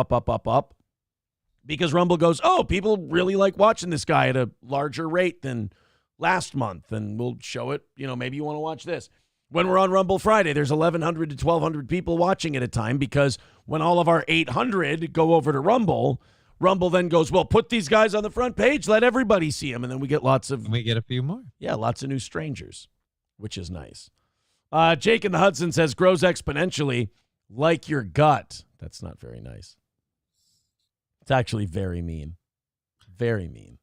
Speaker 2: Because Rumble goes, oh, people really like watching this guy at a larger rate than last month, and we'll show it. Maybe you want to watch this. When we're on Rumble Friday, there's 1,100 to 1,200 people watching at a time, because when all of our 800 go over to Rumble then goes, well, put these guys on the front page, let everybody see them, and then we get
Speaker 1: we get a few more.
Speaker 2: Yeah, lots of new strangers, which is nice. Jake in the Hudson says, grows exponentially like your gut. That's not very nice. It's actually very mean. Very mean.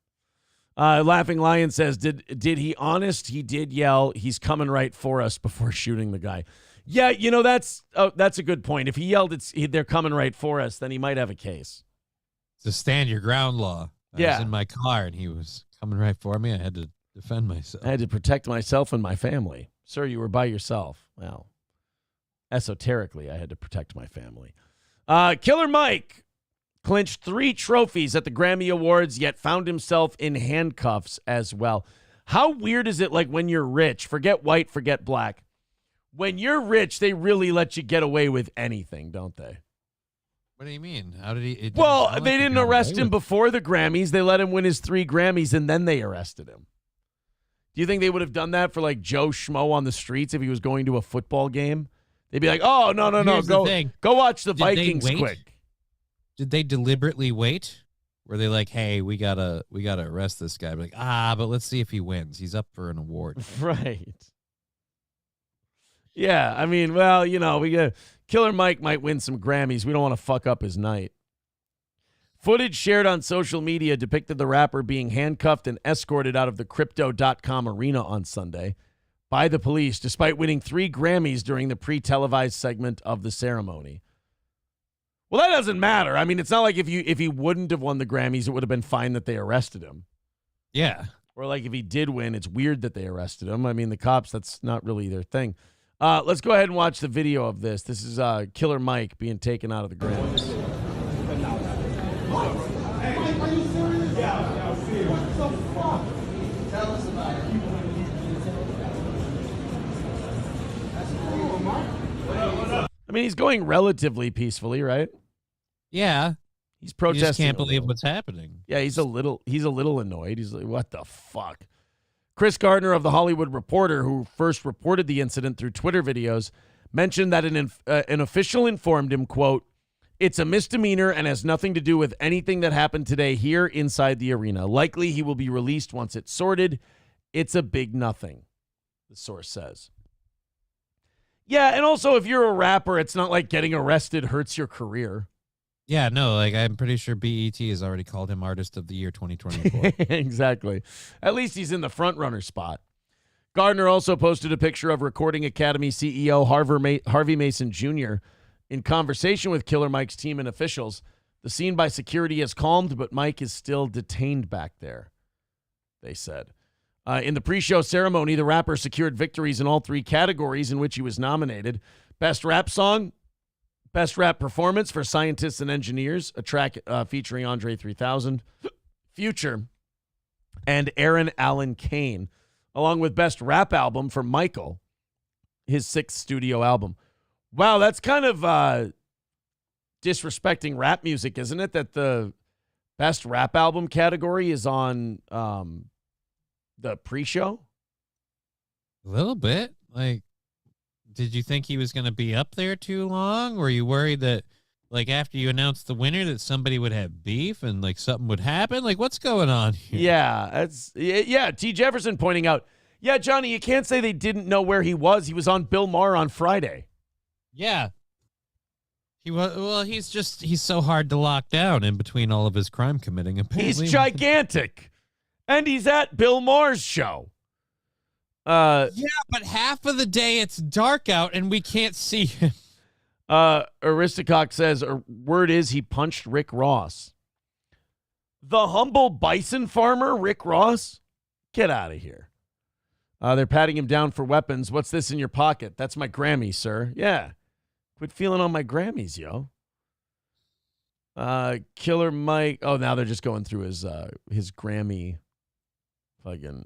Speaker 2: Laughing Lion says, did he honest? He did yell, he's coming right for us before shooting the guy. Yeah, that's a good point. If he yelled, they're coming right for us, then he might have a case.
Speaker 1: It's a stand your ground law. I was in my car and he was coming right for me. I had to defend myself.
Speaker 2: I had to protect myself and my family. Sir, you were by yourself. Well, esoterically, I had to protect my family. Killer Mike clinched 3 trophies at the Grammy Awards, yet found himself in handcuffs as well. How weird is it, like, when you're rich? Forget white, forget black. When you're rich, they really let you get away with anything, don't they?
Speaker 1: What do you mean? How did he?
Speaker 2: Well, they didn't arrest him before the Grammys. They let him win his 3 Grammys, and then they arrested him. Do you think they would have done that for, like, Joe Schmo on the streets if he was going to a football game? They'd be like, oh, no, go watch the Vikings quick.
Speaker 1: Did they deliberately wait? Were they like, hey, we gotta arrest this guy? Like, but let's see if he wins. He's up for an award.
Speaker 2: Right. Yeah, I mean, well, Killer Mike might win some Grammys. We don't want to fuck up his night. Footage shared on social media depicted the rapper being handcuffed and escorted out of the Crypto.com arena on Sunday by the police, despite winning 3 Grammys during the pre-televised segment of the ceremony. Well, that doesn't matter. I mean, it's not like if he wouldn't have won the Grammys, it would have been fine that they arrested him.
Speaker 1: Yeah.
Speaker 2: Or like if he did win, it's weird that they arrested him. I mean, the cops, that's not really their thing. Let's go ahead and watch the video of this. This is Killer Mike being taken out of the Grammys. I mean, he's going relatively peacefully, right?
Speaker 1: Yeah.
Speaker 2: He's protesting.
Speaker 1: You just can't believe what's happening.
Speaker 2: Yeah, he's a little annoyed. He's like, what the fuck? Chris Gardner of The Hollywood Reporter, who first reported the incident through Twitter videos, mentioned that an official informed him, quote, it's a misdemeanor and has nothing to do with anything that happened today here inside the arena. Likely he will be released once it's sorted. It's a big nothing, the source says. Yeah, and also if you're a rapper, it's not like getting arrested hurts your career.
Speaker 1: Yeah, no, like I'm pretty sure BET has already called him Artist of the Year 2024.
Speaker 2: Exactly. At least he's in the front runner spot. Gardner also posted a picture of Recording Academy CEO Harvey Mason Jr. in conversation with Killer Mike's team and officials. The scene by security has calmed, but Mike is still detained back there, they said. In the pre-show ceremony, the rapper secured victories in all 3 categories in which he was nominated. Best Rap Song, Best Rap Performance for Scientists and Engineers, a track featuring Andre 3000, Future, and Aaron Allen Kane, along with Best Rap Album for Michael, his 6th studio album. Wow, that's kind of disrespecting rap music, isn't it? That the Best Rap Album category is on the pre-show?
Speaker 1: A little bit. Like, did you think he was going to be up there too long? Were you worried that, like, after you announced the winner that somebody would have beef and, like, something would happen? Like, what's going on here?
Speaker 2: Yeah, T. Jefferson pointing out, yeah, Johnny, you can't say they didn't know where he was. He was on Bill Maher on Friday.
Speaker 1: Yeah. He's so hard to lock down in between all of his crime committing. Apparently.
Speaker 2: He's gigantic. And he's at Bill Maher's show.
Speaker 1: Yeah, but half of the day it's dark out and we can't see him.
Speaker 2: Aristocock says, word is he punched Rick Ross. The humble bison farmer, Rick Ross? Get out of here. They're patting him down for weapons. What's this in your pocket? That's my Grammy, sir. Yeah. Quit feeling on my Grammys, yo. Killer Mike. Oh, now they're just going through his Grammy fucking,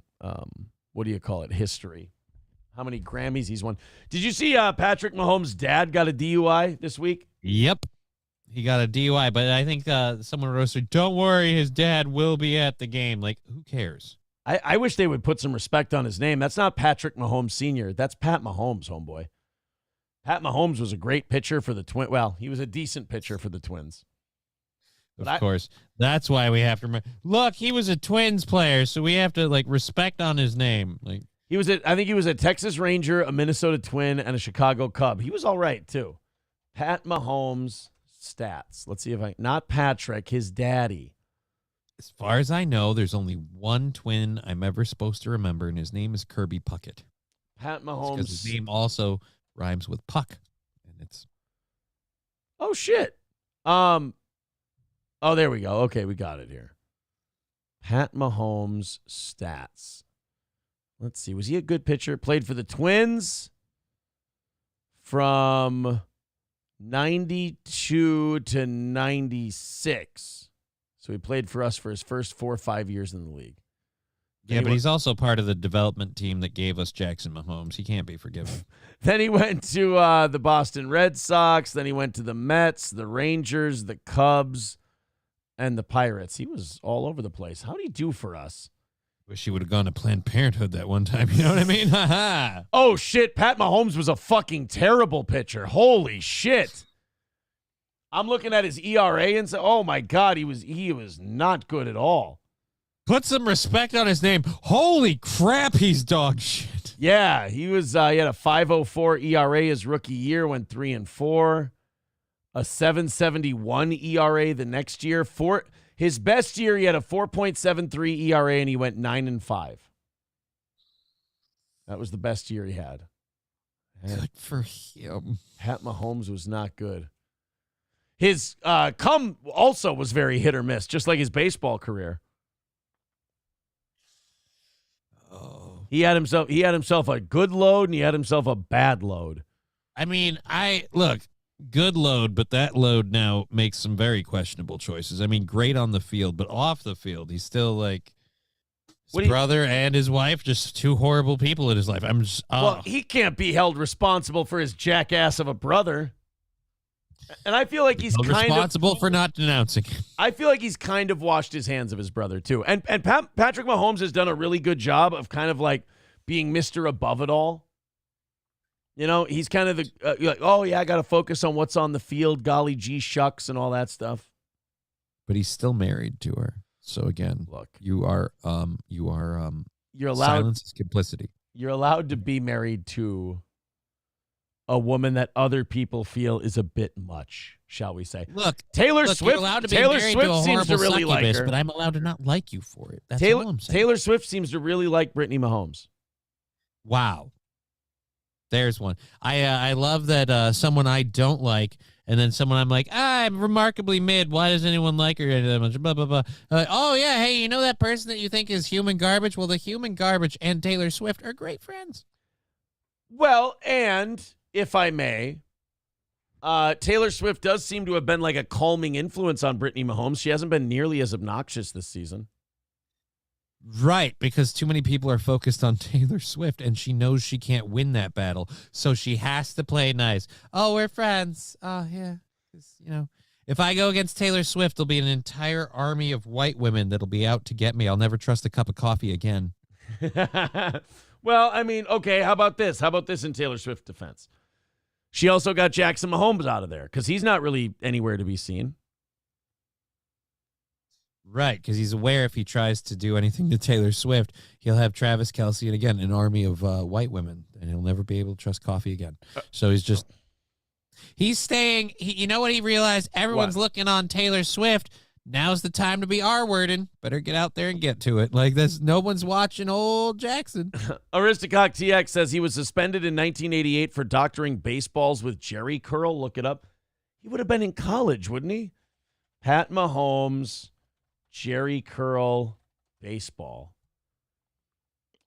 Speaker 2: what do you call it? History. How many Grammys he's won. Did you see Patrick Mahomes' dad got a DUI this week?
Speaker 1: Yep. He got a DUI, but I think someone roasted, don't worry, his dad will be at the game. Like, who cares?
Speaker 2: I wish they would put some respect on his name. That's not Patrick Mahomes Sr. That's Pat Mahomes, homeboy. Pat Mahomes was a great pitcher for the Twins. Well, he was a decent pitcher for the Twins.
Speaker 1: Of course. That's why we have to remember. Look, he was a Twins player, so we have to, like, respect on his name. Like,
Speaker 2: I think he was a Texas Ranger, a Minnesota Twin, and a Chicago Cub. He was all right, too. Pat Mahomes stats. Let's see if not Patrick, his daddy.
Speaker 1: As far as I know, there's only one Twin I'm ever supposed to remember, and his name is Kirby Puckett.
Speaker 2: Pat Mahomes.
Speaker 1: Because his name also rhymes with puck. And it's.
Speaker 2: Oh, shit. Oh, there we go. Okay, we got it here. Pat Mahomes stats. Let's see. Was he a good pitcher? Played for the Twins from 92 to 96. So he played for us for his first 4 or 5 years in the league.
Speaker 1: Yeah, but he's also part of the development team that gave us Jackson Mahomes. He can't be forgiven.
Speaker 2: Then he went to the Boston Red Sox. Then he went to the Mets, the Rangers, the Cubs, and the Pirates. He was all over the place. How'd he do for us?
Speaker 1: Wish he would have gone to Planned Parenthood that one time. You know what I mean?
Speaker 2: Oh, shit. Pat Mahomes was a fucking terrible pitcher. Holy shit. I'm looking at his ERA and say, oh, my God, he was not good at all.
Speaker 1: Put some respect on his name. Holy crap, he's dog shit.
Speaker 2: Yeah, he was. He had a 5.04 ERA his rookie year, went 3-4. A 7.71 ERA the next year. His best year, he had a 4.73 ERA, and he went 9-5. That was the best year he had.
Speaker 1: Good for him.
Speaker 2: Pat Mahomes was not good. His come also was very hit or miss, just like his baseball career.
Speaker 1: Oh.
Speaker 2: He had himself a good load, and he had himself a bad load.
Speaker 1: I mean, look, good load, but that load now makes some very questionable choices. I mean, great on the field, but off the field, he's still like his brother and his wife, just two horrible people in his life. I'm just
Speaker 2: well, he can't be held responsible for his jackass of a brother. And I feel like he's
Speaker 1: responsible for not denouncing him.
Speaker 2: I feel like he's kind of washed his hands of his brother too. And Patrick Mahomes has done a really good job of kind of like being Mr. Above It All. You know, he's kind of the like, oh yeah, I got to focus on what's on the field, golly gee shucks, and all that stuff.
Speaker 1: But he's still married to her. So again,
Speaker 2: look,
Speaker 1: you're
Speaker 2: allowed
Speaker 1: silence is complicity.
Speaker 2: You're allowed to be married to a woman that other people feel is a bit much, shall we say?
Speaker 1: Look,
Speaker 2: Taylor Swift.
Speaker 1: You're allowed to be
Speaker 2: Taylor
Speaker 1: married
Speaker 2: Swift
Speaker 1: to a
Speaker 2: seems to
Speaker 1: horrible
Speaker 2: really like
Speaker 1: succubus,
Speaker 2: her,
Speaker 1: but I'm allowed to not like you for it. That's all I'm saying.
Speaker 2: Taylor Swift seems to really like Brittany Mahomes.
Speaker 1: Wow. There's one. I love that someone I don't like, and then someone I'm like, I'm remarkably mid. Why does anyone like her? Blah, blah, blah. Oh, yeah, hey, you know that person that you think is human garbage? Well, the human garbage and Taylor Swift are great friends.
Speaker 2: Well, and if I may, Taylor Swift does seem to have been like a calming influence on Brittany Mahomes. She hasn't been nearly as obnoxious this season.
Speaker 1: Right, because too many people are focused on Taylor Swift, and she knows she can't win that battle, so she has to play nice. Oh, we're friends. Oh, yeah. You know, if I go against Taylor Swift, there'll be an entire army of white women that'll be out to get me. I'll never trust a cup of coffee again.
Speaker 2: Well, I mean, okay, how about this? How about this in Taylor Swift's defense? She also got Jackson Mahomes out of there because he's not really anywhere to be seen.
Speaker 1: Right, because he's aware if he tries to do anything to Taylor Swift, he'll have Travis Kelce and, again, an army of white women, and he'll never be able to trust coffee again. So he's staying. You know what he realized? Everyone's looking on Taylor Swift. Now's the time to be R-wording. Better get out there and get to it. Like this, no one's watching old Jackson.
Speaker 2: Aristocock TX says he was suspended in 1988 for doctoring baseballs with Jerry curl. Look it up. He would have been in college, wouldn't he? Pat Mahomes, Jerry curl, baseball.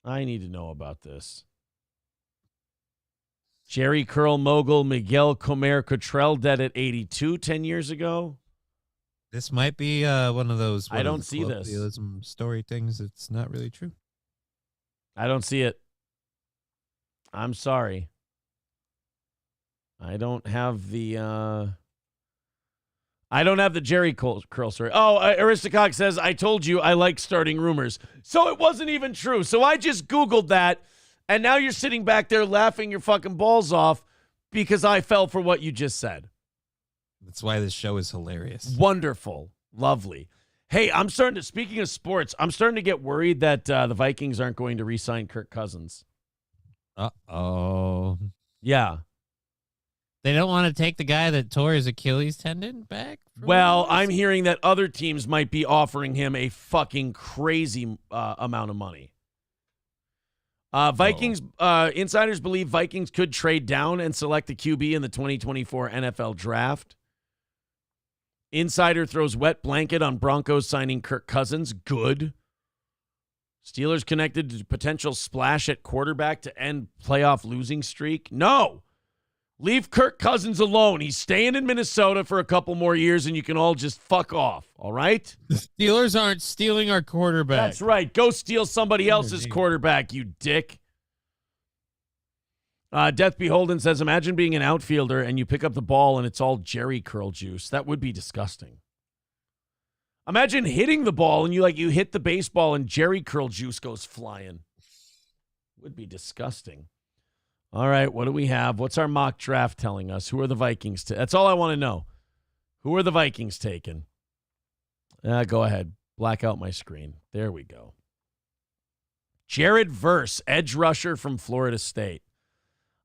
Speaker 2: I need to know about this. Jerry curl mogul Miguel Comer Cottrell dead at 82 10 years ago.
Speaker 1: This might be one of those.
Speaker 2: I don't see this
Speaker 1: colloquialism story things. It's not really true.
Speaker 2: I don't see it. I'm sorry. I don't have the Jerry curl story. Oh, Aristocock says, I told you I like starting rumors. So it wasn't even true. So I just Googled that, and now you're sitting back there laughing your fucking balls off because I fell for what you just said.
Speaker 1: That's why this show is hilarious.
Speaker 2: Wonderful. Lovely. Hey, speaking of sports, I'm starting to get worried that the Vikings aren't going to re-sign Kirk Cousins.
Speaker 1: Uh-oh.
Speaker 2: Yeah.
Speaker 1: They don't want to take the guy that tore his Achilles tendon back?
Speaker 2: Well, I'm hearing that other teams might be offering him a fucking crazy amount of money. Vikings insiders believe Vikings could trade down and select a QB in the 2024 NFL Draft. Insider throws wet blanket on Broncos signing Kirk Cousins. Good. Steelers connected to potential splash at quarterback to end playoff losing streak. No. Leave Kirk Cousins alone. He's staying in Minnesota for a couple more years, and you can all just fuck off, all right?
Speaker 1: The Steelers aren't stealing our quarterback.
Speaker 2: That's right. Go steal somebody else's quarterback, you dick. Death Beholden says, imagine being an outfielder and you pick up the ball and it's all Jerry curl juice. That would be disgusting. Imagine hitting the ball and you hit the baseball and Jerry curl juice goes flying. Would be disgusting. All right, what do we have? What's our mock draft telling us? Who are the Vikings? That's all I want to know. Who are the Vikings taking? Go ahead. Black out my screen. There we go. Jared Verse, edge rusher from Florida State.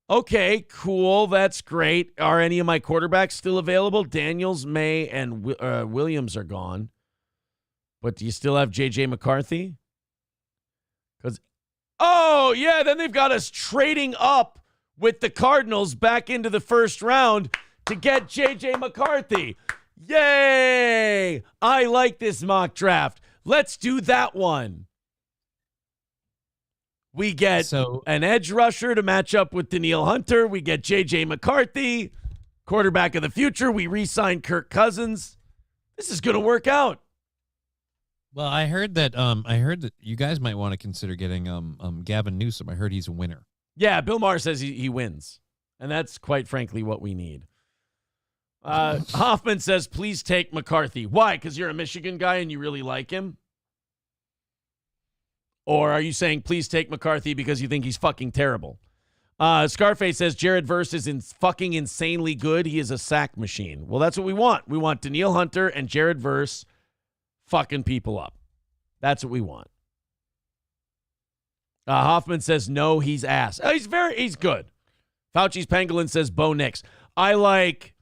Speaker 2: Okay, cool. That's great. Are any of my quarterbacks still available? Daniels, May, and Williams are gone. But do you still have J.J. McCarthy? Then they've got us trading up with the Cardinals back into the first round to get J.J. McCarthy. Yay! I like this mock draft. Let's do that one. We get an edge rusher to match up with Danielle Hunter. We get J.J. McCarthy, quarterback of the future. We re-sign Kirk Cousins. This is going to work out.
Speaker 1: Well, I heard that you guys might want to consider getting Gavin Newsome. I heard he's a winner.
Speaker 2: Yeah, Bill Maher says he wins, and that's quite frankly what we need. Hoffman says, please take McCarthy. Why? Because you're a Michigan guy and you really like him? Or are you saying, please take McCarthy because you think he's fucking terrible? Scarface says, Jared Verse is fucking insanely good. He is a sack machine. Well, that's what we want. We want Danielle Hunter and Jared Verse fucking people up. That's what we want. Hoffman says, no, he's ass. He's good. Fauci's Pangolin says, Bo Nix. I like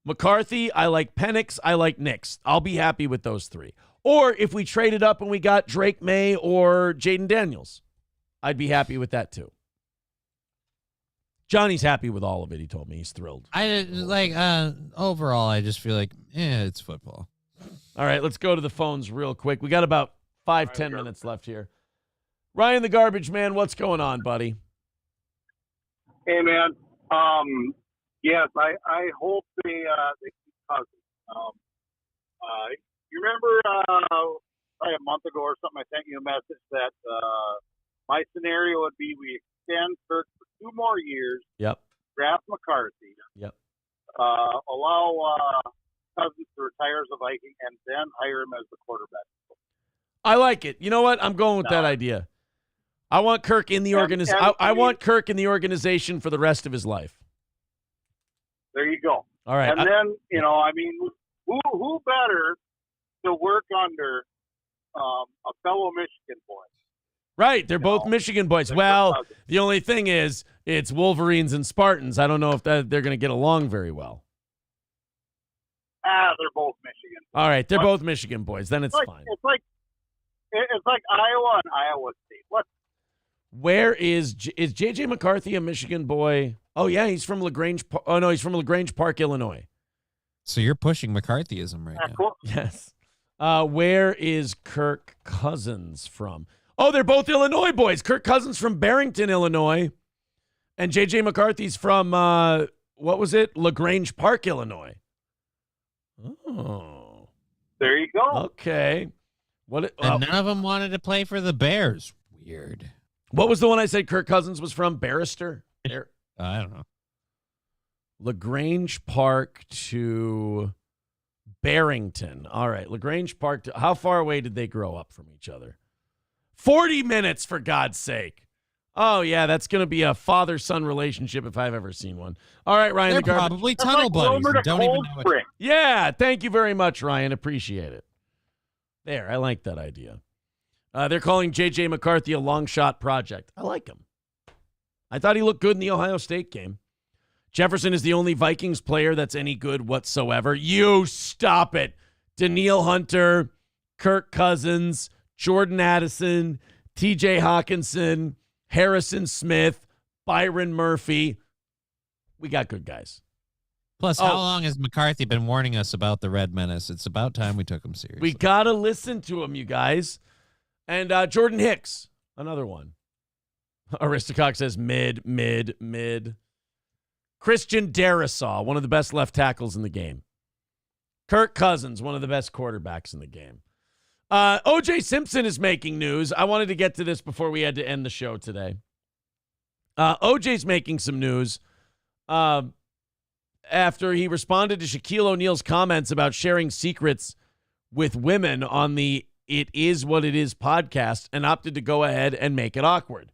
Speaker 2: McCarthy. I like Penix. I like Nix. I'll be happy with those three. Or if we traded up and we got Drake May or Jaden Daniels, I'd be happy with that too. Johnny's happy with all of it. He told me he's thrilled.
Speaker 1: Overall, I just feel like, it's football.
Speaker 2: All right, let's go to the phones real quick. We got about 5-10 minutes left here. Ryan the Garbage Man, what's going on, buddy?
Speaker 12: Hey, man. Yes, I hope they keep Cousins. You remember probably a month ago or something, I sent you a message that my scenario would be we extend Kirk for 2 more years.
Speaker 2: Yep.
Speaker 12: Draft McCarthy.
Speaker 2: Yep.
Speaker 12: Allow Cousins to retire as a Viking and then hire him as the quarterback.
Speaker 2: I like it. You know what? I'm going with that idea. I want Kirk in the organization. I want Kirk in the organization for the rest of his life.
Speaker 12: There you go.
Speaker 2: All right.
Speaker 12: And then, who better to work under a fellow Michigan boy?
Speaker 2: Right. They're both Michigan boys. Well, the only thing is it's Wolverines and Spartans. I don't know if they're going to get along very well.
Speaker 12: They're both Michigan.
Speaker 2: All right. They're both Michigan boys. Then it's fine.
Speaker 12: It's like Iowa and Iowa State.
Speaker 2: Where is J.J. McCarthy a Michigan boy? Oh, yeah, he's from LaGrange. Oh, no, he's from LaGrange Park, Illinois.
Speaker 1: So you're pushing McCarthyism right now.
Speaker 12: Cool.
Speaker 2: Yes. Where is Kirk Cousins from? Oh, they're both Illinois boys. Kirk Cousins from Barrington, Illinois. And J.J. McCarthy's from, what was it? LaGrange Park, Illinois. Oh.
Speaker 12: There you go.
Speaker 2: Okay.
Speaker 1: And none of them wanted to play for the Bears. Weird.
Speaker 2: What was the one I said Kirk Cousins was from? Barrister?
Speaker 1: I don't know.
Speaker 2: LaGrange Park to Barrington. All right. LaGrange Park to, how far away did they grow up from each other? 40 minutes, for God's sake. Oh, yeah, that's going to be a father-son relationship if I've ever seen one. All right, Ryan.
Speaker 1: They're probably tunnel buddies. Don't even know it.
Speaker 2: Yeah, thank you very much, Ryan. Appreciate it. There, I like that idea. They're calling J.J. McCarthy a long shot project. I like him. I thought he looked good in the Ohio State game. Jefferson is the only Vikings player that's any good whatsoever. You stop it. Danielle Hunter, Kirk Cousins, Jordan Addison, T.J. Hawkinson, Harrison Smith, Byron Murphy. We got good guys.
Speaker 1: Plus, how long has McCarthy been warning us about the Red Menace? It's about time we took him seriously.
Speaker 2: We got to listen to him, you guys. And Jordan Hicks, another one. Aristocock says mid. Christian Darrisaw, one of the best left tackles in the game. Kirk Cousins, one of the best quarterbacks in the game. O.J. Simpson is making news. I wanted to get to this before we had to end the show today. O.J.'s making some news after he responded to Shaquille O'Neal's comments about sharing secrets with women on the It Is What It Is podcast and opted to go ahead and make it awkward.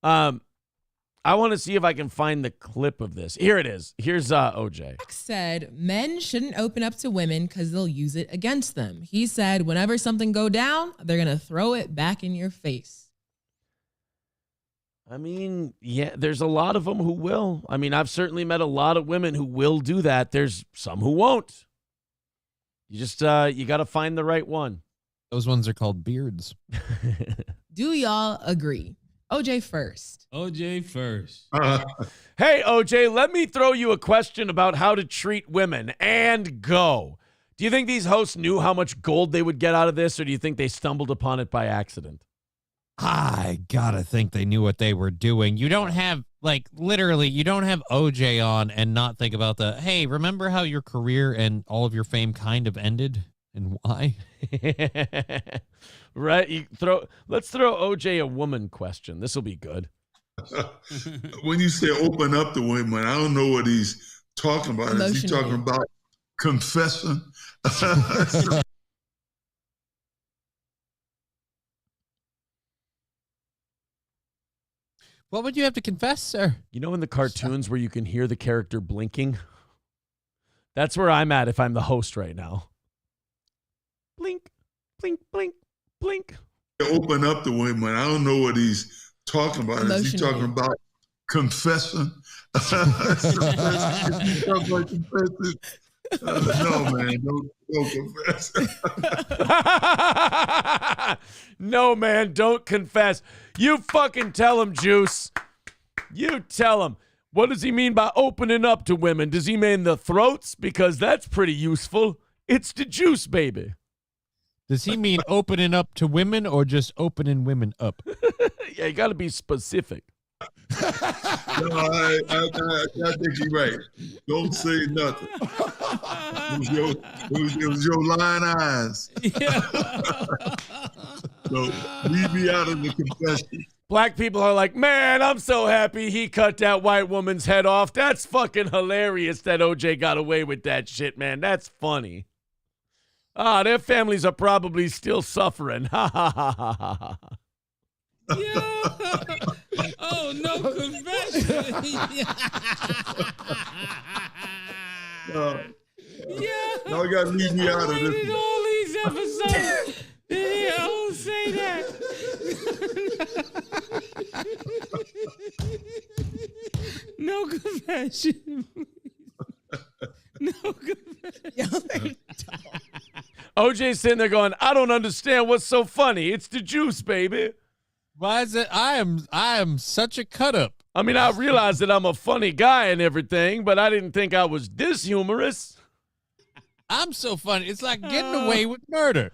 Speaker 2: I want to see if I can find the clip of this. Here it is. Here's OJ.
Speaker 21: Said men shouldn't open up to women because they'll use it against them. He said whenever something go down, they're going to throw it back in your face.
Speaker 2: I mean, yeah, there's a lot of them who will. I mean, I've certainly met a lot of women who will do that. There's some who won't. You just, you got to find the right one.
Speaker 1: Those ones are called beards.
Speaker 21: Do y'all agree? OJ first.
Speaker 22: OJ first.
Speaker 2: Hey, OJ, let me throw you a question about how to treat women and go. Do you think these hosts knew how much gold they would get out of this, or do you think they stumbled upon it by accident?
Speaker 1: I gotta think they knew what they were doing. You don't have, literally, you don't have OJ on and not think about hey, remember how your career and all of your fame kind of ended and why?
Speaker 2: Right? Let's throw OJ a woman question. This will be good.
Speaker 24: When you say open up to women, I don't know what he's talking about. Is he talking about confessing?
Speaker 1: What would you have to confess, sir?
Speaker 2: You know in the cartoons where you can hear the character blinking? That's where I'm at if I'm the host right now. Blink, blink, blink, blink.
Speaker 24: Open up to women. I don't know what he's talking about. Is he talking about confessing? No, man, don't confess.
Speaker 2: No, man, don't confess. You fucking tell him, Juice. You tell him. What does he mean by opening up to women? Does he mean the throats? Because that's pretty useful. It's the juice, baby.
Speaker 1: Does he mean opening up to women or just opening women up?
Speaker 2: Yeah, you got to be specific.
Speaker 9: No, I think you're right. Don't say nothing. It was your lying eyes.
Speaker 18: Yeah.
Speaker 9: So leave me out of the confession.
Speaker 2: Black people are like, man, I'm so happy he cut that white woman's head off. That's fucking hilarious that OJ got away with that shit, man. That's funny. Their families are probably still suffering. Ha ha ha ha ha.
Speaker 18: Yeah. Oh, no confession. Yeah.
Speaker 9: Y'all got to leave me out of
Speaker 18: I
Speaker 9: this.
Speaker 18: waited all these episodes. Yeah, I won't say that. No confession. No confession.
Speaker 2: OJ's sitting there going, I don't understand what's so funny. It's the juice, baby.
Speaker 1: Why is it? I am such a cut up.
Speaker 2: I mean, I realize that I'm a funny guy and everything, but I didn't think I was this humorous.
Speaker 1: I'm so funny. It's like getting away with murder.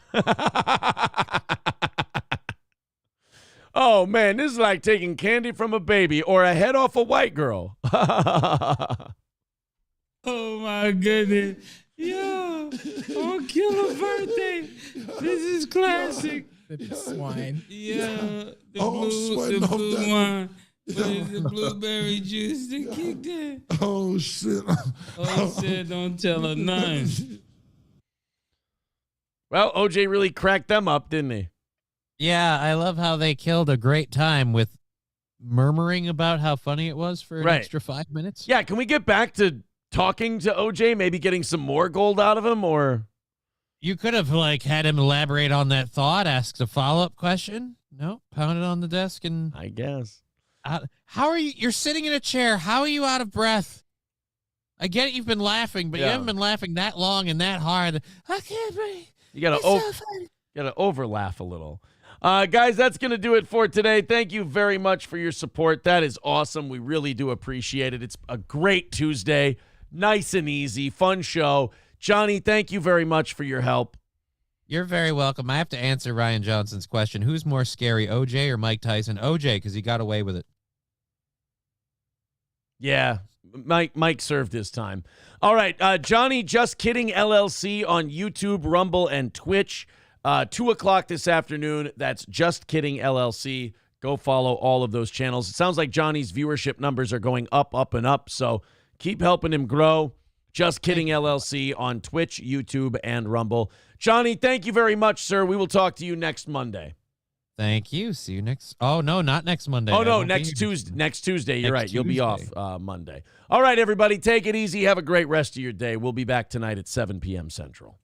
Speaker 2: Oh, man, this is like taking candy from a baby or a head off a white girl.
Speaker 18: Oh, my goodness. Yo, on Killer birthday. This is classic.
Speaker 21: Swine.
Speaker 18: Yeah. The
Speaker 9: Oh,
Speaker 18: blue
Speaker 9: sweating off that.
Speaker 18: wine. What is the blueberry juice that kicked in?
Speaker 9: Oh, shit.
Speaker 18: Oh, said don't tell her nothing.
Speaker 2: Well, OJ really cracked them up, didn't he?
Speaker 1: Yeah, I love how they killed a great time with murmuring about how funny it was for an extra 5 minutes.
Speaker 2: Yeah, can we get back to talking to OJ, maybe getting some more gold out of him, or...
Speaker 1: You could have had him elaborate on that thought, ask a follow-up question. No, pound it on the desk and...
Speaker 2: I guess.
Speaker 1: How are you? You're sitting in a chair. How are you out of breath? I get it, you've been laughing, but you haven't been laughing that long and that hard. I can't breathe.
Speaker 2: You gotta overlaugh a little. Guys, that's going to do it for today. Thank you very much for your support. That is awesome. We really do appreciate it. It's a great Tuesday. Nice and easy. Fun show. Johnny, thank you very much for your help.
Speaker 1: You're very welcome. I have to answer Ryan Johnson's question. Who's more scary, OJ or Mike Tyson? OJ, because he got away with it.
Speaker 2: Yeah, Mike served his time. All right, Johnny, Just Kidding LLC on YouTube, Rumble, and Twitch. 2 o'clock this afternoon. That's Just Kidding LLC. Go follow all of those channels. It sounds like Johnny's viewership numbers are going up, up, and up. So keep helping him grow. Just Kidding LLC on Twitch, YouTube, and Rumble. Johnny, thank you very much, sir. We will talk to you next Monday.
Speaker 1: Thank you. See you next. Oh, no, not next Monday.
Speaker 2: Oh, no, next Tuesday. Next Tuesday. You're right. You'll be off Monday. All right, everybody. Take it easy. Have a great rest of your day. We'll be back tonight at 7 p.m. Central.